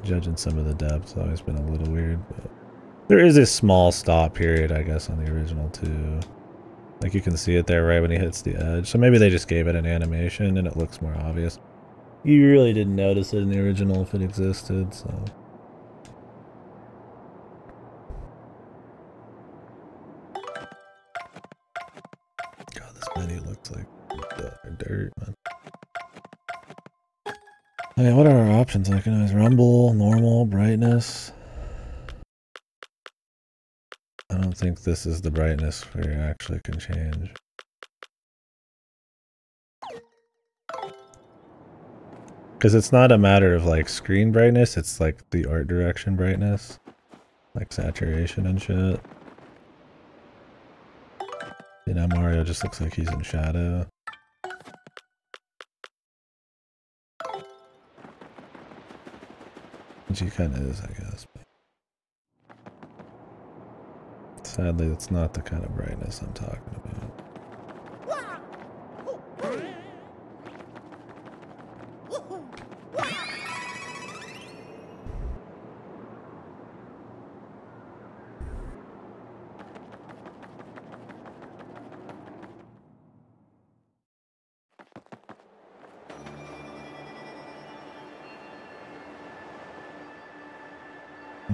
Judging some of the depth's always been a little weird, but there is a small stop period, I guess, on the original too. Like you can see it there right when he hits the edge. So maybe they just gave it an animation and it looks more obvious. You really didn't notice it in the original if it existed, so. God, this menu looks like dirt, man. Okay, what are our options? I can always rumble, normal, brightness. I don't think this is the brightness where you actually can change. Because it's not a matter of like screen brightness, it's like the art direction brightness. Like saturation and shit. You know, Mario just looks like he's in shadow. Which he kind of is, I guess. But sadly, it's not the kind of brightness I'm talking about.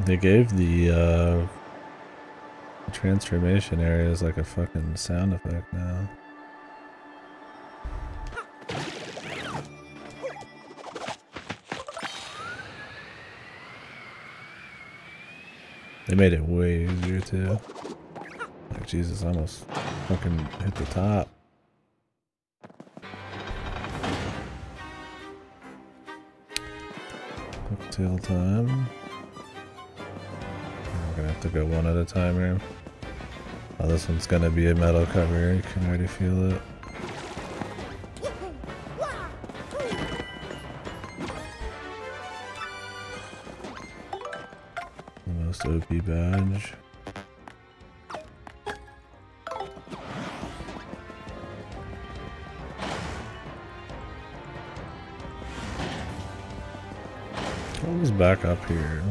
They gave the transformation areas like a fucking sound effect now. They made it way easier too. Like Jesus, I almost fucking hit the top. Cocktail time. I'm gonna have to go one at a time here. Oh, this one's gonna be a metal cover. You can already feel it. The most OP badge. What was back up here?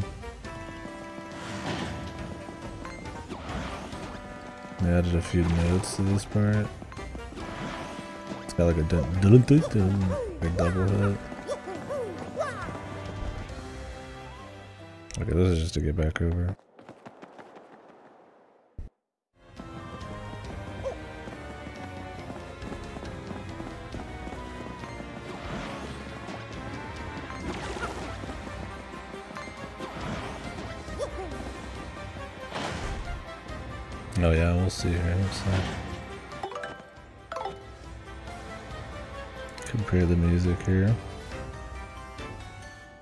They added a few notes to this part. It's got like a double hit. Okay, this is just to get back over. Oh yeah, we'll see here. Compare the music here.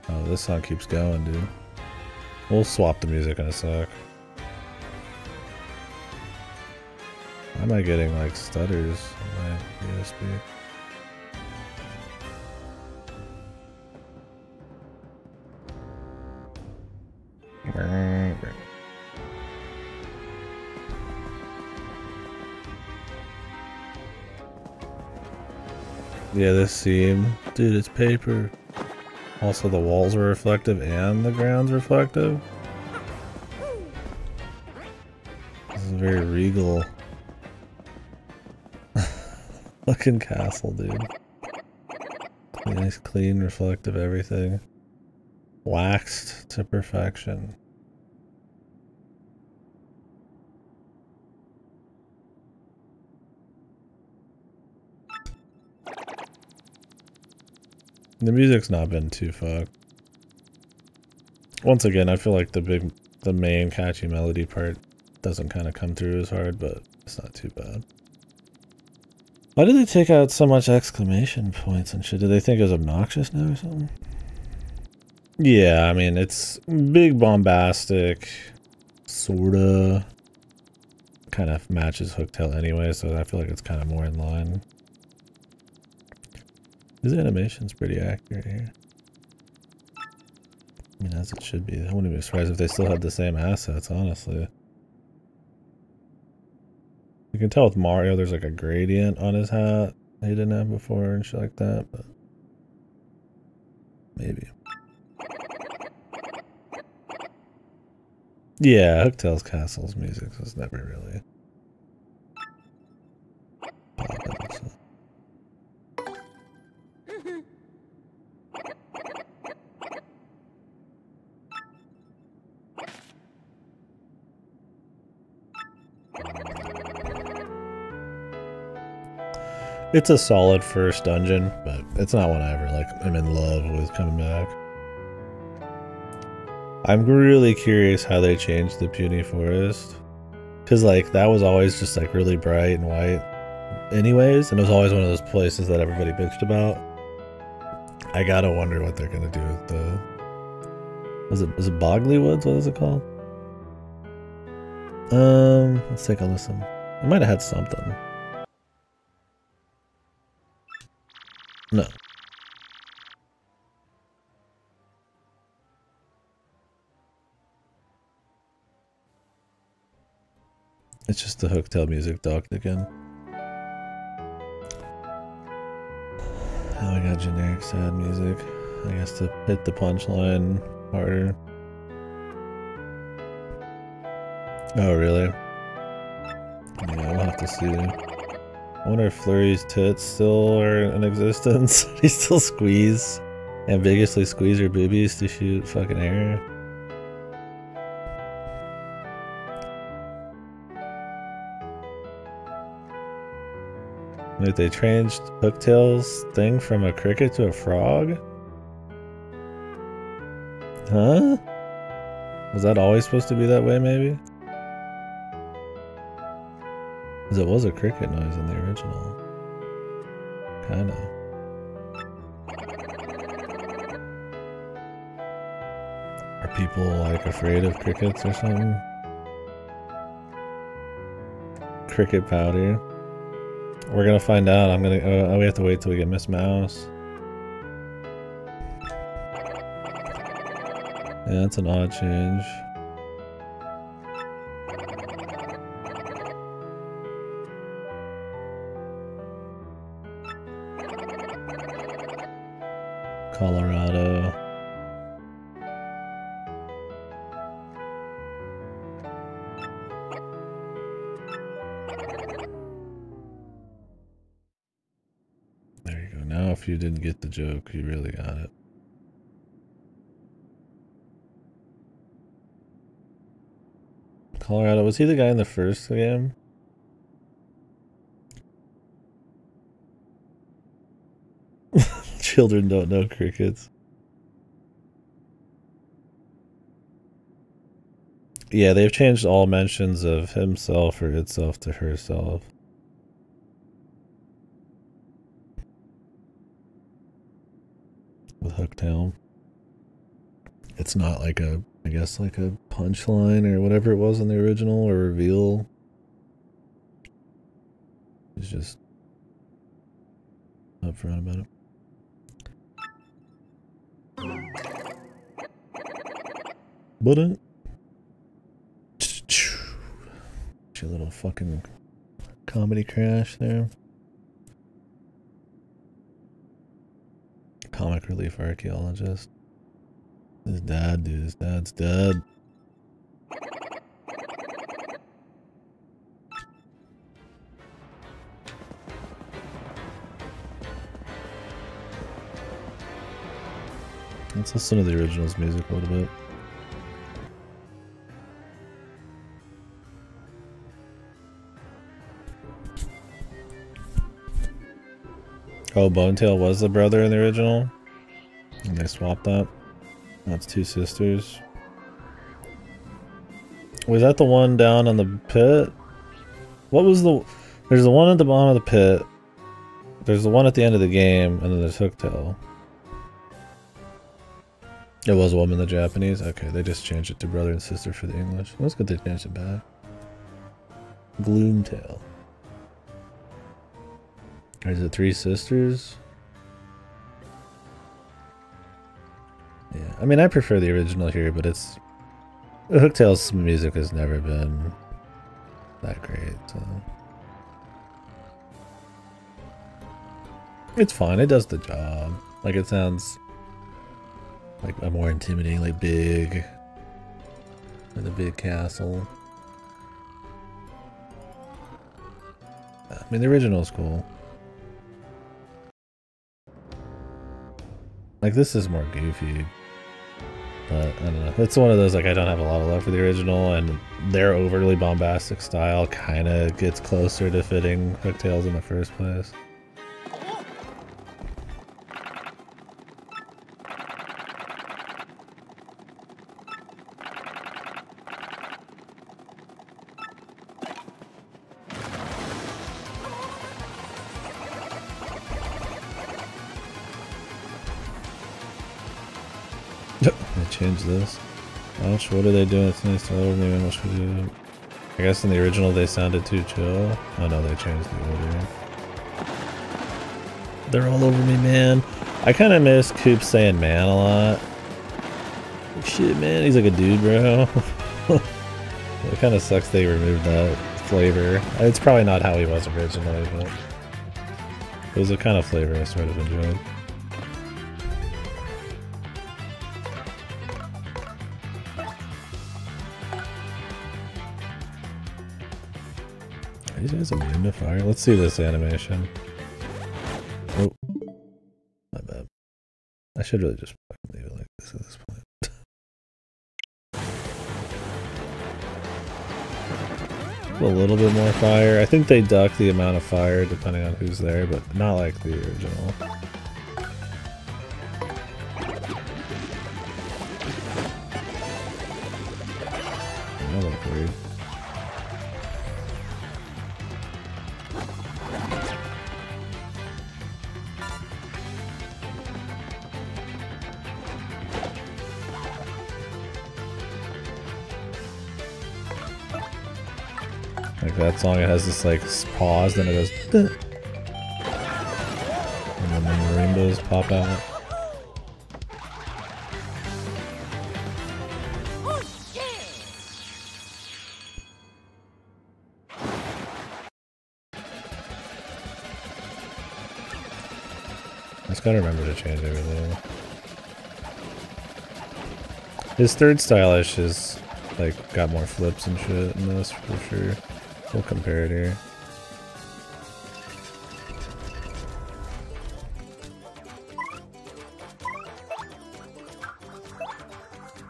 Oh, this song keeps going, dude. We'll swap the music in a sec. Why am I getting like stutters on my USB? Yeah, this scene. Dude, it's paper. Also, the walls are reflective and the ground's reflective. This is a very regal looking castle, dude. Nice, clean, reflective everything. Waxed to perfection. The music's not been too fucked. Once again, I feel like the main catchy melody part doesn't kind of come through as hard, but it's not too bad. Why did they take out so much exclamation points and shit? Did they think it was obnoxious now or something? Yeah, I mean, it's big, bombastic, sorta. Kind of matches Hooktail anyway, so I feel like it's kind of more in line. His animation's pretty accurate here. I mean, as it should be. I wouldn't be surprised if they still had the same assets, honestly. You can tell with Mario there's like a gradient on his hat he didn't have before and shit like that, but maybe. Yeah, Hooktail's Castle's music was never really popping, so. It's a solid first dungeon, but it's not one I ever like am in love with coming back. I'm really curious how they changed the puny forest. Cause like that was always just like really bright and white anyways, and it was always one of those places that everybody bitched about. I gotta wonder what they're gonna do with the is it Bogley Woods? What is it called? Let's take a listen. It might have had something. No. It's just the Hooktail music docked again. Oh, I got generic sad music. I guess to hit the punchline harder. Oh, really? Yeah, we'll have to see. I wonder if Flurry's tits still are in existence. He still squeeze, ambiguously squeeze her boobies to shoot fucking air. Wait, they changed Hooktail's thing from a cricket to a frog? Huh? Was that always supposed to be that way, maybe? Because it was a cricket noise in the original. Kinda. Are people, like, afraid of crickets or something? Cricket powder. We're gonna find out. I'm gonna. We have to wait till we get Miss Mouse. Yeah, that's an odd change. Colorado. There you go. Now if you didn't get the joke, you really got it. Colorado, was he the guy in the first game? Children don't know crickets. Yeah, they've changed all mentions of himself or itself to herself. With Hooktail. It's not like a, I guess like a punchline or whatever it was in the original or reveal. It's just upfront about it. But your little fucking comedy crash there. Comic relief archaeologist. His dad, dude. His dad's dead. Let's listen to the original's music a little bit. Oh, Bonetail was the brother in the original? And they swapped that? That's two sisters. Was that the one down on the pit? What was the... There's the one at the bottom of the pit. There's the one at the end of the game, and then there's Hooktail. It was a woman in the Japanese? Okay, they just changed it to brother and sister for the English. That's good they changed it back. Gloomtail. Or is it three sisters? Yeah, I mean, I prefer the original here, but it's... Hooktail's music has never been that great, so... It's fine, it does the job. Like, it sounds... like a more intimidating, like big... with a big castle. I mean, the original's cool. Like, this is more goofy. But, I don't know. It's one of those, like, I don't have a lot of love for the original, and their overly bombastic style kind of gets closer to fitting Hooktails in the first place. change this. Ouch, what are they doing? It's nice to over me. What should we do? I guess in the original they sounded too chill. Oh no, they changed the order. They're all over me, man. I kind of miss Coop saying man a lot. Like, shit, man, he's like a dude, bro. It kind of sucks they removed that flavor. It's probably not how he was originally, but it was a kind of flavor I sort of enjoyed. Are these guys immune to fire? Let's see this animation. Oh, my bad. I should really just leave it like this at this point. A little bit more fire. I think they duck the amount of fire depending on who's there, but not like the original. That looked weird. Like that song, it has this like pause, then it goes, duh. And then the rainbows pop out. Oh, yeah. I just gotta remember to change everything. His third stylish is like got more flips and shit in this for sure. We'll compare it here.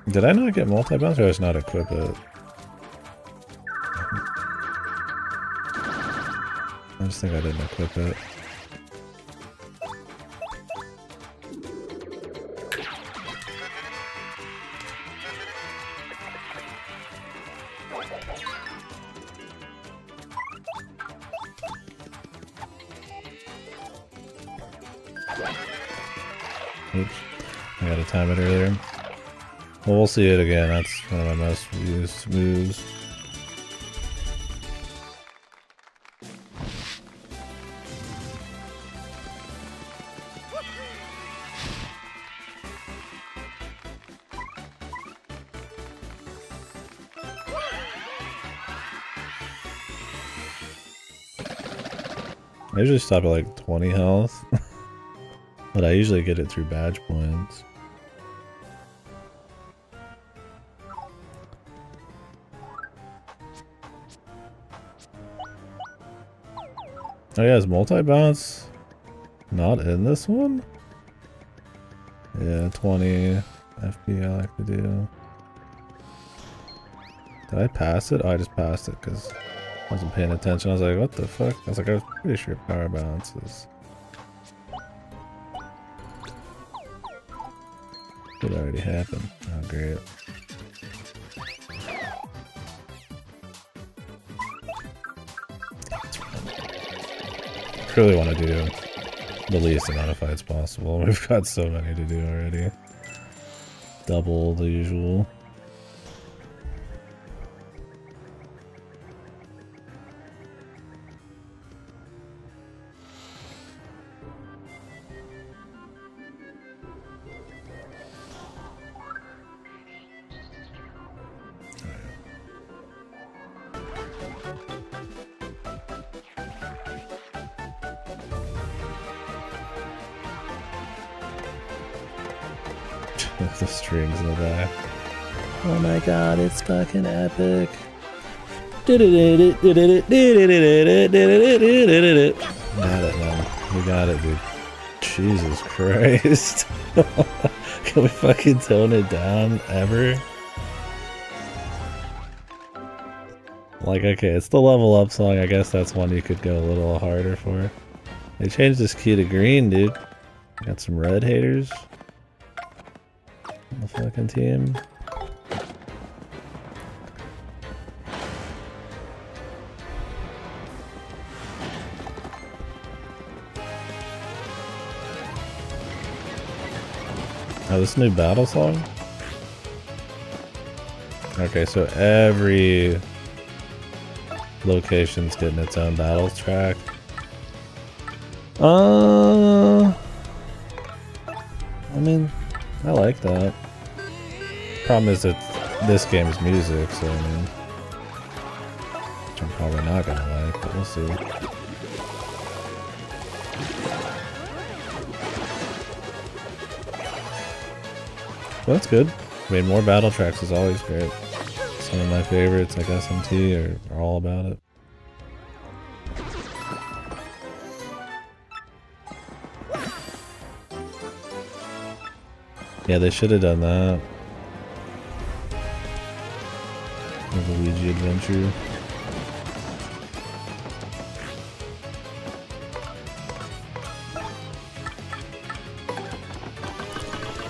Did I not get multi-bounce or I just not equip it? I just think I didn't equip it. Oops, I gotta time it earlier. Well, we'll see it again. That's one of my most used moves. I usually stop at like 20 health. But I usually get it through badge points. Oh yeah, is multi-bounce not in this one? Yeah, 20 FP I like to do. Did I pass it? Oh, I just passed it because I wasn't paying attention. I was like, what the fuck? I was like, I was pretty sure power bounces. It already happened. Oh, great. I really want to do the least amount of fights possible. We've got so many to do already. Double the usual. The strings in the back. Oh my god, it's fucking epic. Got it, man. We got it, dude. Jesus Christ. Can we fucking tone it down ever? Like, okay, it's the level up song. I guess that's one you could go a little harder for. They changed this key to green, dude. Got some red haters on the fucking team. Oh, this new battle song? Okay, so every location's getting its own battle track. I mean, I like that. Problem is that this game is music, so I mean, which I'm probably not gonna like, but we'll see. Well, that's good. I mean, more battle tracks is always great. Some of my favorites, like SMT, are all about it. Yeah, they should have done that. The Luigi Adventure.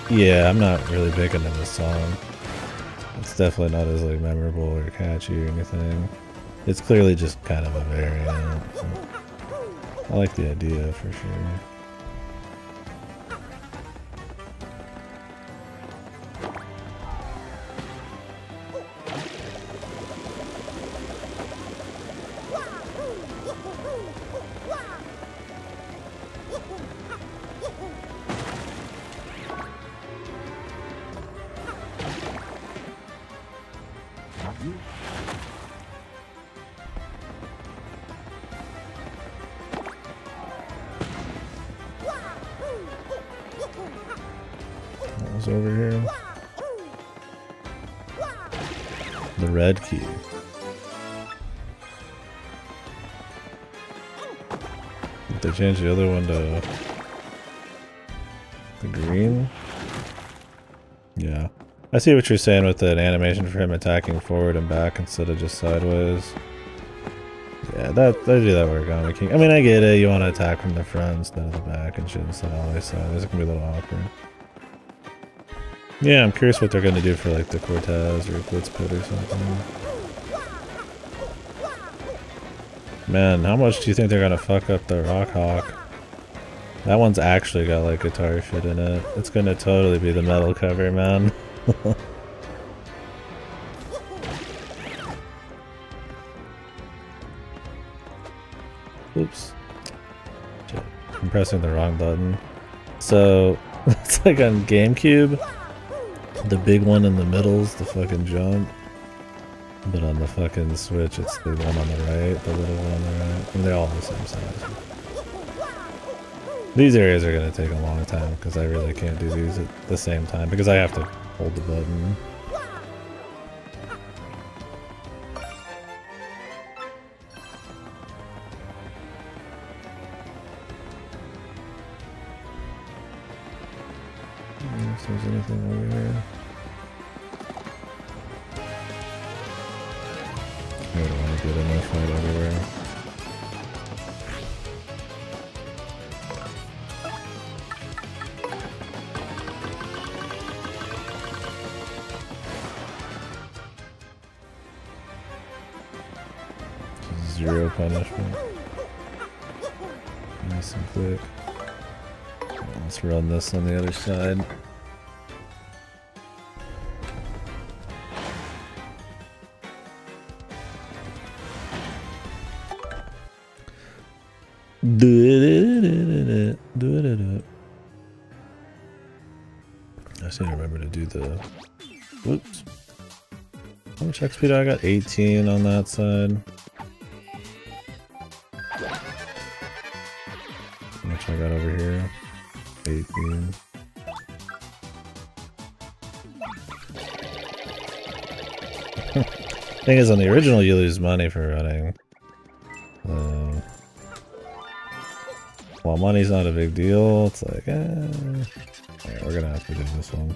Yeah, I'm not really big into this song. It's definitely not as like memorable or catchy or anything. It's clearly just kind of a variant. I like the idea for sure. Over here. The red key. They changed the other one to the green. Yeah. I see what you're saying with an animation for him attacking forward and back instead of just sideways. Yeah, they do that work on the king. I mean, I get it. You want to attack from the front instead of the back and shit instead of always sideways. It can be a little awkward. Yeah, I'm curious what they're gonna do for like the Cortez or Blitz Pit or something. Man, how much do you think they're gonna fuck up the Rock Hawk? That one's actually got like guitar shit in it. It's gonna totally be the metal cover, man. Oops. Shit. I'm pressing the wrong button. So, it's like on GameCube. The big one in the middle is the fucking jump. But on the fucking Switch, it's the one on the right, the little one on the right. I mean, they're all the same size. These areas are going to take a long time because I really can't do these at the same time because I have to hold the button. If there's anything over here. I don't want to get enough fight everywhere. Zero punishment. Nice and quick. Let's run this on the other side. Do it. I just need to remember to do the. Whoops. How much XP do I got? 18 on that side. How much I got over here? 18. Thing is, on the original, you lose money for running. While money's not a big deal, it's like, Alright, we're gonna have to do this one.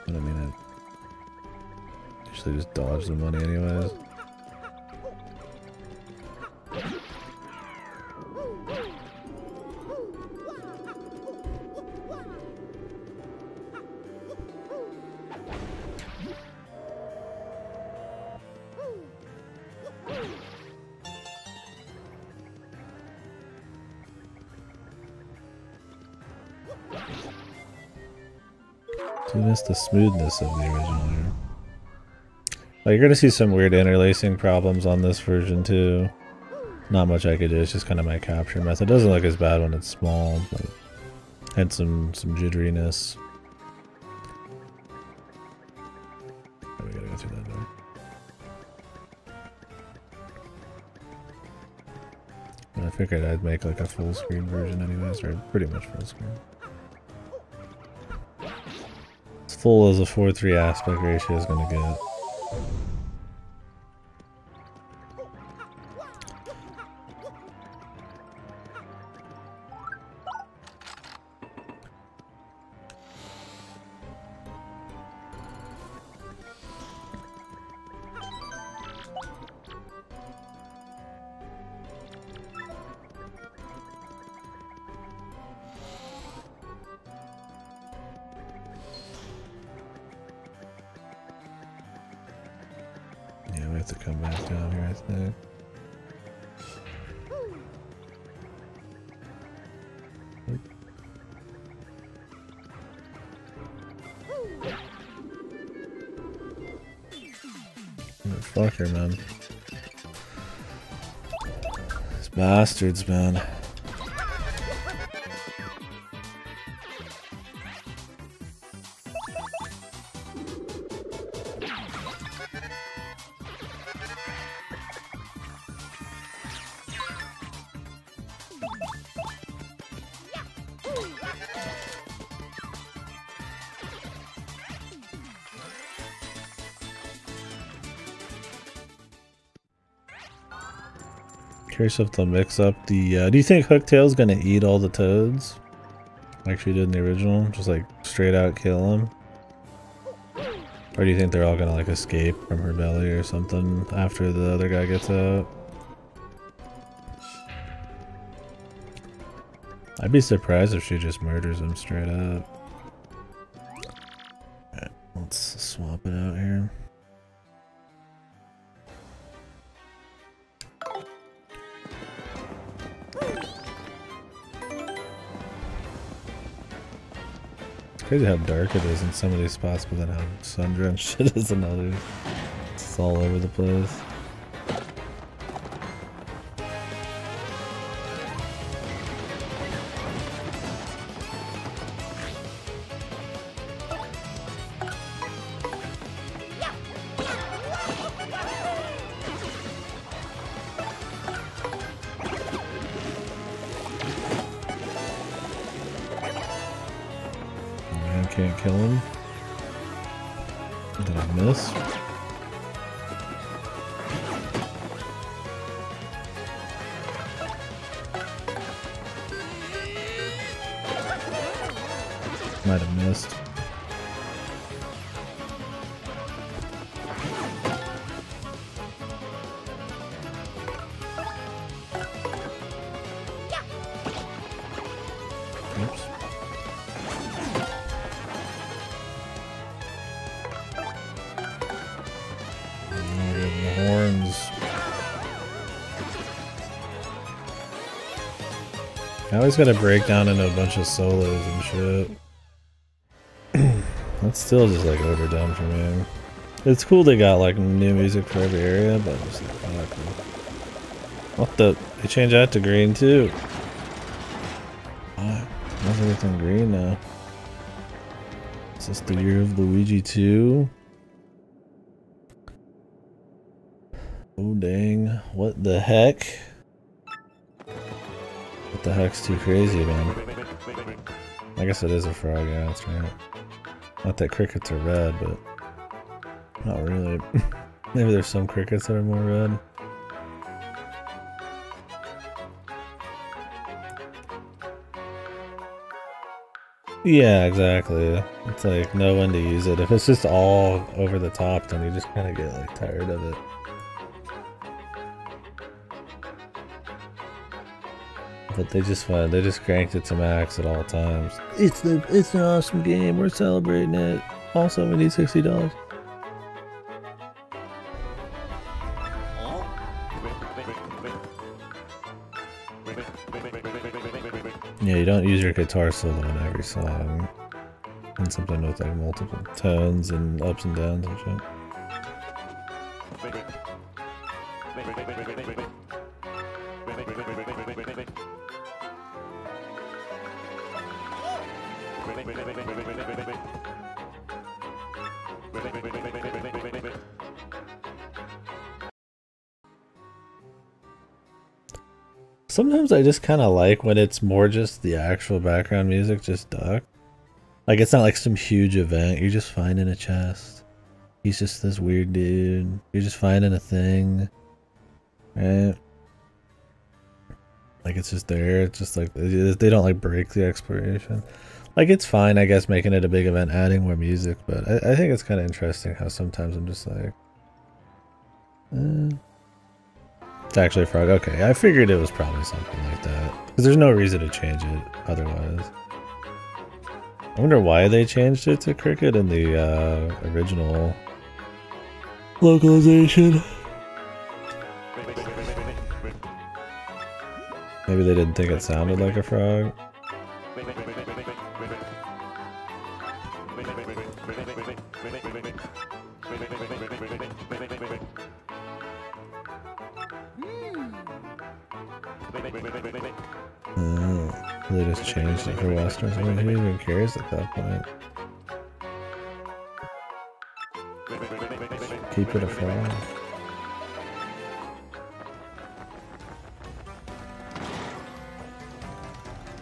But I mean, I usually just dodge the money anyways. Do miss the smoothness of the original here. Like, you're gonna see some weird interlacing problems on this version too. Not much I could do, it's just kind of my capture method. It doesn't look as bad when it's small, but had some jitteriness. Oh, we gotta go through that door. I figured I'd make like a full screen version anyways, or pretty much full screen. As full as a 4:3 aspect ratio is gonna get. Yeah, we have to come back down here, I think. Fucker, man. These bastards, man. Curious if they'll mix up the, do you think Hooktail's gonna eat all the toads? Like she did in the original? Just like straight out kill them? Or do you think they're all gonna like escape from her belly or something after the other guy gets out? I'd be surprised if she just murders him straight up. Alright, let's swap it out here. Crazy how dark it is in some of these spots, but then how sun drenched it is in others. It's all over the place. Can't kill him. Did I miss? Might have missed. Oops. Horns. I always gotta break down into a bunch of solos and shit. That's still just like overdone for me. It's cool they got like new music for every area, but it's like, fuck. What the? They changed that to green too. Why? Why's everything green now? Is this the year of Luigi 2? Oh dang, what the heck? What the heck's too crazy, man? I guess it is a frog, yeah, that's right. Not that crickets are red, but not really. Maybe there's some crickets that are more red. Yeah, exactly. It's like know when to use it. If it's just all over the top, then you just kind of get like tired of it. But they just cranked it to max at all times. It's an awesome game. We're celebrating it. Also, we need $60. Yeah, you don't use your guitar solo in every song. And something with like multiple tones and ups and downs and shit. Sometimes I just kind of like when it's more just the actual background music, just duck. Like it's not like some huge event, you're just finding a chest. He's just this weird dude. You're just finding a thing. Right? Like it's just there, it's just like, they don't like break the exploration. Like it's fine, I guess, making it a big event, adding more music, but I think it's kind of interesting how sometimes I'm just like... It's actually a frog. Okay, I figured it was probably something like that. Because there's no reason to change it otherwise. I wonder why they changed it to cricket in the original localization. Maybe they didn't think it sounded like a frog. They just changed it for Westerns. I mean, who even cares at that point? Keep it a frog.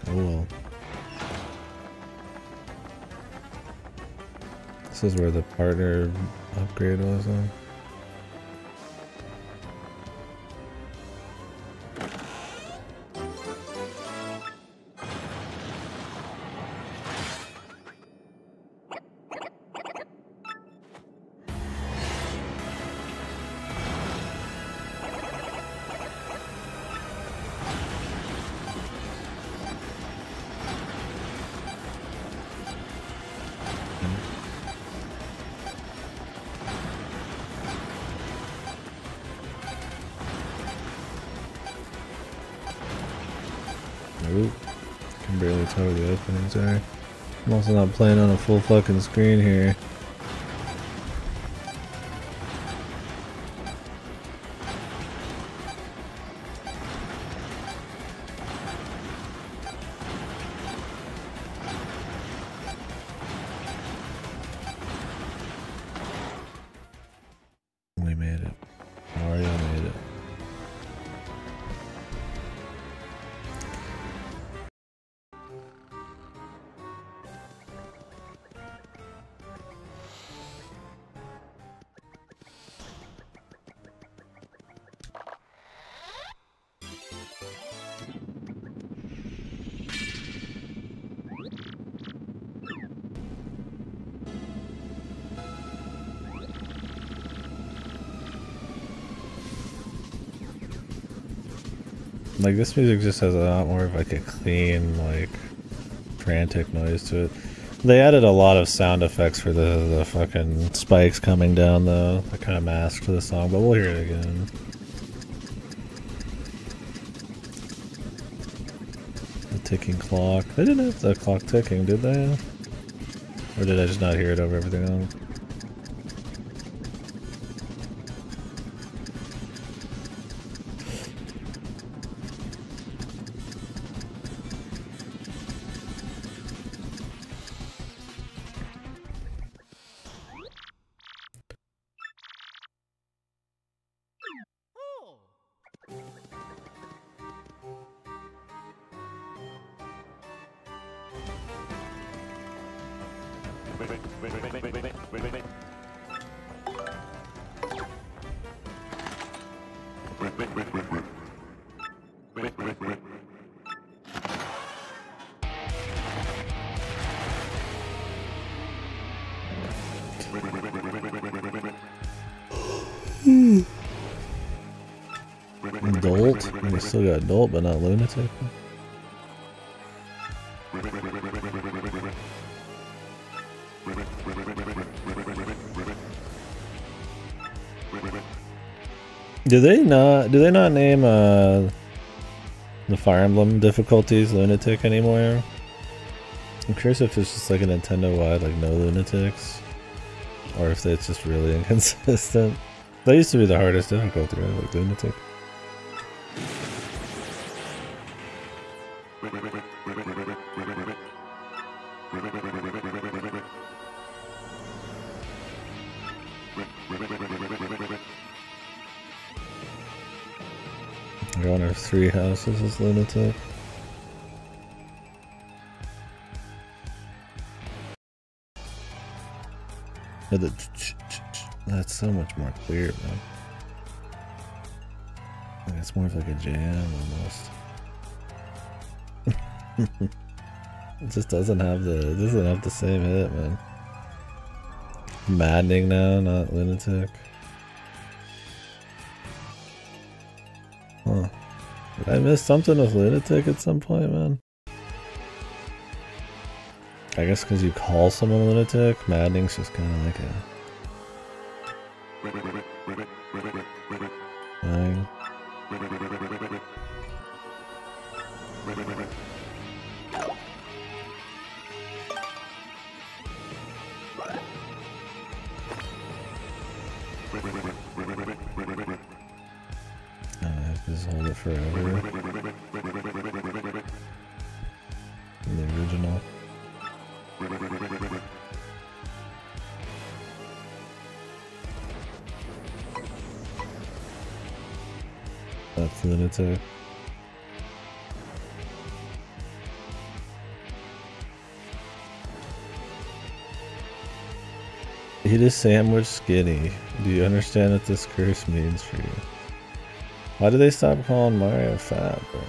Oh well. This is where the partner upgrade was on. Nope. Can barely tell where the openings are. I'm also not playing on a full fucking screen here. We made it. Mario made it. Like, this music just has a lot more of like a clean, like, frantic noise to it. They added a lot of sound effects for the fucking spikes coming down though. That kind of masked the song, but we'll hear it again. The ticking clock. They didn't have the clock ticking, did they? Or did I just not hear it over everything else? Dolt? We still got Dolt, but not Lunatic. Do they not name the Fire Emblem difficulties lunatic anymore. I'm curious if it's just like a Nintendo wide, like no lunatics, or if it's just really inconsistent. That used to be the hardest difficulty, right? Like lunatic. One of 3 houses is lunatic. That's so much more clear, man. Like it's more of like a jam almost. It just doesn't have the same hit, man. Maddening now, not lunatic. Huh. Did I miss something with lunatic at some point, man? I guess because you call someone lunatic, maddening's just kind of like a thing. I have to just hold it forever. In the original. That's lunatic. Eat a sandwich skinny. Do you understand what this curse means for you? Why did they stop calling Mario fat, bro?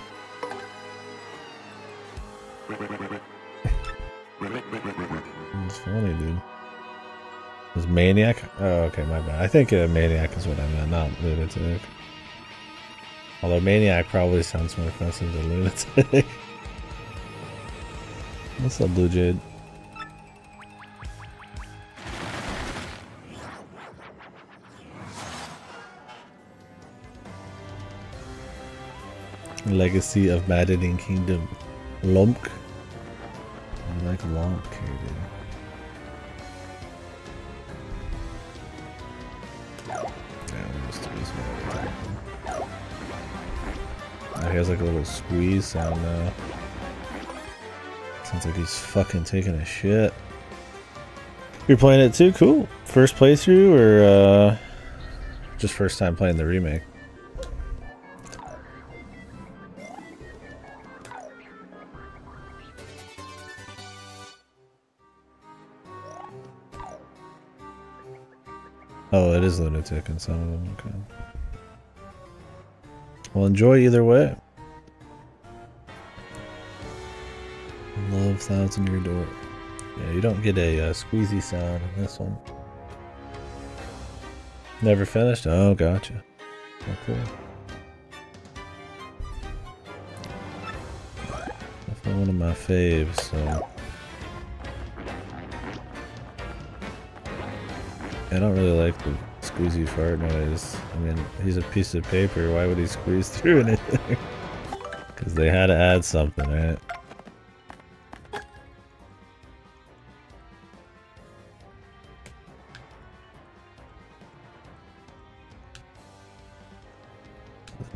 It's funny, dude. Was Maniac? Oh, okay, my bad. I think Maniac is what I meant, not lunatic. Although Maniac probably sounds more offensive than lunatic. What's up, Blue Jade? Legacy of Maddening Kingdom. Lump. I like Lump here, dude. Yeah, we'll just do this one. Oh, he has like a little squeeze sound now. Sounds like he's fucking taking a shit. You're playing it too? Cool. First playthrough or just first time playing the remake? Oh, it is lunatic in some of them, okay. Well, enjoy either way. Love Thousand Year Door. Yeah, you don't get a squeezy sound in this one. Never finished? Oh, gotcha. Oh, cool. Definitely one of my faves, so. I don't really like the squeezy fart noise. I mean, he's a piece of paper. Why would he squeeze through anything? Because they had to add something, right?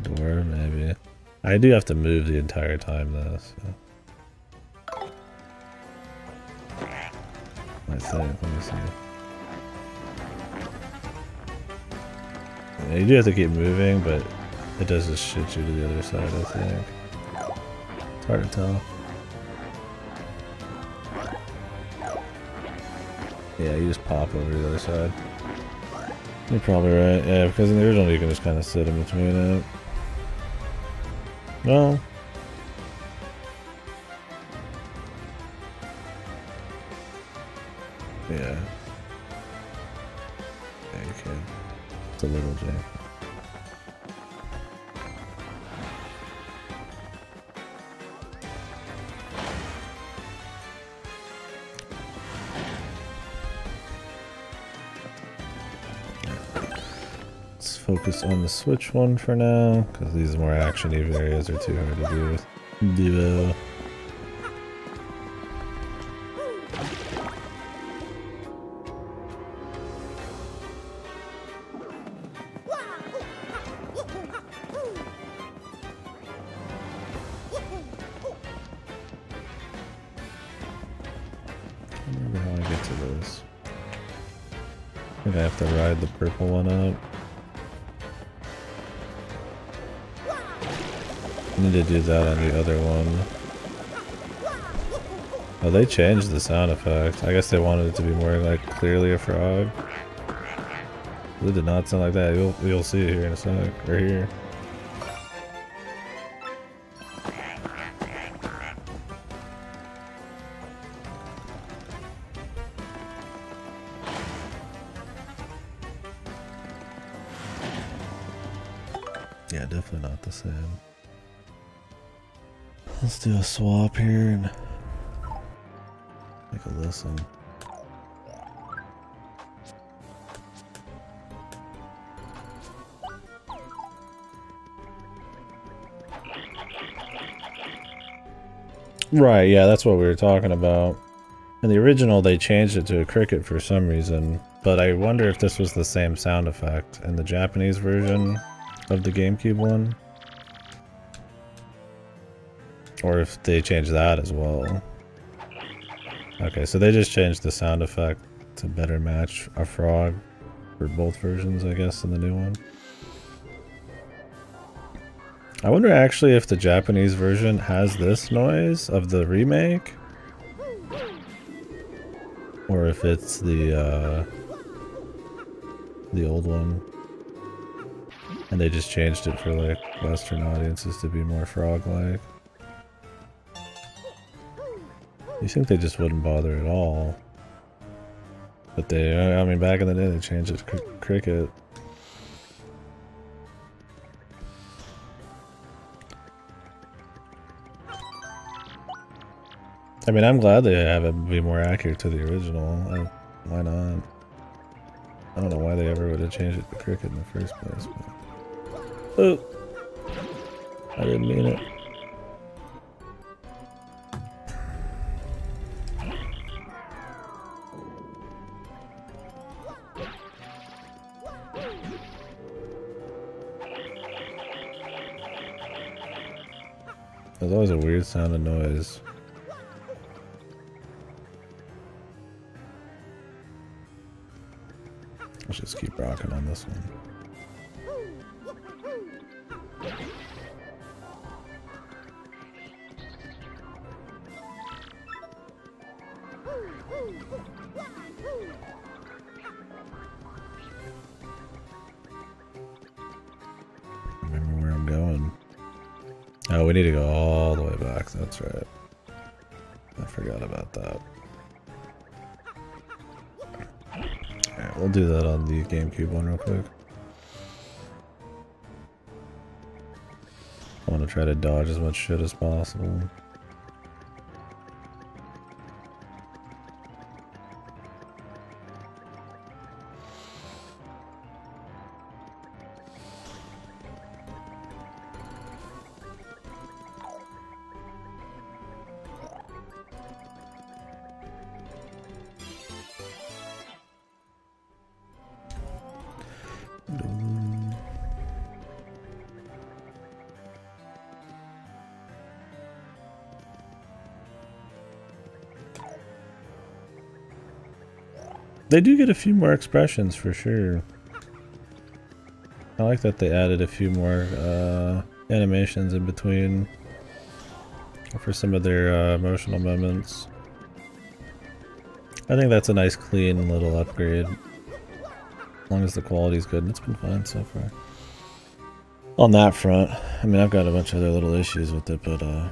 The door, maybe. I do have to move the entire time, though, so. I think, let me see. Yeah, you do have to keep moving, but it does just shoot you to the other side, I think. It's hard to tell. Yeah, you just pop over to the other side. You're probably right, yeah, because in the original you can just kind of sit in between it. No. Yeah. Yeah, you can. It's a little jank. Let's focus on the Switch one for now, because these more action-y areas are too hard to do with Devo. I remember how I get to this. I think I have to ride the purple one up. I need to do that on the other one. Oh, they changed the sound effect. I guess they wanted it to be more like clearly a frog. It did not sound like that. You'll see it here in a sec. Right here. Yeah, definitely not the same. Let's do a swap here and make a listen. Right, yeah, that's what we were talking about. In the original, they changed it to a cricket for some reason, but I wonder if this was the same sound effect in the Japanese version of the GameCube one. Or if they changed that as well. Okay, so they just changed the sound effect to better match a frog for both versions, I guess, in the new one. I wonder actually if the Japanese version has this noise of the remake, or if it's the old one, and they just changed it for like Western audiences to be more frog-like. You think they just wouldn't bother at all, but they, I mean, back in the day they changed it to cricket. I mean, I'm glad they have it be more accurate to the original. Why not? I don't know why they ever would have changed it to cricket in the first place. But... oh! I didn't mean it. There's always a weird sound of noise. Let's just keep rocking on this one. Remember where I'm going. Oh, we need to go all the way back, that's right. I forgot about that. Alright, we'll do that on the GameCube one real quick. I want to try to dodge as much shit as possible. They do get a few more expressions for sure. I like that they added a few more animations in between for some of their emotional moments. I think that's a nice clean little upgrade. As long as the quality's good, and it's been fine so far. On that front, I mean, I've got a bunch of other little issues with it, but I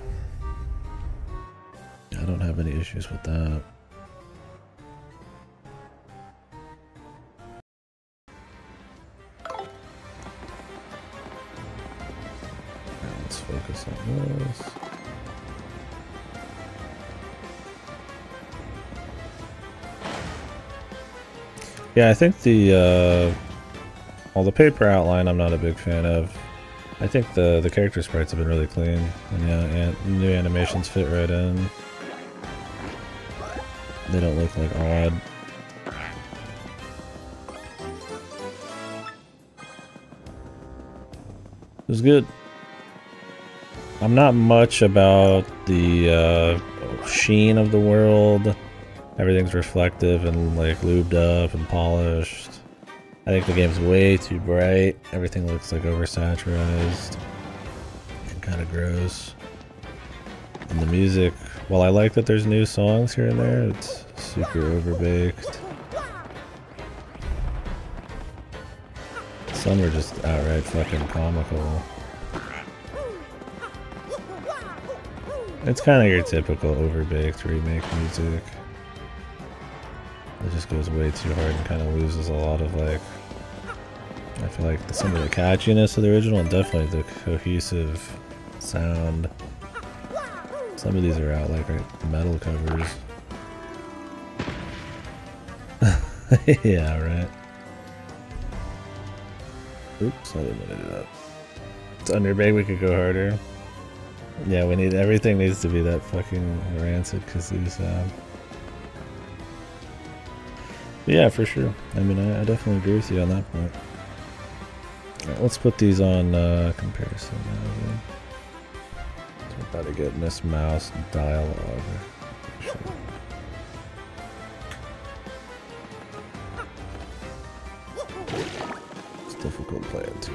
don't have any issues with that. Let's focus on this. Yeah, I think the Well, the paper outline I'm not a big fan of. I think the character sprites have been really clean, and yeah, and new animations fit right in. They don't look like odd. It was good. I'm not much about the sheen of the world. Everything's reflective and like lubed up and polished. I think the game's way too bright. Everything looks like oversaturized and kind of gross. And the music, while I like that there's new songs here and there, it's super overbaked. Some are just outright fucking comical. It's kind of your typical overbaked remake music. It just goes way too hard and kind of loses a lot of like, I feel like some of the catchiness of the original and definitely the cohesive sound. Some of these are out like metal covers. Yeah, right. Oops, I didn't mean to do that. It's underbaked, we could go harder. Yeah, we need, everything needs to be that fucking rancid kazoo sound. But yeah, for sure. I mean, I definitely agree with you on that point. Alright, let's put these on comparison now. Then. So about to get Miss Mouse dialogue. Sure. It's difficult playing too.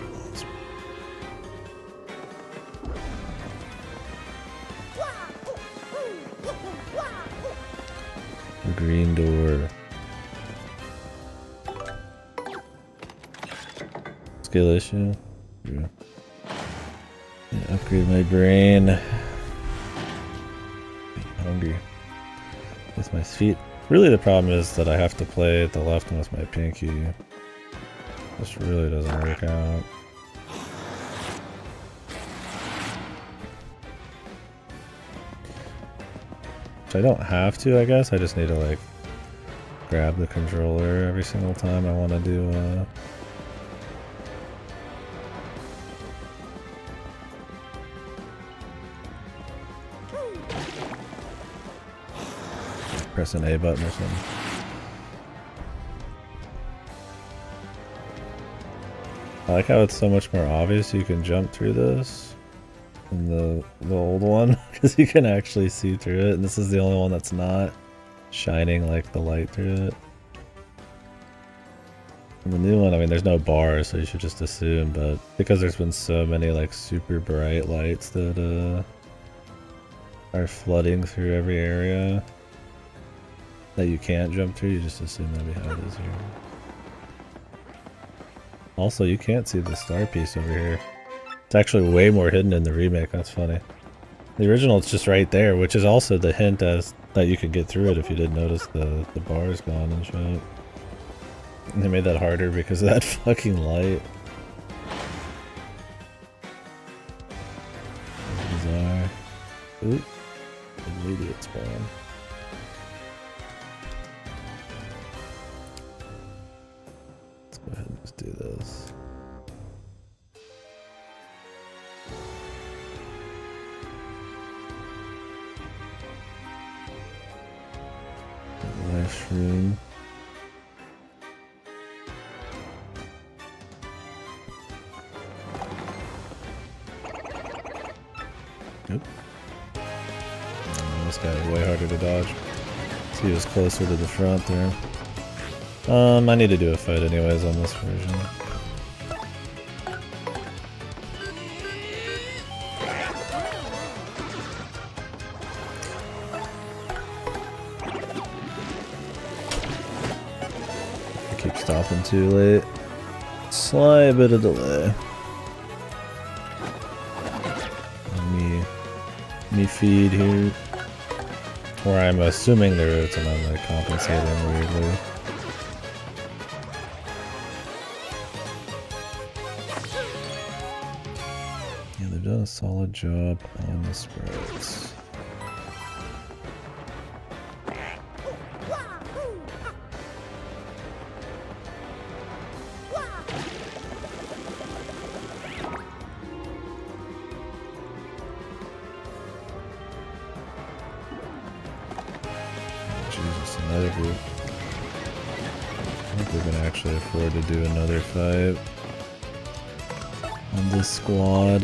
Green door. Skill issue. Yeah. Upgrade my brain. I'm hungry. With my feet. Really the problem is that I have to play the left one with my pinky. This really doesn't work out. Which I don't have to, I guess. I just need to like grab the controller every single time I want to do press an A button or something. I like how it's so much more obvious you can jump through this than the old one, because you can actually see through it, and this is the only one that's not shining like the light through it. And the new one, I mean, there's no bars, so you should just assume, but because there's been so many like super bright lights that are flooding through every area that you can't jump through, you just assume that'll be how it is here. Also, you can't see the star piece over here. It's actually way more hidden in the remake, that's funny. The original, it's just right there, which is also the hint as that you could get through it if you didn't notice the bars gone and shit. And they made that harder because of that fucking light. Bizarre. Oop. Immediate spawn. Let's go ahead and just do this. Mushroom. Oop. This guy is way harder to dodge. So he was closer to the front there. I need to do a fight anyways on this version. I keep stopping too late. Slight bit of delay. Me feed here. Or I'm assuming there is, and I'm like compensating weirdly. Yeah, they've done a solid job on the sprites. Jesus, another group. I think we can actually afford to do another fight on this squad.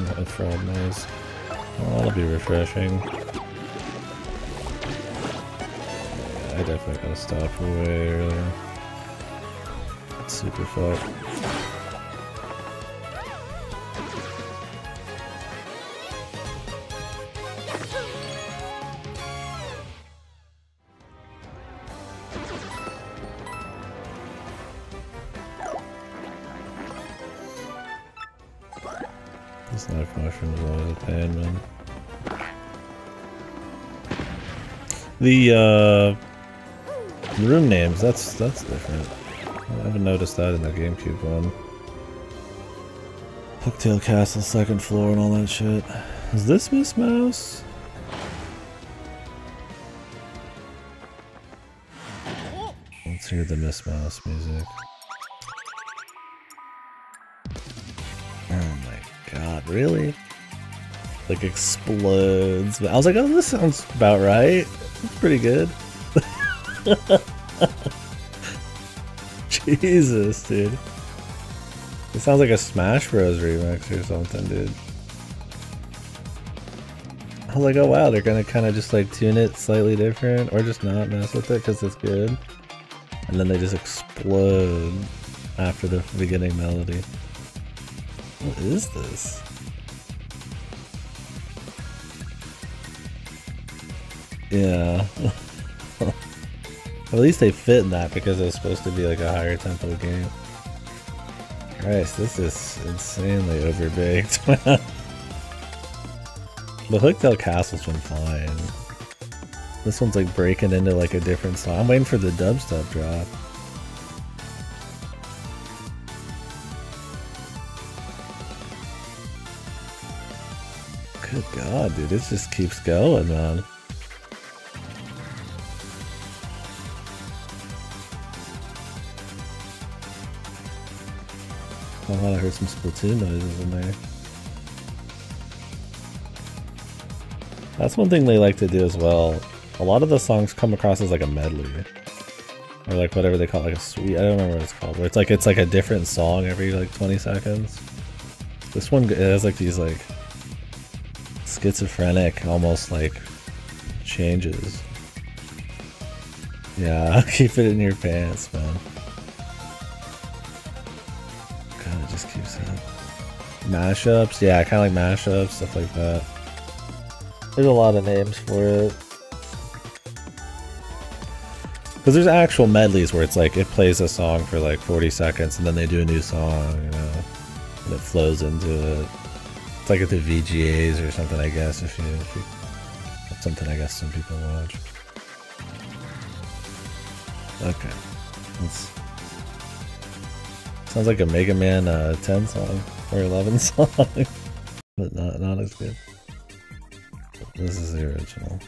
Not a frog noise. Oh, that'll be refreshing. Yeah, I definitely gotta stop way earlier. It's super fucked. This knife mushroom is always a pain, man. The room names, that's different. I haven't noticed that in the GameCube one. Hooktail Castle, second floor and all that shit. Is this Miss Mouse? Let's hear the Miss Mouse music. Oh my god, really? Like explodes. I was like, oh, this sounds about right. It's pretty good. Jesus, dude. It sounds like a Smash Bros remix or something, dude. I was like, oh wow, they're gonna kind of just like tune it slightly different, or just not mess with it because it's good. And then they just explode after the beginning melody. What is this? Yeah. At least they fit in that because it was supposed to be like a higher tempo game. Christ, this is insanely overbaked. The Hooktail Castle's been fine. This one's like breaking into like a different song. I'm waiting for the dubstep drop. Good god, dude, this just keeps going, man. Oh, I heard some Splatoon noises in there. That's one thing they like to do as well. A lot of the songs come across as like a medley. Or like whatever they call it, like a suite. I don't remember what it's called. Where it's like a different song every like 20 seconds. This one it has like these like schizophrenic almost like changes. Yeah, keep it in your pants, man. God, it just keeps up. Mashups? Yeah, kinda like mashups, stuff like that. There's a lot of names for it. Because there's actual medleys where it's like it plays a song for like 40 seconds and then they do a new song, you know, and it flows into it. It's like at the VGAs or something, I guess, if you that's something I guess some people watch. Okay. Sounds like a Mega Man 10 song or 11 song, but not as good. This is the original.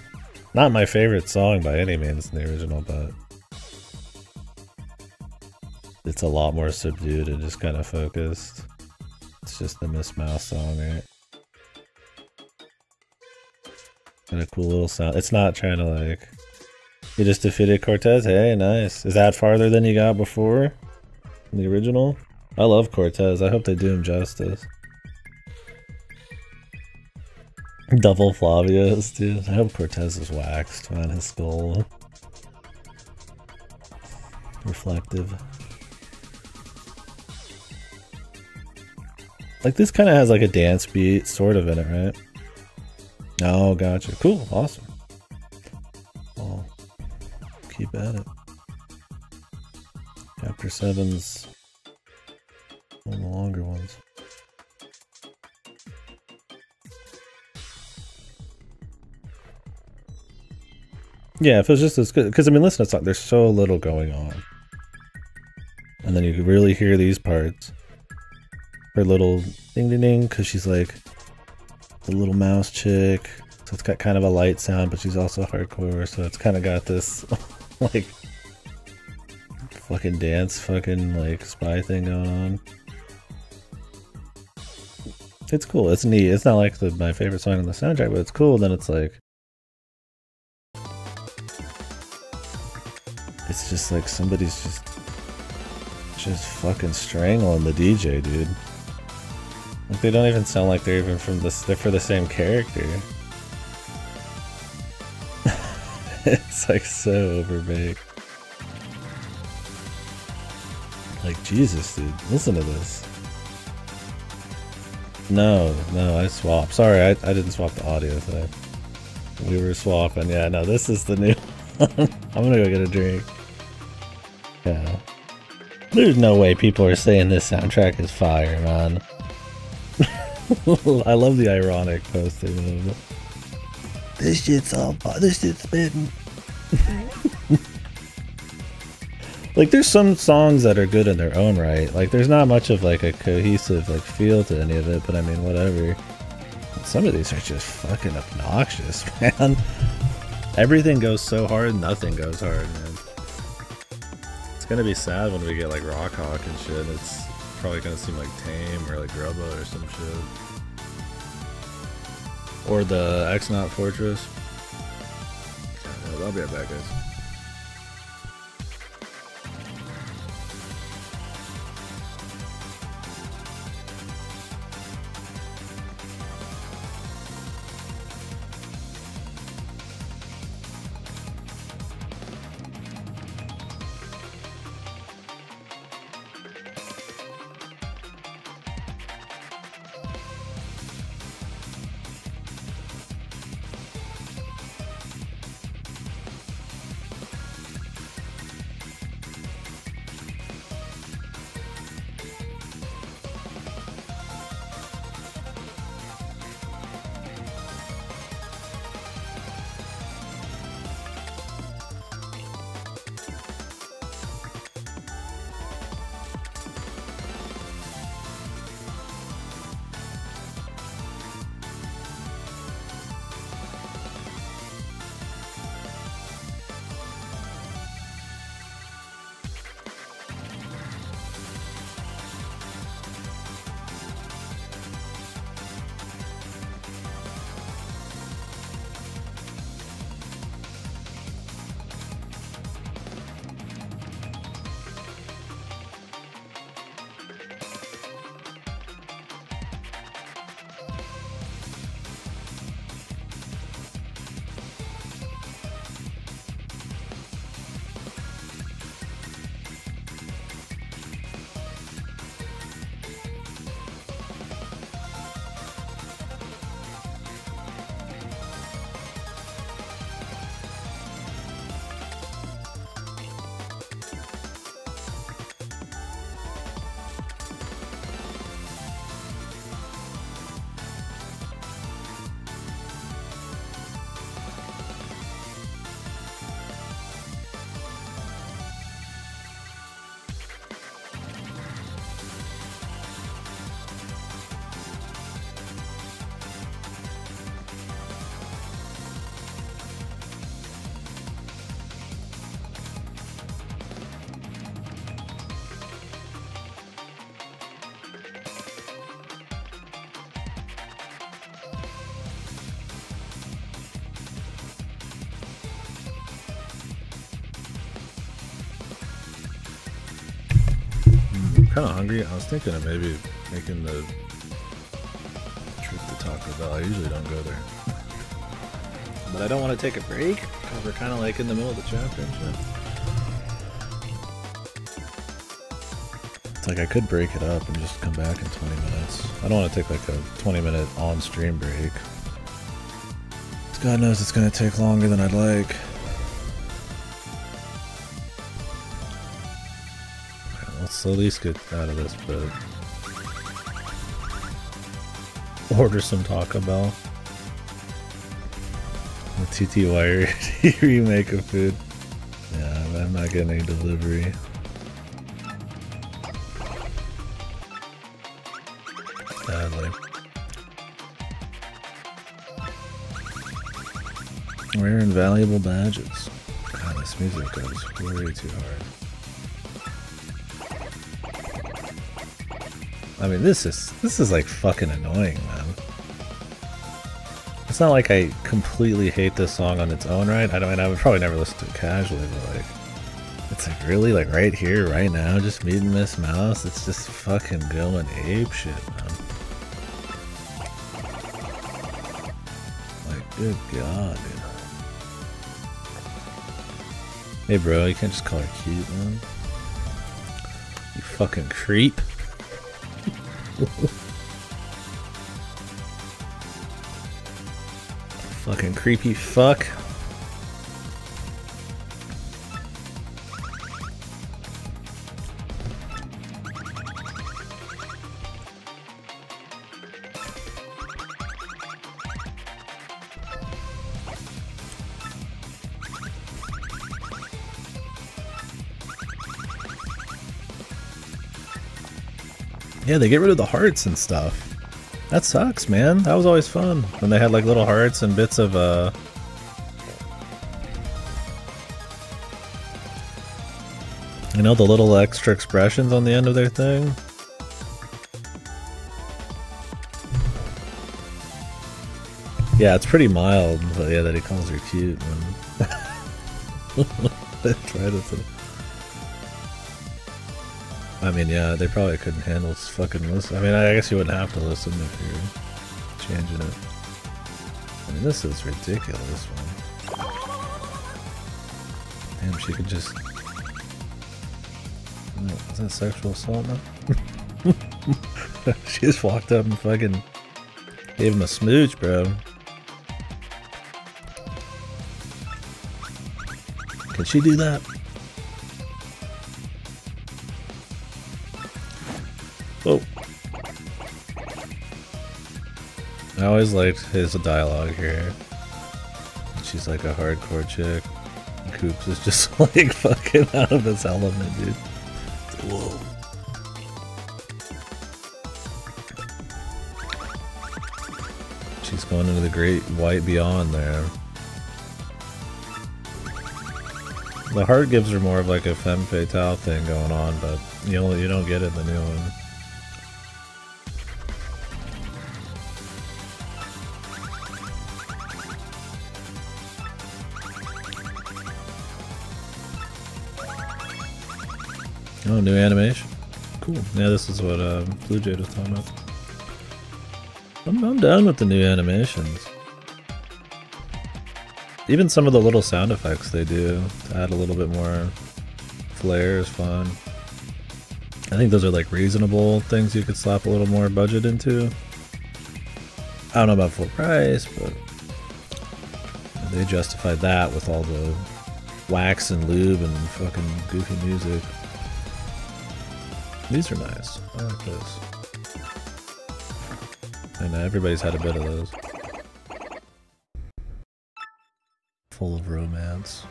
Not my favorite song by any means in the original, but it's a lot more subdued and just kind of focused. It's just the Miss Mouse song, right? And a cool little sound. It's not trying to like... You just defeated Cortez? Hey, nice. Is that farther than you got before? In the original? I love Cortez. I hope they do him justice. Double Flavios, dude. I hope Cortez is waxed, man. His skull. Reflective. Like, this kind of has like a dance beat sort of in it, right? Oh, gotcha. Cool. Awesome. Well, keep at it. Chapter 7's one of the longer ones. Yeah, if it was just as good, because I mean, listen, it's like there's so little going on, and then you can really hear these parts. Her little ding ding ding, because she's like the little mouse chick, so it's got kind of a light sound, but she's also hardcore, so it's kind of got this like fucking dance, fucking like spy thing going on. It's cool. It's neat. It's not like my favorite song on the soundtrack, but it's cool. Then it's like, it's just like somebody's just fucking strangling the DJ, dude. Like they don't even sound like they're even from this. They're for the same character. It's like so overbaked. Like Jesus, dude. Listen to this. No, I swapped. Sorry, I didn't swap the audio thing. We were swapping. Yeah, no, this is the new one. I'm gonna go get a drink. Yeah. There's no way people are saying this soundtrack is fire, man. I love the ironic posting of it. This shit's all fire. This shit's spitting. Like, there's some songs that are good in their own right. Like, there's not much of, like, a cohesive, like, feel to any of it, but I mean, whatever. Some of these are just fucking obnoxious, man. Everything goes so hard, nothing goes hard, man. It's gonna be sad when we get, like, Rock Hawk and shit. It's probably gonna seem like Tame or, like, Grubba or some shit. Or the X-Not Fortress. Yeah, I'll be right back, guys. Kind of hungry. I was thinking of maybe making the trip to Taco Bell. I usually don't go there, but I don't want to take a break because we're kind of like in the middle of the chapter and shit. It's like I could break it up and just come back in 20 minutes. I don't want to take like a 20-minute on-stream break. God knows it's going to take longer than I'd like. Let's at least get out of this bit. Order some Taco Bell. The TTYD remake of food. Yeah, I'm not getting any delivery. Sadly. Rare and valuable badges. God, this music goes way too hard. I mean, this is like fucking annoying, man. It's not like I completely hate this song on its own right. I would probably never listen to it casually, but like, it's like really like right here, right now, just me and Miss Mouse. It's just fucking going ape shit, man. Like, good god, dude. Hey, bro, you can't just call her cute, man. You fucking creep. Fucking creepy fuck. Yeah, they get rid of the hearts and stuff. That sucks, man. That was always fun. When they had like little hearts and bits of you know, the little extra expressions on the end of their thing. Yeah, it's pretty mild, but yeah, that he calls her cute, man. Try to say. I mean, yeah, they probably couldn't handle fucking listen. I mean, I guess you wouldn't have to listen if you're changing it. I mean, this is ridiculous, man. Damn, she could just... No, is that sexual assault now? She just walked up and fucking gave him a smooch, bro. Could she do that? Oh. I always liked his dialogue here. She's like a hardcore chick. And Coops is just like fucking out of his element, dude. Whoa. She's going into the great white beyond there. The heart gives her more of like a femme fatale thing going on, but you don't get it in the new one. Oh, new animation. Cool. Yeah, this is what Blue Jade was talking about. I'm down with the new animations. Even some of the little sound effects they do to add a little bit more flair is fun. I think those are like reasonable things you could slap a little more budget into. I don't know about full price, but they justified that with all the wax and lube and fucking goofy music. These are nice. I like those. I know everybody's had a bit of those. Full of romance.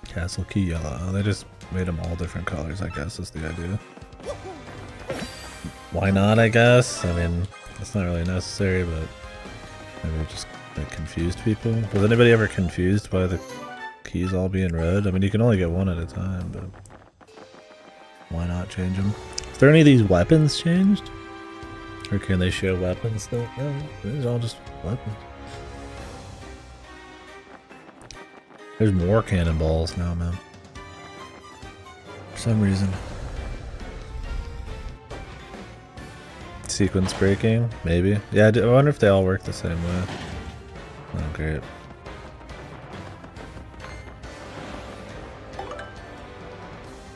Castle key yellow. They just made them all different colors, I guess, is the idea. Why not, I guess? I mean, it's not really necessary, but maybe it just like, confused people. Was anybody ever confused by the keys all being red? I mean, you can only get one at a time, but why not change them? Is there any of these weapons changed? Or can they show weapons still? No, these are all just weapons. There's more cannonballs now, man. For some reason. Sequence breaking? Maybe. Yeah, I wonder if they all work the same way. Oh, great.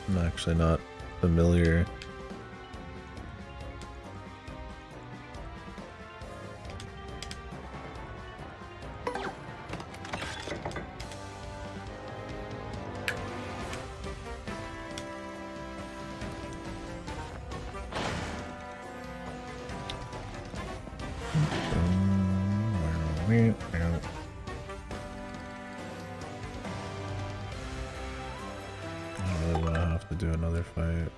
I'm actually not familiar. Do another fight.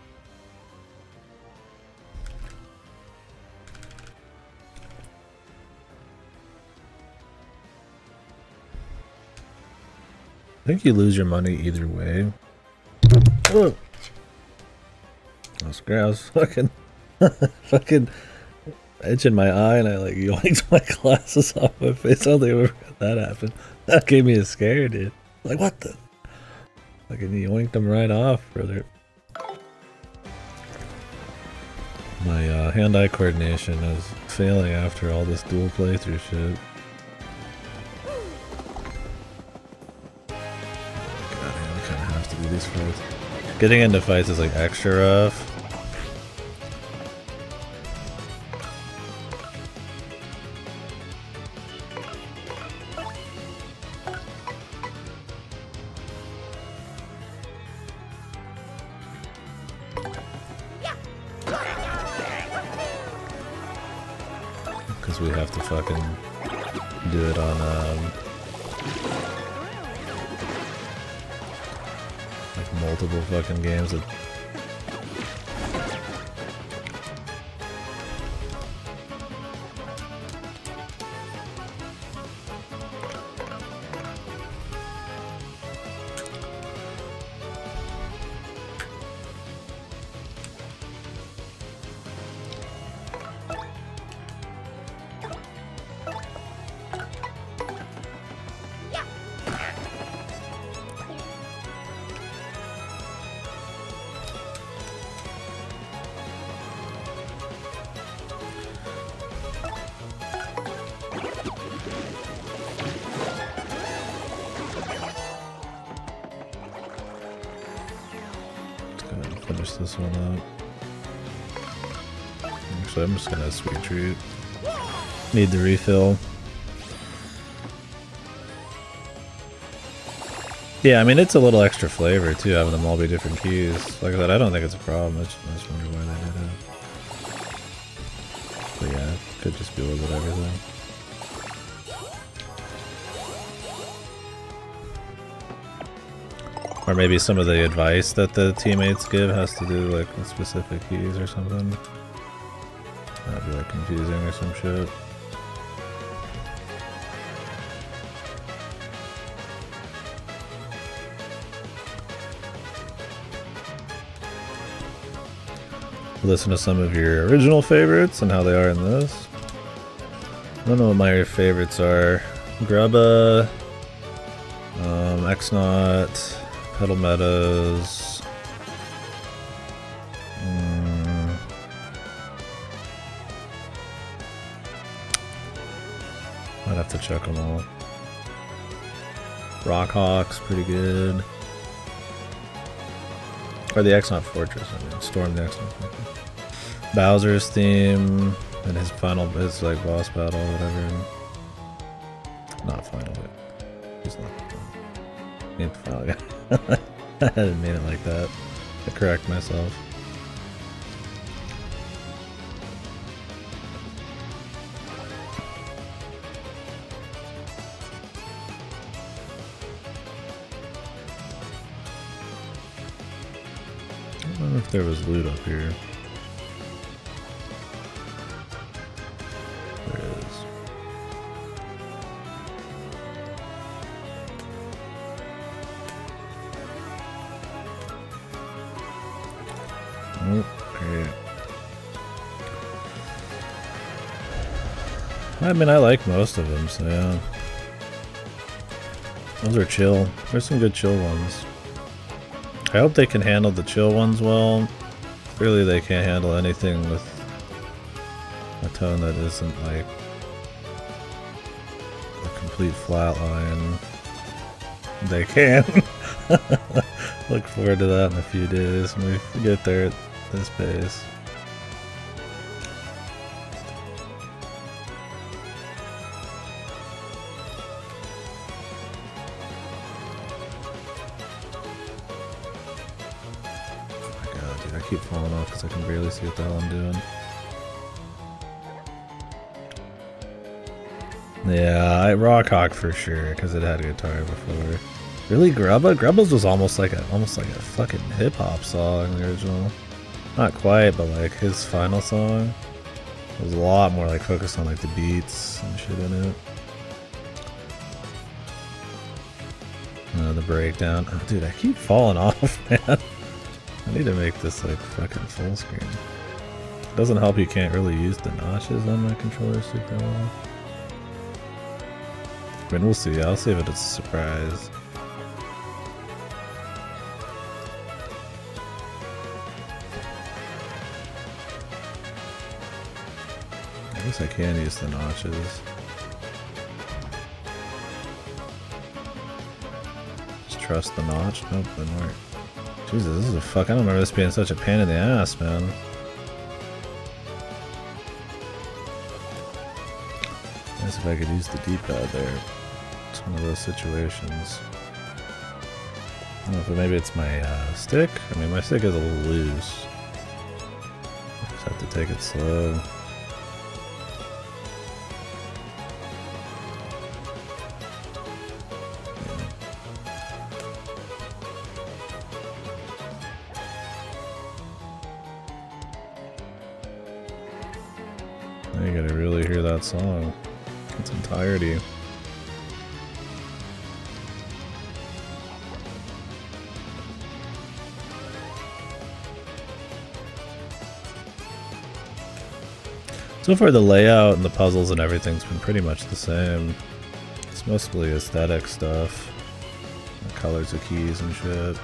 I think you lose your money either way. Whoa. I was fucking fucking itching my eye and I like yoinked my glasses off my face. I don't think I've ever had that happen. That gave me a scare, dude. Like what the? Fucking yoinked them right off, brother. My hand-eye coordination is failing after all this dual playthrough shit. God, I kind of have to do these fights. Getting into fights is like extra rough. Because we have to fucking do it on like multiple fucking games that finish this one up. Actually, I'm just gonna sweet treat. Need the refill. Yeah, I mean, it's a little extra flavor too, having them all be different keys. Like I said, I don't think it's a problem. I just wonder why they did it. But yeah, it could just be a little bit of everything. Or maybe some of the advice that the teammates give has to do like with specific keys or something. That'd be like confusing or some shit. Listen to some of your original favorites and how they are in this. I don't know what my favorites are. Grubba, X-Naut, Pedal Meadows. I'd have to check them all. Rockhawk's pretty good. Or the X-Naut Fortress, I mean, Storm the X-Naut Fortress. Bowser's theme and his like boss battle, whatever. Not final, but he's not the final. He ain't the final guy. I didn't mean it like that. I correct myself. I don't know if there was loot up here. There is. Oh, great. I mean, I like most of them, so yeah. Those are chill. There's some good chill ones. I hope they can handle the chill ones well. Clearly they can't handle anything with a tone that isn't like a complete flatline. They can. Look forward to that in a few days when we get there at this pace. I keep falling off because I can barely see what the hell I'm doing. Yeah, Rockhawk for sure because it had a guitar before. Really, Grubba? Grubba's was almost like a fucking hip hop song, the original. Not quite, but like his final song was a lot more like focused on like the beats and shit in it. doing the breakdown. Oh, dude, I keep falling off, man. I need to make this like fucking full screen. It doesn't help you can't really use the notches on my controller super well. I mean, we'll see. I'll see if it's a surprise. I guess I can use the notches. Just trust the notch. Nope, didn't work. Jesus, this is a fuck. I don't remember this being such a pain in the ass, man. Nice if I could use the D-pad there. It's one of those situations. I don't know if maybe it's my stick. I mean, my stick is a little loose. I just have to take it slow. Now you gotta really hear that song in its entirety. So far the layout and the puzzles and everything's been pretty much the same. It's mostly aesthetic stuff. The colors of keys and shit.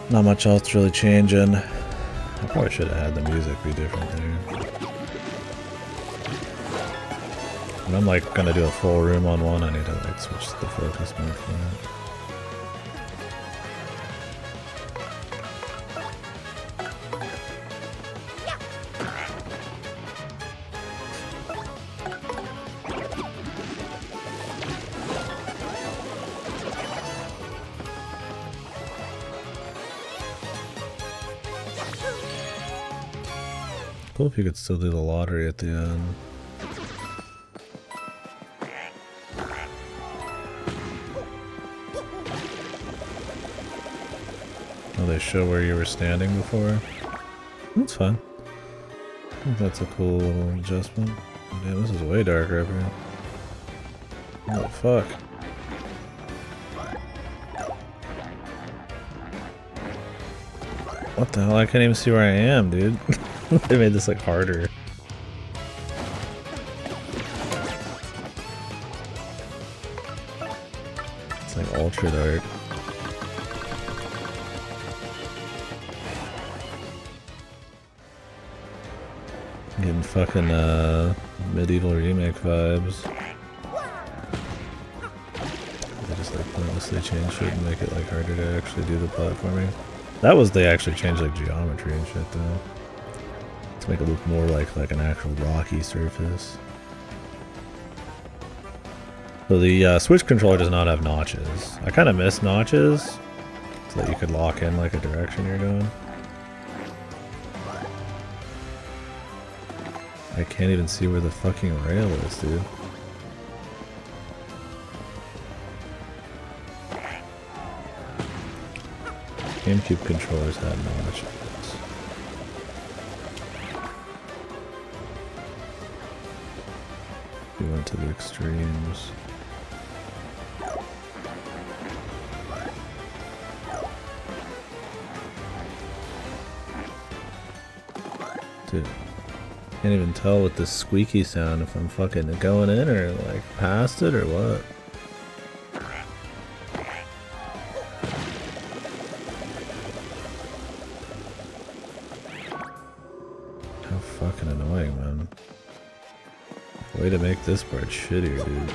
Not much else really changing. I probably should have had the music be different there. When I'm like gonna do a full room on one, I need to like switch the focus mode for it. Cool if you could still do the lottery at the end. Oh, they show where you were standing before? That's fine. I think that's a cool little adjustment. Damn, this is way darker up here. Holy fuck. What the hell? I can't even see where I am, dude. They made this like harder. It's like ultra dark. Getting fucking medieval remake vibes. They just like pointlessly changed it and make it like harder to actually do the platforming. That was they actually changed like geometry and shit though. To make it look more like an actual rocky surface. So the Switch controller does not have notches. I kind of miss notches so that you could lock in like a direction you're going. I can't even see where the fucking rail is, dude. GameCube controllers had notches. We went to the extremes. Dude, can't even tell with this squeaky sound if I'm fucking going in or like past it or what. How fucking annoying, man. Way to make this part shittier, dude.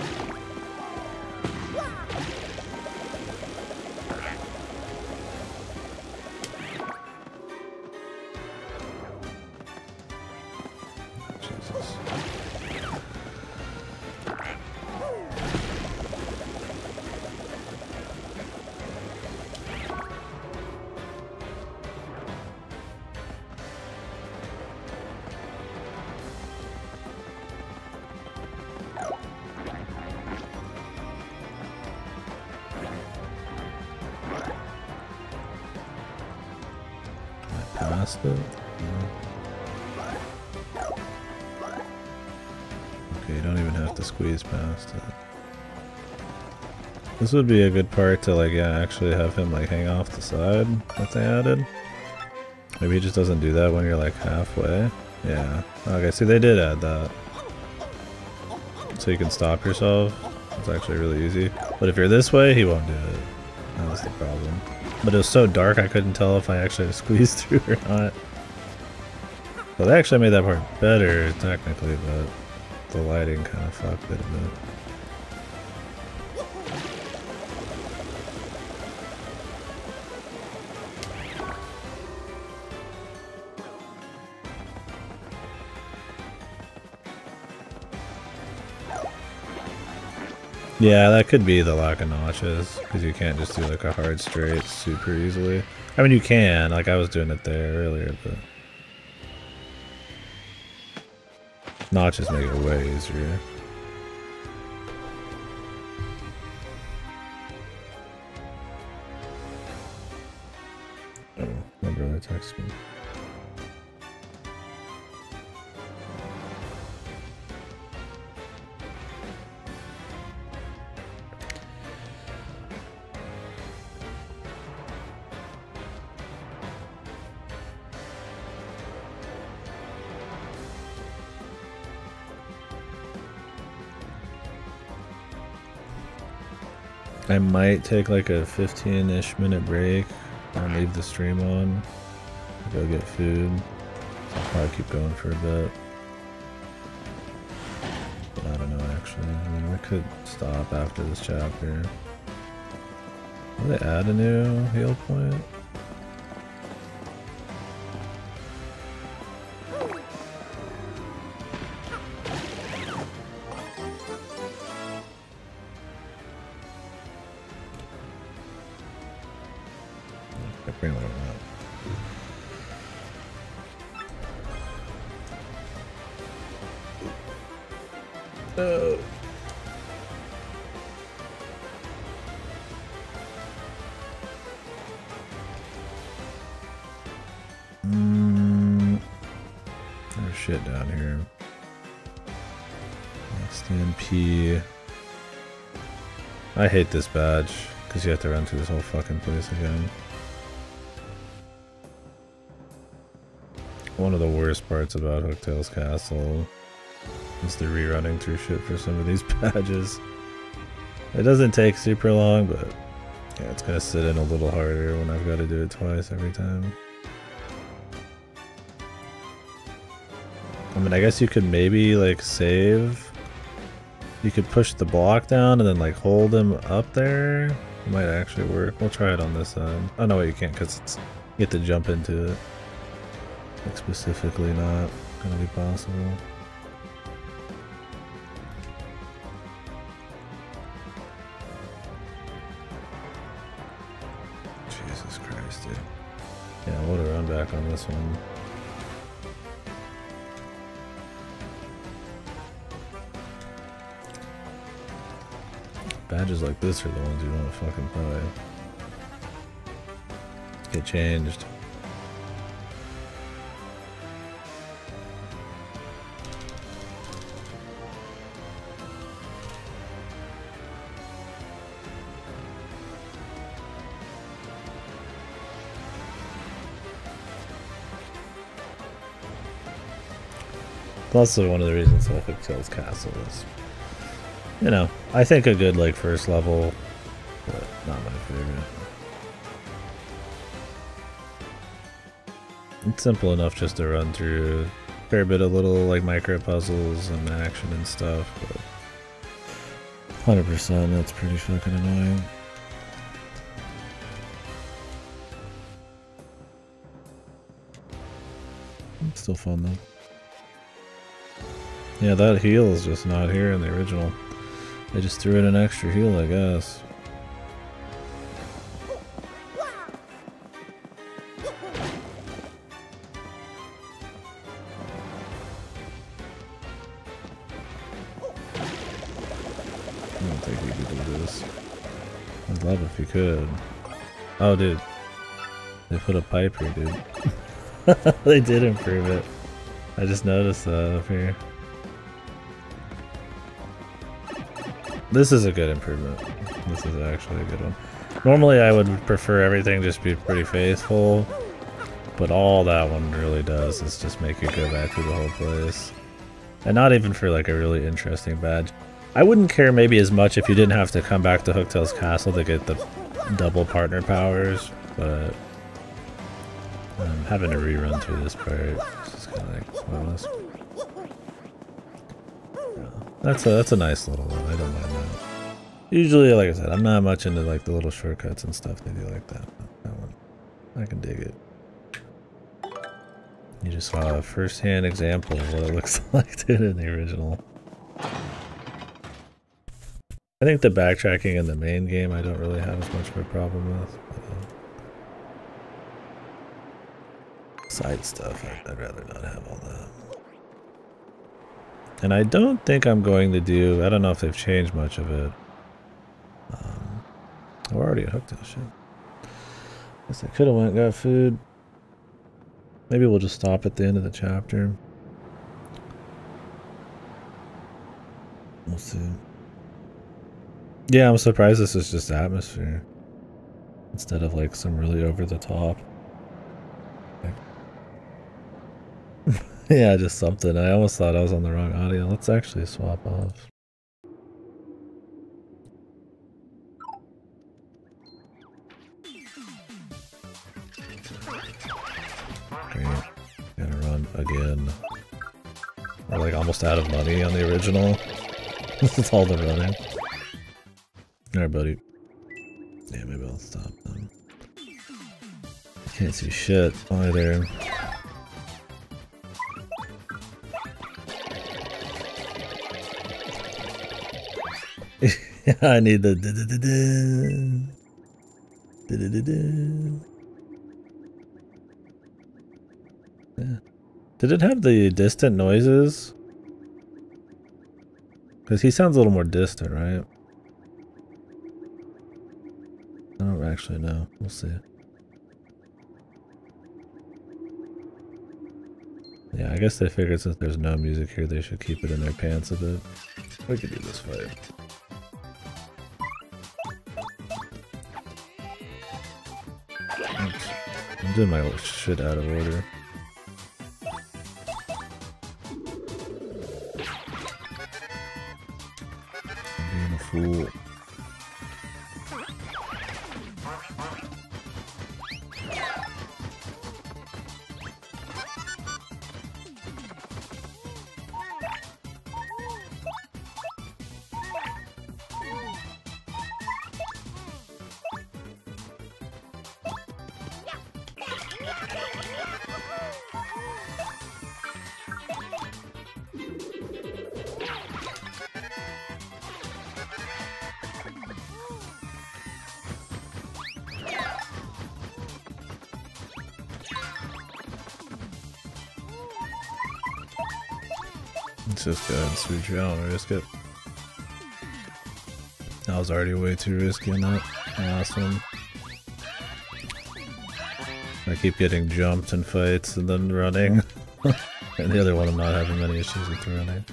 Jesus. Past it? No. Okay, you don't even have to squeeze past it. This would be a good part to like, yeah, actually have him like hang off the side that they added. Maybe he just doesn't do that when you're like halfway. Yeah. Okay, see they did add that. So you can stop yourself. It's actually really easy. But if you're this way, he won't do it. That was the problem. But it was so dark I couldn't tell if I actually squeezed through or not. Well, they actually made that part better, technically, but the lighting kind of fucked it a bit. Yeah, that could be the lack of notches, because you can't just do like a hard straight super easily. I mean, you can, like I was doing it there earlier, but notches make it way easier. Oh, my brother texted me. I might take like a 15-ish minute break and leave the stream on. Go get food. I'll probably keep going for a bit. But I don't know actually. I mean, I could stop after this chapter. Will they add a new heal point? There's shit down here. Stand P. I hate this badge because you have to run through this whole fucking place again. One of the worst parts about Hooktail's Castle is the rerunning through shit for some of these badges. It doesn't take super long, but yeah, it's gonna sit in a little harder when I've got to do it twice every time. I mean, I guess you could maybe like save. You could push the block down and then like hold him up there. It might actually work. We'll try it on this side. Oh no, wait, you can't because it's you have to jump into it. Like specifically not gonna be possible. Jesus Christ, dude. Yeah, we'll run back on this one. Badges like this are the ones you want to fucking play. Get changed. Also one of the reasons I think Hooktail's Castle is, you know, I think a good like first level, but not my favorite. It's simple enough just to run through, fair bit of little like micro puzzles and action and stuff, but 100% that's pretty fucking annoying. It's still fun though. Yeah, that heal is just not here in the original. They just threw in an extra heal, I guess. I don't think you could do this. I'd love if you could. Oh, dude. They put a pipe here, dude. They did improve it. I just noticed that up here. This is a good improvement. This is actually a good one. Normally I would prefer everything just be pretty faithful, but all that one really does is just make you go back through the whole place. And not even for like a really interesting badge. I wouldn't care maybe as much if you didn't have to come back to Hooktail's castle to get the double partner powers, but having to rerun through this part is just kind of like pointless. That's a nice little one. I don't mind that. Usually, like I said, I'm not much into like the little shortcuts and stuff they do like that. That one, I can dig it. You just saw a first-hand example of what it looks like in the original. I think the backtracking in the main game I don't really have as much of a problem with. But, side stuff, I'd rather not have all that. And I don't think I'm going to do, I don't know if they've changed much of it. We're already hooked to shit. Guess I could have went and got food. Maybe we'll just stop at the end of the chapter. We'll see. Yeah, I'm surprised this is just atmosphere instead of like some really over the top. Yeah, just something. I almost thought I was on the wrong audio. Let's actually swap off. Great. Gotta run again. We're like almost out of money on the original. This is all the running. Alright, buddy. Yeah, maybe I'll stop them. Can't see shit either. I need the yeah. Did it have the distant noises? Because he sounds a little more distant, right? I don't actually know. We'll see. Yeah, I guess they figured since there's no music here, they should keep it in their pants a bit. We could do this fight. Oops. I'm doing my shit out of order. I'm being a fool. Let's just go ahead and switch you out and risk it. That was already way too risky on that last one. I keep getting jumped in fights and then running. And the other one I'm not having many issues with running.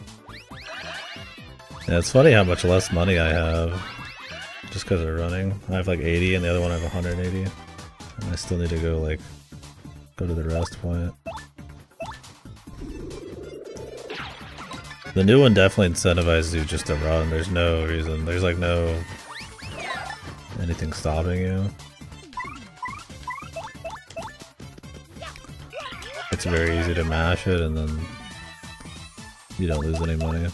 Yeah, it's funny how much less money I have just because of running. I have like 80 and the other one I have 180. And I still need to go to the rest point. The new one definitely incentivizes you just to run. There's no reason. There's like no anything stopping you. It's very easy to mash it and then you don't lose any money.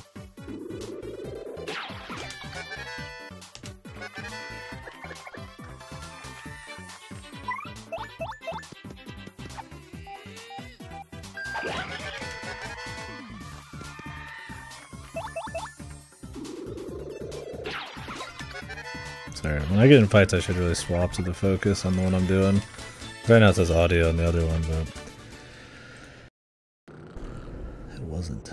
Sorry, when I get in fights I should really swap to the focus on the one I'm doing. Right now it says audio on the other one, but it wasn't.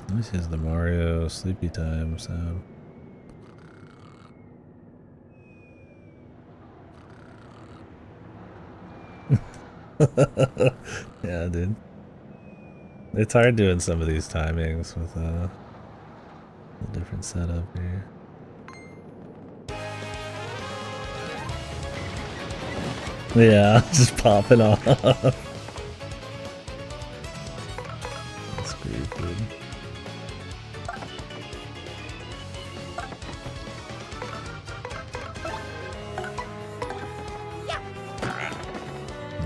This is the Mario sleepy time sound. Yeah, dude. It's hard doing some of these timings with a different setup here. Yeah, just popping off. That's creepy.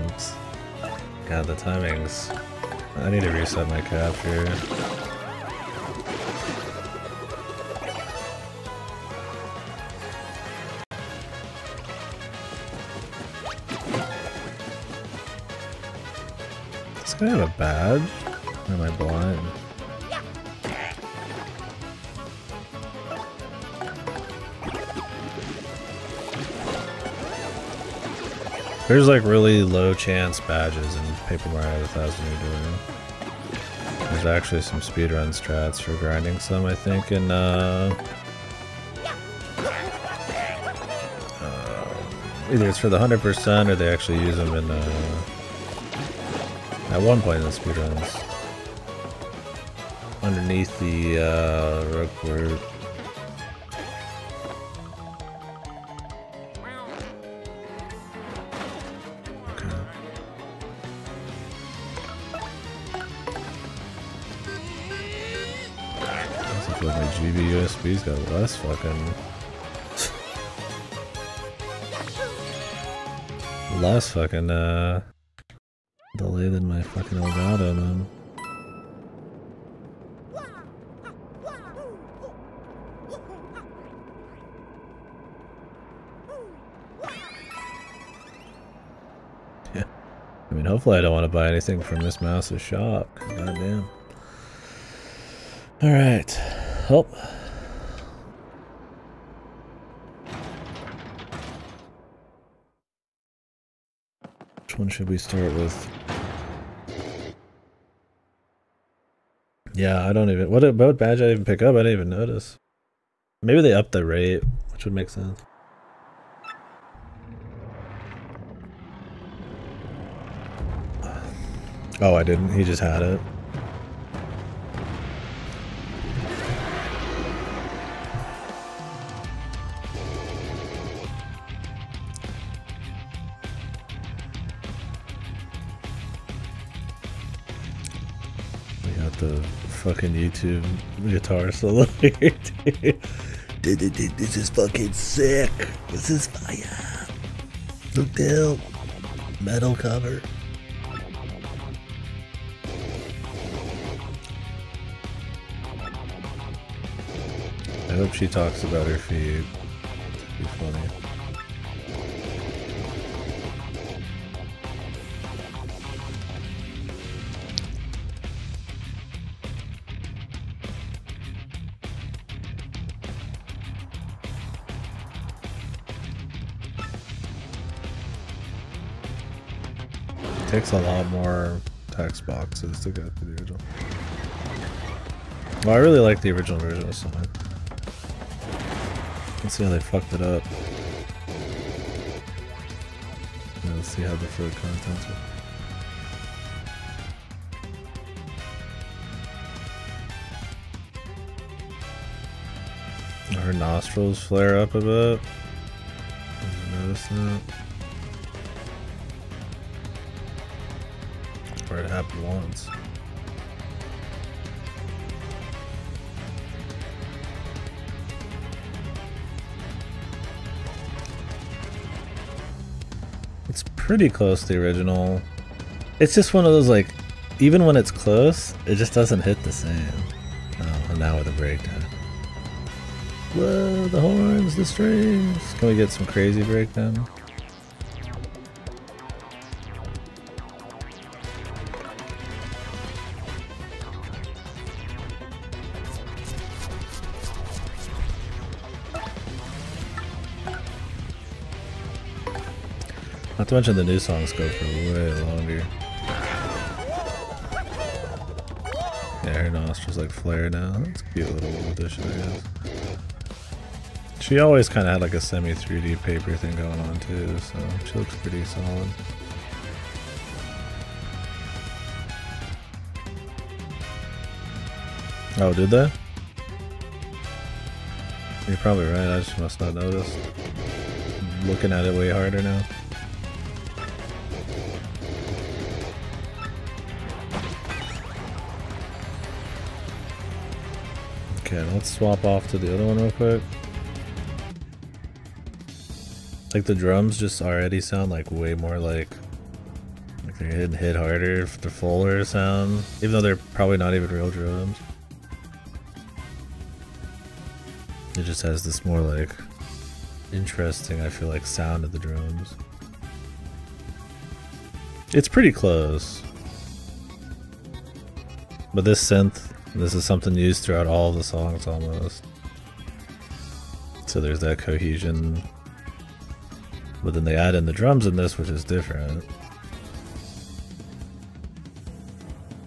Oops. God, the timings. I need to reset my capture. Does this guy have a badge? Or am I blind? There's like really low chance badges in Paper Mario the 1000 Year Door. There's actually some speedrun strats for grinding some, I think, in either it's for the 100% or they actually use them in at one point in the speedruns. Underneath the rope. My GB USB's got less fucking delay than my fucking Elgato, man. Yeah. I mean, hopefully I don't want to buy anything from this mouse's shop. Goddamn. Alright. Oh. Which one should we start with? Yeah, I don't even... What badge I even pick up? I didn't even notice. Maybe they upped the rate, which would make sense. Oh, I didn't. He just had it. The fucking YouTube guitar solo here, dude. This is fucking sick. This is fire. Look down. Metal cover. I hope she talks about her feed. It'd be funny. Takes a lot more text boxes to get to the original. Well, I really like the original version of the song. Let's see how they fucked it up. Now let's see how the deferred contents are. Her nostrils flare up a bit. Did you notice that? Or it happened once. It's pretty close to the original. It's just one of those, like, even when it's close, it just doesn't hit the same. Oh, and now with a breakdown. Whoa, the horns, the strings. Can we get some crazy breakdown? Not to mention the new songs go for way longer. Yeah, her nostrils like flare now. That's a cute little addition, I guess. She always kind of had like a semi 3D paper thing going on too, so she looks pretty solid. Oh, did they? You're probably right, I just must not notice. I'm looking at it way harder now. Okay, let's swap off to the other one real quick. Like the drums just already sound like way more like they're hitting hit harder, the fuller sound, even though they're probably not even real drums. It just has this more like interesting, I feel like, sound of the drums. It's pretty close. But this synth, this is something used throughout all of the songs almost. So there's that cohesion. But then they add in the drums in this, which is different.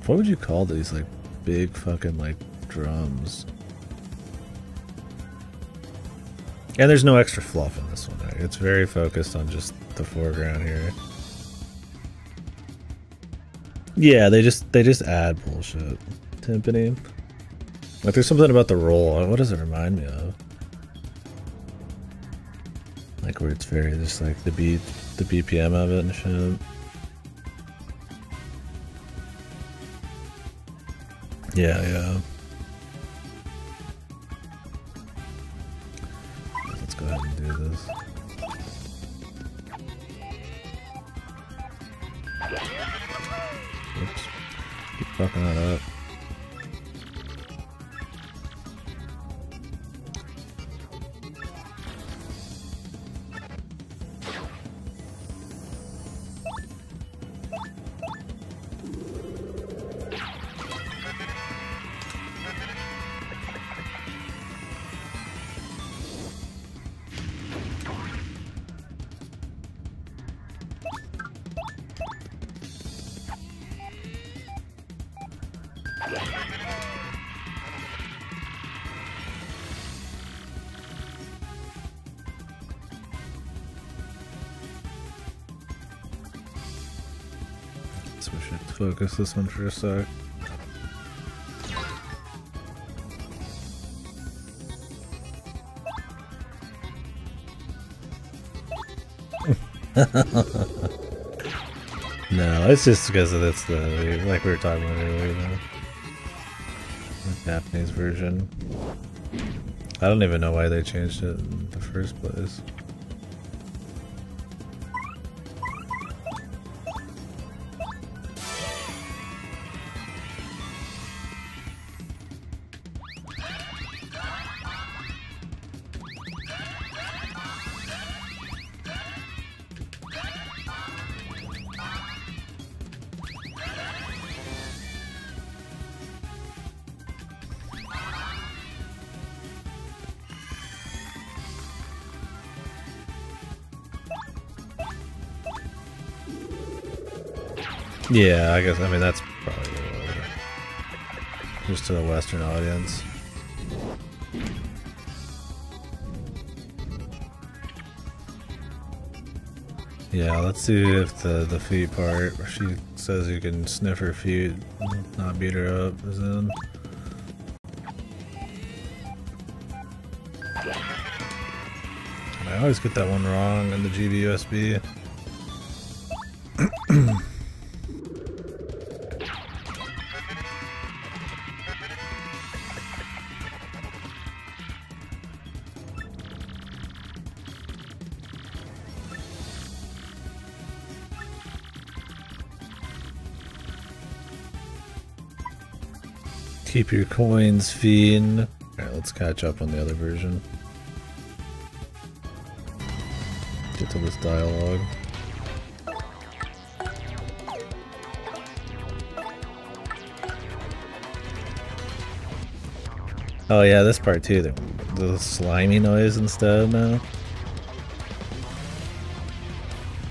What would you call these, like, big fucking, like, drums? And there's no extra fluff in this one. Right? It's very focused on just the foreground here. Yeah, they just add bullshit. Timpani. Like, there's something about the roll. What does it remind me of? Like where it's very just like the beat, the BPM of it and shit. Yeah. Let's go ahead and do this. Oops. Keep fucking that up. So we should focus this one for a sec. No, it's just because it's the, like we were talking about earlier, the Japanese version. I don't even know why they changed it in the first place. Yeah, I guess, I mean, that's probably just to the Western audience. Yeah, let's see if the feet part, where she says you can sniff her feet, not beat her up, is in. I always get that one wrong in the GBUSB. Keep your coins, fiend. Alright, let's catch up on the other version. Get to this dialogue. Oh yeah, this part too, the slimy noise instead now.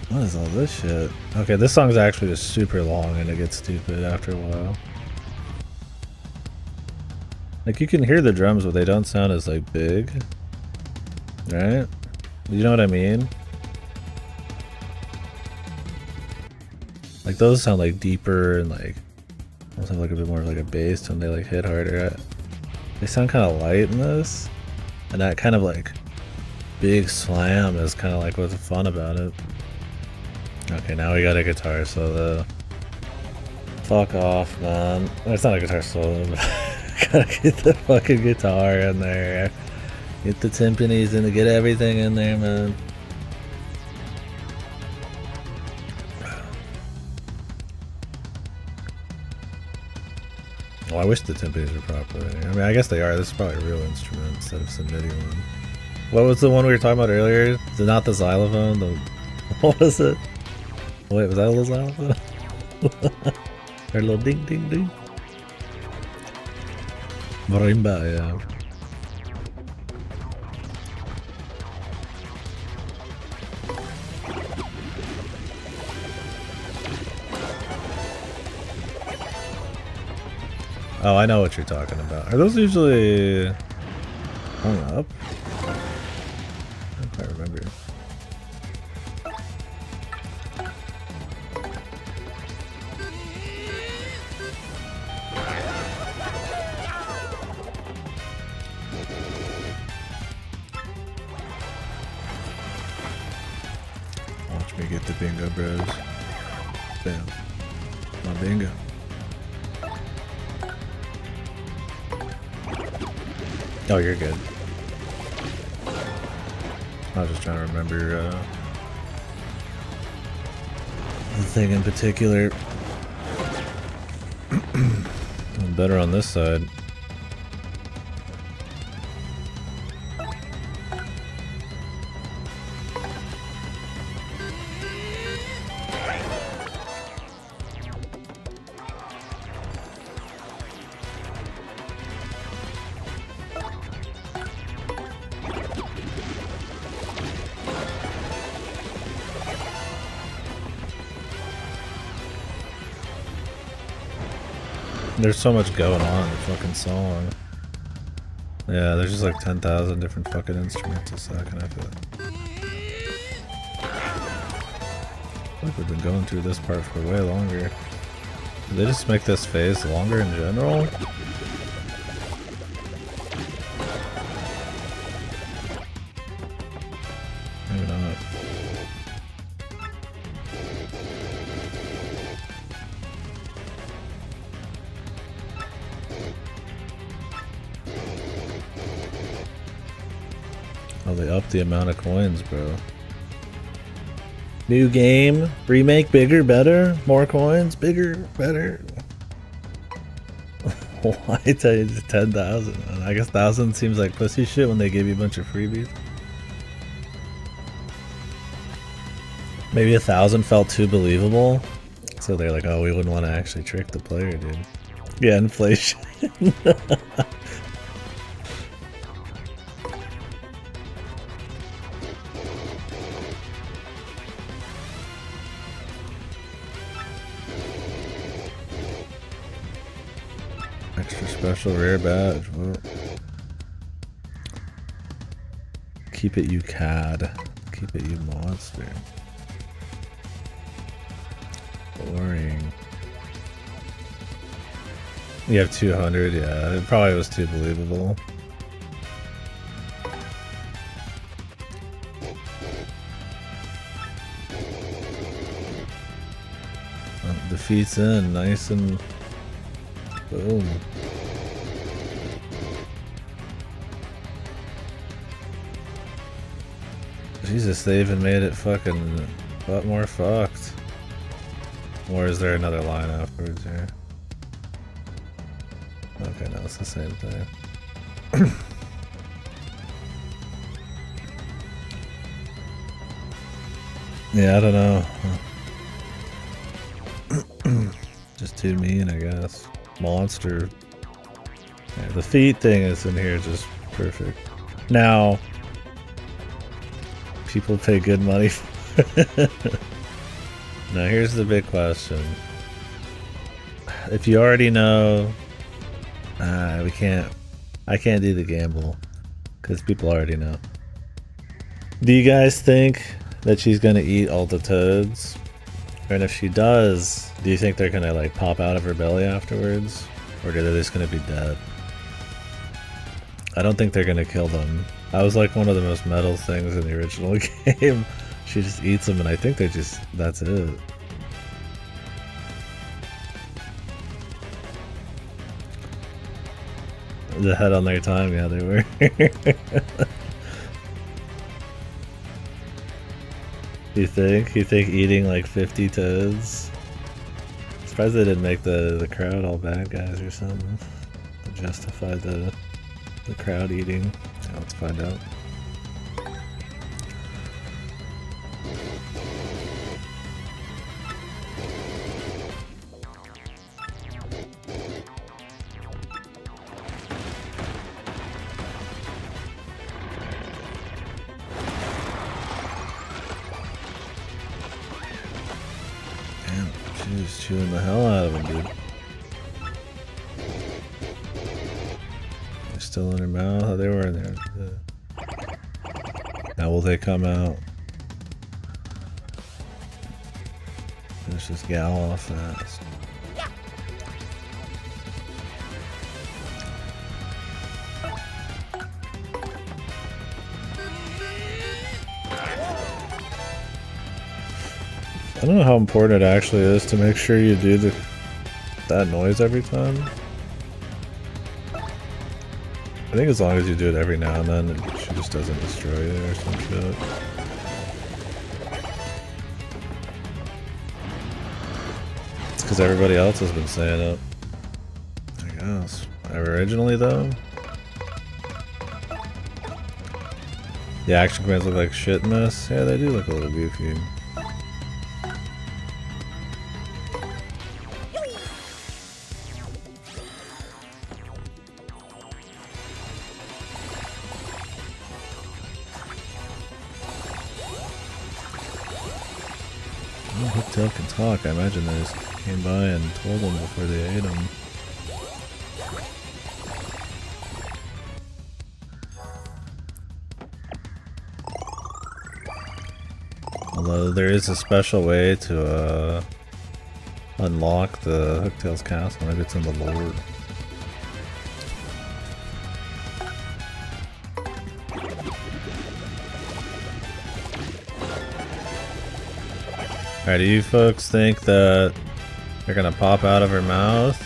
What is all this shit? Okay, this song's actually just super long and it gets stupid after a while. Like, you can hear the drums, but they don't sound as, like, big. Right? You know what I mean? Like, those sound, like, deeper and, like, almost have, like, a bit more of, like, a bass when they, like, hit harder. They sound kind of light in this, and that kind of like big slam is kind of like what's fun about it. Okay, now we got a guitar solo. Fuck off, man. It's not a guitar solo, but gotta get the fucking guitar in there. Get the timpanis in, get everything in there, man. Oh, I wish the timpanis were proper. I mean, I guess they are. This is probably a real instrument instead of some MIDI one. What was the one we were talking about earlier? Is it not the xylophone? What was it? Wait, was that a little xylophone? Or a little ding ding ding? Marimba, yeah. Oh, I know what you're talking about. Are those usually hung up? I don't quite remember. Watch me get the bingo, bros. Bam. My bingo. Oh, you're good. I was just trying to remember the thing in particular. I'm better on this side. There's so much going on in the fucking song. Yeah, there's just like 10,000 different fucking instruments a second, I feel like we've been going through this part for way longer. Did they just make this phase longer in general? Maybe not. Oh, they upped the amount of coins, bro. New game, remake, bigger, better, more coins, bigger, better. Why tell you 10,000? I guess 1,000 seems like pussy shit when they give you a bunch of freebies. Maybe 1,000 felt too believable, so they're like, oh, we wouldn't want to actually trick the player, dude. Yeah, inflation. Extra special rare badge. Whoa. Keep it, you cad. Keep it, you monster. Boring. You have 200, yeah. It probably was too believable. Defeats in, nice and boom. Jesus, they even made it fucking a lot more fucked. Or is there another line afterwards here? Okay, no, it's the same thing. Yeah, I don't know. Just too mean, I guess. Monster. Yeah, the feet thing is in here just perfect. Now, people pay good money for it. Now here's the big question. If you already know, I can't do the gamble because people already know. Do you guys think that she's gonna eat all the toads? And if she does, do you think they're gonna like pop out of her belly afterwards? Or are they just gonna be dead? I don't think they're gonna kill them. That was like one of the most metal things in the original game. She just eats them and I think they just, that's it. The head on their time, yeah they were. You think eating like 50 toads? Surprised they didn't make the crowd all bad guys or something to justify the crowd eating. Yeah, let's find out. Damn, she was chewing the hell out of him, dude. They're still in her mouth. Oh, they were in there. Now will they come out? Finish this gal off fast. I don't know how important it actually is to make sure you do that noise every time. I think as long as you do it every now and then, she just doesn't destroy you or some shit. It's because everybody else has been saying it. I guess. Originally though, the action commands look like shit in this. Yeah, they do look a little goofy. Hooktail can talk. I imagine they just came by and told them before they ate them. Although there is a special way to unlock the Hooktail's castle. Maybe it's in the lore. Alright, do you folks think that they're gonna pop out of her mouth?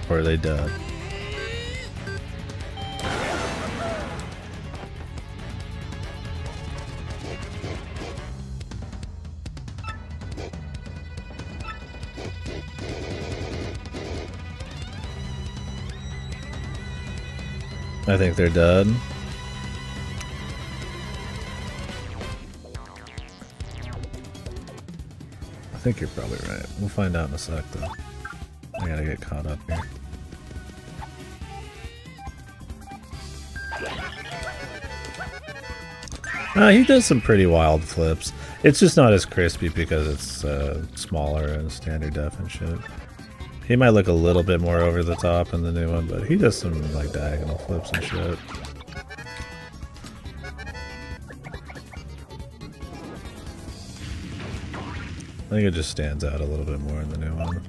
Or are they dead? I think they're dead. I think you're probably right. We'll find out in a sec though. I gotta get caught up here. He does some pretty wild flips. It's just not as crispy because it's smaller and standard def and shit. He might look a little bit more over the top in the new one, but he does some like diagonal flips and shit. I think it just stands out a little bit more in the new one.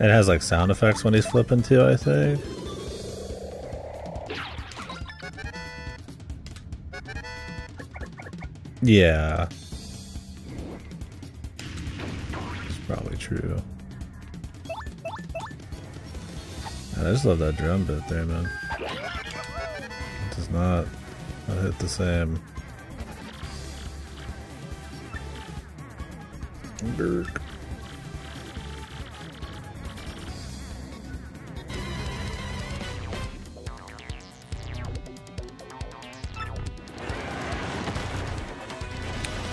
It has like sound effects when he's flipping too, I think. Yeah. It's probably true. I just love that drum bit there, man. It does not hit the same. Dirk.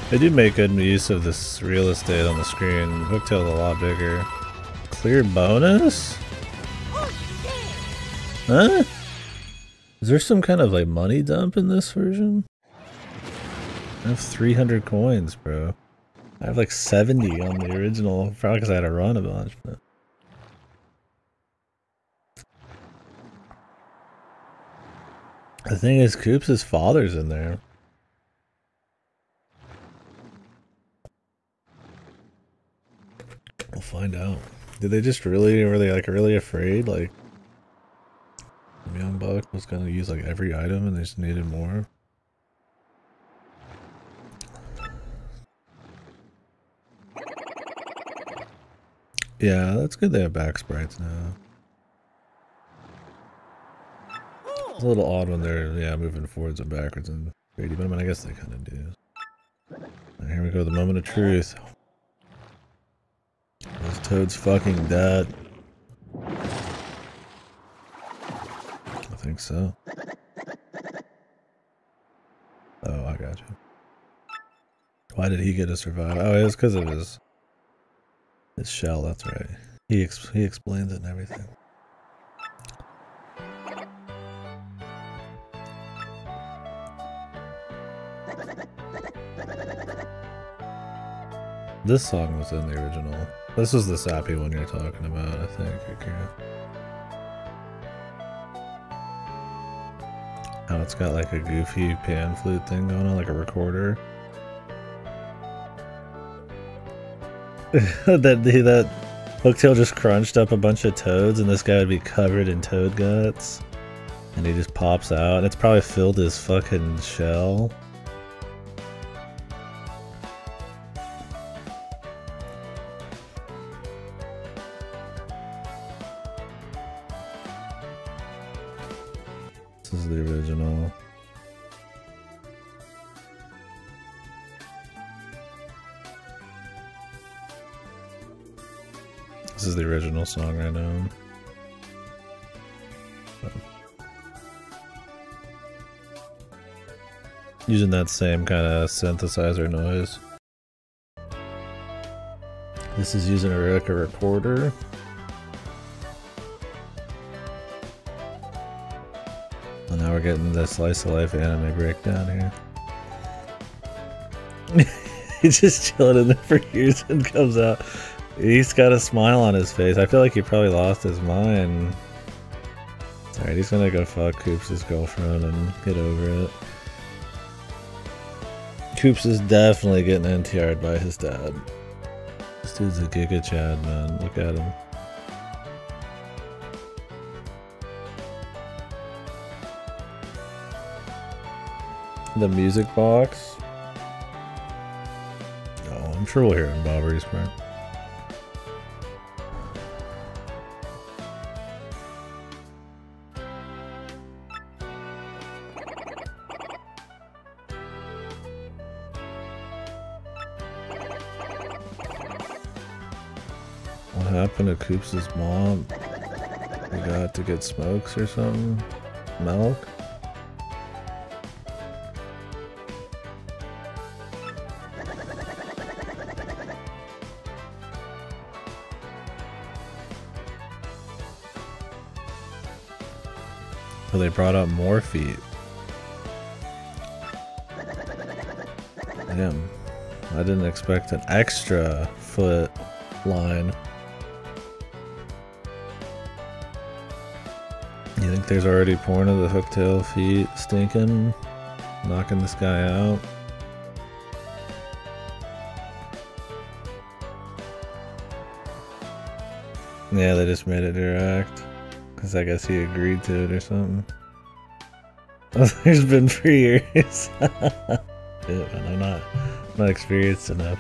They do make good use of this real estate on the screen. Hooktail's a lot bigger. Clear bonus? Huh? Is there some kind of like money dump in this version? I have 300 coins, bro. I have like 70 on the original, probably because I had to run a bunch, but... The thing is, Coops' father's in there. We'll find out. Did they just really, were they like really afraid? Like, Young Buck was gonna use like every item and they just needed more? Yeah, that's good they have back sprites now. It's a little odd when they're, yeah, moving forwards and backwards and 3D, but I mean, I guess they kind of do. Right, here we go, the moment of truth. This toad's fucking dead. I think so. Oh, I got you. Why did he get to survive? Oh, it was because of his shell, that's right. He explains it and everything. This song was in the original. This was the sappy one you're talking about, I think. Oh, it's got like a goofy pan flute thing going on, like a recorder. that Hooktail just crunched up a bunch of toads and this guy would be covered in toad guts. And he just pops out and it's probably filled his fucking shell. This is the original. This is the original song right now. Using that same kind of synthesizer noise. This is using a recorder. And now we're getting the slice of life anime breakdown here. He's just chilling in there for years and comes out. He's got a smile on his face. I feel like he probably lost his mind. Alright, he's gonna go fuck Coops' girlfriend and get over it. Coops is definitely getting NTR'd by his dad. This dude's a Giga Chad, man. Look at him. The music box. Oh, I'm sure we'll hear it in Bobbery's part. What happened to Coops' mom? We got to get smokes or something? Milk? Oh, they brought up more feet. Damn. I didn't expect an extra foot line. You think there's already porn of the hooktail feet stinking? Knocking this guy out? Yeah, they just made it direct. Because I guess he agreed to it or something. There's been 3 years. Yeah, man, I'm not experienced enough.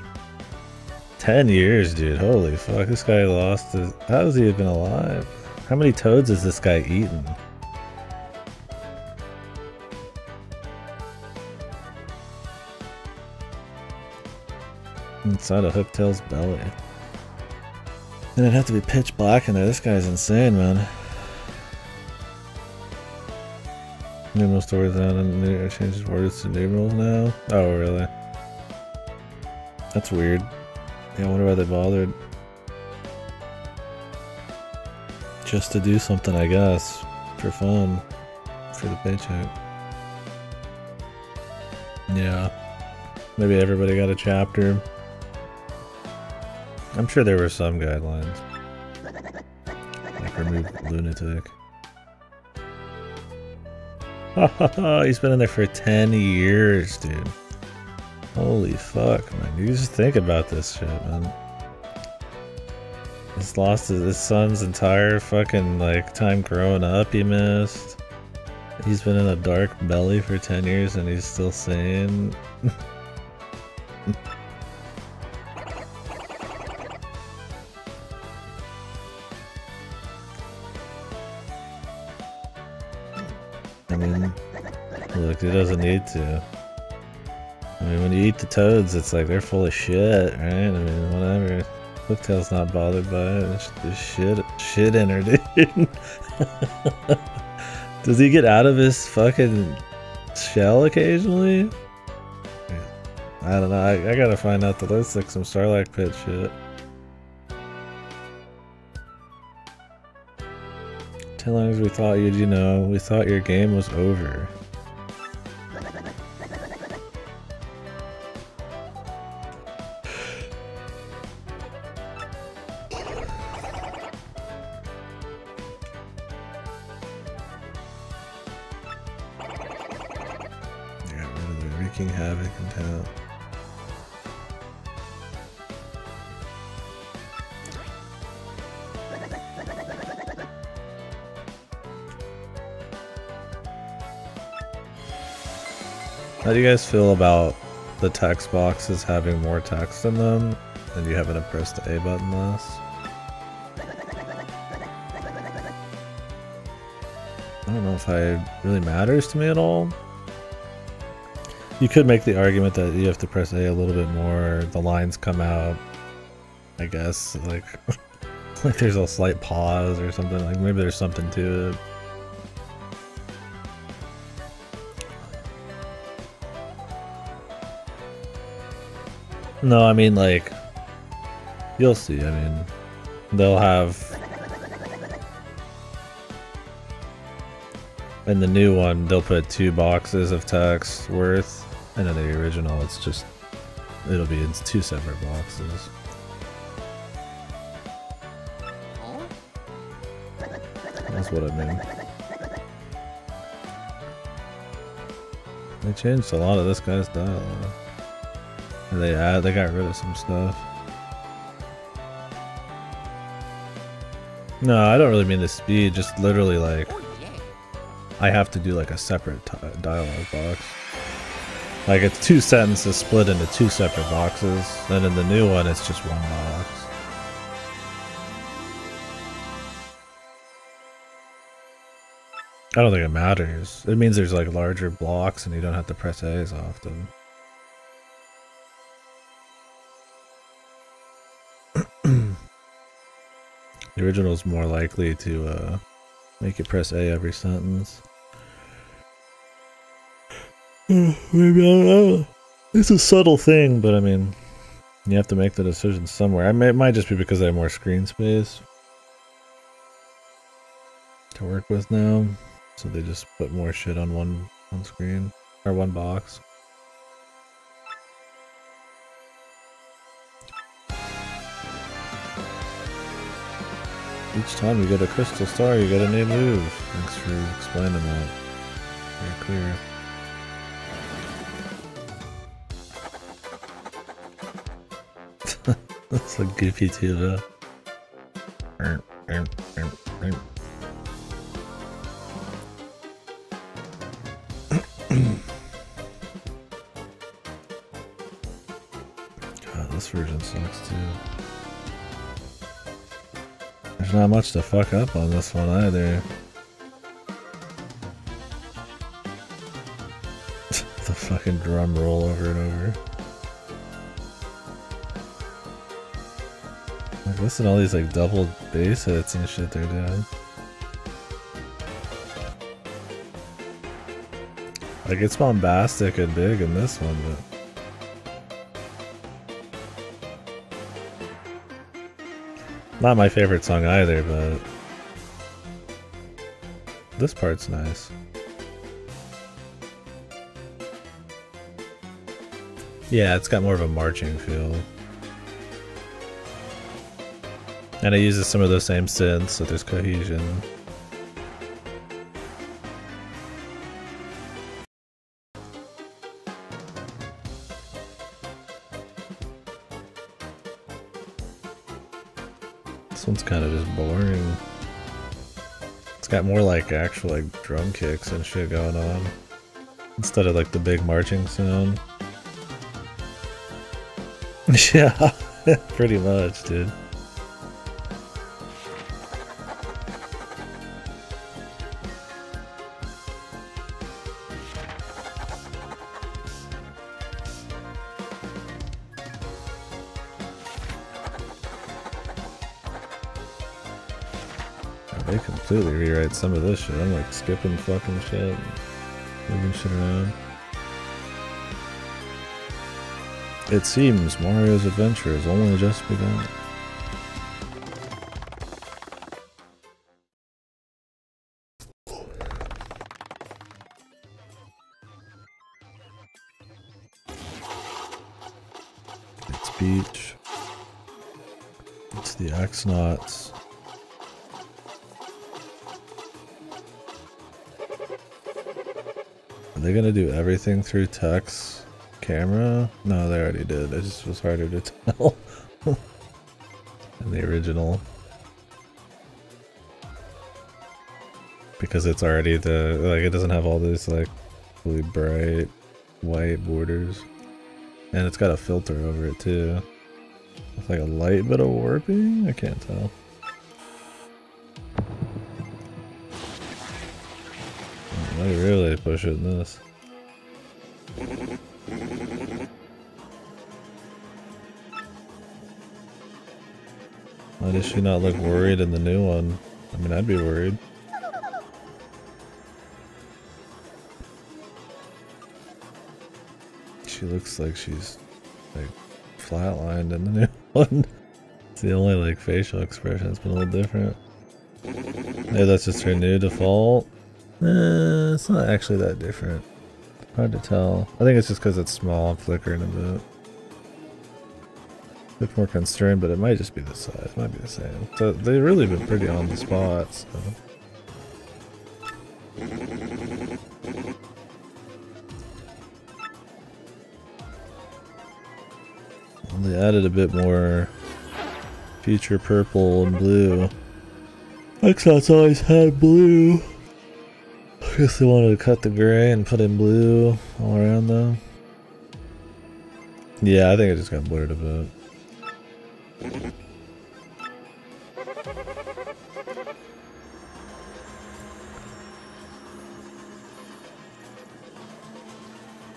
10 years, dude. Holy fuck. This guy lost his... How has he been alive? How many toads has this guy eaten? Inside of Hooktail's belly. And it'd have to be pitch black in there. This guy's insane, man. Numeral stories down and changes words to numerals now. Oh, really? That's weird. Yeah, I wonder why they bothered. Just to do something, I guess. For fun. For the paycheck. Yeah. Maybe everybody got a chapter. I'm sure there were some guidelines. Like remove lunatic. He's been in there for 10 years, dude. Holy fuck, man. You just think about this shit, man. He's lost his son's entire fucking like time growing up. He missed. He's been in a dark belly for 10 years and he's still sane. I mean, look, he doesn't need to. I mean, when you eat the toads, it's like they're full of shit, right? I mean, whatever. Hooktail's not bothered by it. It's just shit in her, dude. Does he get out of his fucking shell occasionally? I don't know. I gotta find out. Let's like some Starlight Pit shit. 10 long as we thought you'd, you know, we thought your game was over. Wreaking havoc in town. How do you guys feel about the text boxes having more text in them and you having to press the A button less? I don't know if it really matters to me at all. You could make the argument that you have to press A little bit more, the lines come out, I guess, like, like there's a slight pause or something, like maybe there's something to it. No, I mean, like, you'll see, I mean, they'll have, in the new one, they'll put 2 boxes of text worth. And in the original, it's just, it'll be in 2 separate boxes. That's what I mean. They changed a lot of this guy's dialogue. And they got rid of some stuff. No, I don't really mean the speed, just literally like, I have to do like a separate dialogue box. Like it's 2 sentences split into 2 separate boxes, and in the new one it's just 1 box. I don't think it matters. It means there's like larger blocks and you don't have to press A as often. The original is more likely to make you press A every sentence. Maybe, I don't know. It's a subtle thing, but I mean, you have to make the decision somewhere. It might just be because I have more screen space to work with now, so they just put more shit on one screen, or 1 box. Each time you get a crystal star, you get a new move. Thanks for explaining that. Very clear. That's like goofy too, though. God, this version sucks too. There's not much to fuck up on this one either. The fucking drum roll over and over. Like, listen to all these like double bass hits and shit they're doing. Like it's bombastic and big in this one, but not my favorite song either, but this part's nice. Yeah, it's got more of a marching feel. And it uses some of those same synths, so there's cohesion. This one's kind of just boring. It's got more like actual like drum kicks and shit going on instead of like the big marching sound. Yeah, pretty much, dude. They completely rewrite some of this shit. I'm like skipping fucking shit, moving shit around. It seems Mario's adventure has only just begun. It's Beach. It's the X-Nauts. Are they gonna do everything through text camera? No, they already did. It just was harder to tell in the original. Because it's already it doesn't have all these like really bright white borders. And it's got a filter over it too. With like a light bit of warping? I can't tell. They really push it in this. Why does she not look worried in the new one? I mean, I'd be worried. She looks like she's like flatlined in the new one. It's the only like facial expression that's been a little different. Maybe that's just her new default. It's not actually that different. Hard to tell. I think it's just because it's small and flickering a bit. A bit more concerned, but it might just be the size. It might be the same. So they've really been pretty on the spot. So. Well, they added a bit more future purple and blue. Xbox always had blue. I guess they wanted to cut the gray and put in blue all around though. Yeah, I think it just got blurred a bit.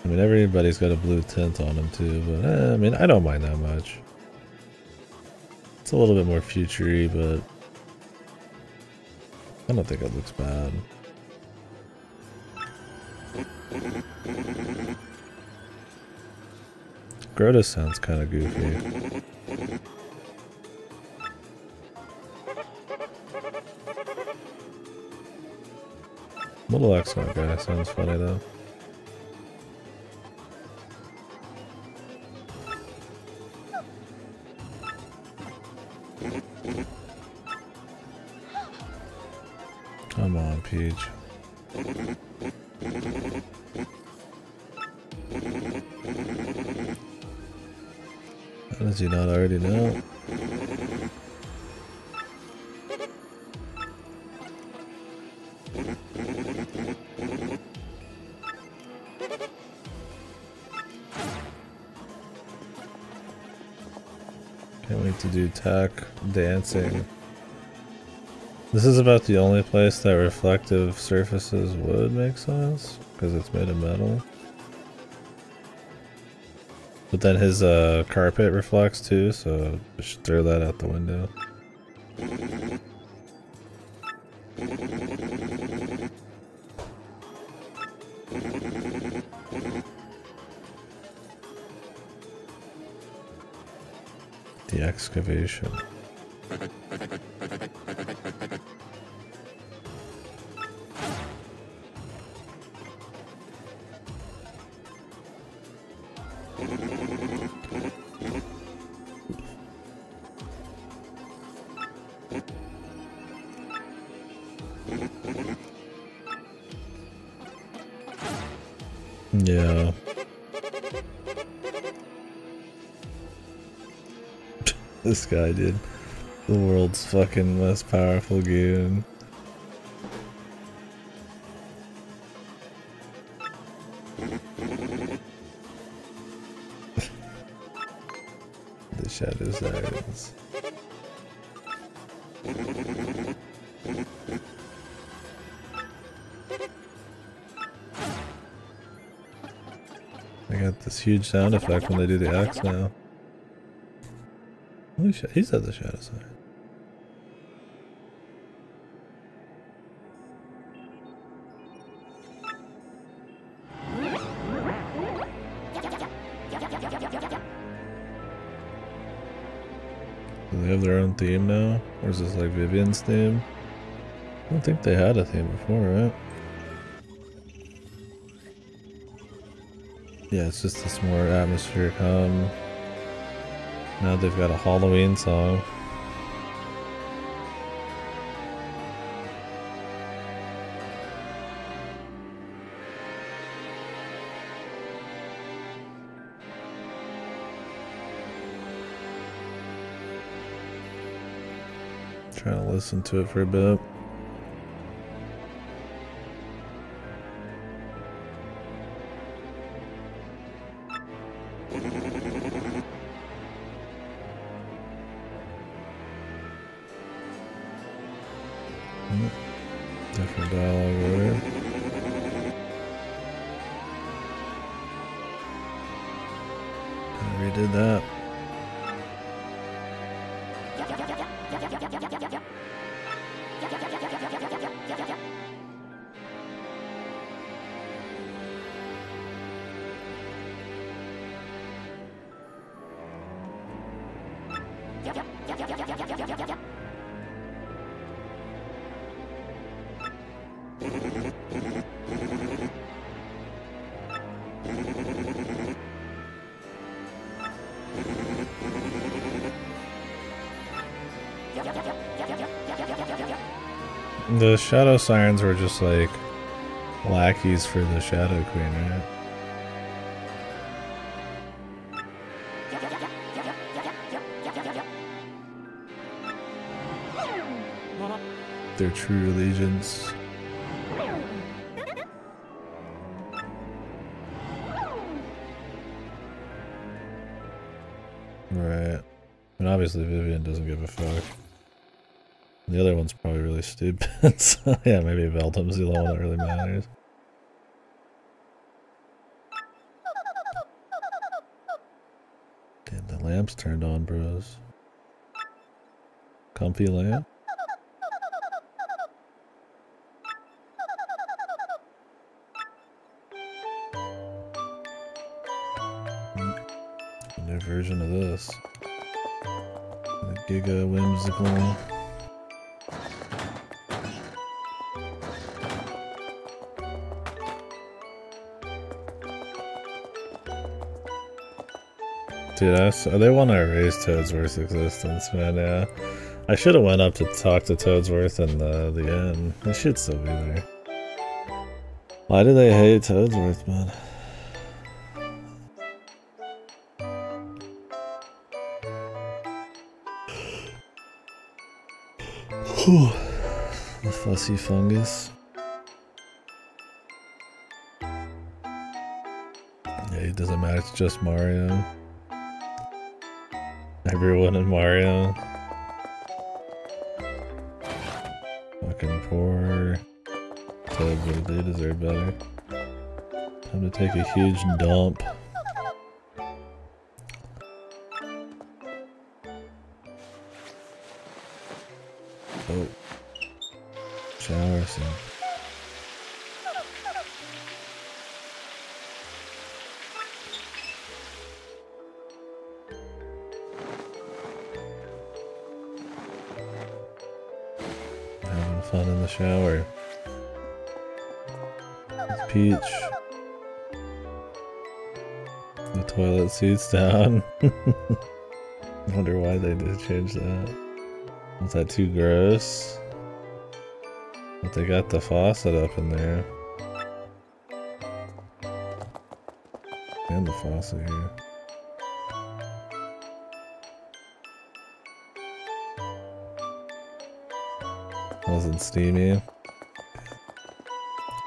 I mean, everybody's got a blue tint on them too, but I mean, I don't mind that much. It's a little bit more future-y, but I don't think it looks bad. Grota sounds kind of goofy. Little X-Nauts guy sounds funny though. Come on, Peach. How does he not already know? Can't wait to do tech dancing. This is about the only place that reflective surfaces would make sense, because it's made of metal. But then his carpet reflects too, so just throw that out the window. The excavation. Yeah. This guy did. The world's fucking most powerful goon. The shadow sirens. I got this huge sound effect when they do the axe now. Holy shit, he said the shadow siren. Do they have their own theme now? Or is this like Vivian's theme? I don't think they had a theme before, right? Yeah, it's just this more atmospheric hum. Now they've got a Halloween song. Trying to listen to it for a bit. Different dialogue there. I redid that. The shadow sirens were just like lackeys for the Shadow Queen, right? Their true allegiance. Right. And obviously Vivian doesn't give a fuck. The other one's probably really stupid, so yeah, maybe Veldum's the only one that really matters. Damn, the lamp's turned on, bros. Comfy lamp? A new version of this. The Giga Whimsical. Dude, they want to erase Toadsworth's existence, man, yeah. I should have went up to talk to Toadsworth in the end. They should still be there. Why do they hate Toadsworth, man? The fussy fungus. Yeah, it doesn't matter, it's just Mario. Everyone in Mario. Fucking poor Toads, they deserve better. Time to take a huge dump. Oh. Shower scene. Having fun in the shower. It's Peach. The toilet seat's down. I wonder why they did change that. Was that too gross? But they got the faucet up in there. And the faucet here. Wasn't steamy.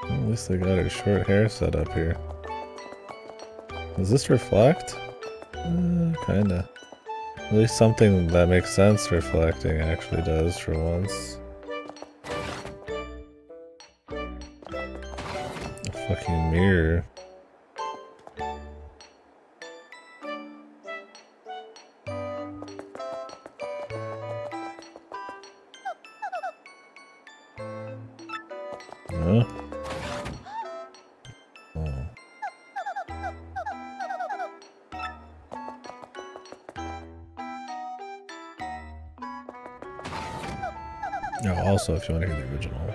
Well, at least they got her short hair set up here. Does this reflect? Kinda. At least something that makes sense reflecting actually does for once. A fucking mirror. Huh? Oh. Oh, also, if you want to hear the original.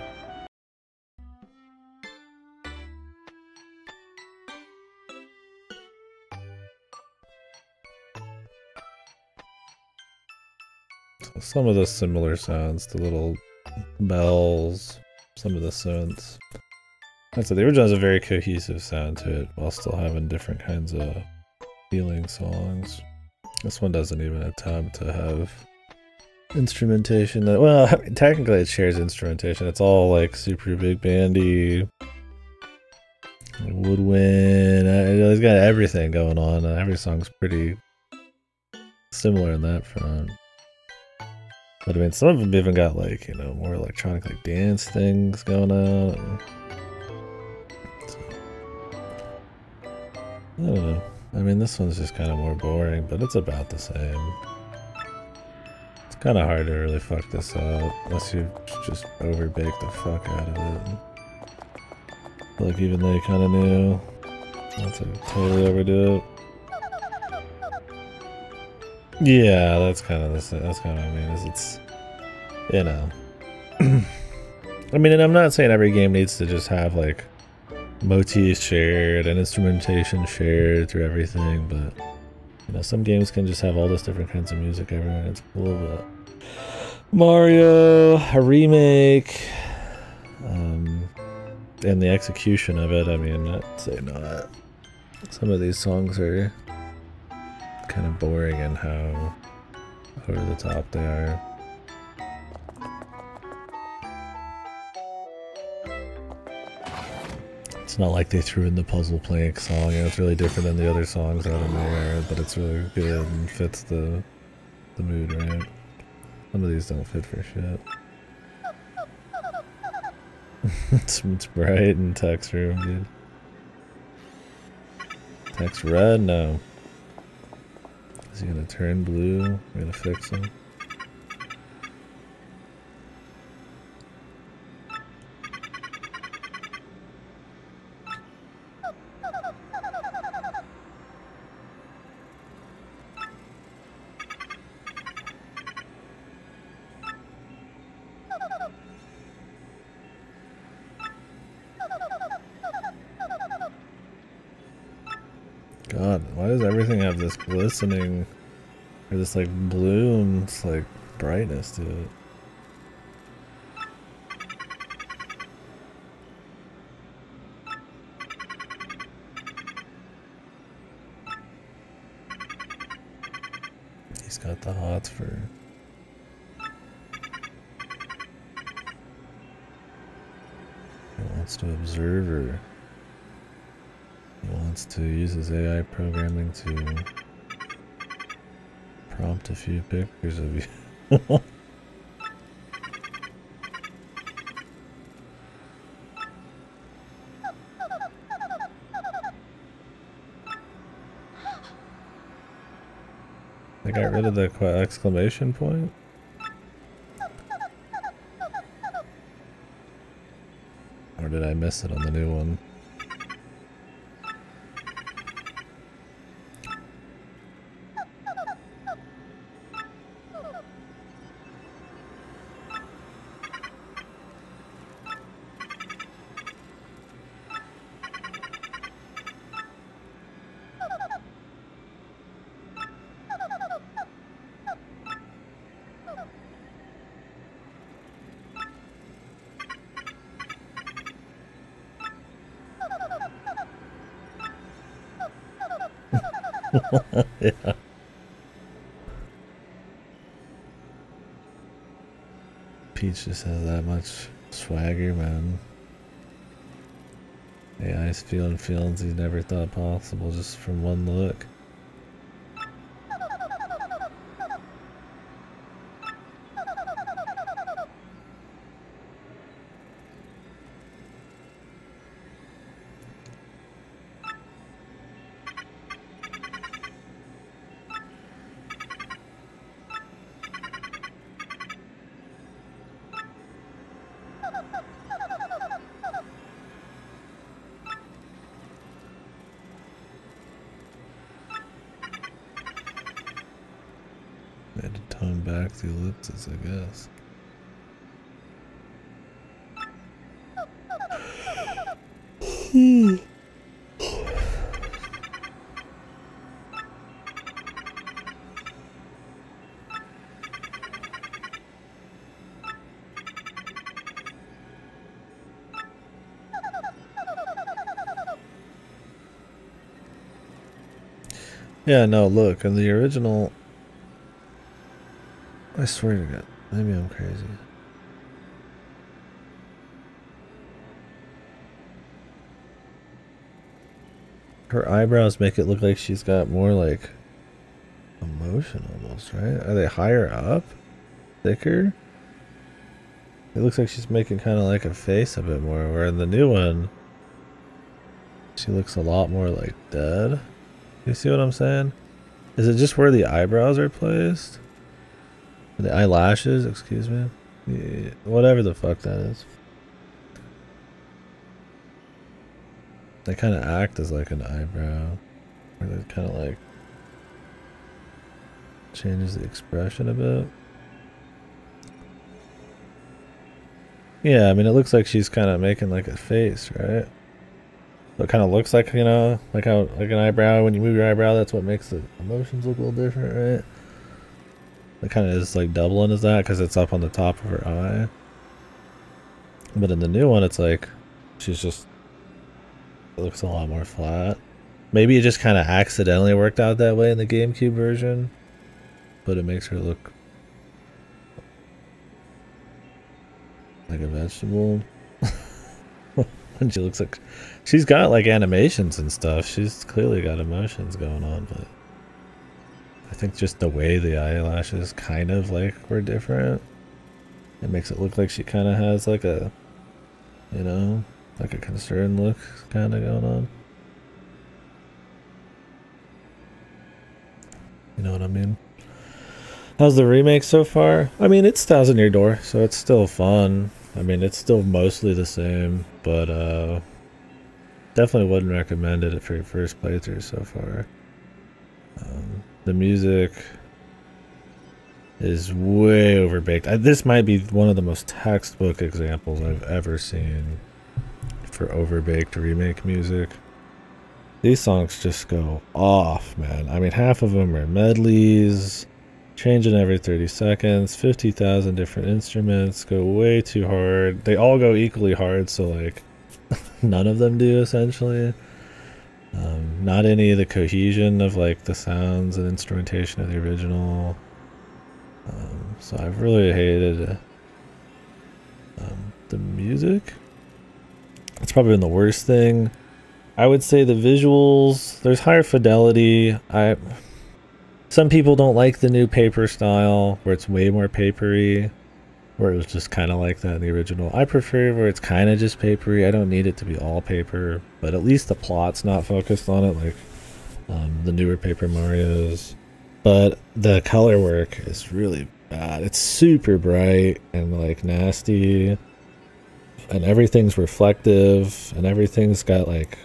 So some of the similar sounds, the little bells, some of the synths. I'd say the original has a very cohesive sound to it, while still having different kinds of feeling songs. This one doesn't even attempt to have instrumentation that, well, I mean, technically it shares instrumentation. It's all like super big bandy, woodwind. It's got everything going on. Every song's pretty similar in that front. But I mean, some of them even got like, you know, more electronic like dance things going on. And so, I don't know. I mean, this one's just kind of more boring, but it's about the same. It's kind of hard to really fuck this up unless you just overbake the fuck out of it. I feel like even they kind of knew not to totally overdo it. Yeah, that's kind of the same. That's kind of what I mean. Is it's, you know. I mean, and I'm not saying every game needs to just have like motifs shared and instrumentation shared through everything, but you know, some games can just have all this different kinds of music everywhere. It's cool, but Mario, a remake, and the execution of it. I mean, I'd say not. Some of these songs are kind of boring in how over the top they are. It's not like they threw in the Puzzle Plank song. You know, it's really different than the other songs out of nowhere, but it's really good and fits the mood right. Some of these don't fit for shit. It's bright and text room, dude. Text red? No. Is he gonna turn blue? We're gonna fix him. God, why does everything have this glistening, or this like bloom, it's like brightness to it? He's got the hots for... He wants to observe her. He wants to use his AI programming to prompt a few pictures of you. They got rid of the exclamation point? Or did I miss it on the new one? Yeah. Peach just has that much swagger, man. AI's feeling feelings he never thought possible just from one look. I had to tone back the ellipses, I guess. Yeah, no, look, in the original... I swear to God, maybe I'm crazy. Her eyebrows make it look like she's got more like emotion almost, right? Are they higher up? Thicker? It looks like she's making kind of like a face a bit more, where in the new one, she looks a lot more like dead. You see what I'm saying? Is it just where the eyebrows are placed? The eyelashes, excuse me. Yeah, whatever the fuck that is. They kind of act as like an eyebrow. Or they kind of like changes the expression a bit. Yeah, I mean, it looks like she's kind of making like a face, right? So it kind of looks like, you know, like how, like an eyebrow, when you move your eyebrow, that's what makes the emotions look a little different, right? It kind of is like doubling as that because it's up on the top of her eye. But in the new one, it's like she's just, it looks a lot more flat. Maybe it just kind of accidentally worked out that way in the GameCube version, but it makes her look like a vegetable. And she looks like she's got like animations and stuff. She's clearly got emotions going on, but I think just the way the eyelashes kind of like were different, it makes it look like she kind of has like a, you know, like a concerned look kind of going on. You know what I mean? How's the remake so far? I mean, it's Thousand Year Door, so it's still fun. I mean, it's still mostly the same, but definitely wouldn't recommend it for your first playthrough so far. The music is way overbaked. This might be one of the most textbook examples I've ever seen for overbaked remake music. These songs just go off, man. I mean, half of them are medleys, changing every 30 seconds, 50,000 different instruments, go way too hard. They all go equally hard, so like none of them do essentially. Not any of the cohesion of like the sounds and instrumentation of the original. So I've really hated the music. It's probably been the worst thing. I would say the visuals, there's higher fidelity. Some people don't like the new paper style where it's way more papery, where it was just kind of like that in the original. I prefer where it's kind of just papery. I don't need it to be all paper, but at least the plot's not focused on it like the newer Paper Marios. But the color work is really bad. It's super bright and like nasty, and everything's reflective, and everything's got like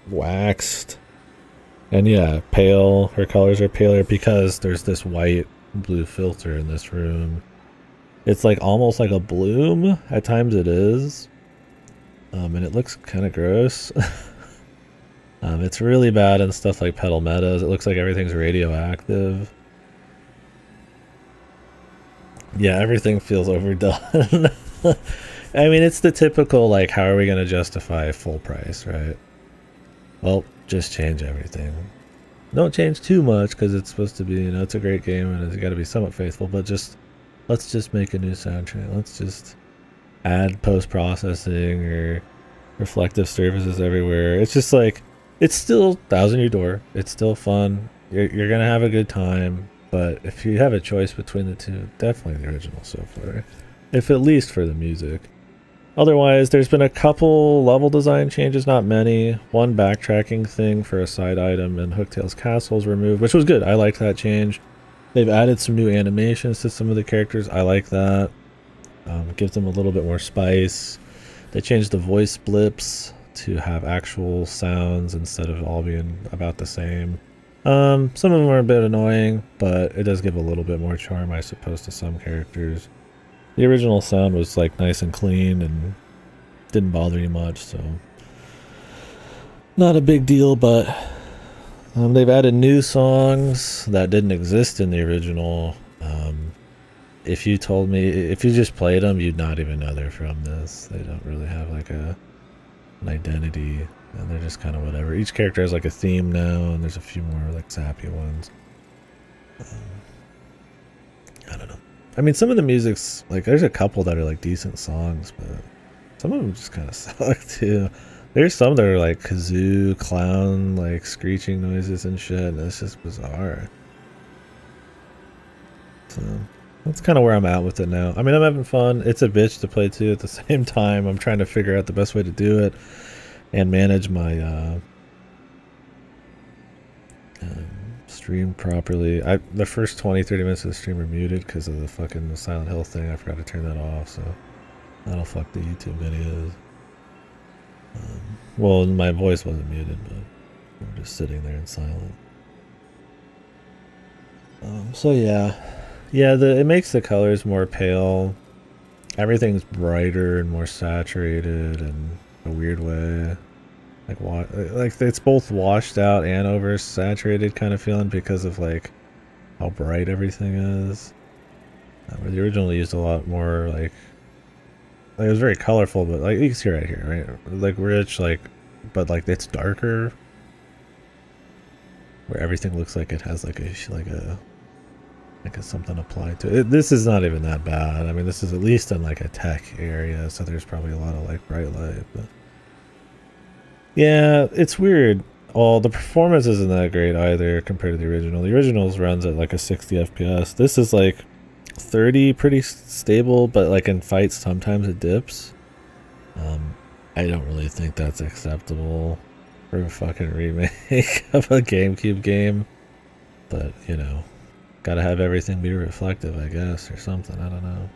waxed. And yeah, pale. Her colors are paler because there's this white blue filter in this room. It's like almost like a bloom. At times it is. And it looks kind of gross. It's really bad in stuff like Petal Meadows. It looks like everything's radioactive. Yeah, everything feels overdone. I mean, it's the typical, like, how are we going to justify full price, right? Well, just change everything. Don't change too much because it's supposed to be, you know, it's a great game and it's got to be somewhat faithful, but just let's just make a new soundtrack. Let's just add post-processing or reflective surfaces everywhere. It's just like, it's still Thousand Year Door. It's still fun. You're gonna have a good time. But if you have a choice between the two, definitely the original so far. If at least for the music. Otherwise, there's been a couple level design changes, not many. One backtracking thing for a side item in Hooktail's Castle was removed, which was good. I liked that change. They've added some new animations to some of the characters. I like that. It gives them a little bit more spice. They changed the voice blips to have actual sounds instead of all being about the same. Some of them are a bit annoying, but it does give a little bit more charm, I suppose, to some characters. The original sound was like nice and clean and didn't bother you much, so not a big deal. But they've added new songs that didn't exist in the original. If you told me, if you just played them, you'd not even know they're from this. They don't really have like an identity, and they're just kind of whatever. Each character has like a theme now, and there's a few more like sappy ones. I don't know. I mean, some of the music's like, there's a couple that are like decent songs, but some of them just kind of suck too. There's some that are like kazoo, clown, like screeching noises and shit, and it's just bizarre. So that's kind of where I'm at with it now. I mean, I'm having fun. It's a bitch to play too at the same time. I'm trying to figure out the best way to do it and manage my stream properly. The first 20-30 minutes of the stream are muted because of the fucking Silent Hill thing. I forgot to turn that off, so that'll fuck the YouTube videos. Well, my voice wasn't muted, but we were just sitting there in silent. So yeah, it makes the colors more pale. Everything's brighter and more saturated in a weird way. Like it's both washed out and oversaturated kind of feeling because of like how bright everything is. Where the original used a lot more like it was very colorful, but like you can see right here, right? Like rich, like, but like it's darker. Where everything looks like it has like a something applied to it. This is not even that bad. I mean, this is at least in like a tech area, so there's probably a lot of like bright light, but yeah, it's weird. Well, the performance isn't that great either compared to the original. The original's runs at like a 60 FPS. This is like 30, pretty stable, but like in fights sometimes it dips. I don't really think that's acceptable for a fucking remake of a GameCube game. But, you know, gotta have everything be reflective, I guess, or something. I don't know.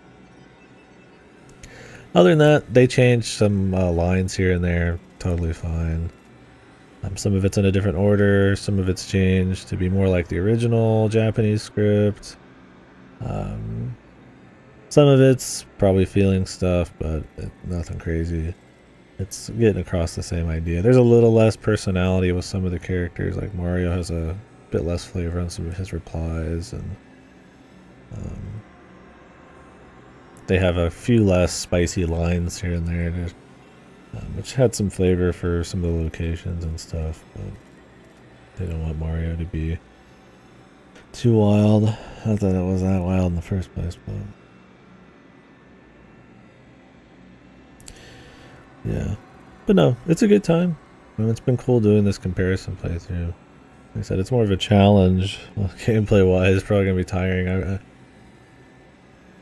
Other than that, they changed some lines here and there. Totally fine. Some of it's in a different order. Some of it's changed to be more like the original Japanese script. Some of it's probably feeling stuff, but nothing crazy. It's getting across the same idea. There's a little less personality with some of the characters. Like Mario has a bit less flavor on some of his replies, and they have a few less spicy lines here and there, which had some flavor for some of the locations and stuff, but they don't want Mario to be too wild. Not that it was that wild in the first place, but yeah. But no, it's a good time. I mean, it's been cool doing this comparison playthrough. Like I said, it's more of a challenge. Well, gameplay wise, it's probably gonna be tiring.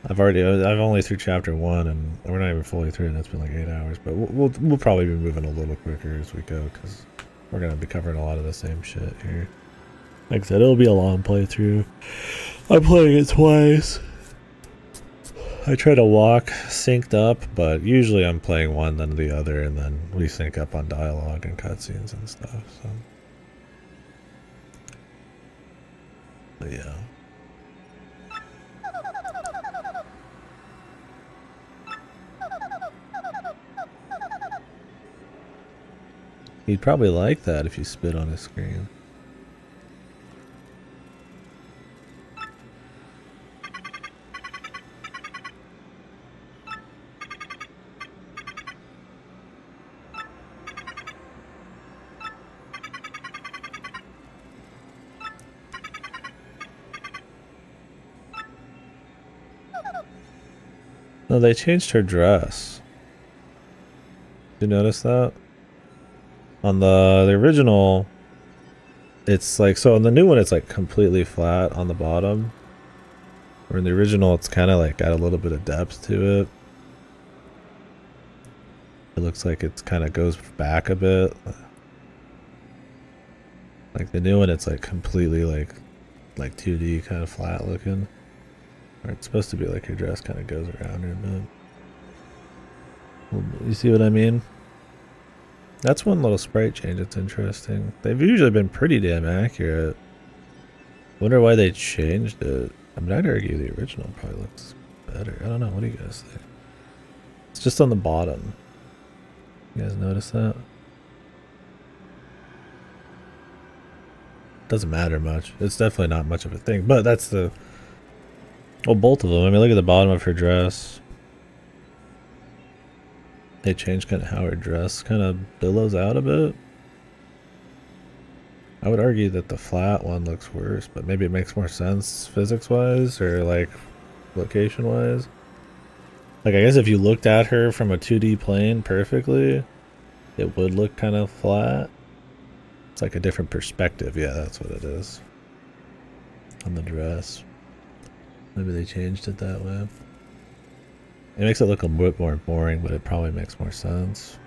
I'm only through chapter 1, and we're not even fully through, and it's been like 8 hours. But we'll probably be moving a little quicker as we go, because we're gonna be covering a lot of the same shit here. Like I said, it'll be a long playthrough. I'm playing it twice. I try to walk synced up, but usually I'm playing one then the other, and then we sync up on dialogue and cutscenes and stuff. So, but yeah. He'd probably like that if you spit on his screen. No, they changed her dress. Did you notice that? On the original, it's like, so on the new one, it's like completely flat on the bottom. Or in the original, it's kind of like got a little bit of depth to it. It looks like it's kind of goes back a bit. Like the new one, it's like completely like 2D kind of flat looking. Or it's supposed to be like your dress kind of goes around her a bit. Well, you see what I mean? That's one little sprite change that's interesting. They've usually been pretty damn accurate. Wonder why they changed it. I mean, I'd argue the original probably looks better. I don't know. What do you guys think? It's just on the bottom. You guys notice that? Doesn't matter much. It's definitely not much of a thing. But that's the... Well, both of them. I mean, look at the bottom of her dress. They changed kind of how her dress kind of billows out a bit. I would argue that the flat one looks worse, but maybe it makes more sense physics-wise or like location-wise. Like, I guess if you looked at her from a 2D plane perfectly, it would look kind of flat. It's like a different perspective. Yeah, that's what it is. On the dress. Maybe they changed it that way. It makes it look a bit more boring, but it probably makes more sense.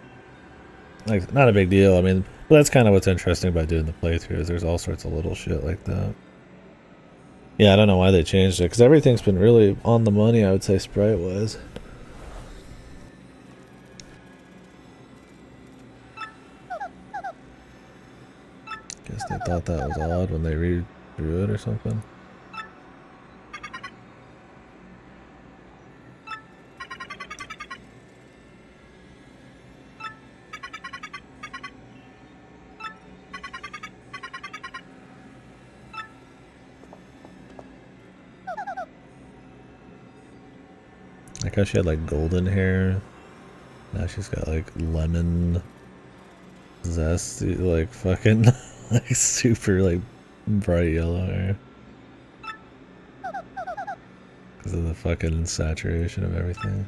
Like, not a big deal. I mean, well, that's kind of what's interesting about doing the playthrough is there's all sorts of little shit like that. Yeah, I don't know why they changed it, because everything's been really on the money, I would say, sprite-wise. Guess they thought that was odd when they redrew it or something. Like how she had like golden hair. Now she's got like lemon zesty, like fucking like super like bright yellow hair. Because of the fucking saturation of everything.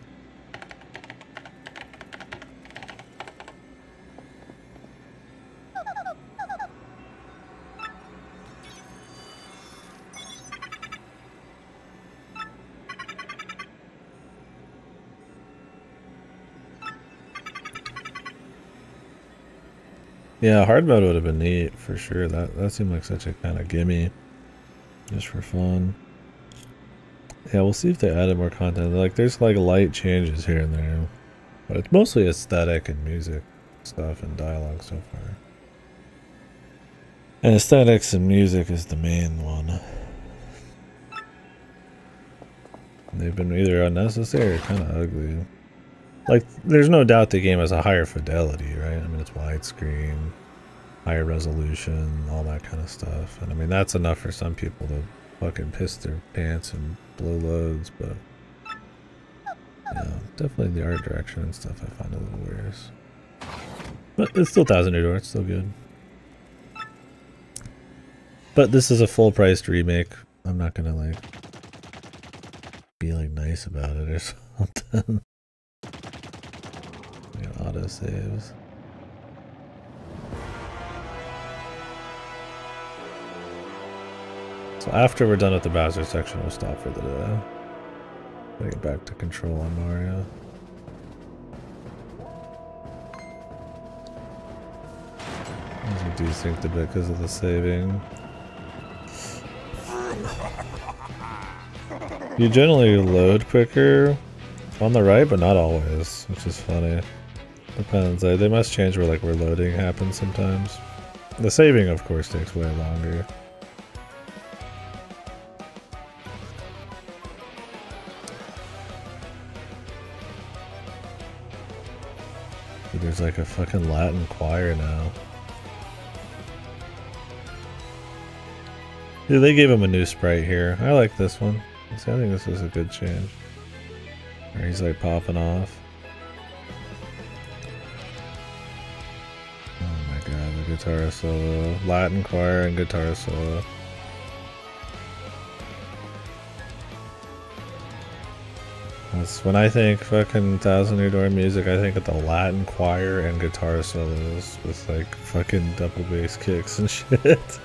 Yeah, hard mode would have been neat for sure. That seemed like such a kind of gimme, just for fun. Yeah, we'll see if they added more content. Like, there's like light changes here and there, but it's mostly aesthetic and music stuff and dialogue so far. And aesthetics and music is the main one. They've been either unnecessary or kind of ugly. Like, there's no doubt the game has a higher fidelity, right? I mean, it's widescreen, higher resolution, all that kind of stuff. And I mean, that's enough for some people to fucking piss their pants and blow loads, but... yeah, definitely the art direction and stuff I find a little worse. But it's still 1,000 Euro, it's still good. But this is a full-priced remake. I'm not gonna, like, be, like, nice about it or something. Auto saves. So after we're done with the Bowser section, we'll stop for the day. Get back to control on Mario. I do think a bit because of the saving. You generally load quicker on the right, but not always, which is funny. Depends. They must change where like where loading happens sometimes. The saving, of course, takes way longer. But there's like a fucking Latin choir now. Yeah, they gave him a new sprite here. I like this one. See, I think this is a good change. Where he's like popping off. Guitar solo, Latin choir and guitar solo. That's when I think fucking Thousand Year Door music, I think of the Latin choir and guitar solos with like fucking double bass kicks and shit.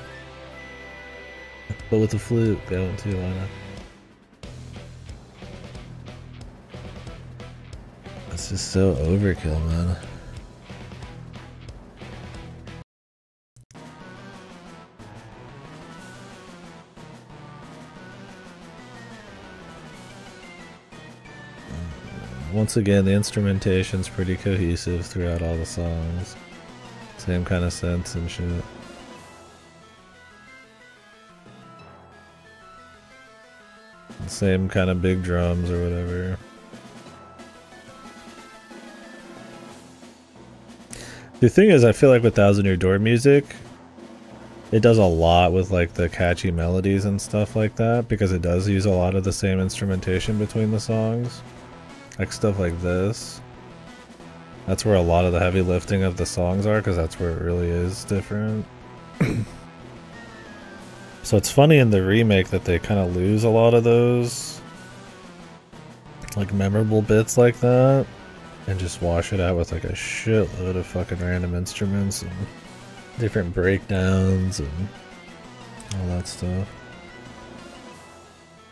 But with the flute going too, why not? It's just so overkill, man. Once again, the instrumentation's pretty cohesive throughout all the songs. Same kind of sense and shit. Same kind of big drums or whatever. The thing is, I feel like with Thousand Year Door music, it does a lot with like the catchy melodies and stuff like that, because it does use a lot of the same instrumentation between the songs. Like stuff like this. That's where a lot of the heavy lifting of the songs are, because that's where it really is different. So it's funny in the remake that they kind of lose a lot of those like memorable bits like that and just wash it out with like a shitload of fucking random instruments and different breakdowns and all that stuff.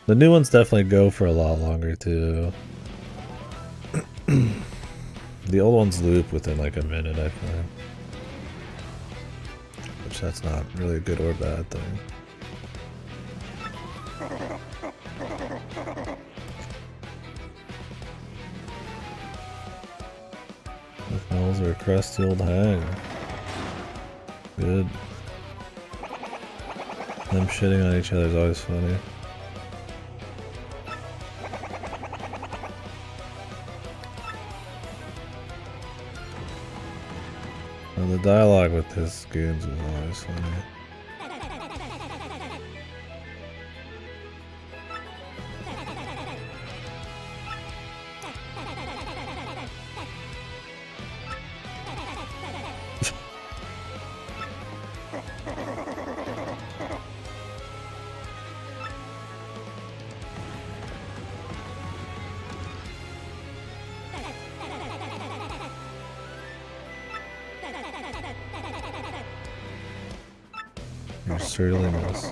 The new ones definitely go for a lot longer too. The old ones loop within like a minute, I find. Which that's not really a good or bad thing. The fells are a crusty old hag. Good. Them shitting on each other is always funny. Well, the dialogue with his goons was always funny. Your surliness.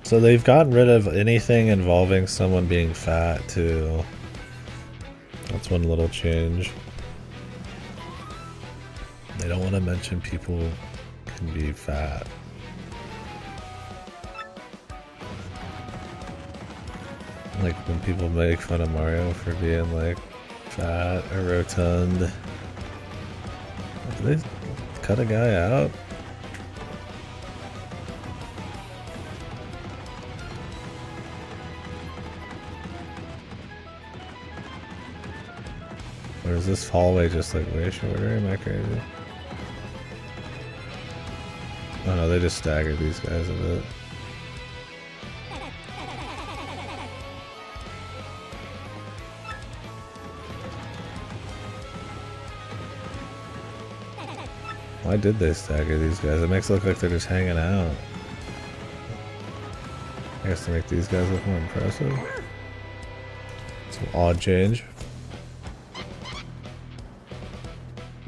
So they've gotten rid of anything involving someone being fat too. That's one little change. They don't want to mention people can be fat. Like when people make fun of Mario for being like fat or rotund. Did they cut a guy out? Or is this hallway just like way shorter? Am I crazy? Oh no, they just staggered these guys a bit. Why did they stagger these guys? It makes it look like they're just hanging out. I guess to make these guys look more impressive. Some odd change.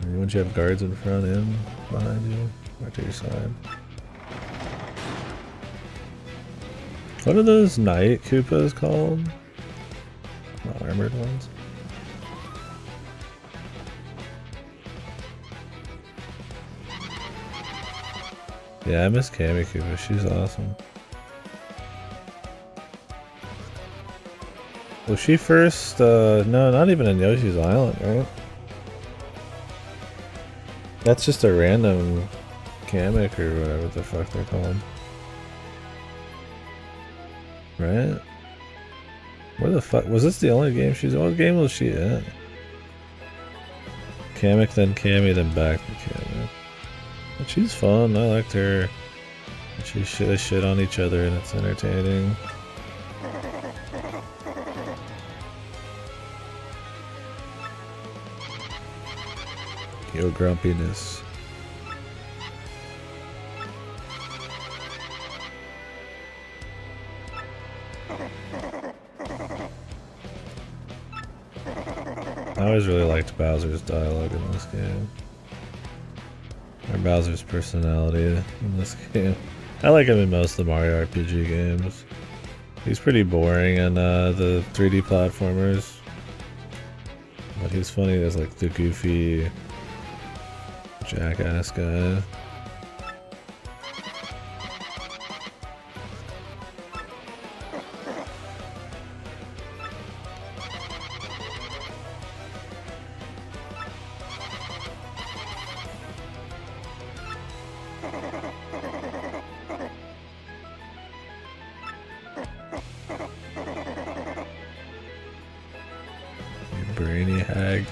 Once you have guards in front and behind you, or to your side. What are those night Koopas called? Not armored ones. Yeah, I miss Kami Koopa. She's awesome. Was she first? No, not even in Yoshi's Island, right? That's just a random Kamek or whatever the fuck they're called. Right? Where the fuck? Was this the only game she's in? What game was she in? Kamek, then Kami, then back to Kamek. But she's fun. I liked her. She shit on each other and it's entertaining. Yo, grumpiness. I always really liked Bowser's dialogue in this game. Or Bowser's personality in this game. I like him in most of the Mario RPG games. He's pretty boring in the 3D platformers. But he's funny as like the goofy jackass guy. Brainy hag.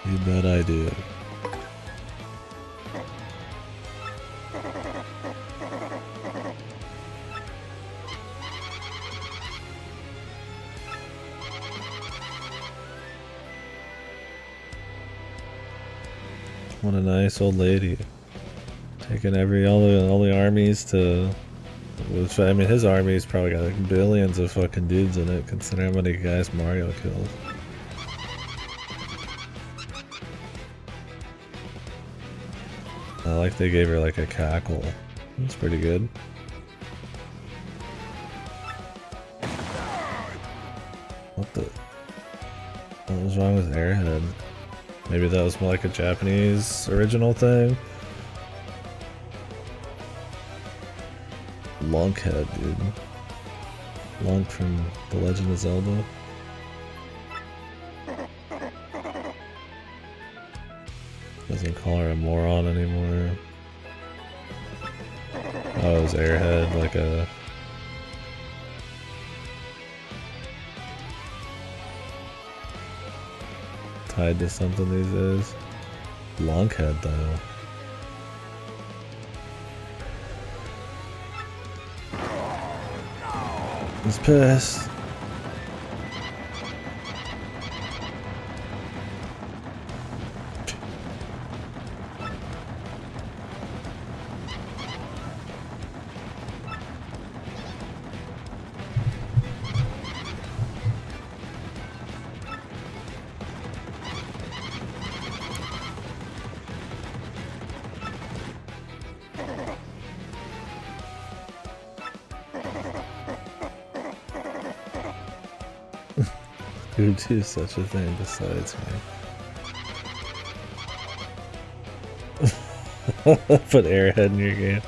You bet I do. What a nice old lady. Taking all the armies to. I mean, his army's probably got like billions of fucking dudes in it, considering how many guys Mario kills. I like they gave her like a cackle. That's pretty good. What was wrong with Airhead? Maybe that was more like a Japanese original thing? Lunkhead, dude. Lunk from The Legend of Zelda. Doesn't call her a moron anymore. Oh, it was Airhead, like a... tied to something these days. Lunkhead, though. He's pissed. Who do such a thing besides me? Put Airhead in your game.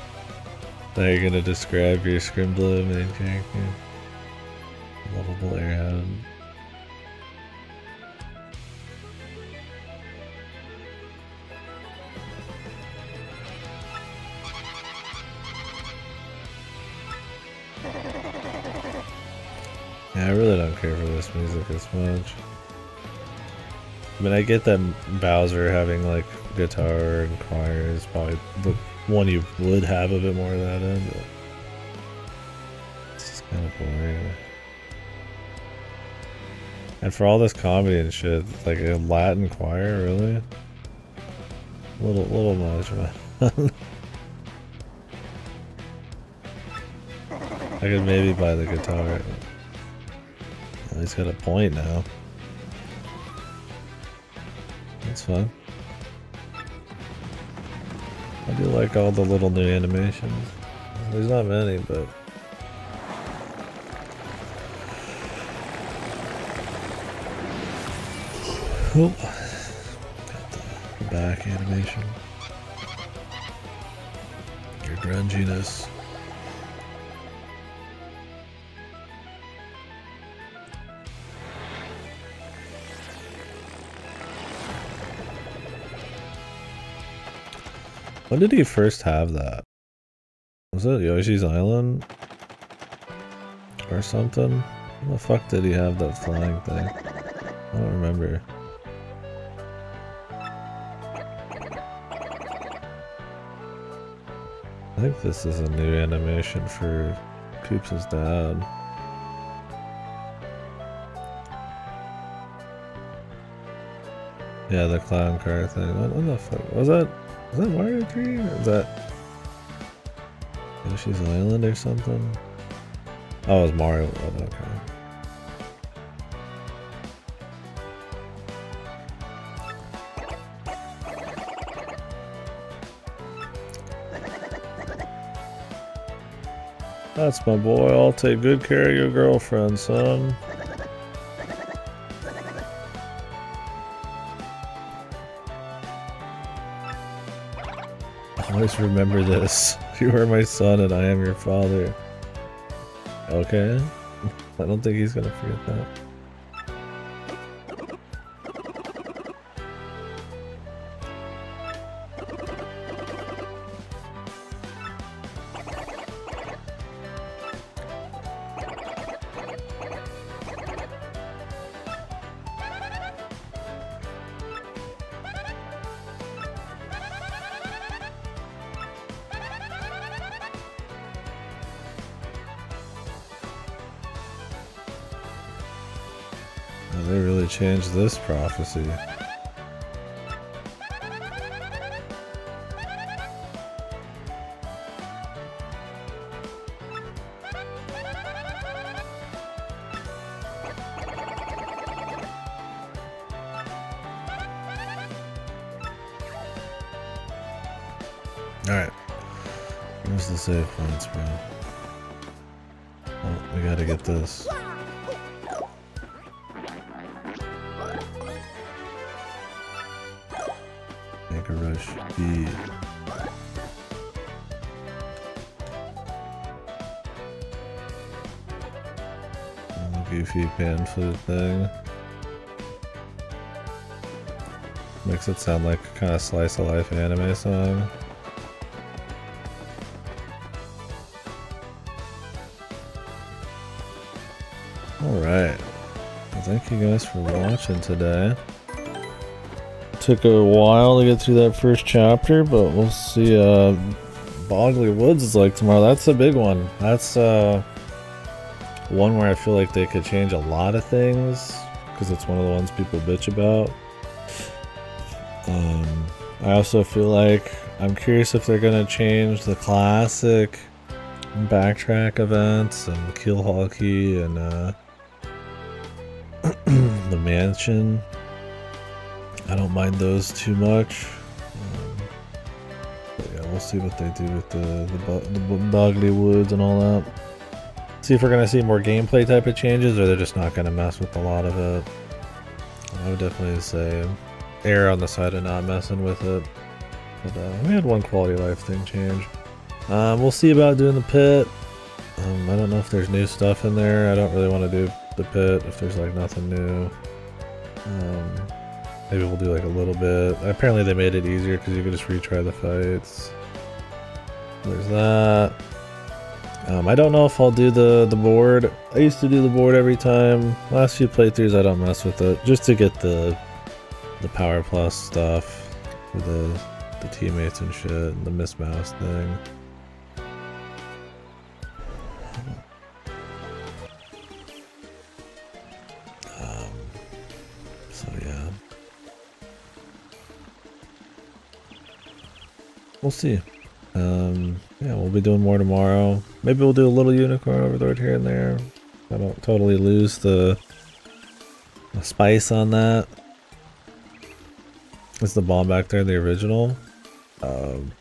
Now you're gonna describe your Scrimblow main character. Lovable Airhead. Yeah, I really don't care for this music as much. I mean, I get that Bowser having like guitar and choir is probably the one you would have a bit more of that in, but it's just kind of boring. And for all this comedy and shit, like a Latin choir, really? Little much, man. I could maybe buy the guitar. Oh, he's got a point now. That's fun. I do like all the little new animations. There's not many, but... Oh. Got the back animation. Your grunginess. When did he first have that? Was it Yoshi's Island? Or something? When the fuck did he have that flying thing? I don't remember. I think this is a new animation for Koops' dad. Yeah, the clown car thing. What the fuck? Was that Mario 3? Or was that Yoshi's Island or something? Oh, it was Mario World, okay. That's my boy. I'll take good care of your girlfriend, son. Always remember this. You are my son and I am your father. Okay. I don't think he's gonna forget that. They really changed this prophecy. Alright. Where's the save points, bro? Oh, we gotta get this. Make a rush B. Goofy pan flute thing. Makes it sound like a kind of slice of life anime song. Alright. Well, thank you guys for watching today. Took a while to get through that first chapter, but we'll see Bogley Woods is like tomorrow. That's a big one. That's one where I feel like they could change a lot of things, because it's one of the ones people bitch about. I also feel like I'm curious if they're gonna change the classic backtrack events and kill hockey and the mansion. I don't mind those too much. But yeah, we'll see what they do with the Bogley Woods and all that. See if we're gonna see more gameplay type of changes, or they're just not gonna mess with a lot of it. I would definitely say err on the side of not messing with it. But we had one quality of life thing change. We'll see about doing the pit. I don't know if there's new stuff in there. I don't really want to do the pit if there's like nothing new. Maybe we'll do like a little bit. Apparently they made it easier because you could just retry the fights. There's that. I don't know if I'll do the board. I used to do the board every time. Last few playthroughs I don't mess with it, just to get the Power Plus stuff for the teammates and shit, and the Miss Mouse thing. So yeah. We'll see. Yeah, we'll be doing more tomorrow. Maybe we'll do a little unicorn overlord here and there. I don't totally lose the spice on that. Is the bomb back there the original?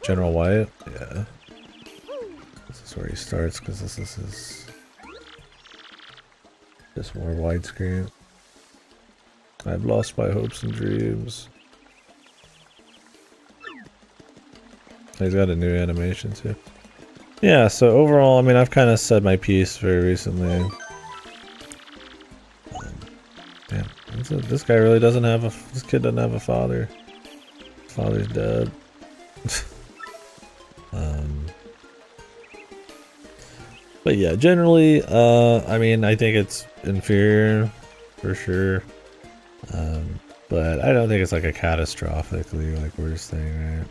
General White? Yeah. This is where he starts, because this is his... just more widescreen. I've lost my hopes and dreams. He's got a new animation too. Yeah, so overall, I mean, I've kind of said my piece very recently. Damn, this guy really doesn't have a... this kid doesn't have a father. His father's dead. But yeah, generally, I mean, I think it's inferior, for sure. But I don't think it's like a catastrophically like worst thing, right?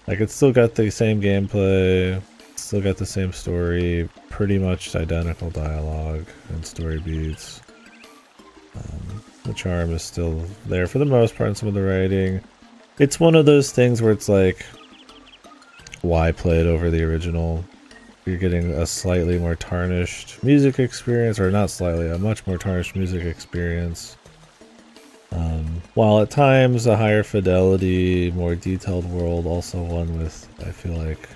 Like, it's still got the same gameplay, still got the same story, pretty much identical dialogue and story beats. The charm is still there for the most part, and some of the writing. It's one of those things where it's like, why play it over the original? you're getting a slightly more tarnished music experience, or not slightly, a much more tarnished music experience. While at times a higher fidelity, more detailed world, also one with, I feel like,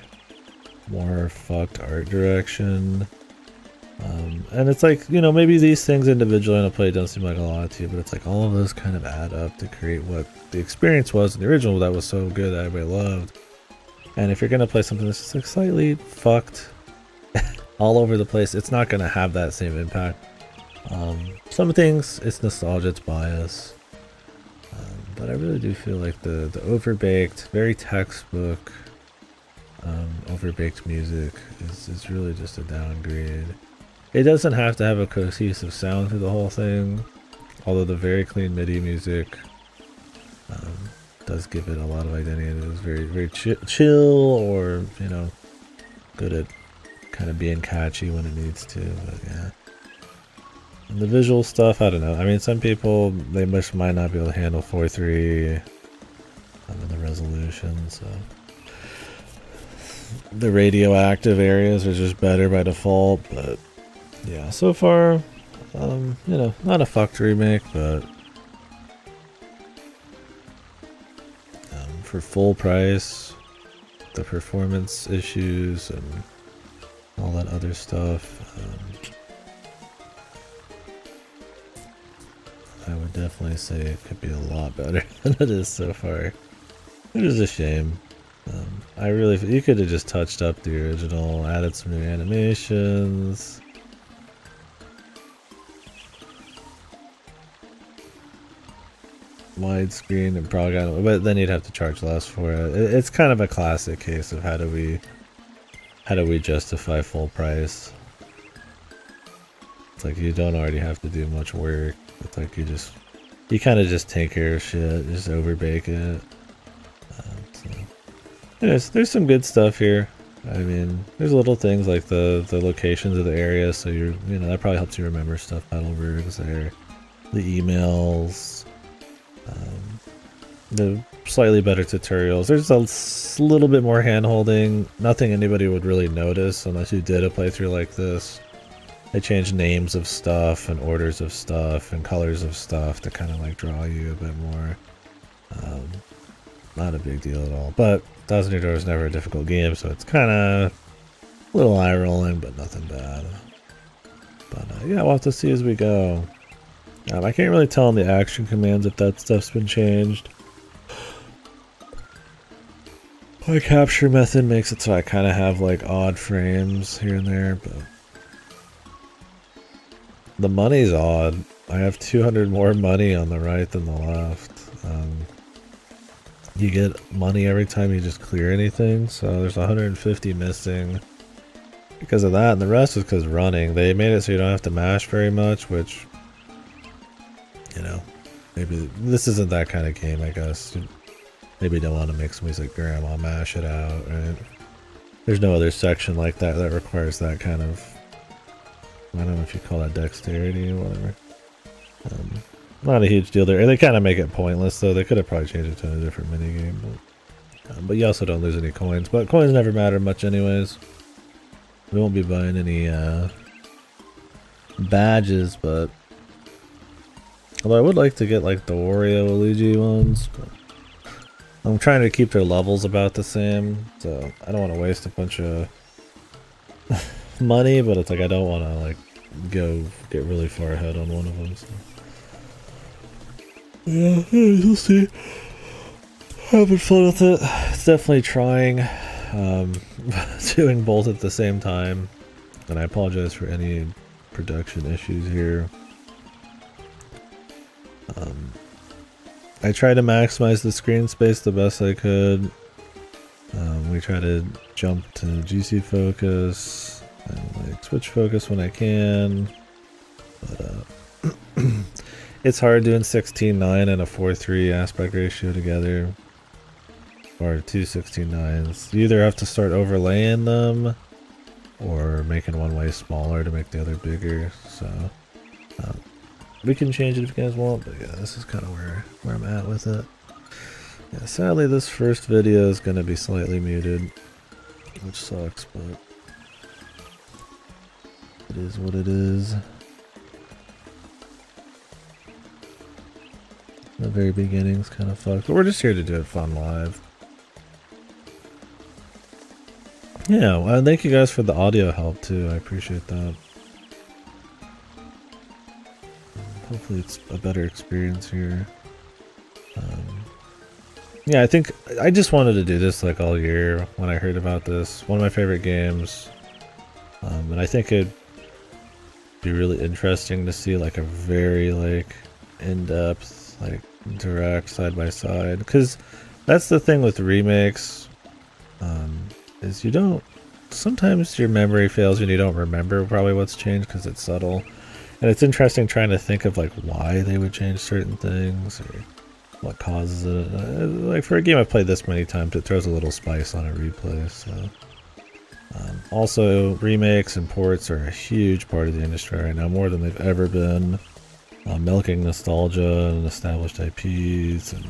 more fucked art direction. And it's like, you know, maybe these things individually on a play don't seem like a lot to you, but it's like all of those kind of add up to create what the experience was in the original that was so good that everybody loved. And if you're going to play something that's just like slightly fucked all over the place, it's not going to have that same impact. Some things, it's nostalgia, it's bias. But I really do feel like the overbaked, very textbook, overbaked music is really just a downgrade. It doesn't have to have a cohesive sound through the whole thing, although the very clean MIDI music does give it a lot of identity. It is very, very chill, or, you know, good at kind of being catchy when it needs to, but yeah. And the visual stuff, I don't know. I mean, some people, they might not be able to handle 4:3 in the resolution, so. The radioactive areas are just better by default, but yeah, so far, you know, not a fucked remake, but for full price, the performance issues and all that other stuff, I would definitely say it could be a lot better than it is so far. It is a shame. You could have just touched up the original, added some new animations. Widescreen and probably, but then you'd have to charge less for it. It's kind of a classic case of how do we justify full price. It's like you don't already have to do much work. It's like you kind of just take care of shit, just overbake it. There's some good stuff here. I mean, there's little things like the locations of the area, so you know, that probably helps you remember stuff. Heidelberg's there, the emails, the slightly better tutorials. There's a little bit more hand-holding. Nothing anybody would really notice unless you did a playthrough like this. They changed names of stuff and orders of stuff and colors of stuff to kind of like draw you a bit more. Not a big deal at all, but Thousand Year Door is never a difficult game, so it's kind of a little eye-rolling, but nothing bad. But yeah, we'll have to see as we go. I can't really tell in the action commands if that stuff's been changed. My capture method makes it so I kind of have like odd frames here and there, but the money's odd. I have 200 more money on the right than the left. You get money every time you just clear anything, so there's 150 missing because of that, and the rest is because running. They made it so you don't have to mash very much, which, you know, maybe this isn't that kind of game, I guess. Maybe you don't want to make some music grandma mash it out, right? There's no other section like that that requires that kind of, I don't know if you call that dexterity or whatever. Not a huge deal there. And they kind of make it pointless, though. They could have probably changed it to a different minigame. But you also don't lose any coins. But coins never matter much anyways. We won't be buying any badges, but... Although I would like to get like the Wario Luigi ones. But I'm trying to keep their levels about the same. So I don't want to waste a bunch of money, but it's like I don't want to like get really far ahead on one of them. So. Yeah, we'll see. Having fun with it. It's definitely trying. Doing both at the same time. And I apologize for any production issues here. I try to maximize the screen space the best I could. We try to jump to GC focus and like switch focus when I can. But it's hard doing 16:9 and a 4:3 aspect ratio together, or two 16:9s. You either have to start overlaying them or making one way smaller to make the other bigger. So we can change it if you guys want, but yeah, this is kind of where I'm at with it. Yeah, sadly this first video is going to be slightly muted, which sucks, but It is what it is. The very beginning's kind of fucked, but we're just here to do it fun live. Yeah, well, thank you guys for the audio help too. I appreciate that. Hopefully it's a better experience here. Yeah, I think I just wanted to do this like all year when I heard about this. One of my favorite games. And I think it'd be really interesting to see like a very like in-depth, like direct side by side. Because that's the thing with remakes. Is you don't, sometimes your memory fails and you don't remember probably what's changed because it's subtle. And it's interesting trying to think of like why they would change certain things or what causes it. Like for a game I've played this many times, it throws a little spice on a replay. So also remakes and ports are a huge part of the industry right now, more than they've ever been. Milking nostalgia and established IPs and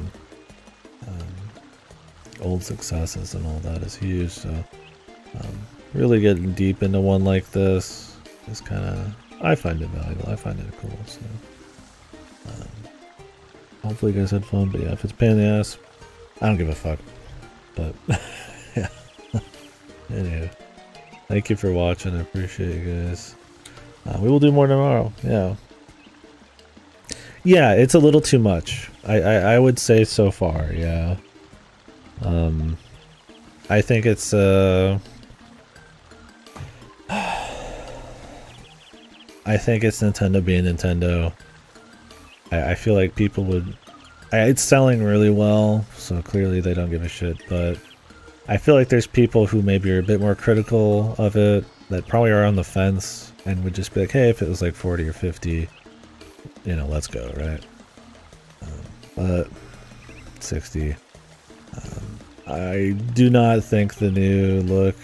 old successes and all that is huge. So really getting deep into one like this is kind of, I find it valuable. I find it cool. So hopefully you guys had fun. But yeah, if it's a pain in the ass, I don't give a fuck. But yeah. Anyway, thank you for watching. I appreciate you guys. We will do more tomorrow. Yeah. Yeah, it's a little too much. I would say so far. Yeah. I think it's I think it's Nintendo being Nintendo. I feel like people would... it's selling really well, so clearly they don't give a shit, but I feel like there's people who maybe are a bit more critical of it, that probably are on the fence, and would just be like, hey, if it was like 40 or 50, you know, let's go, right? But 60. I do not think the new look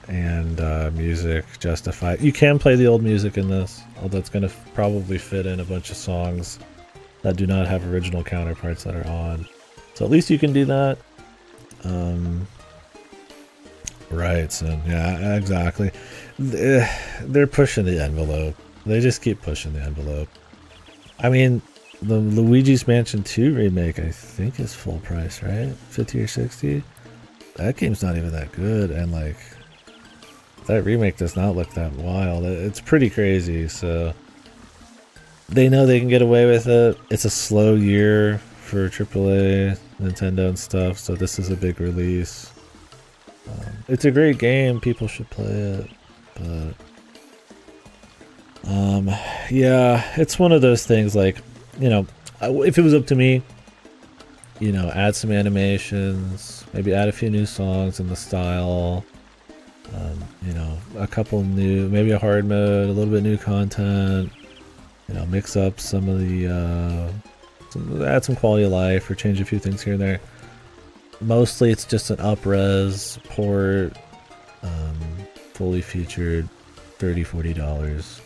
and music justify. You can play the old music in this, although it's going to probably fit in a bunch of songs that do not have original counterparts that are on. So at least you can do that. Right, so yeah, exactly. They're pushing the envelope. They just keep pushing the envelope. I mean, the Luigi's Mansion 2 remake, I think, is full price, right? 50 or 60? That game's not even that good, and like, that remake does not look that wild. It's pretty crazy, so they know they can get away with it. It's a slow year for AAA, Nintendo and stuff, so this is a big release. It's a great game, people should play it, but yeah, it's one of those things like, you know, if it was up to me, you know, add some animations, maybe add a few new songs in the style, you know, a couple new, maybe a hard mode, a little bit new content, you know, mix up some of the, add some quality of life or change a few things here and there. Mostly it's just an up-res port, fully featured, $30–40.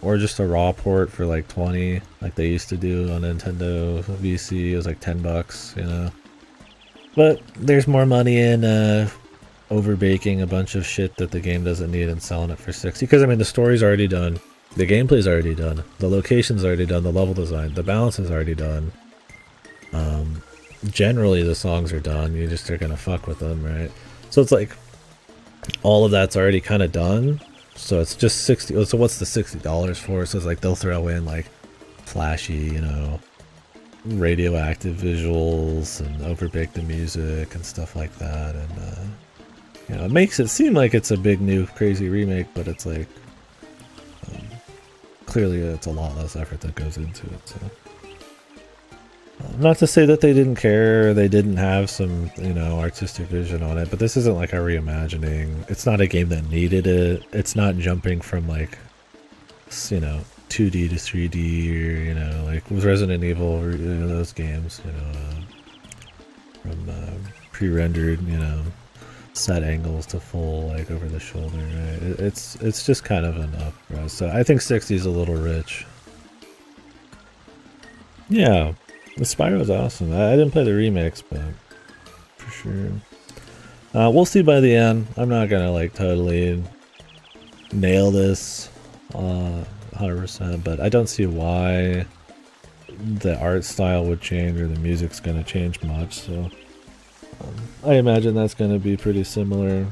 Or just a raw port for like 20, like they used to do on Nintendo VC. It was like $10, you know. But there's more money in overbaking a bunch of shit that the game doesn't need and selling it for 60. Because I mean, the story's already done, the gameplay's already done, the location's already done, the level design, the balance is already done. Generally the songs are done. You just are gonna fuck with them, right? So it's like all of that's already kind of done. So it's just 60. So what's the $60 for? So it's like they'll throw in like flashy, you know, radioactive visuals and overbake the music and stuff like that. And you know, it makes it seem like it's a big new crazy remake, but it's like clearly it's a lot less effort that goes into it. So not to say that they didn't care, or they didn't have some, you know, artistic vision on it, but this isn't like a reimagining. It's not a game that needed it. It's not jumping from like, you know, 2D to 3D, or, you know, like with Resident Evil, or, you know, those games, you know, from pre-rendered, you know, set angles to full, like over the shoulder, right? It's just kind of enough, right? So I think 60 is a little rich. Yeah. The Spyro's awesome. I didn't play the remakes, but for sure. We'll see by the end. I'm not gonna like totally nail this 100%, but I don't see why the art style would change or the music's going to change much, so I imagine that's going to be pretty similar.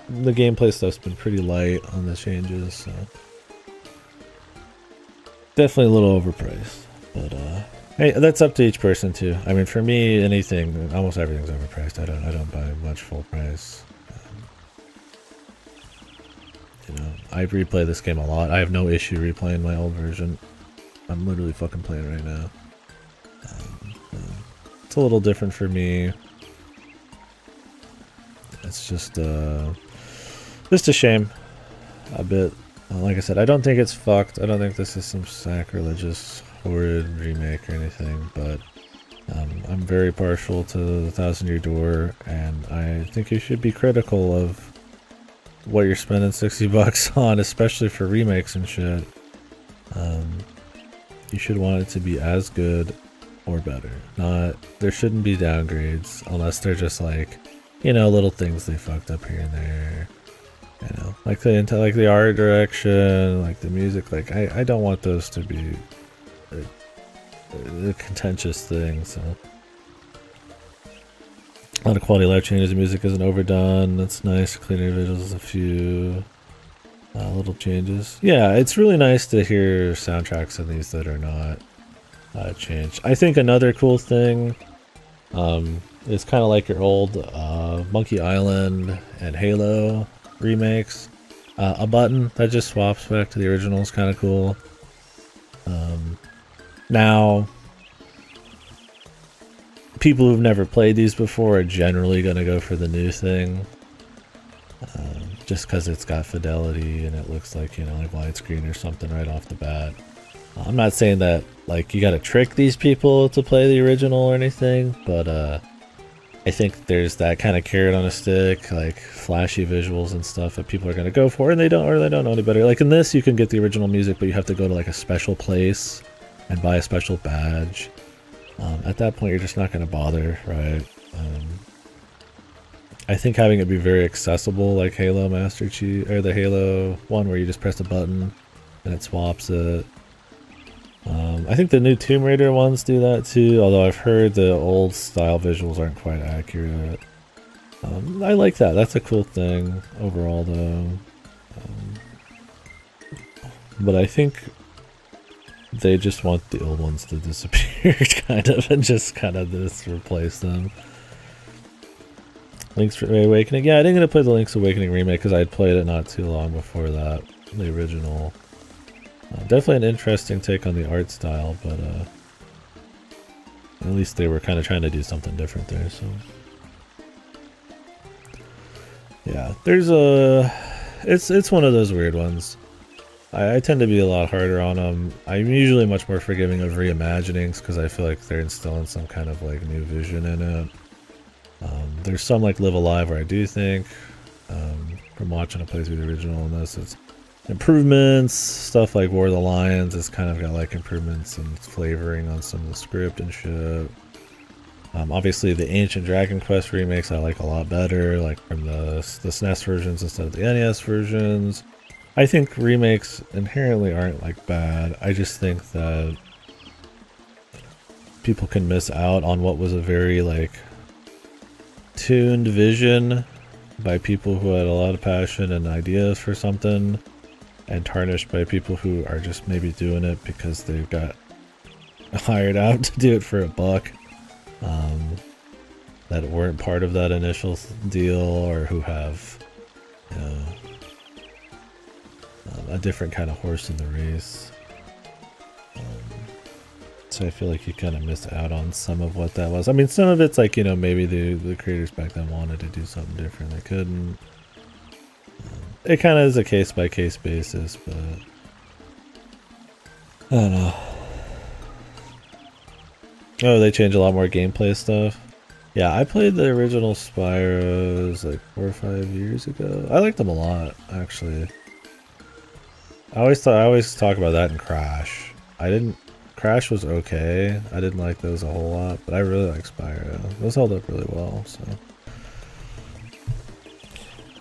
The gameplay stuff's been pretty light on the changes, so definitely a little overpriced, but hey, that's up to each person too. I mean, for me, almost everything's overpriced. I don't buy much full price. You know, I replay this game a lot. I have no issue replaying my old version. I'm literally fucking playing right now. It's a little different for me. It's just a shame, a bit. Like I said, I don't think it's fucked. I don't think this is some sacrilegious, horrid remake or anything, but I'm very partial to the Thousand Year Door, and I think you should be critical of what you're spending $60 on, especially for remakes and shit. You should want it to be as good or better. There shouldn't be downgrades unless they're just like, you know, little things they fucked up here and there. You know, like the art direction, like the music. Like I don't want those to be a contentious thing. So a lot of quality life changes. The music isn't overdone. That's nice. Cleaner visuals, a few little changes. Yeah, it's really nice to hear soundtracks in these that are not changed. I think another cool thing is kind of like your old Monkey Island and Halo remakes. A button that just swaps back to the original is kind of cool. Now, people who've never played these before are generally going to go for the new thing. Just because it's got fidelity and it looks like, you know, like widescreen or something right off the bat. I'm not saying that, like, you gotta trick these people to play the original or anything, but I think there's that kind of carrot on a stick, like flashy visuals and stuff that people are gonna go for, and they don't know any better. Like in this, you can get the original music, but you have to go to like a special place and buy a special badge. At that point, you're just not gonna bother, right? I think having it be very accessible, like Halo Master Chief, or the Halo one where you just press a button and it swaps it. I think the new Tomb Raider ones do that too, although I've heard the old style visuals aren't quite accurate. I like that. That's a cool thing overall though. But I think they just want the old ones to disappear kind of, and just kind of just replace them. Link's Awakening. Yeah, I didn't get to play the Link's Awakening remake because I had played it not too long before that, the original. Definitely an interesting take on the art style, but at least they were kind of trying to do something different there. So yeah, there's it's one of those weird ones. I tend to be a lot harder on them. I'm usually much more forgiving of reimaginings because I feel like they're instilling some kind of like new vision in it. There's some like Live Alive where I do think, from watching a playthrough of the original and this, it's improvements. Stuff like War of the Lions has kind of got like improvements and flavoring on some of the script and shit. Obviously the Ancient Dragon Quest remakes I like a lot better, like from the SNES versions instead of the NES versions. I think remakes inherently aren't like bad. I just think that people can miss out on what was a very like tuned vision by people who had a lot of passion and ideas for something, and tarnished by people who are just maybe doing it because they've got hired out to do it for a buck, that weren't part of that initial deal, or who have, you know, a different kind of horse in the race. So I feel like you kind of missed out on some of what that was. I mean, some of it's like, you know, maybe the creators back then wanted to do something different. They couldn't. It kind of is a case-by-case basis, but I don't know. Oh, they changed a lot more gameplay stuff. Yeah, I played the original Spyros like 4 or 5 years ago. I liked them a lot, actually. I always talk about that in Crash. Crash was okay. I didn't like those a whole lot, but I really like Spyro. Those held up really well, so.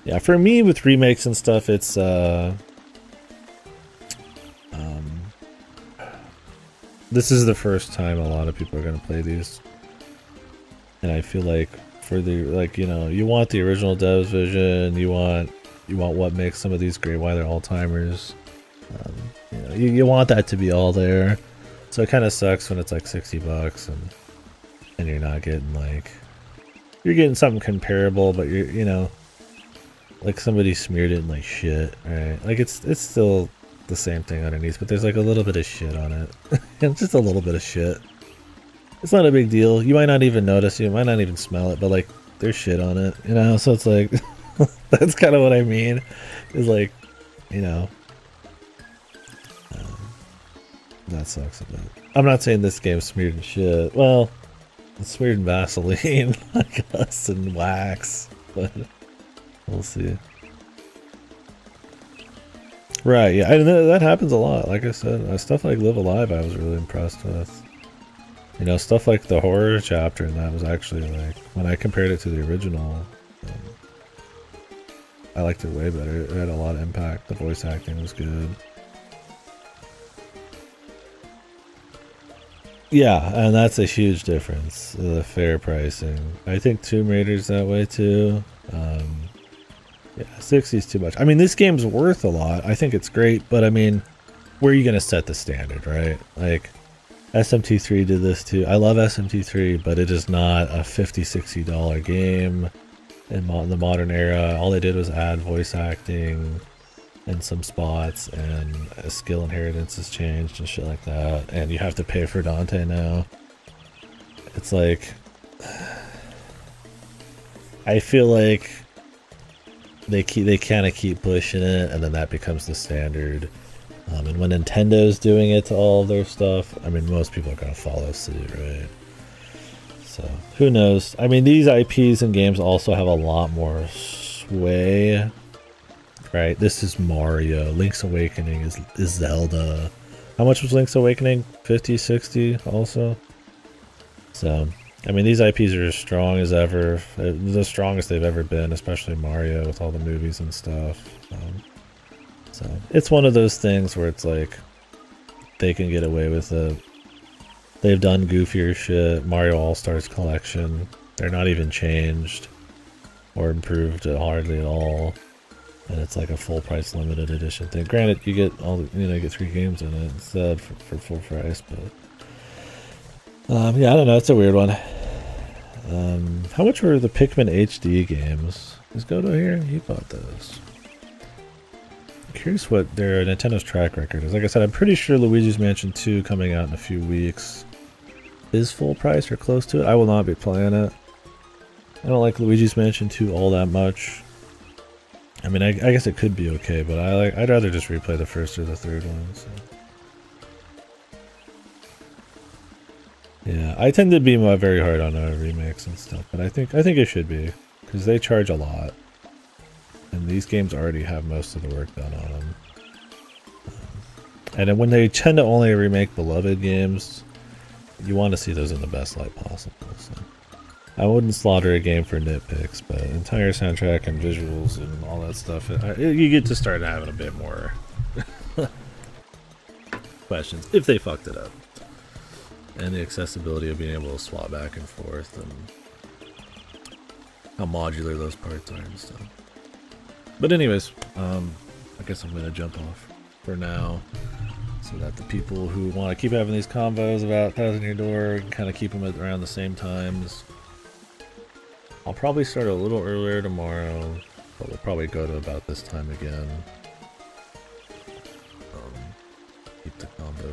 Yeah, for me with remakes and stuff, it's this is the first time a lot of people are gonna play these, and I feel like for the you want the original devs vision, you want what makes some of these great, why they're all timers. You want that to be all there, so it kind of sucks when it's like $60 and you're not getting you're getting something comparable, but you're like somebody smeared it in like shit, right? Like it's still the same thing underneath, but there's like a little bit of shit on it. Just a little bit of shit. It's not a big deal. You might not even notice, you might not even smell it, but like there's shit on it, so it's like that's kind of what I mean, is like, that sucks a bit. I'm not saying this game's smeared in shit. Well, it's smeared in Vaseline, I guess, and wax, but we'll see. Right, yeah, that happens a lot. Like I said, stuff like Live Alive I was really impressed with. Stuff like the horror chapter, and that was actually like, when I compared it to the original, I liked it way better. It had a lot of impact. The voice acting was good. Yeah, and that's a huge difference, the fair pricing. I think Tomb Raider's that way too. Yeah, 60 is too much. I mean, this game's worth a lot. I think it's great, but I mean, where are you going to set the standard, right? Like, SMT3 did this too. I love SMT3, but it is not a $50, $60 game in the modern era. All they did was add voice acting and some spots, and skill inheritance has changed and shit like that. And you have to pay for Dante now. It's like, I feel like they kind of keep pushing it, and then that becomes the standard. And when Nintendo's doing it to all of their stuff, I mean, most people are gonna follow suit, right? So who knows? I mean, these IPs and games also have a lot more sway, right? This is Mario. Link's Awakening is Zelda. How much was Link's Awakening? 50, 60 also? So, I mean, these IPs are as strong as ever. The strongest they've ever been, especially Mario with all the movies and stuff. So, it's one of those things where it's like, they can get away with it. They've done goofier shit. Mario All-Stars Collection. They're not even changed or improved hardly at all. And it's like a full price limited edition thing. Granted, you get you get 3 games in it instead for full price, but yeah, I don't know, it's a weird one. How much were the Pikmin HD games? Is Godo here? He bought those. I'm curious what their Nintendo's track record is. Like I said, I'm pretty sure Luigi's Mansion 2 coming out in a few weeks is full price or close to it. I will not be playing it. I don't like Luigi's Mansion 2 all that much. I mean, I guess it could be okay, but I'd rather just replay the first or the third one. So. Yeah, I tend to be very hard on remakes and stuff, but I think it should be, because they charge a lot, and these games already have most of the work done on them. And then when they tend to only remake beloved games, you want to see those in the best light possible. So. I wouldn't slaughter a game for nitpicks, but entire soundtrack and visuals and all that stuff, you get to start having a bit more questions if they fucked it up. And the accessibility of being able to swap back and forth, and how modular those parts are and stuff. But anyways, I guess I'm going to jump off for now, so that the people who want to keep having these convos about Thousand Year Door can kind of keep them at around the same times. I'll probably start a little earlier tomorrow, but we'll probably go to about this time again. Keep the combo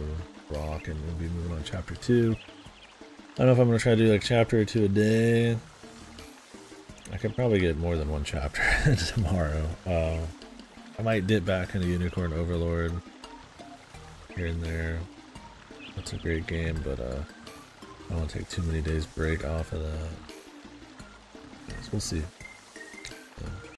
rock, and we'll be moving on to chapter 2. I don't know if I'm going to try to do like chapter or 2 a day. I could probably get more than one chapter tomorrow. I might dip back into Unicorn Overlord here and there. That's a great game, but I don't want to take too many days break off of that. So we'll see.